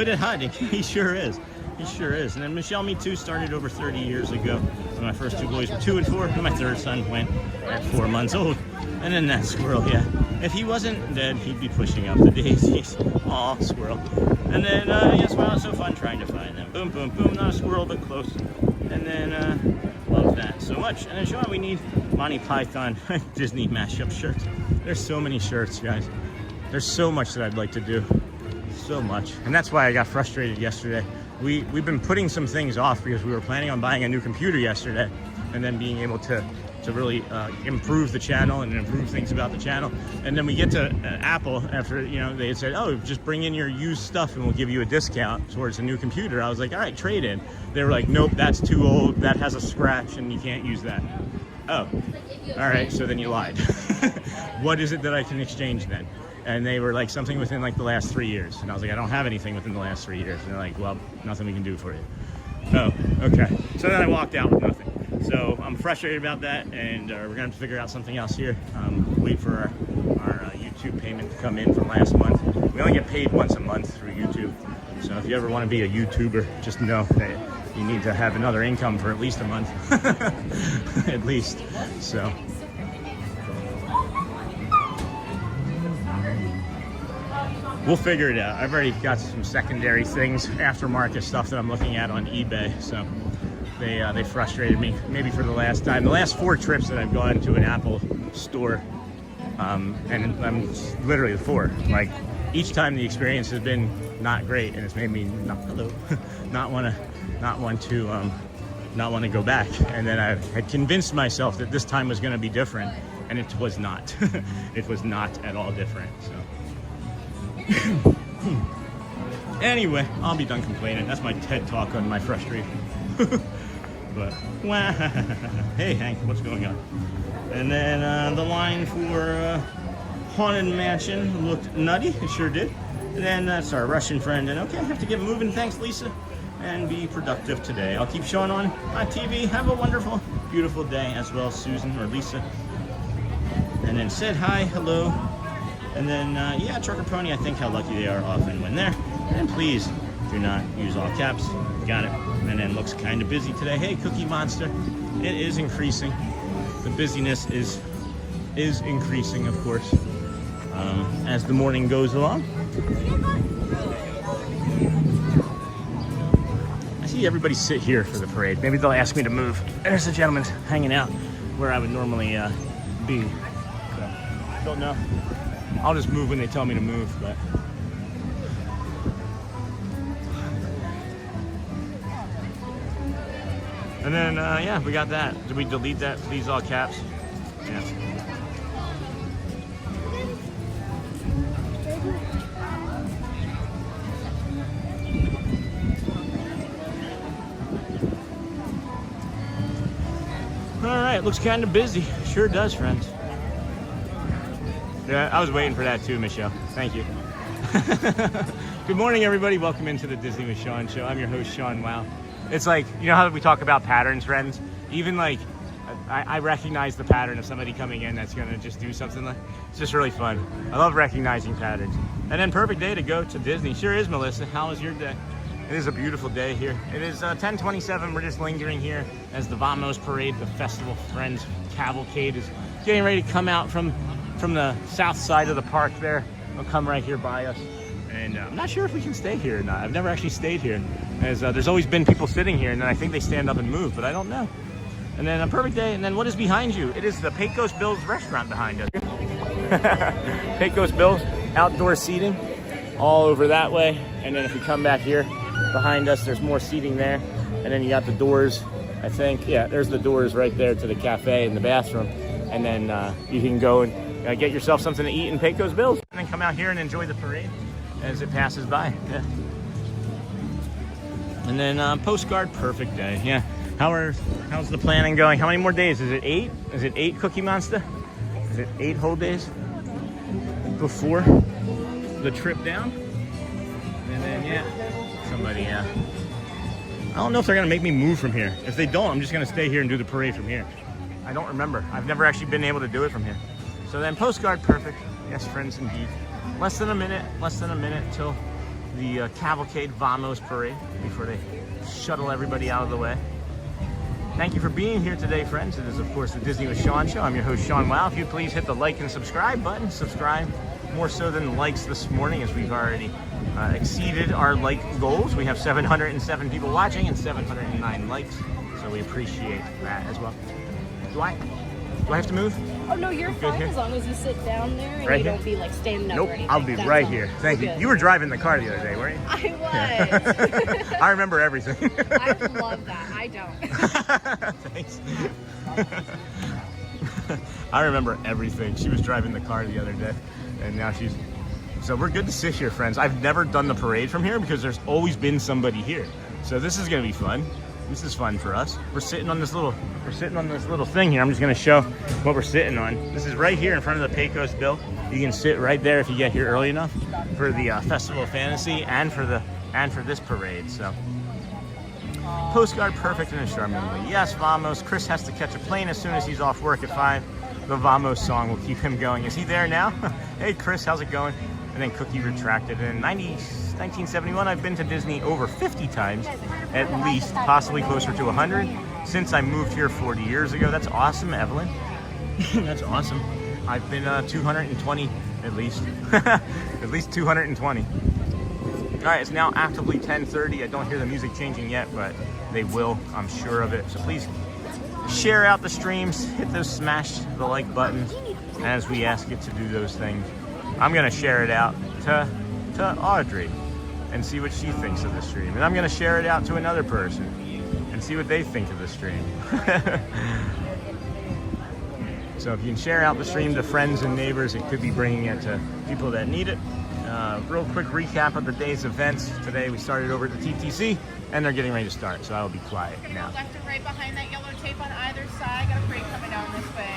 at hiding. He sure is. He sure is. And then Michelle Me Too started over 30 years ago when my first 2 boys were 2 and 4, and my 3rd son went at 4 months old. And then that squirrel, yeah. If he wasn't dead, he'd be pushing up the daisies. Aw, squirrel. And then, yes, well, it's so fun trying to find them. Boom, boom, boom. Not a squirrel, but close. And then, love that so much. And then, Sean, we need Monty Python Disney mashup shirts. There's so many shirts, guys. There's so much that I'd like to do. So much. And that's why I got frustrated yesterday. We've been putting some things off because we were planning on buying a new computer yesterday and then being able to to really improve the channel and improve things about the channel. And then we get to Apple after, you know, they had said, oh, just bring in your used stuff and we'll give you a discount towards a new computer. I was like, all right, trade in. They were like, nope, that's too old. That has a scratch and you can't use that. Oh, all right, so then you lied. What is it that I can exchange then? And they were like, something within like the last 3 years. And I was like, I don't have anything within the last 3 years. And they're like, well, nothing we can do for you. Oh, okay. So then I walked out with nothing. So I'm frustrated about that, and we're gonna have to figure out something else here. Wait for our YouTube payment to come in from last month. We only get paid once a month through YouTube. So if you ever want to be a YouTuber, just know that you need to have another income for at least a month. At least. So. We'll figure it out. I've already got some secondary things, aftermarket stuff that I'm looking at on eBay. So they frustrated me, maybe for the last time. The last 4 trips that I've gone to an Apple store, and I'm literally the 4. Like each time the experience has been not great, and it's made me not want to go back. And then I had convinced myself that this time was going to be different, and it was not. It was not at all different. So. Anyway, I'll be done complaining. That's my TED talk on my frustration. But hey Hank, what's going on? And then the line for Haunted Mansion looked nutty. It sure did. And then that's our Russian friend. And okay, I have to get moving. Thanks, Lisa. And be productive today. I'll keep showing on TV. Have a wonderful, beautiful day, as well as Susan or Lisa. And then said hi, hello. And then, yeah, Trucker Pony, I think how lucky they are often when they're. And please do not use all caps. Got it. And then looks kind of busy today. Hey, Cookie Monster. It is increasing. The busyness is increasing, of course, as the morning goes along. I see everybody sit here for the parade. Maybe they'll ask me to move. There's a gentleman hanging out where I would normally be. So, don't know. I'll just move when they tell me to move, but. And then, yeah, we got that. Did we delete that? Please, all caps. Yeah. All right, looks kind of busy. Sure does, friends. Yeah, I was waiting for that too, Michelle. Thank you. Good morning, everybody. Welcome into the Disney with Sean show. I'm your host, Sean Wow. It's like, you know how we talk about patterns, friends? Even like, I recognize the pattern of somebody coming in that's gonna just do something like, it's just really fun. I love recognizing patterns. And then perfect day to go to Disney. Sure is, Melissa. How was your day? It is a beautiful day here. It is 10:27. We're just lingering here as the Vamos Parade, the Festival Friends Cavalcade, is getting ready to come out from the south side of the park there. They'll come right here by us. And I'm not sure if we can stay here or not. I've never actually stayed here. As there's always been people sitting here, and then I think they stand up and move, but I don't know. And then a perfect day, and then what is behind you? It is the Pecos Bills restaurant behind us. Pecos Bills, outdoor seating all over that way. And then if you come back here behind us, there's more seating there. And then you got the doors, I think. Yeah, there's the doors right there to the cafe and the bathroom. And then you can go and get yourself something to eat in Pecos Bills, and then come out here and enjoy the parade as it passes by. Yeah. And then postcard, perfect day. Yeah. How's the planning going? How many more days? Is it 8? Is it 8, Cookie Monster? Is it 8 whole days before the trip down? And then yeah, somebody. I don't know if they're gonna make me move from here. If they don't, I'm just gonna stay here and do the parade from here. I don't remember. I've never actually been able to do it from here. So then postcard, perfect. Yes, friends, indeed. Less than a minute till the Cavalcade Vamos Parade before they shuttle everybody out of the way. Thank you for being here today, friends. It is, of course, the Disney with Sean show. I'm your host, Sean Wow. If you'd please hit the like and subscribe button. Subscribe more so than likes this morning, as we've already exceeded our like goals. We have 707 people watching and 709 likes, so we appreciate that as well. Do I have to move? Oh no, you're fine here? As long as you sit down there and right you here? don't be like standing up Nope, or anything. I'll be That's right all. here. Thank you. Good. You were driving the car the other day, weren't you? I was. I remember everything. I love that. I don't. Thanks. I remember everything. She was driving the car the other day, and now she's... So we're good to sit here, friends. I've never done the parade from here because there's always been somebody here. So this is gonna be fun. This is fun for us. We're sitting on this little thing here. I'm just gonna show what we're sitting on. This is right here in front of the Pecos Bill. You can sit right there if you get here early enough for the Festival of Fantasy and for this parade. So postcard perfect and charmingly. Yes, Vamos. Chris has to catch a plane as soon as he's off work at 5. The Vamos song will keep him going. Is he there now? Hey Chris, how's it going? And then Cookie retracted. In 1971, I've been to Disney over 50 times, at least, possibly closer to 100, since I moved here 40 years ago. That's awesome, Evelyn. That's awesome. I've been 220, at least. At least 220. All right, it's now actively 10:30. I don't hear the music changing yet, but they will, I'm sure of it. So please share out the streams, hit those smash the like buttons as we ask you to do those things. I'm gonna share it out to Audrey and see what she thinks of the stream. And I'm gonna share it out to another person and see what they think of the stream. So if you can share out the stream to friends and neighbors, it could be bringing it to people that need it. Real quick recap of the day's events. Today we started over at the TTC and they're getting ready to start, so I will be quiet now. Left and right behind that yellow tape on either side. Got a parade coming down this way.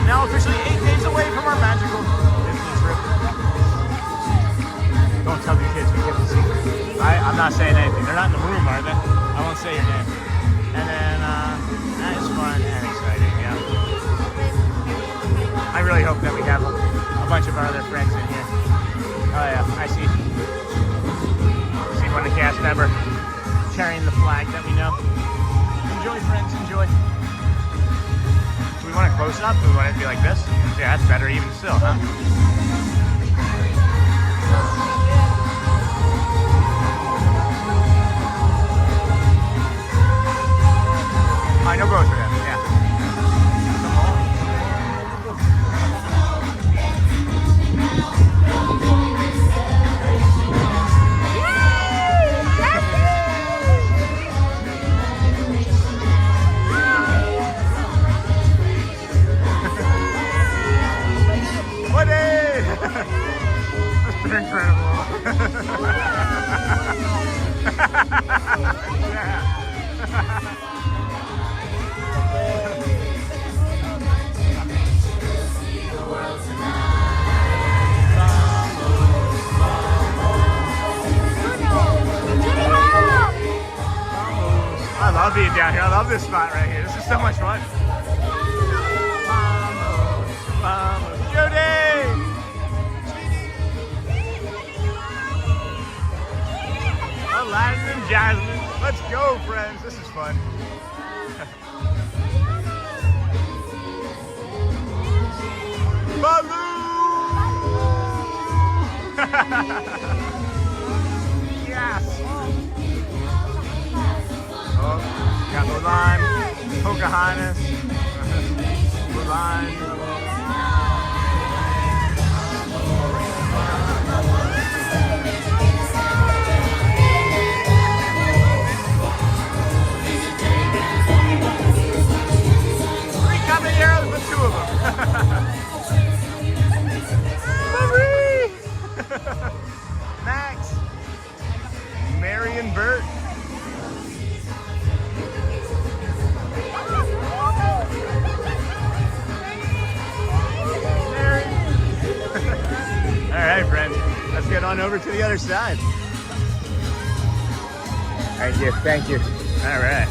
Now officially 8 days away from our magical Disney trip. Don't tell the kids, we kept the secret. I'm not saying anything. They're not in the room, are they? I won't say your name. And then that is fun and exciting, yeah. I really hope that we have a bunch of our other friends in here. Oh yeah, I see one of the cast member carrying the flag that we know. Enjoy, friends, enjoy. Do we want it close up? Do we want it to be like this? Yeah, that's better even still, huh? I know both of them, yeah. They're incredible. I love being down here. I love this spot right here. This is so much fun. Jody! Aladdin and Jasmine. Let's go, friends. This is fun. Baloo! Yes! Oh, got Mulan, Pocahontas, Mulan. But 2 of them. Marie! Max! Mary and Bert. Mary. All right, friends. Let's get on over to the other side. Thank you. Thank you. All right.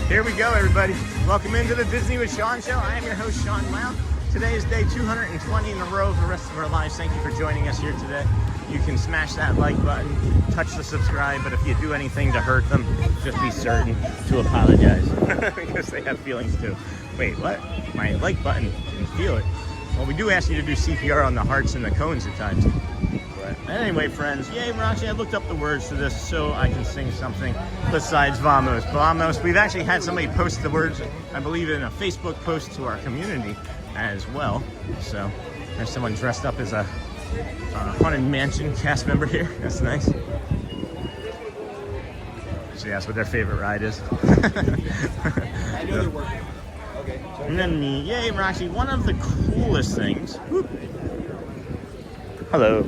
Here we go, everybody. Welcome into the Disney with Sean show. I am your host, Sean Lau. Today is day 220 in a row of the rest of our lives. Thank you for joining us here today. You can smash that like button, touch the subscribe, but if you do anything to hurt them, just be certain to apologize because they have feelings too. Wait, what? My like button didn't feel it. Well, we do ask you to do CPR on the hearts and the cones at times. But anyway, friends, yay, Roxy, I looked up the words to this so I can sing something besides Vamos. Vamos, we've actually had somebody post the words, I believe, in a Facebook post to our community as well. So there's someone dressed up as a Haunted Mansion cast member here. That's nice. So that's what their favorite ride is. I know they're working. Okay. And then me, yay, Roxy, one of the coolest things. Whoop. Hello.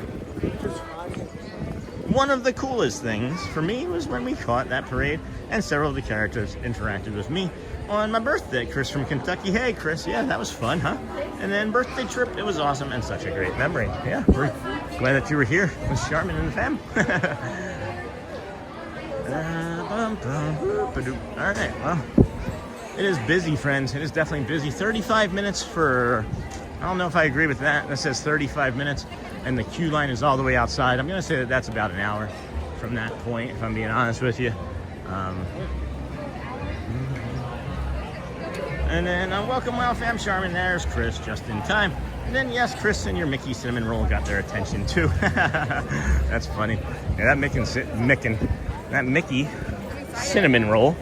One of the coolest things for me was when we caught that parade and several of the characters interacted with me on my birthday. Chris from Kentucky. Hey, Chris. Yeah, that was fun, huh? And then birthday trip. It was awesome and such a great memory. Yeah, we're glad that you were here with Charmin and the fam. All right, well, it is busy, friends. It is definitely busy. 35 minutes for, I don't know if I agree with that. That says 35 minutes. And the queue line is all the way outside. I'm going to say that that's about an hour from that point, if I'm being honest with you. And then welcome, Wow Fam Charmin. There's Chris, just in time. And then, yes, Chris and your Mickey cinnamon roll got their attention, too. That's funny. Yeah, that Mickey cinnamon roll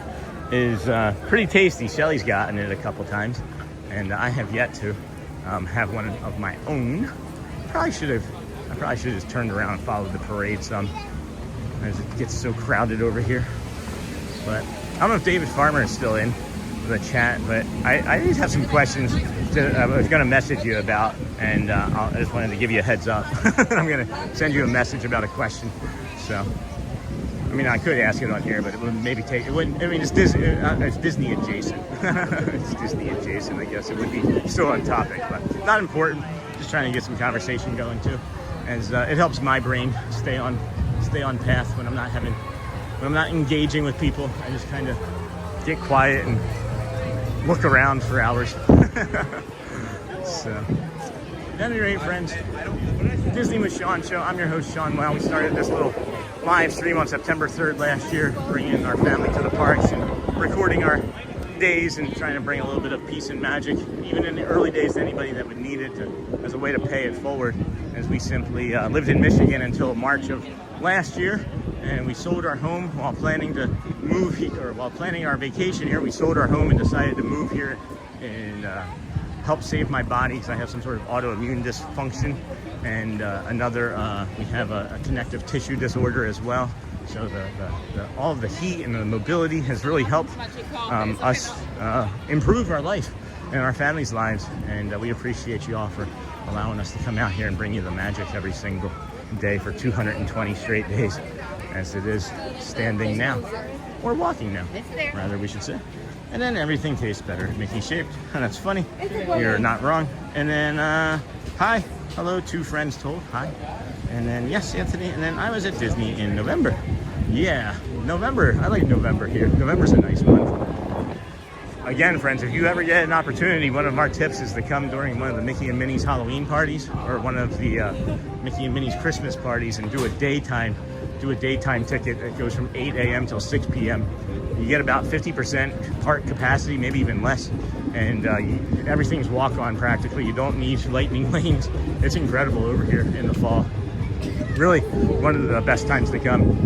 is pretty tasty. Shelly's gotten it a couple times, and I have yet to have one of my own. I probably should have just turned around and followed the parade some, as it gets so crowded over here. But I don't know if David Farmer is still in the chat, but I just have some questions I was going to message you about, and I just wanted to give you a heads up. I'm going to send you a message about a question. So, I mean, I could ask it on here, but it would maybe take, it wouldn't, I mean, it's Disney adjacent. It's Disney adjacent, I guess. It would be still on topic, but not important. Just trying to get some conversation going too, as it helps my brain stay on path when I'm not engaging with people. I just kind of get quiet and look around for hours. So, at any rate, friends, Disney with Sean show. I'm your host, Sean. Well, we started this little live stream on September 3rd last year, bringing our family to the parks and recording our days and trying to bring a little bit of peace and magic, even in the early days, to anybody that would need it as a way to pay it forward, as we simply lived in Michigan until March of last year, and we sold our home while planning to move here, or while planning our vacation here. We sold our home and decided to move here and help save my body, because I have some sort of autoimmune dysfunction, and we have a connective tissue disorder as well. So all of the heat and the mobility has really helped us improve our life and our families' lives. And we appreciate you all for allowing us to come out here and bring you the magic every single day for 220 straight days, as it is standing now, or walking now, rather we should say. And then everything tastes better, Mickey shaped. That's funny. You're not wrong. And then, hi, hello, two friends told, hi. And then, yes, Anthony. And then I was at Disney in November. Yeah, November. I like November here. November's a nice month. Again, friends, if you ever get an opportunity, one of our tips is to come during one of the Mickey and Minnie's Halloween parties, or one of the Mickey and Minnie's Christmas parties, and do a daytime ticket that goes from 8 a.m. till 6 p.m. You get about 50% park capacity, maybe even less, and everything's walk-on practically. You don't need lightning lanes. It's incredible over here in the fall. Really one of the best times to come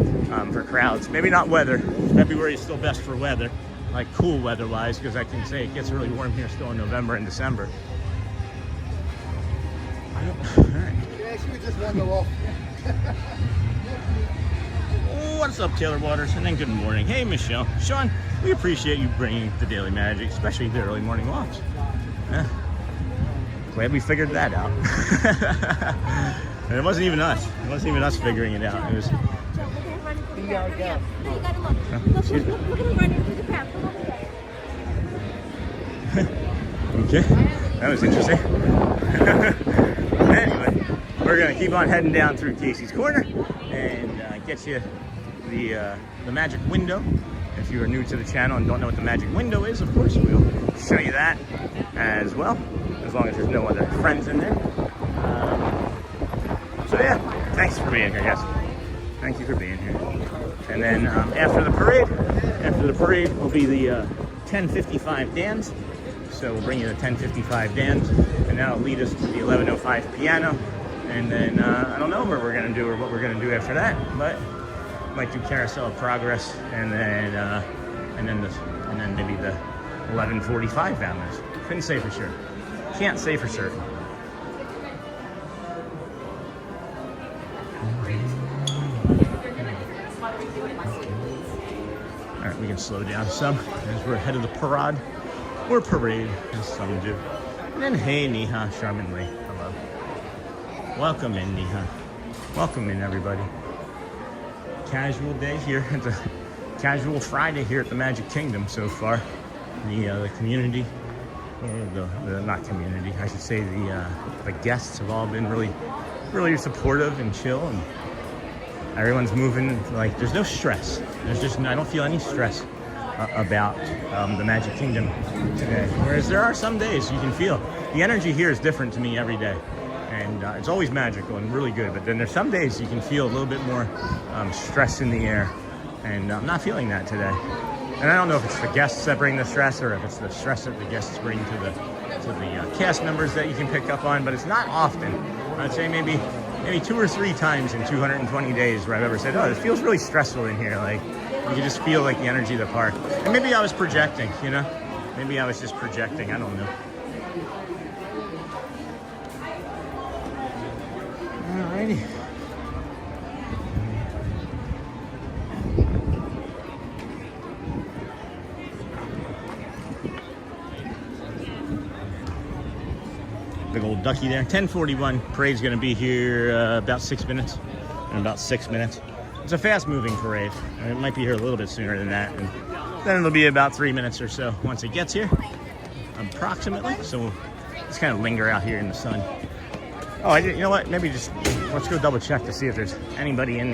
for crowds. Maybe not weather. February is still best for weather, like cool weather-wise, because I can say it gets really warm here still in November and December. All right. Yeah, she just won the wall. What's up, Taylor Waters? And then good morning. Hey, Michelle. Sean, we appreciate you bringing the daily magic, especially the early morning walks. Glad we figured that out. And it wasn't even us. It wasn't even us figuring it out. It was... Okay, that was interesting. Anyway, we're gonna keep on heading down through Casey's Corner and get you the magic window. If you are new to the channel and don't know what the magic window is, of course we'll show you that as well, as long as there's no other friends in there. So yeah, thanks for being here, guys. Thank you for being here. And then after the parade will be the 10:55 dance. So we'll bring you the 10:55 dance, and that'll lead us to the 11:05 piano. And then I don't know what we're gonna do or what we're gonna do after that, but might do Carousel of Progress, and then maybe the 11:45 bounders. Couldn't say for sure. Can't say for certain. All right, we can slow down some as we're ahead of the parade, or parade, as some do. And then, hey, Neha, charmingly, hello. Welcome in, Neha. Welcome in, everybody. Casual day here at the casual Friday here at the Magic Kingdom so far. The community, or the not community, I should say the guests have all been really supportive and chill, and everyone's moving like there's no stress. I don't feel any stress about the Magic Kingdom today. Whereas there are some days you can feel the energy here is different to me every day. And it's always magical and really good, but then there's some days you can feel a little bit more stress in the air, and I'm not feeling that today. And I don't know if it's the guests that bring the stress or if it's the stress that the guests bring to the cast members that you can pick up on, but it's not often. I'd say maybe 2 or 3 times in 220 days where I've ever said, oh, it feels really stressful in here. Like, you can just feel like the energy of the park. And maybe I was projecting, you know? Maybe I was just projecting, I don't know. Alrighty. Big old ducky there. 10:41. Parade's gonna be here about 6 minutes. In about 6 minutes. It's a fast-moving parade. And it might be here a little bit sooner than that. And then it'll be about 3 minutes or so once it gets here, approximately. So we'll just kind of linger out here in the sun. Oh, you know what? Maybe just let's go double check to see if there's anybody in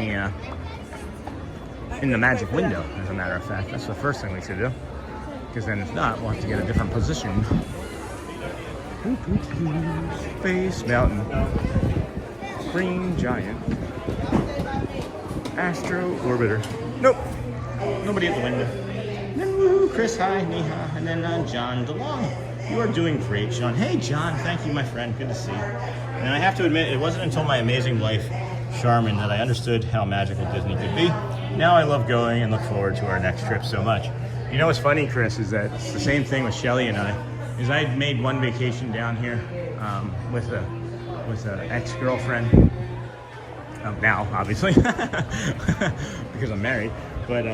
the magic window. As a matter of fact, that's the first thing we should do. Because then, if not, we'll have to get a different position. Space Mountain, Green Giant, Astro Orbiter. Nope, nobody at the window. And then woo, Chris, hi, Neha, and then John DeLong. You are doing great, Sean. Hey, John, thank you, my friend. Good to see you. And I have to admit, it wasn't until my amazing wife, Charmin, that I understood how magical Disney could be. Now I love going and look forward to our next trip so much. You know what's funny, Chris, is that it's the same thing with Shelly and I. Is I made one vacation down here with an ex-girlfriend. Now, obviously, because I'm married. But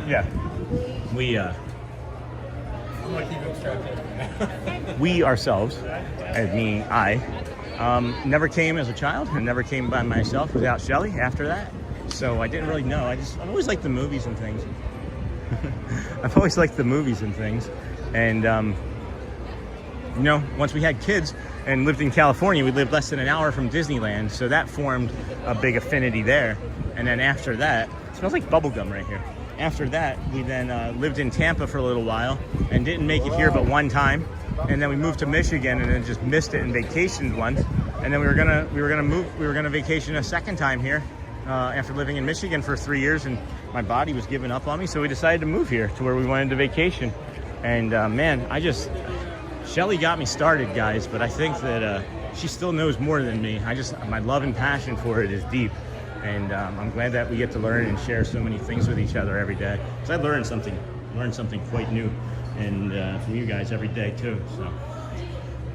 yeah, we ourselves, I never came as a child and never came by myself without Shelly after that. So I didn't really know. I've always liked the movies and things. I've always liked the movies and things. And, you know, once we had kids and lived in California, we lived less than an hour from Disneyland. So that formed a big affinity there. And then after that, it smells like bubblegum right here. After that, we then lived in Tampa for a little while and didn't make it here but one time. And then we moved to Michigan and then just missed it and vacationed once. And then we were gonna vacation a second time here after living in Michigan for 3 years, and my body was giving up on me. So we decided to move here to where we wanted to vacation. And man, Shelly got me started, guys, but I think that she still knows more than me. My love and passion for it is deep. And I'm glad that we get to learn and share so many things with each other every day. Because I learn something quite new, and from you guys every day too. So,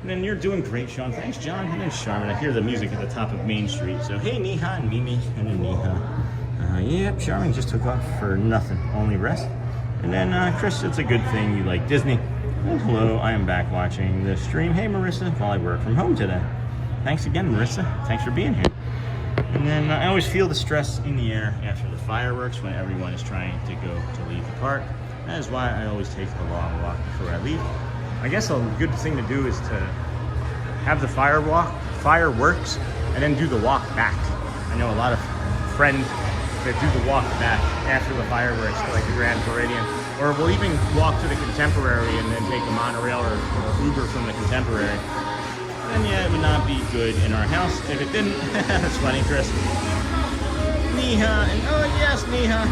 and then you're doing great, Sean. Thanks, John. And then Charmin. I hear the music at the top of Main Street. So hey, Neha and Mimi, and then Neha. Yep, Charmin just took off for nothing, only rest. And then Chris, it's a good thing you like Disney. And hello, I am back watching the stream. Hey, Marissa, while I work from home today. Thanks again, Marissa. Thanks for being here. And then I always feel the stress in the air after the fireworks when everyone is trying to go to leave the park. That is why I always take a long walk before I leave. I guess a good thing to do is to have the fireworks, and then do the walk back. I know a lot of friends that do the walk back after the fireworks to like the Grand Floridian. Or we'll even walk to the Contemporary and then take a monorail or Uber from the Contemporary. And yeah, it would not be good in our house if it didn't. That's funny, Chris. Neha, and oh yes, Neha.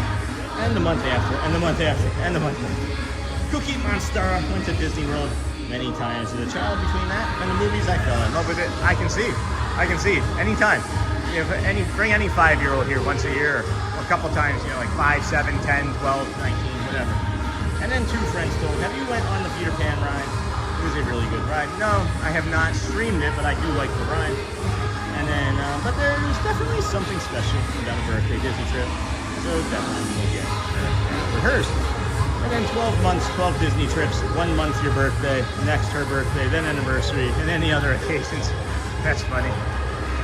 And the month after, and the month after, and the month after. Cookie Monster. Went to Disney World many times. As a child, between that and the movies, I fell in love with it. I can see. Anytime. Bring any 5-year-old here once a year, or a couple times, like 5, 7, 10, 12, 19, whatever. And then 2 friends told, have you went on the Peter Pan ride? It was a really good ride. No, I have not streamed it, but I do like the ride. And then, but there's definitely something special about a birthday Disney trip. So definitely we'll get for hers. And then 12 months, 12 Disney trips, 1 month your birthday, next her birthday, then anniversary, and any other occasions. That's funny.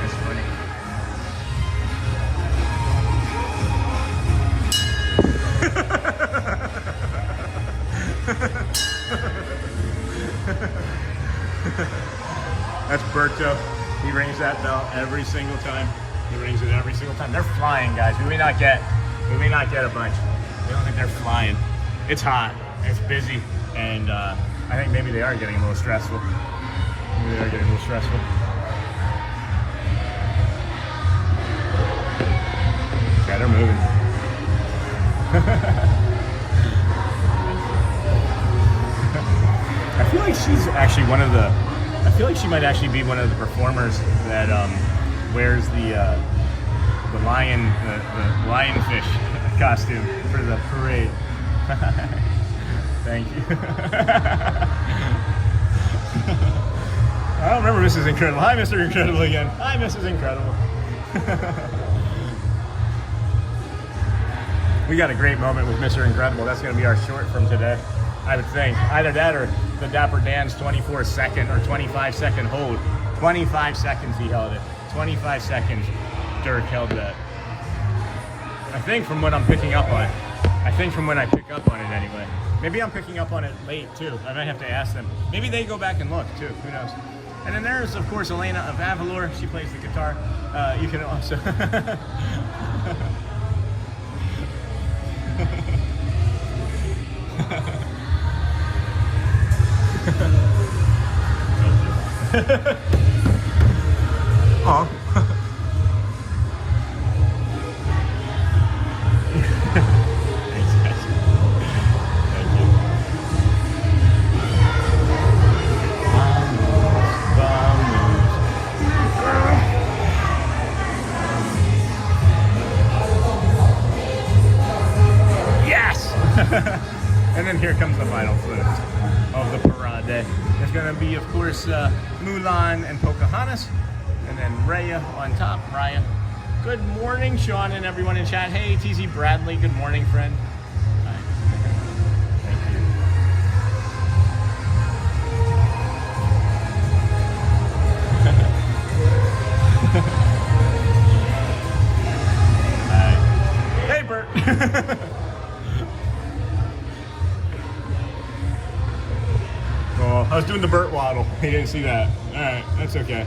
That's funny. That's Berto. He rings that bell every single time. He rings it every single time. They're flying, guys. We may not get a bunch. I don't think they're flying. It's hot. It's busy, and I think maybe they are getting a little stressful. Maybe they are getting a little stressful. Yeah, they're moving. I feel like she's actually one of the. I feel like she might actually be one of the performers that wears the lionfish costume for the parade. Thank you. I don't remember Mrs. Incredible. Hi, Mr. Incredible again. Hi, Mrs. Incredible. We got a great moment with Mr. Incredible. That's going to be our short from today, I would think. Either that or the Dapper Dans 24-second or 25-second hold. 25 seconds he held it. 25 seconds Dirk held that. I think from what I'm picking up on. I think from when I pick up on it anyway. Maybe I'm picking up on it late too. I might have to ask them. Maybe they go back and look too. Who knows? And then there's, of course, Elena of Avalor. She plays the guitar. You can also... Aw. Thanks, guys. Thank you. Yes! And then here comes the final flip of the parade. There's going to be, of course, Mulan and Pocahontas, and then Raya on top. Raya. Good morning, Sean and everyone in chat. Hey, TZ Bradley. Good morning, friend. Hi. Thank you. Hi. Hey, Bert. Oh, I was doing the Burt waddle. He didn't see that. All right, that's okay.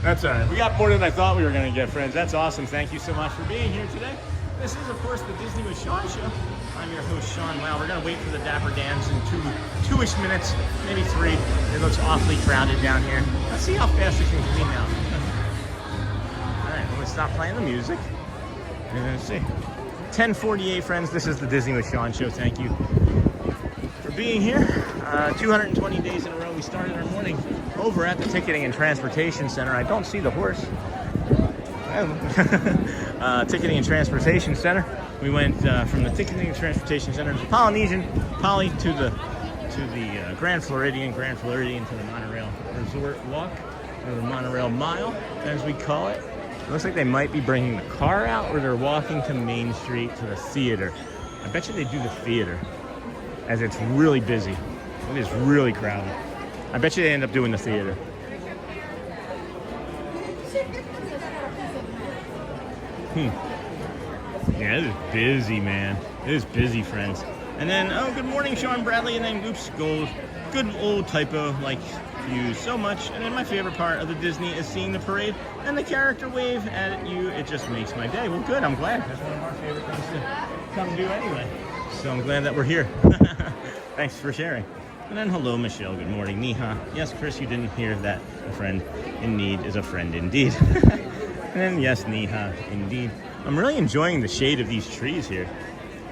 That's all right. We got more than I thought we were going to get, friends. That's awesome. Thank you so much for being here today. This is, of course, the Disney with Sean show. I'm your host, Sean. Wow, we're going to wait for the Dapper Dans in two-ish minutes, maybe 3. It looks awfully crowded down here. Let's see how fast it can clean out. All right, I'm going to stop playing the music. And let's see. 10:48, friends. This is the Disney with Sean show. Thank you for being here. 220 days in a row. We started our morning over at the Ticketing and Transportation Center. I don't see the horse. Ticketing and Transportation Center. We went from the Ticketing and Transportation Center to Polynesian, Poly to the Grand Floridian to the Monorail Resort Walk, or the Monorail Mile, as we call it. It looks like they might be bringing the car out, or they're walking to Main Street to the theater. I bet you they do the theater, as it's really busy. It is really crowded. I bet you they end up doing the theater. Yeah, it is busy, man. It is busy, friends. And then, oh, good morning, Sean Bradley, and then oops, gold. Good old typo, like you so much. And then my favorite part of the Disney is seeing the parade and the character wave at you. It just makes my day. Well, good, I'm glad. That's one of our favorite things to come do anyway. So I'm glad that we're here. Thanks for sharing. And then hello, Michelle. Good morning. Niha. Yes, Chris, you didn't hear that. A friend in need is a friend indeed. And then yes, Niha, indeed. I'm really enjoying the shade of these trees here.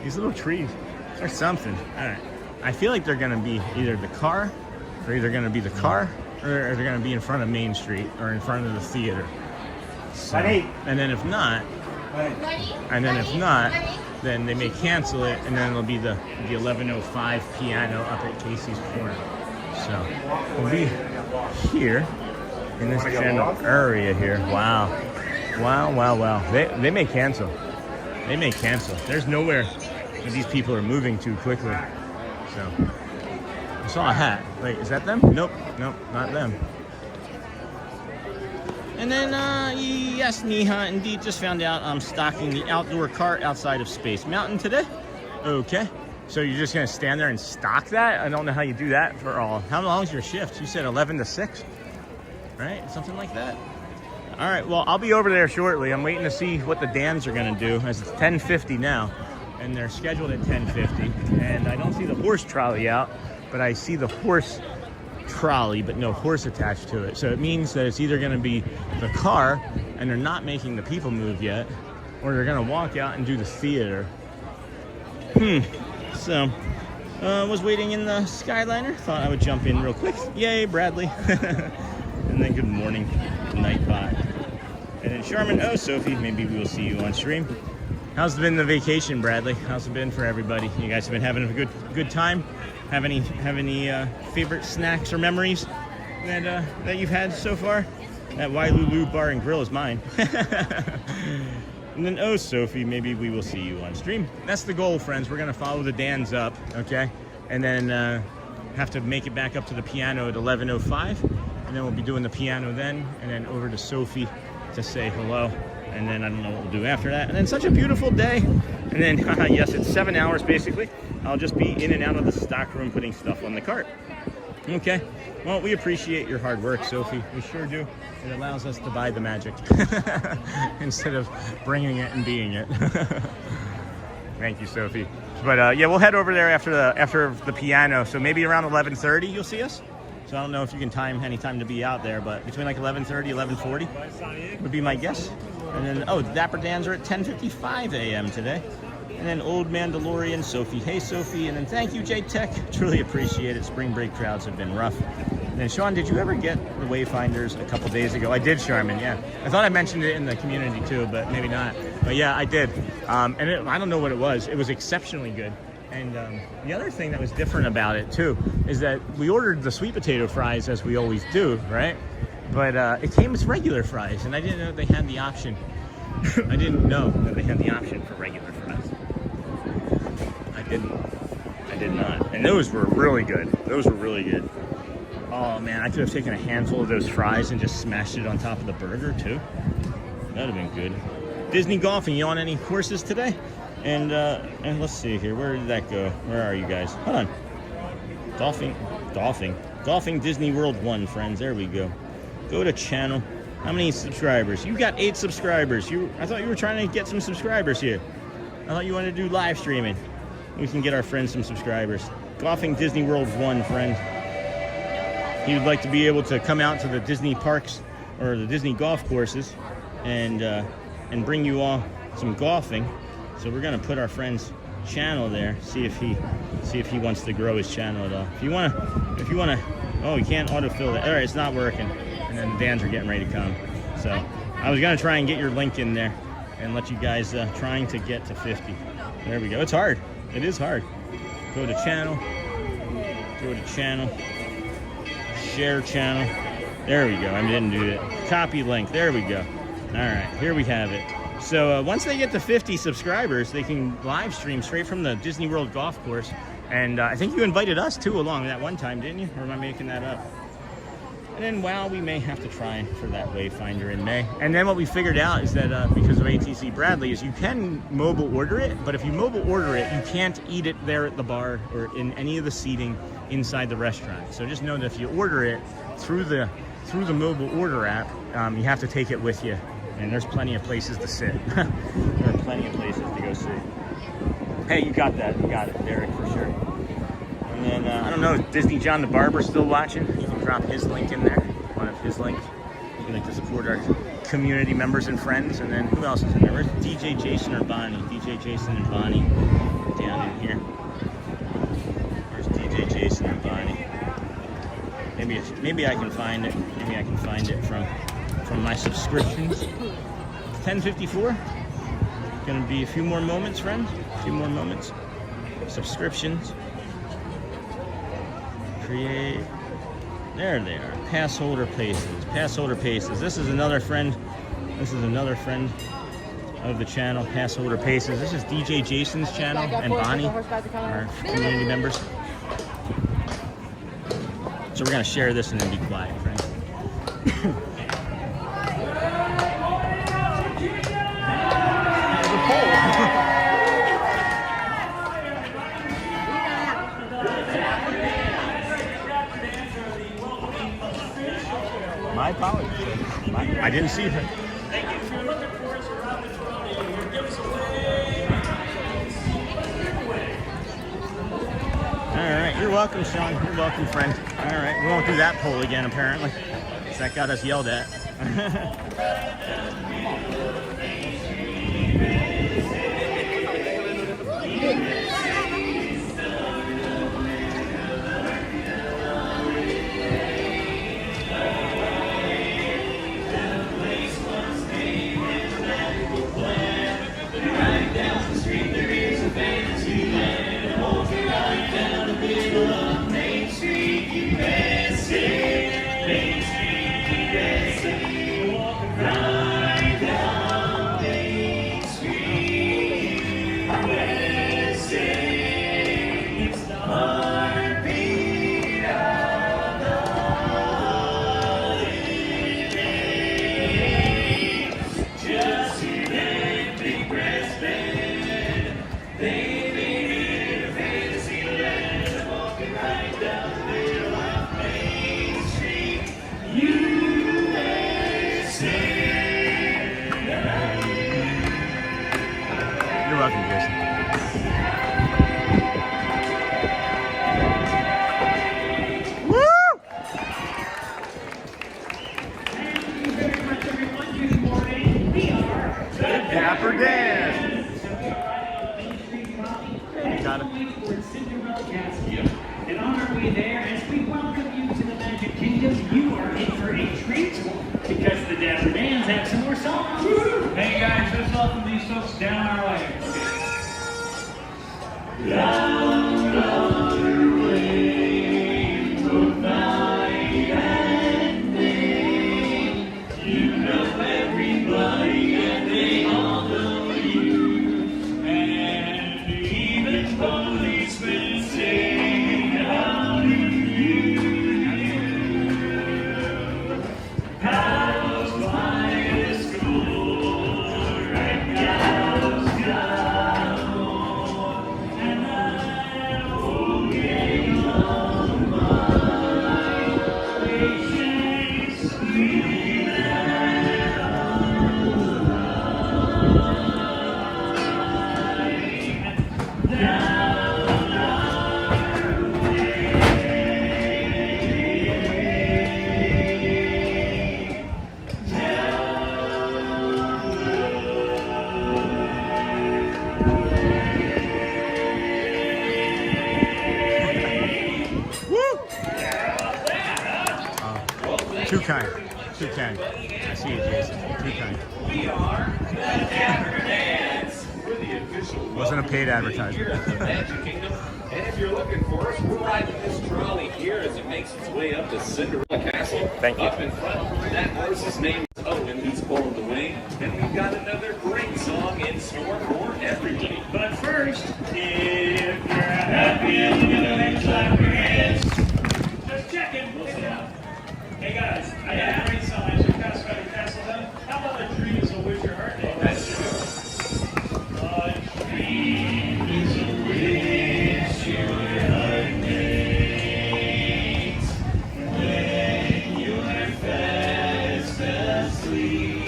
These little trees are something. All right. I feel like they're gonna be either the car, or they're gonna be in front of Main Street or in front of the theater. So, and then if not, then they may cancel it, and then it'll be the 11:05 piano up at Casey's Corner. So we'll be here in this general area here. Wow. They may cancel. They may cancel. There's nowhere that these people are moving to quickly. So I saw a hat. Wait, is that them? Nope, not them. And then, yes, Neha, indeed, just found out I'm stocking the outdoor cart outside of Space Mountain today. Okay, so you're just gonna stand there and stock that? I don't know how you do that for all. How long is your shift? You said 11 to 6, right? Something like that. All right, well, I'll be over there shortly. I'm waiting to see what the Dans are gonna do, as it's 10:50 now, and they're scheduled at 10:50. And I don't see the horse trolley out, but I see the horse trolley, but no horse attached to it. So it means that it's either going to be the car, and they're not making the people move yet, or they're going to walk out and do the theater. So was waiting in the Skyliner, thought I would jump in real quick. Yay, Bradley. And then good morning, Nightbot. And then Charmin, oh, Sophie, maybe we will see you on stream. How's it been the vacation, Bradley? How's it been for everybody? You guys have been having a good time? Have any favorite snacks or memories that you've had so far? That Wailulu Bar and Grill is mine. And then, oh, Sophie, maybe we will see you on stream. That's the goal, friends. We're going to follow the Dans up, okay? And then have to make it back up to the piano at 11:05. And then we'll be doing the piano then, and then over to Sophie to say hello. And then I don't know what we'll do after that. And then such a beautiful day. And then, yes, it's 7 hours basically. I'll just be in and out of the stock room putting stuff on the cart. Okay, well, we appreciate your hard work, Sophie. We sure do. It allows us to buy the magic instead of bringing it and being it. Thank you, Sophie. But yeah, we'll head over there after the piano. So maybe around 11:30 you'll see us. So I don't know if you can time any time to be out there, but between like 11:30, 11:40 would be my guess. And then, oh, Dapper Dans are at 10:55 a.m. today. And then Old Mandalorian, Sophie. Hey, Sophie. And then thank you, J-Tech. Truly appreciate it. Spring break crowds have been rough. And then, Sean, did you ever get the Wayfinders a couple days ago? I did, Charmin, yeah. I thought I mentioned it in the community, too, but maybe not. But, yeah, I did. And I don't know what it was. It was exceptionally good. And the other thing that was different about it, too, is that we ordered the sweet potato fries, as we always do, right? But it came as regular fries, and I didn't know they had the option. I didn't know that they had the option for regular fries. I did not. And those were really good. Those were really good. Oh man, I could have taken a handful of those fries and just smashed it on top of the burger too. That would have been good. Disney golfing, you on any courses today? And let's see here, where did that go? Where are you guys? Hold on. Golfing Disney World 1, friends. There we go. Go to channel. How many subscribers? You got 8 subscribers. I thought you were trying to get some subscribers here. I thought you wanted to do live streaming. We can get our friends some subscribers. Golfing Disney World 1, friend. He would like to be able to come out to the Disney parks or the Disney golf courses and bring you all some golfing. So we're gonna put our friend's channel there. See if he wants to grow his channel at all. If you wanna, oh, you can't autofill that. All right, it's not working. And then the Dans are getting ready to come. So I was gonna try and get your link in there and let you guys trying to get to 50. There we go. It's hard. It is hard. Go to channel. Go to channel. Share channel. There we go. I didn't do it. Copy link. There we go. All right. Here we have it. So once they get to 50 subscribers, they can live stream straight from the Disney World golf course. And I think you invited us too along that one time, didn't you? Or am I making that up? And then, well, we may have to try for that Wayfinder in May. And then what we figured out is that because of ATC Bradley is you can mobile order it, but if you mobile order it, you can't eat it there at the bar or in any of the seating inside the restaurant. So just know that if you order it through the mobile order app, you have to take it with you. And there's plenty of places to sit. There are plenty of places to go sit. Hey, you got that. You got it, Derek, for sure. And then, I don't know, is Disney John the Barber still watching? You can drop his link in there, one of his links. If you'd like to support our community members and friends. And then, who else is in there? Where's DJ Jason or Bonnie? DJ Jason and Bonnie down in here. Where's DJ DJ Jason and Bonnie. Maybe I can find it. Maybe I can find it from my subscriptions. 10:54. Gonna be a few more moments, friends. A few more moments. Subscriptions. Create. There they are. Pass holder paces. Pass holder paces. This is another friend. This is another friend of the channel. Pass holder paces. This is DJ Jason's channel and Bonnie, our community members. So we're gonna share this and then be quiet, friends. There's a poll. My apologies. I didn't see her. Thank you. If you're looking for us around the trolley here, give us a wave. All right, you're welcome, Sean. You're welcome, friend. All right, we won't do that poll again, apparently. That got us yelled at. You're welcome, Jason. Woo! Dapper Dans. Got it. And on our way there, as we welcome you to the Magic Kingdom, you are in for a treat because the Dapper Dans have some more songs. Hey guys, let's welcome these folks down our way. Down our way, both night and day. You know everybody and they all know you. And even policemen say, how do you do? How's my school? Right gals go. And I'm holding on my patience, sweet and alive. Down our way. Too kind. Too kind. I see you, Jason. Too kind. We are the Dapper Dans. We're the official Wasn't a paid advertisement. here at the Magic Kingdom. And if you're looking for us, we're riding this trolley here as it makes its way up to Cinderella Castle. Thank you. Up in front, that horse's name is Owen. He's pulling the wing. And we've got another great song in store for everybody. But first, if you're happy and you're gonna clap your hands, just checking. Hey guys, I got a great song. I just got Spider Castle done. How about a dream is a wish your heart name? A dream is a wish your heart makes when you're fast asleep.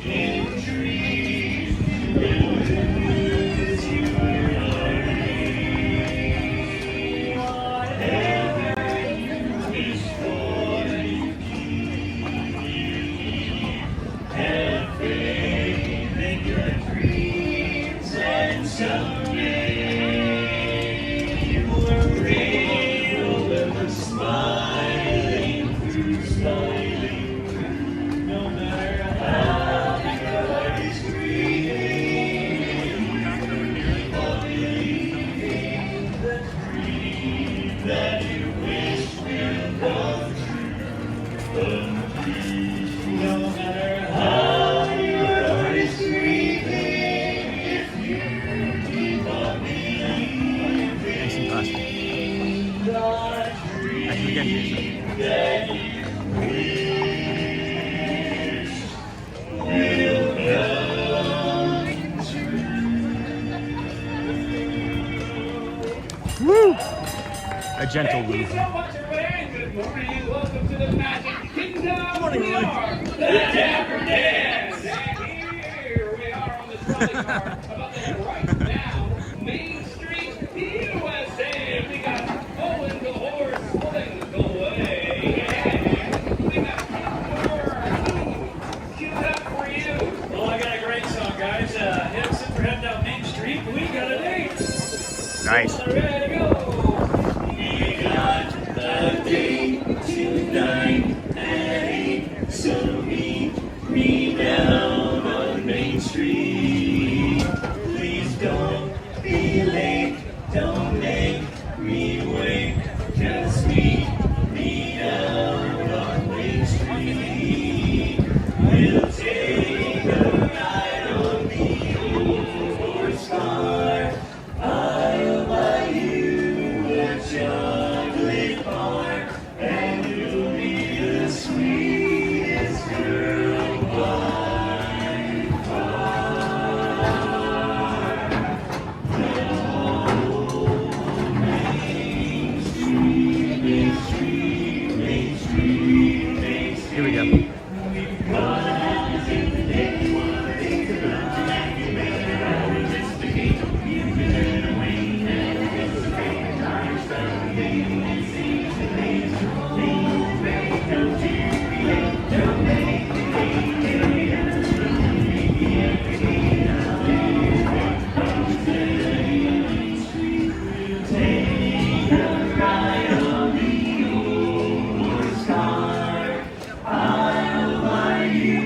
In dreams, you will lose your heart. Whatever you wish for, you keep. Have faith in your dreams and someday Woo! A gentle woo. Thank you so much, everybody. Good morning and welcome to the Magic Kingdom. Morning, We Roy. are the Dapper Dans. And here we are on the trolley car about to head right down Main Street, TDWSS. We got Owen the horse pulling the way. Yeah. We got King queued up for you. Well, I got a great song, guys. Since we're heading down Main Street, we got a date. Nice. So ready to go. We got a date tonight at 8, so meet me down on Main Street. Please don't be late, don't make me wait, just meet me down on Main Street. We'll take a ride on the old horse car. I'll buy you a chocolate bar, and you'll be the sweetest girl by far. Oh, Main Street, Main Street, Main Street, Main Street. Here we go. What happens in the day you want to think about? You make it always investigate. You can turn away and anticipate. Time spent dating and seeing the days. Things may come to create. Don't make the day every take a ride on the old horse car. I'll buy you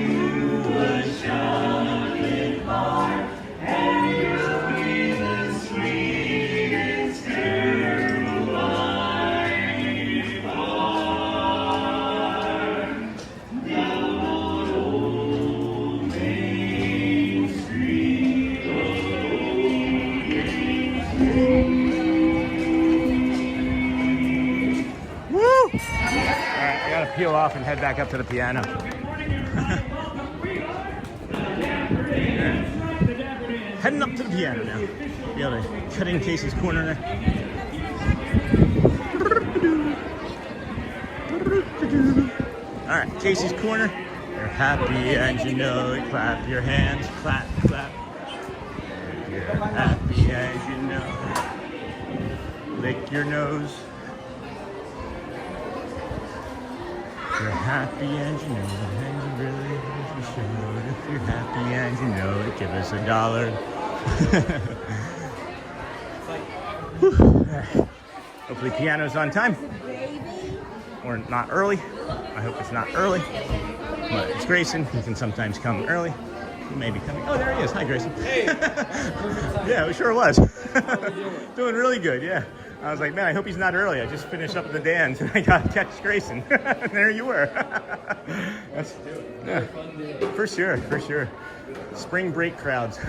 a chocolate bar, and you'll be the sweetest girl by far. Down old Main Street, old Main Street. Woo! All right, I gotta peel off and head back up to the piano. Heading up to the piano now. Be able to cut in Casey's corner there. All right, Casey's corner. You're happy and you know it. Clap your hands, clap, clap. You're happy and you know it. Lick your nose. You're happy and you know it, and you really should know it. If you're happy and you know it, give us $1. Whew. Hopefully piano's on time. Or not early. I hope it's not early. But it's Grayson. He can sometimes come early. He may be coming. Oh, there he is. Hi, Grayson. Hey. Yeah, it sure was. Doing really good, yeah. I was like, man, I hope he's not early. I just finished up the dance and I got to catch Grayson. And there you were. That's, yeah, for sure, for sure. Spring break crowds.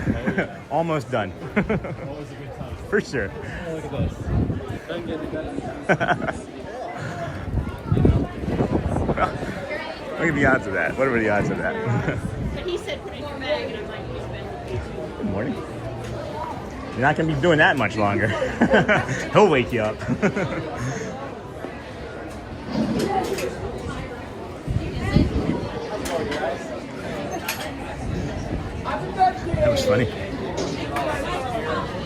Almost done. Always a good time. For sure. Oh, look at this. Done getting better. Look at the odds of that. What are the odds of that? But he said put in your bag, and I'm like, he's been. Good morning. You're not going to be doing that much longer. He'll wake you up. That was funny.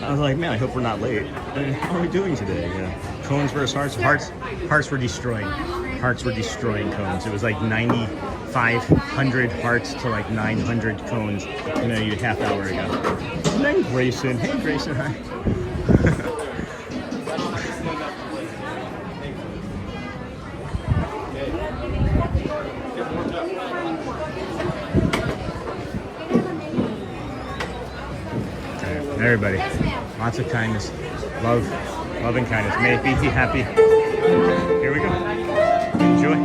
I was like, man, I hope we're not late. How are we doing today? Cones versus hearts. Hearts were destroying. Hearts were destroying cones. It was like 9,500 hearts to like 900 cones, a half hour ago. And then Grayson. Hey, Grayson, hi. Everybody, lots of kindness, love and kindness. May it be happy. Here we go. Enjoy.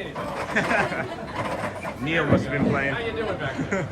anything. Neil must have been playing. How you doing back there?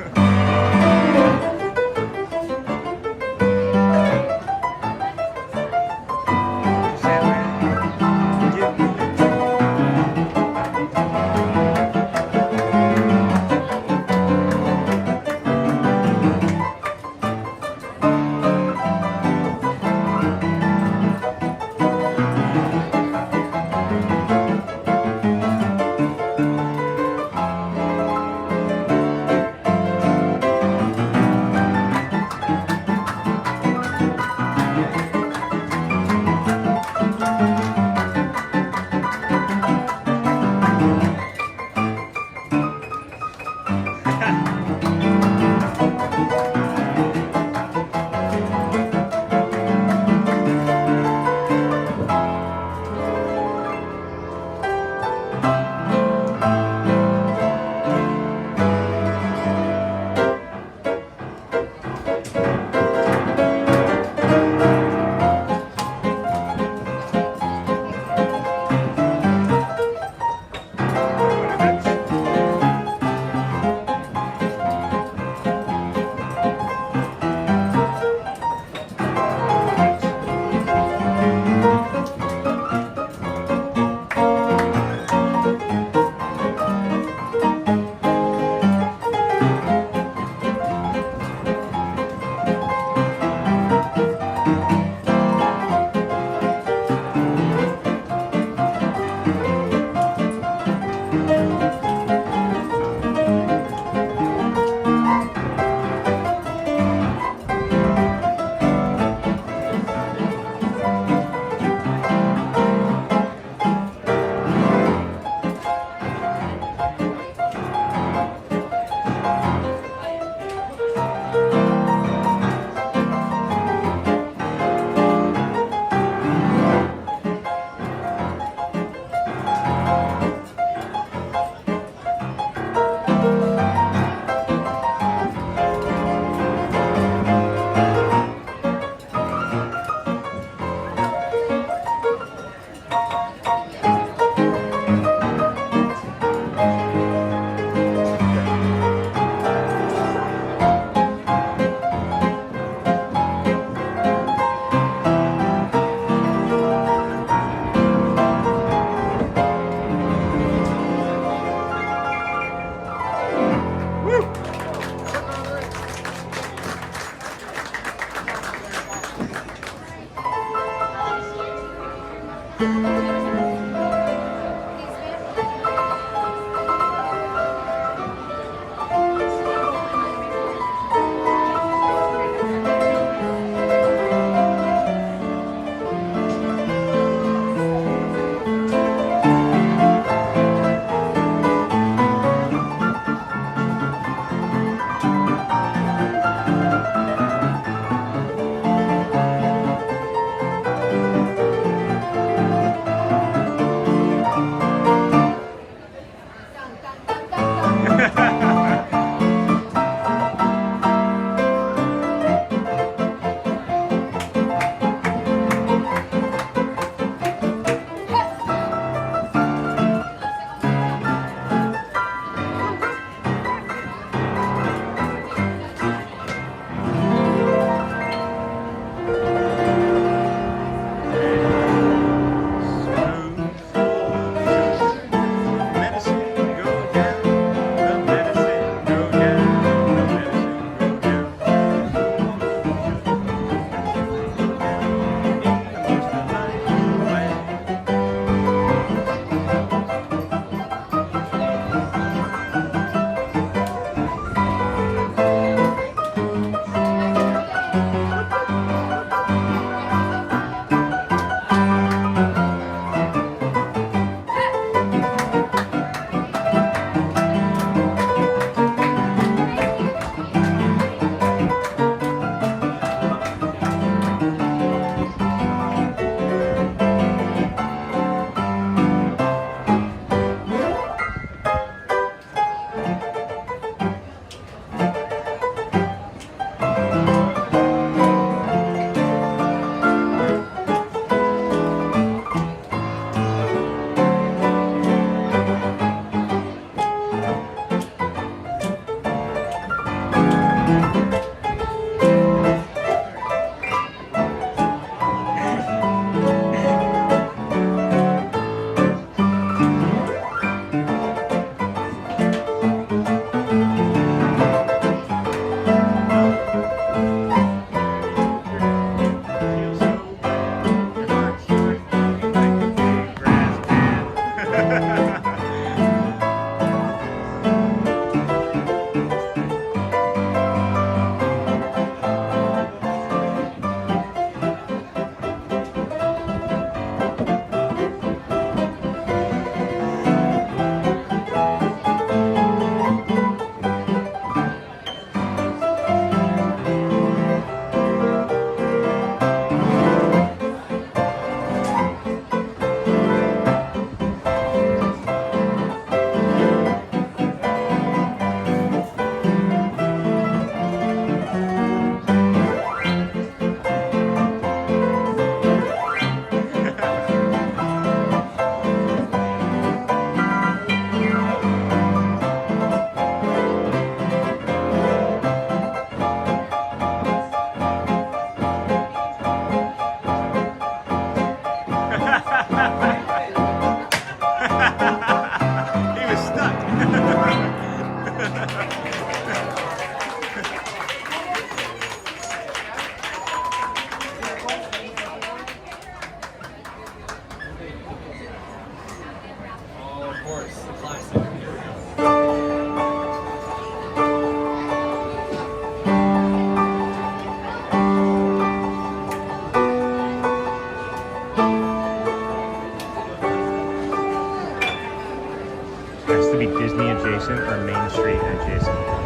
could be Disney adjacent or Main Street adjacent.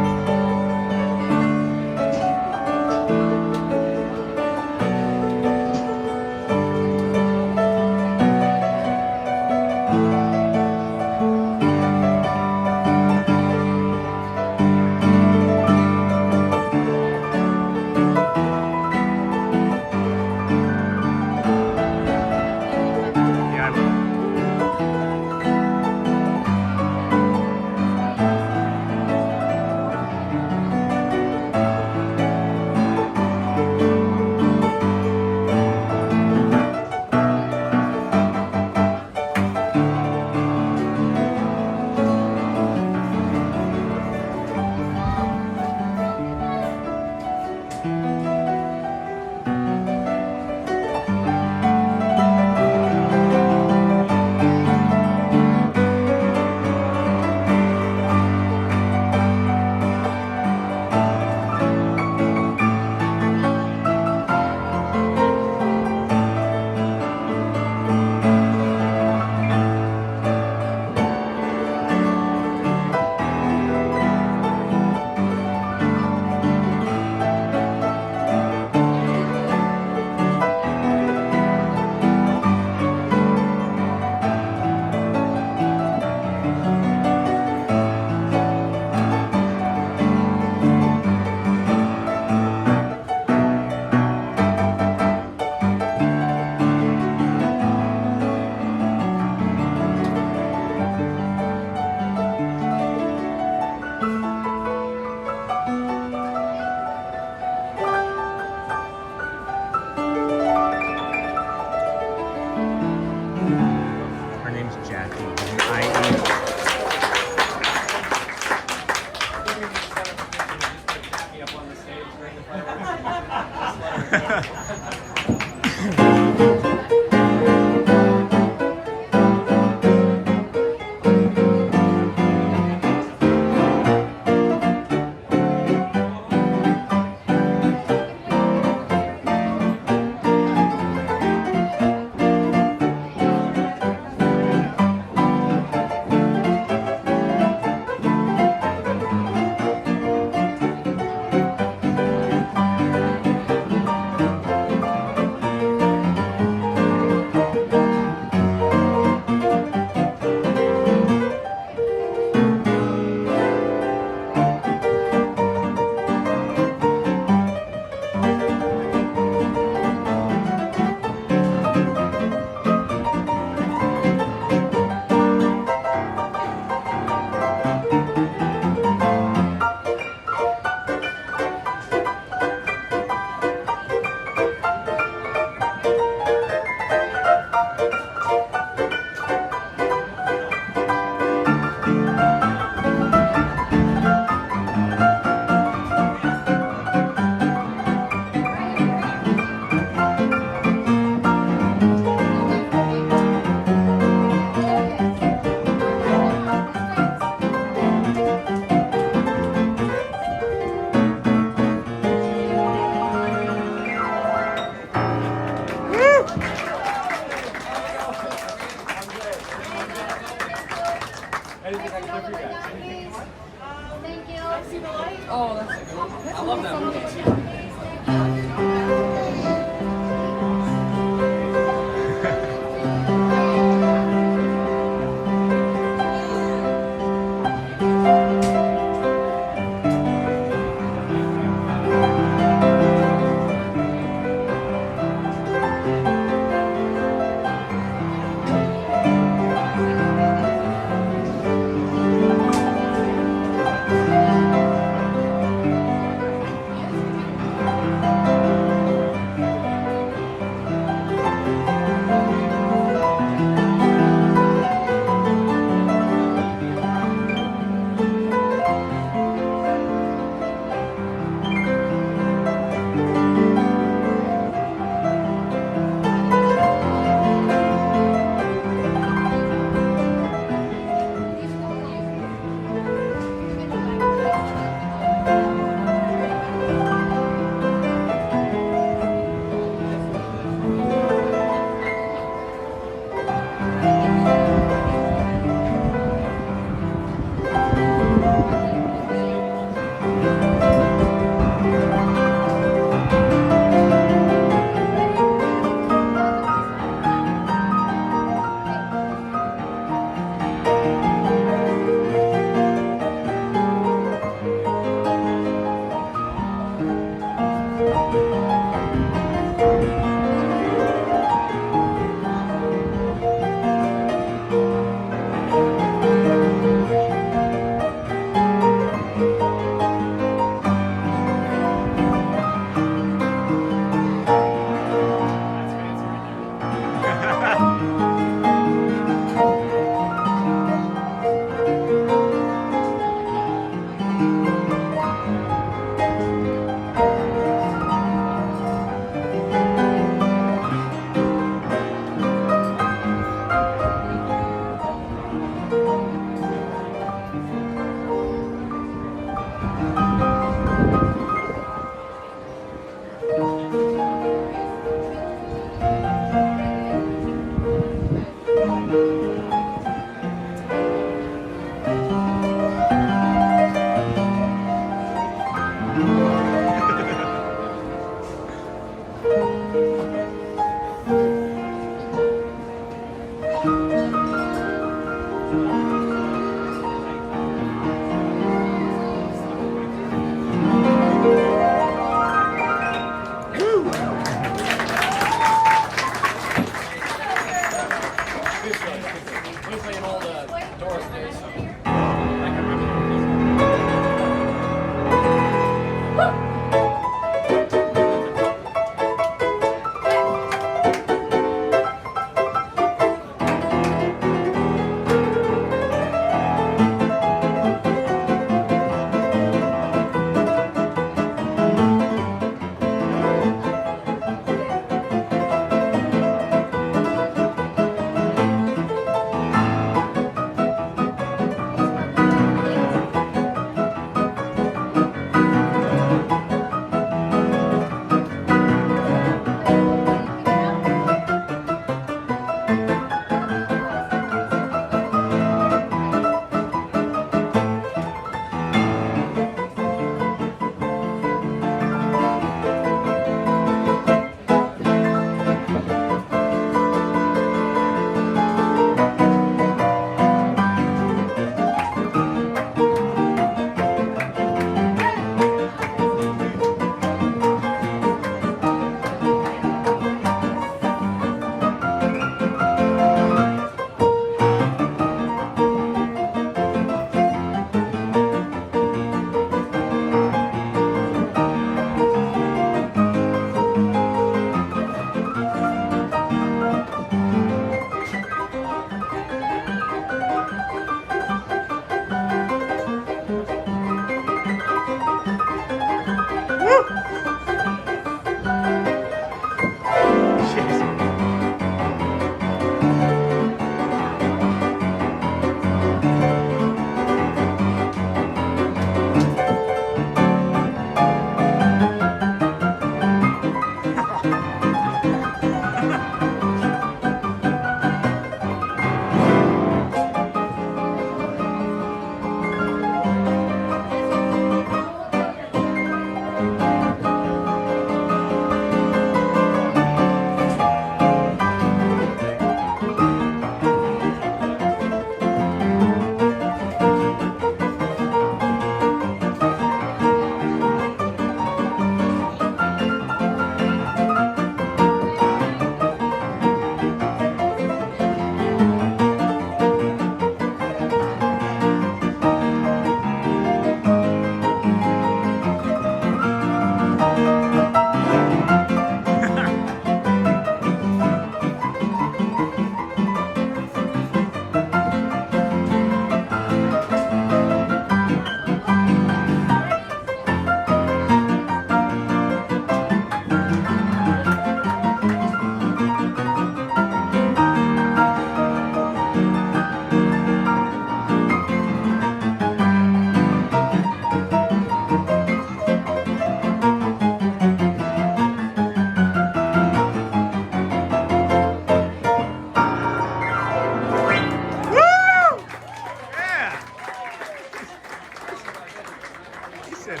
said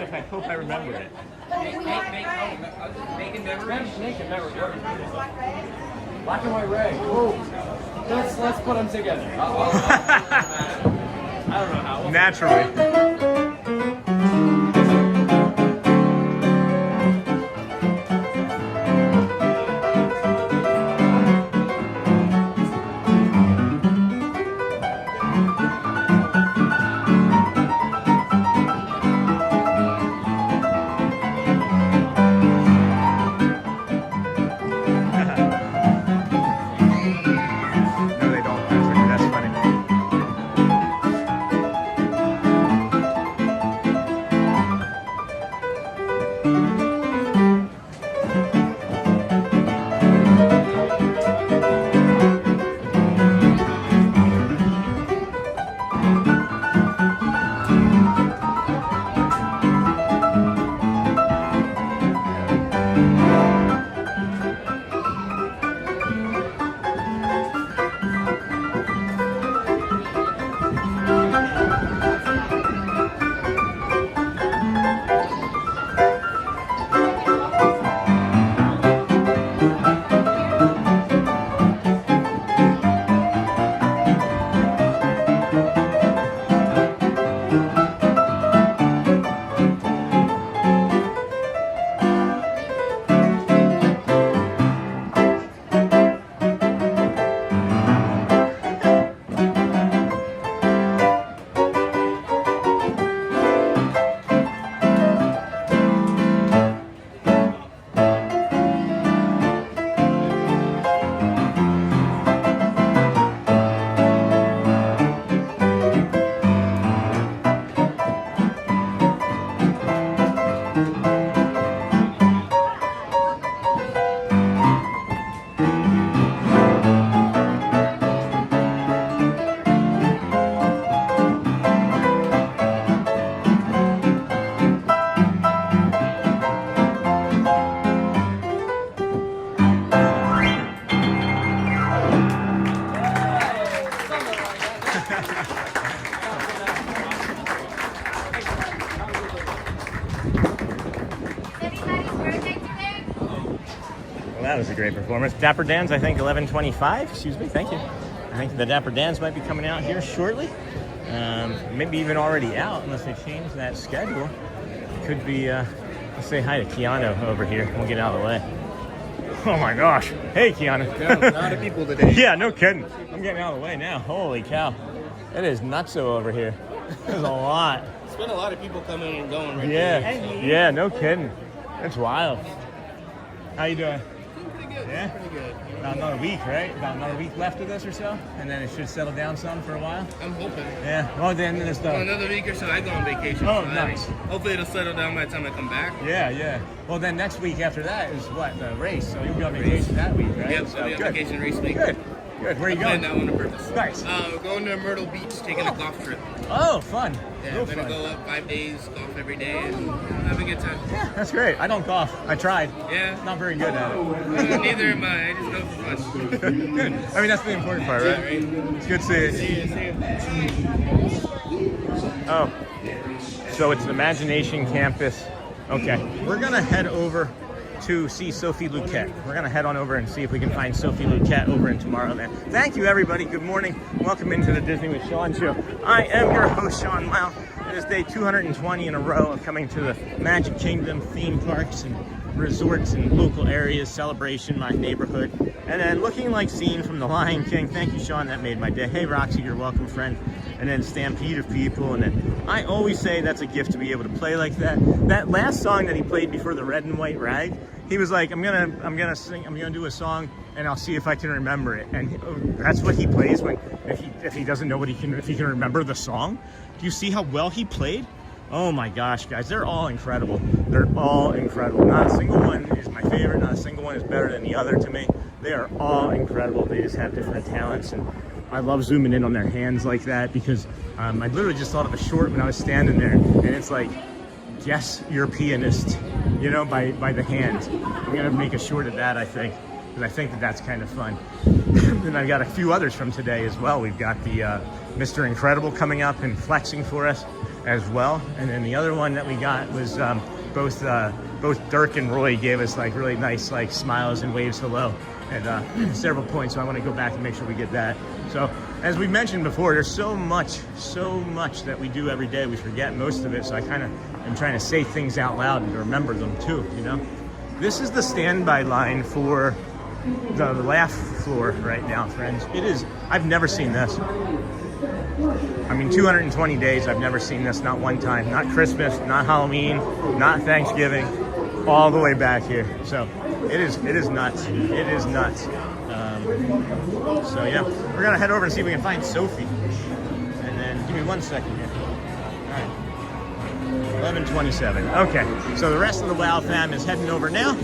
if I hope I remember it. Making memories. Black and white ray. Oh, let's put them together. I don't know how. Naturally. That was a great performance. Dapper Dans, I think 11:25. Excuse me, thank you. I think the Dapper Dans might be coming out here shortly. Maybe even already out, unless they change that schedule. Could be, let's say hi to Keanu over here. We'll get out of the way. Oh my gosh. Hey, Keanu. Yeah, a lot of people today. Yeah, no kidding. I'm getting out of the way now. Holy cow. It is nutso over here. There's a lot. It's been a lot of people coming and going right Yeah. there. Yeah, no kidding. It's wild. How you doing? Pretty good. Yeah? Pretty good. About another week, right? About another week left of this or so? And then it should settle down some for a while? I'm hoping. Yeah. Well, then there's the... Well, another week or so, I go on vacation. Oh, so nice. Hopefully it'll settle down by the time I come back. Yeah, yeah. Well, then next week after that is what? The race. So you'll be on vacation that week, right? Yep, So, I'll be on good. vacation race week. Good. Good. Where are you I going? planned that one on purpose. Nice. We're going to Myrtle Beach, taking a golf trip. Oh, fun. Yeah, Real I'm going to fun. go up 5 days, golf every day, and have a good time. Yeah, that's great. I don't golf. I tried. Yeah? Not very good at it. Neither am I. I just go for fun. Good. I mean, that's the important part, right? It's good seeing you. See you. Oh, so it's the Imagination Campus. Okay, we're gonna head over to see Sophie Luquette. We're gonna head on over and see if we can find Sophie Luquette over in Tomorrowland. Thank you, everybody. Good morning. Welcome into the Disney with Sean show. I am your host, Sean Lau. It is day 220 in a row of coming to the Magic Kingdom theme parks and resorts and local areas, celebration, my neighborhood, and then looking like Scene from The Lion King. Thank you, Sean, that made my day. Hey, Roxy, you're welcome, friend. And then Stampede of People, and then I always say that's a gift to be able to play like that. That last song that he played before the Red and White Ride, he was like, I'm gonna do a song and I'll see if I can remember it. And that's what he plays when if he doesn't know if he can remember the song. Do you see how well he played? Oh my gosh, guys, they're all incredible. They're all incredible. Not a single one is my favorite. Not a single one is better than the other to me. They are all incredible. They just have different talents, and I love zooming in on their hands like that because I literally just thought of a short when I was standing there, and it's like, guess you're a pianist, you know, by the hands. I'm gonna make a short of that, I think, because I think that's kind of fun. And I've got a few others from today as well. We've got the Mr. Incredible coming up and flexing for us. as well. And then the other one that we got was both Dirk and Roy gave us like really nice like smiles and waves hello at several points. So I want to go back and make sure we get that. So as we mentioned before, there's so much that we do every day. We forget most of it. So I kind of am trying to say things out loud and to remember them too, you know? This is the standby line for the laugh floor right now, friends. It is, I've never seen this. I mean, 220 days, I've never seen this, not one time. Not Christmas, not Halloween, not Thanksgiving, all the way back here. So it is nuts. It is nuts. So yeah, we're gonna head over and see if we can find Sophie. And then, give me 1 second here. All right, 11:27. Okay, so the rest of the WOW fam is heading over now.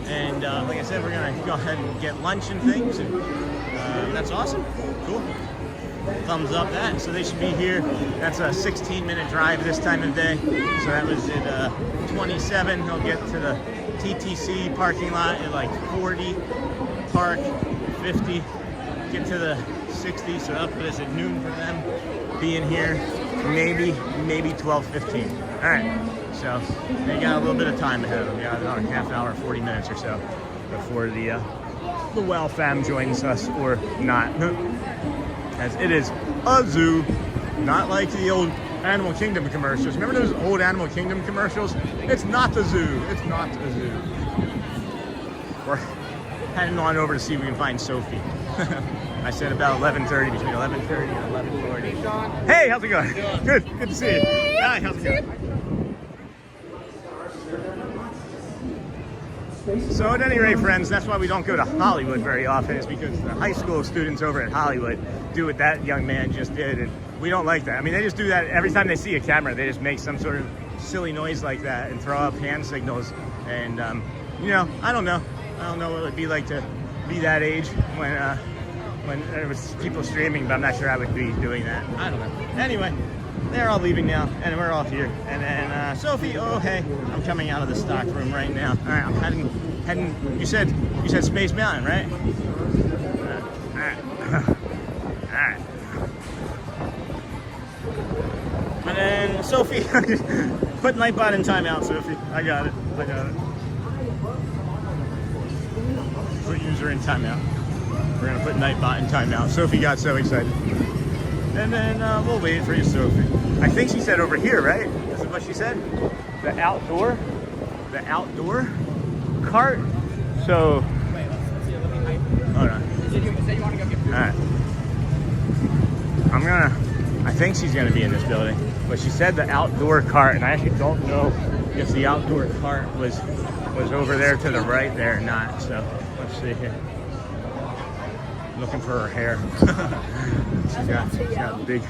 And like I said, we're gonna go ahead and get lunch and things. And that's awesome, cool. Thumbs up that. So they should be here. That's a 16-minute drive this time of day. So that was at 27. They'll get to the TTC parking lot at like 40, park 50, get to the 60. So that'll put us at noon for them. Being here, maybe 12:15. All right. So they got a little bit of time ahead of them. Yeah, about a half hour, 40 minutes or so before the WOW fam joins us or not. As it is a zoo, not like the old Animal Kingdom commercials. Remember those old Animal Kingdom commercials? It's not a zoo. It's not a zoo. We're heading on over to see if we can find Sophie. I said about 11:30, between 11:30 and 11:40. Hey, how's it going? Good to see you. Hi, how's it going? So at any rate, friends, that's why we don't go to Hollywood very often, is because the high school students over at Hollywood do what that young man just did, and we don't like that. I mean, they just do that every time they see a camera. They just make some sort of silly noise like that and throw up hand signals. And, you know, I don't know what it would be like to be that age when there was people streaming, but I'm not sure I would be doing that. I don't know. Anyway, they're all leaving now, and we're off here. And then Sophie, oh hey, I'm coming out of the stock room right now. All right, I'm heading. You said Space Mountain, right? All right. All right. And then Sophie, put Nightbot in timeout, Sophie. I got it. Put user in timeout. We're gonna put Nightbot in timeout. Sophie got so excited. And then we'll wait for you, Sophie. I think she said over here, right? This is what she said? The outdoor cart. So, hold on. Alright. I think she's gonna be in this building. But she said the outdoor cart, and I actually don't know if the outdoor cart was over there to the right there or not. So, let's see here. Looking for her hair. she's got big.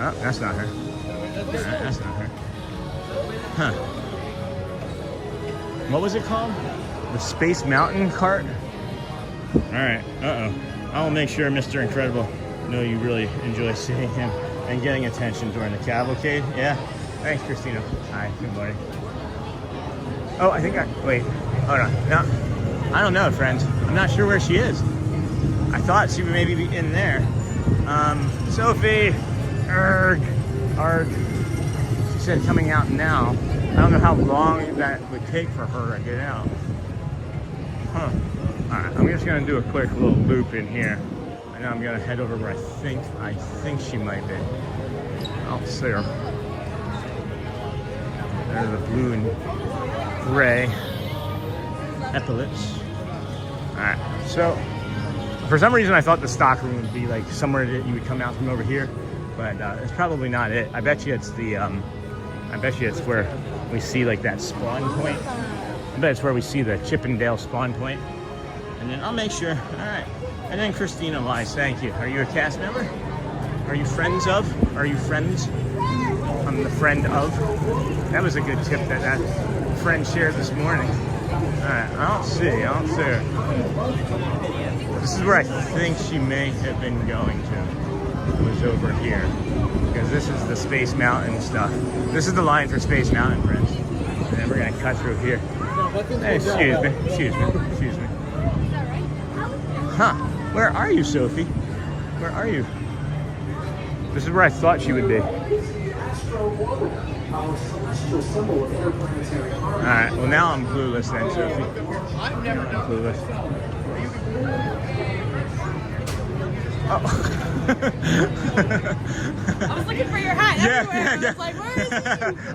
Oh, that's not her. That's not her. Huh. What was it called? The Space Mountain cart? Alright, I'll make sure Mr. Incredible know you really enjoy seeing him and getting attention during the cavalcade. Yeah? Thanks, Christina. Hi, good morning. Oh, wait, hold on. No, I don't know, friends. I'm not sure where she is. I thought she would maybe be in there. Sophie! Arg. She said coming out now. I don't know how long that would take for her to get out. Huh. Alright, I'm just gonna do a quick little loop in here. I know I'm gonna head over where I think she might be. I'll see her. There's the blue and gray epaulets. Alright, so for some reason I thought the stock room would be like somewhere that you would come out from over here, but it's probably not it. I bet you it's where we see like that spawn point. I bet it's where we see the Chippendale spawn point. And then I'll make sure. Alright. And then Christina Wise, thank you. Are you a cast member? Are you friends of? Are you friends? I'm the friend of. That was a good tip that friend shared this morning. Alright, I don't see her. This is where I think she may have been going to. Was over here. Because this is the Space Mountain stuff. This is the line for Space Mountain, friends. And then we're gonna cut through here. Hey, excuse me. Huh, where are you, Sophie? Where are you? This is where I thought she would be. Our celestial symbol of interplanetary harmony. Alright, well now I'm clueless then, Sophie. I've never I'm clueless. I was looking for your hat everywhere. I was like, where is he?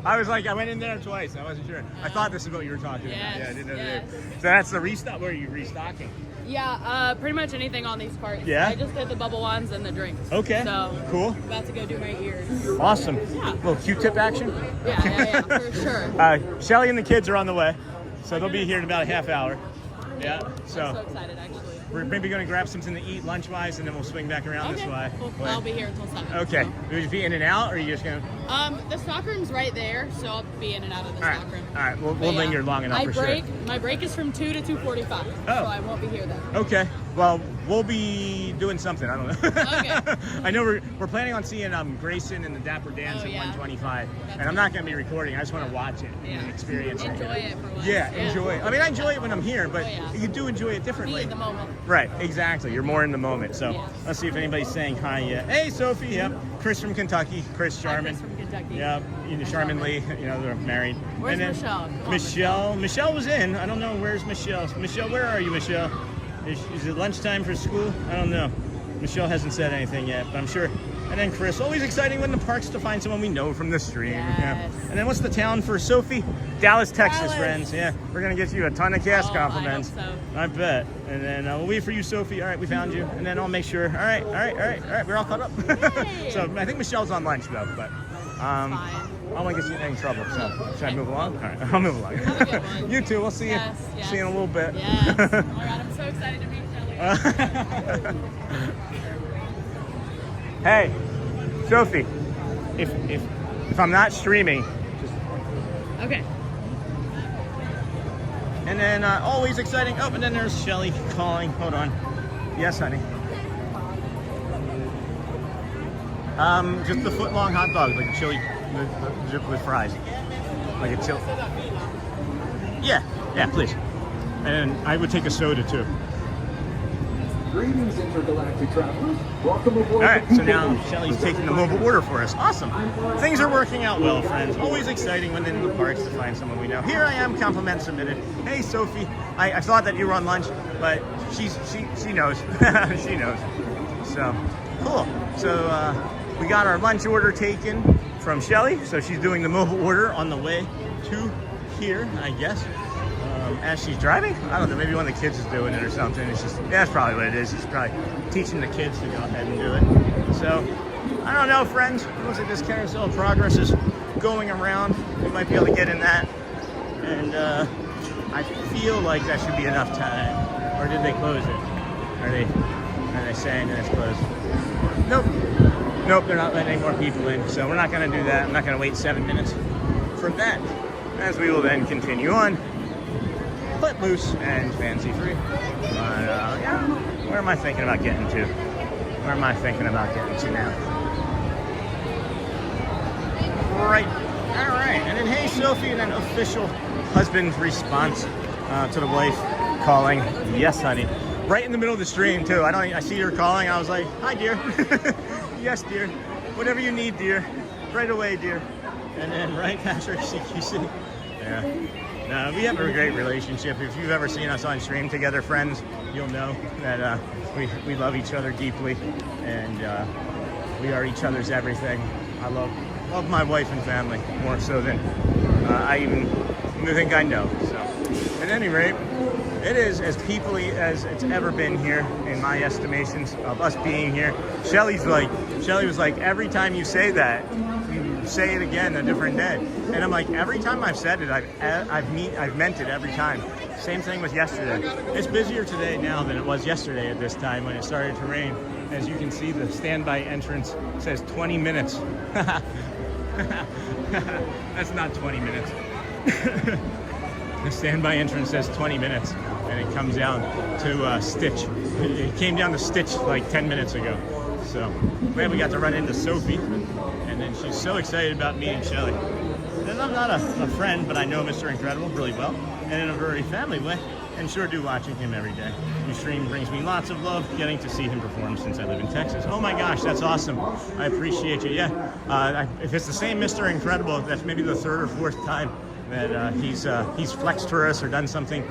I was like, I went in there twice. I wasn't sure. I thought this is what you were talking about. Yeah, I didn't know yes. So that's the restock. Where are you restocking? Yeah, pretty much anything on these carts. Yeah? I just did the bubble ones and the drinks. Okay. So cool. About to go do my ears. Awesome. Yeah. Little Q-tip action. Yeah, for sure. Shelly and the kids are on the way, so they'll be here in about a half hour. Yeah. I'm so excited, actually. We're maybe going to grab something to eat lunch-wise, and then we'll swing back around this way. Cool. I'll be here until 7. Okay. Will you be in and out, or are you just going to? The stock room's right there, so I'll be in and out of the stock room. All right. We'll linger long enough for sure. My break is from 2 to 2:45, so I won't be here then. Okay. Well, we'll be doing something. I don't know. Okay. I know we're planning on seeing Grayson and the Dapper Dans at 125, and I'm not going to be recording. I just want to watch it and experience it. Enjoy it for once. Yeah, enjoy it. I mean, I enjoy it when I'm here, but you do enjoy it differently. Be in the moment. Right, exactly. You're more in the moment. So let's see if anybody's saying hi yet. Hey, Sophie. Yep. Chris from Kentucky. Chris Sharman. Hi, Chris from Kentucky. Yep. Sharman Lee. You know, they're married. Where's and then Michelle? Michelle was in. I don't know. Where's Michelle? Michelle, where are you, Michelle? Is it lunchtime for school? I don't know. Michelle hasn't said anything yet, but I'm sure. And then Chris, always exciting when the parks to find someone we know from the stream. Yes. Yeah. And then what's the town for Sophie? Dallas, Texas, friends. Yeah, we're gonna get you a ton of cast compliments. I hope so. I bet. And then we'll wait for you, Sophie. All right, we found you. And then I'll make sure. All right. We're all caught up. So I think Michelle's on lunch though, but I don't want to get you in trouble. So should I move along? All right, I'll move along. Have a good one. You too. We'll see you. See you in a little bit. Yes. Oh my God, I'm so excited to meet Shelly. Hey, Sophie, if I'm not streaming, just okay. And then always exciting. Oh, and then there's Shelly calling. Hold on. Yes, honey. Just the foot-long hot dog, like chili with fries, like a chili. Yeah, please. And I would take a soda too. Greetings, intergalactic travelers. Welcome aboard. All right, so now Shelly's taking the mobile order for us. Awesome. Things are working out well, friends. Always exciting when in the parks to find someone we know. Here I am, compliment submitted. Hey, Sophie. I thought that you were on lunch, but she knows. She knows. So cool. So we got our lunch order taken from Shelly. So she's doing the mobile order on the way to here, I guess. As she's driving, I don't know, maybe one of the kids is doing it or something. It's just, that's probably what it is. She's probably teaching the kids to go ahead and do it. So, I don't know, friends. It looks like this carousel of progress is going around. We might be able to get in that. And I feel like that should be enough time. Or did they close it? Are they saying that it's closed? Nope, they're not letting any more people in. So we're not going to do that. I'm not going to wait 7 minutes for that. As we will then continue on. But loose and fancy free. Yeah. Where am I thinking about getting to? Where am I thinking about getting to now? Right. All right. And then, hey, Sophie, and an official husband's response to the wife calling. Yes, honey. Right in the middle of the stream, too. I see her calling. I was like, hi, dear. Yes, dear. Whatever you need, dear. Right away, dear. And then right after you see. Yeah. No, we have a great relationship. If you've ever seen us on stream together, friends, you'll know that we love each other deeply, and we are each other's everything. I love my wife and family more so than I even think I know. So, at any rate, it is as peoply as it's ever been here in my estimations of us being here. Shelly was like, every time you say that, you say it again a different day. And I'm like, every time I've said it, I've meant it every time. Same thing with yesterday. It's busier today now than it was yesterday at this time when it started to rain. As you can see, the standby entrance says 20 minutes. That's not 20 minutes. The standby entrance says 20 minutes, and it comes down to Stitch. It came down to Stitch like 10 minutes ago. So glad we got to run into Sophie, and then she's so excited about meeting Shelly. And I'm not a friend, but I know Mr. Incredible really well, and in a very family way. and sure do watching him every day. Your stream brings me lots of love, getting to see him perform since I live in Texas. Oh my gosh, that's awesome. I appreciate you. Yeah, if it's the same Mr. Incredible, that's maybe the third or fourth time that he's flexed for us or done something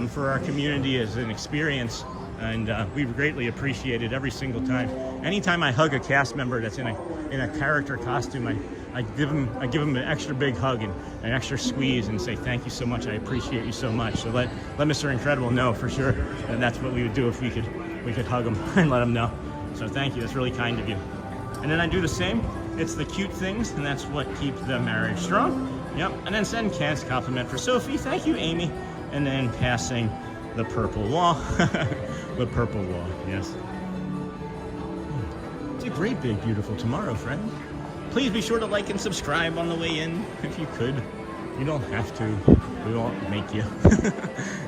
for our community as an experience. And we've greatly appreciated every single time. Anytime I hug a cast member that's in a character costume, I give him an extra big hug and an extra squeeze and say thank you so much. I appreciate you so much. So let Mr. Incredible know for sure that that's what we would do if we could hug him and let him know. So thank you. That's really kind of you. And then I do the same. It's the cute things, and that's what keeps the marriage strong. Yep. And then send Can's compliment for Sophie. Thank you, Amy. And then passing the purple wall. The purple wall, yes. It's a great, big, beautiful tomorrow, friend. Please be sure to like and subscribe on the way in, if you could. You don't have to. We won't make you.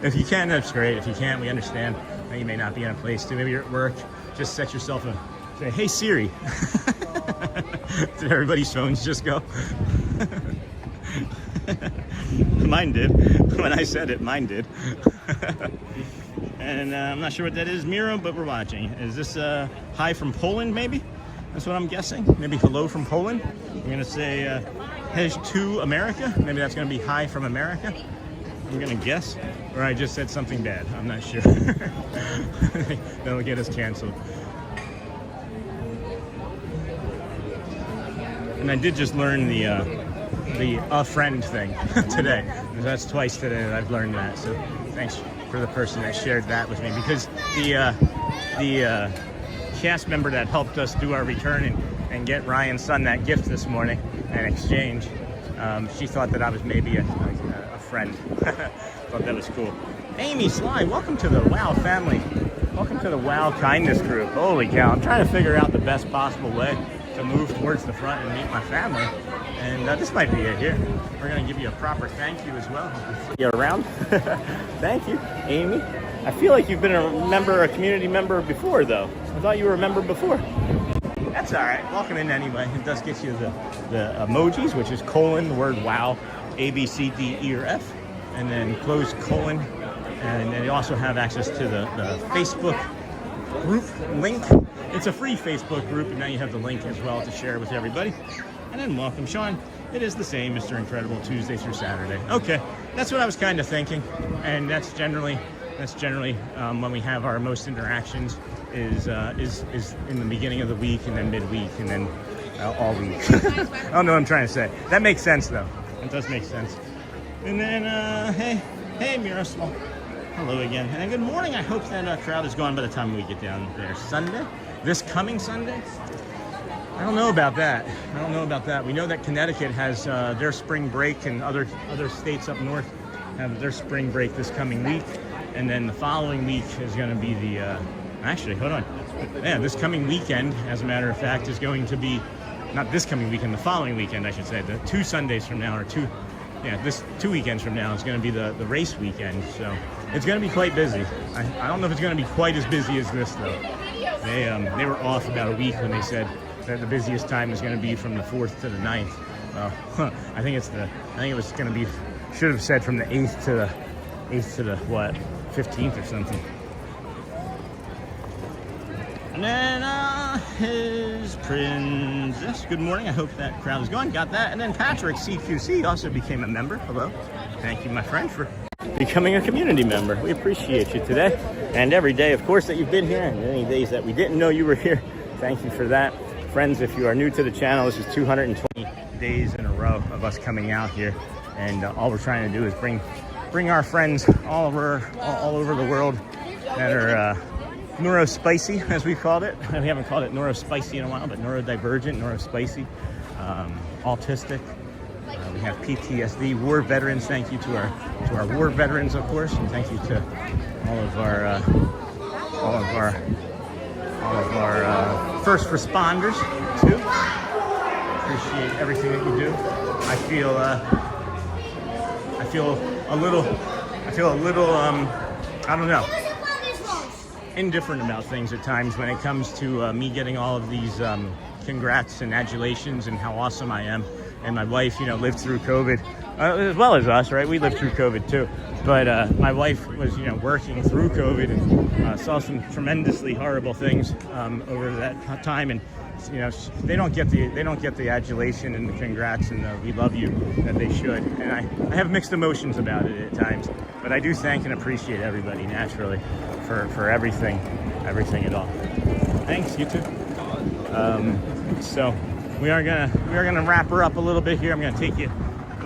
If you can, that's great. If you can't, we understand. You may not be in a place to. Maybe you're at work. Just set yourself a... Say, hey, Siri. Did everybody's phones just go? Mine did. When I said it, mine did. And I'm not sure what that is, Miro, but we're watching. Is this hi from Poland, maybe? That's what I'm guessing. Maybe hello from Poland. I'm gonna say Hej to America. Maybe that's gonna be hi from America. I'm gonna guess. Or I just said something bad. I'm not sure. That'll get us canceled. And I did just learn the a friend thing today. That's twice today that I've learned that. So thanks for the person that shared that with me, because the cast member that helped us do our return and get Ryan's son that gift this morning and exchange, she thought that I was maybe a friend. Thought that was cool. Amy Sly, welcome to the WOW family. Welcome to the WOW kindness group. Holy cow, I'm trying to figure out the best possible way to move towards the front and meet my family. And this might be it here. We're going to give you a proper thank you as well. You're around. Thank you, Amy. I feel like you've been a community member before, though. I thought you were a member before. That's all right. Welcome in anyway. It does get you the emojis, which is colon, the word wow, A, B, C, D, E, or F, and then close colon. And then you also have access to the Facebook group link. It's a free Facebook group, and now you have the link as well to share with everybody. And then welcome, Sean. It is the same, Mr. Incredible, Tuesday through Saturday. Okay, that's what I was kind of thinking, and that's generally when we have our most interactions is in the beginning of the week, and then midweek, and then all week. I don't know what I'm trying to say. That makes sense, though. It does make sense. And then hey, Miroslav. Hello again, and good morning. I hope that crowd is gone by the time we get down there. Sunday, this coming Sunday. I don't know about that. We know that Connecticut has their spring break, and other states up north have their spring break this coming week. And then the following week is going to be actually, hold on. Yeah, this coming weekend, as a matter of fact, is going to be, not this coming weekend, the following weekend, I should say. The 2 Sundays from now, this 2 weekends from now is going to be the race weekend. So it's going to be quite busy. I don't know if it's going to be quite as busy as this, though. They were off about a week when they said that the busiest time is going to be from the 4th to the 9th. I think it was going to be, should have said from the 8th to the what, 15th or something. And then his princess. Good morning. I hope that crowd is going. Got that. And then Patrick CQC also became a member. Hello. Thank you, my friend, for becoming a community member. We appreciate you today and every day, of course, that you've been here, and any days that we didn't know you were here. Thank you for that. Friends, if you are new to the channel, this is 220 days in a row of us coming out here, and all we're trying to do is bring our friends all over the world that are neurospicy, as we called it. We haven't called it neurospicy in a while, but neurodivergent, neurospicy, autistic. We have PTSD, war veterans. Thank you to our war veterans, of course, and thank you to all of our first responders too. Appreciate everything that you do. I feel a little I don't know, indifferent about things at times when it comes to me getting all of these congrats and adulations and how awesome I am. and my wife, you know, lived through COVID, as well as us, right? We lived through COVID too. But my wife was, you know, working through COVID and saw some tremendously horrible things over that time, and you know, they don't get the adulation and the congrats and the we love you that they should. And I have mixed emotions about it at times, but I do thank and appreciate everybody naturally for everything at all. Thanks, you too. So we are gonna wrap her up a little bit here. I'm gonna take you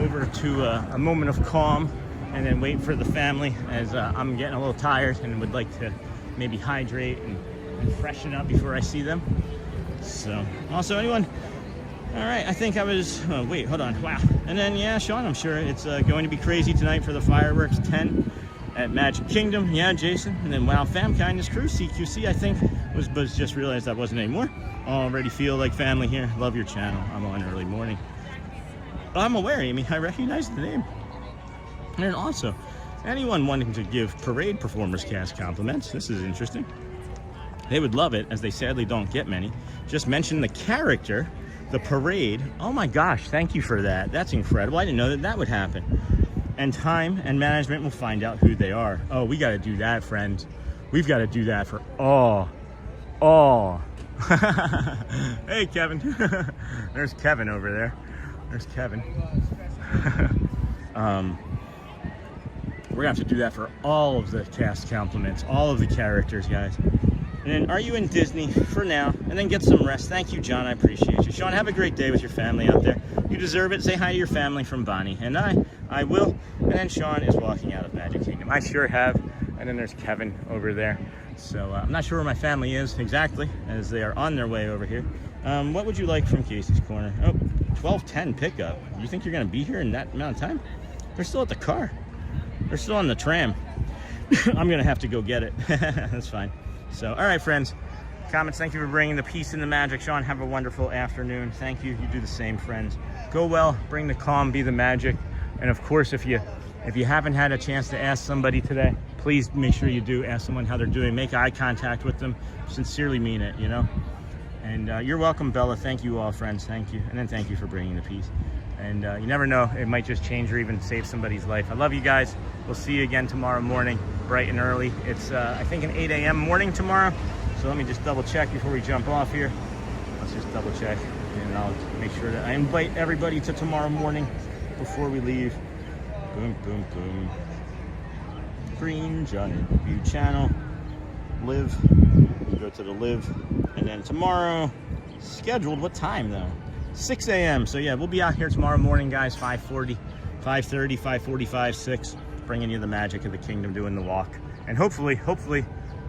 over to a moment of calm, and then wait for the family, as I'm getting a little tired and would like to maybe hydrate and freshen up before I see them. So, also anyone, all right, I think I was, oh, wait, hold on, wow. And then, yeah, Sean, I'm sure it's going to be crazy tonight for the fireworks, 10 at Magic Kingdom. Yeah, Jason. And then, wow, Fam Kindness Crew, CQC, I think, was just realized that wasn't anymore. Already feel like family here. Love your channel. I'm on early morning. I'm aware, Amy, I recognize the name. And then also, anyone wanting to give Parade Performers Cast compliments, this is interesting. They would love it, as they sadly don't get many. Just mention the character, the parade. Oh my gosh, thank you for that. That's incredible. I didn't know that would happen. And time and management will find out who they are. Oh, we got to do that, friends. We've got to do that for all. Hey, Kevin. There's Kevin over there. There's Kevin. We're gonna have to do that for all of the cast compliments, all of the characters, guys. And then, are you in Disney for now? And then get some rest. Thank you, John. I appreciate you. Sean, have a great day with your family out there. You deserve it. Say hi to your family from Bonnie. And I will. And then Sean is walking out of Magic Kingdom. I sure have. And then there's Kevin over there. So I'm not sure where my family is exactly, as they are on their way over here. What would you like from Casey's Corner? Oh, 12:10 pickup. You think you're going to be here in that amount of time? They're still at the car. They're still on the tram. I'm going to have to go get it. That's fine. So, all right, friends. Comments, thank you for bringing the peace and the magic. Sean, have a wonderful afternoon. Thank you. You do the same, friends. Go well, bring the calm, be the magic. And of course, if you haven't had a chance to ask somebody today, please make sure you do ask someone how they're doing. Make eye contact with them. Sincerely mean it, you know? And you're welcome, Bella. Thank you all, friends. Thank you. And then thank you for bringing the peace. And you never know, it might just change or even save somebody's life. I love you guys. We'll see you again tomorrow morning, bright and early. It's, I think, an 8 a.m. morning tomorrow. So let me just double check before we jump off here. Let's just double check, and I'll make sure that I invite everybody to tomorrow morning before we leave. Boom, boom, boom. Green Giant View channel. Live. We go to the live. And then tomorrow, scheduled, what time though? 6 a.m. So yeah, we'll be out here tomorrow morning, guys. 5:40, 5:30, 5:45, 6. Bringing you the magic of the kingdom, doing the walk. And hopefully,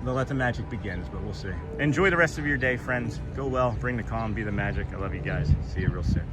they'll let the magic begin, but we'll see. Enjoy the rest of your day, friends. Go well, bring the calm, be the magic. I love you guys. See you real soon.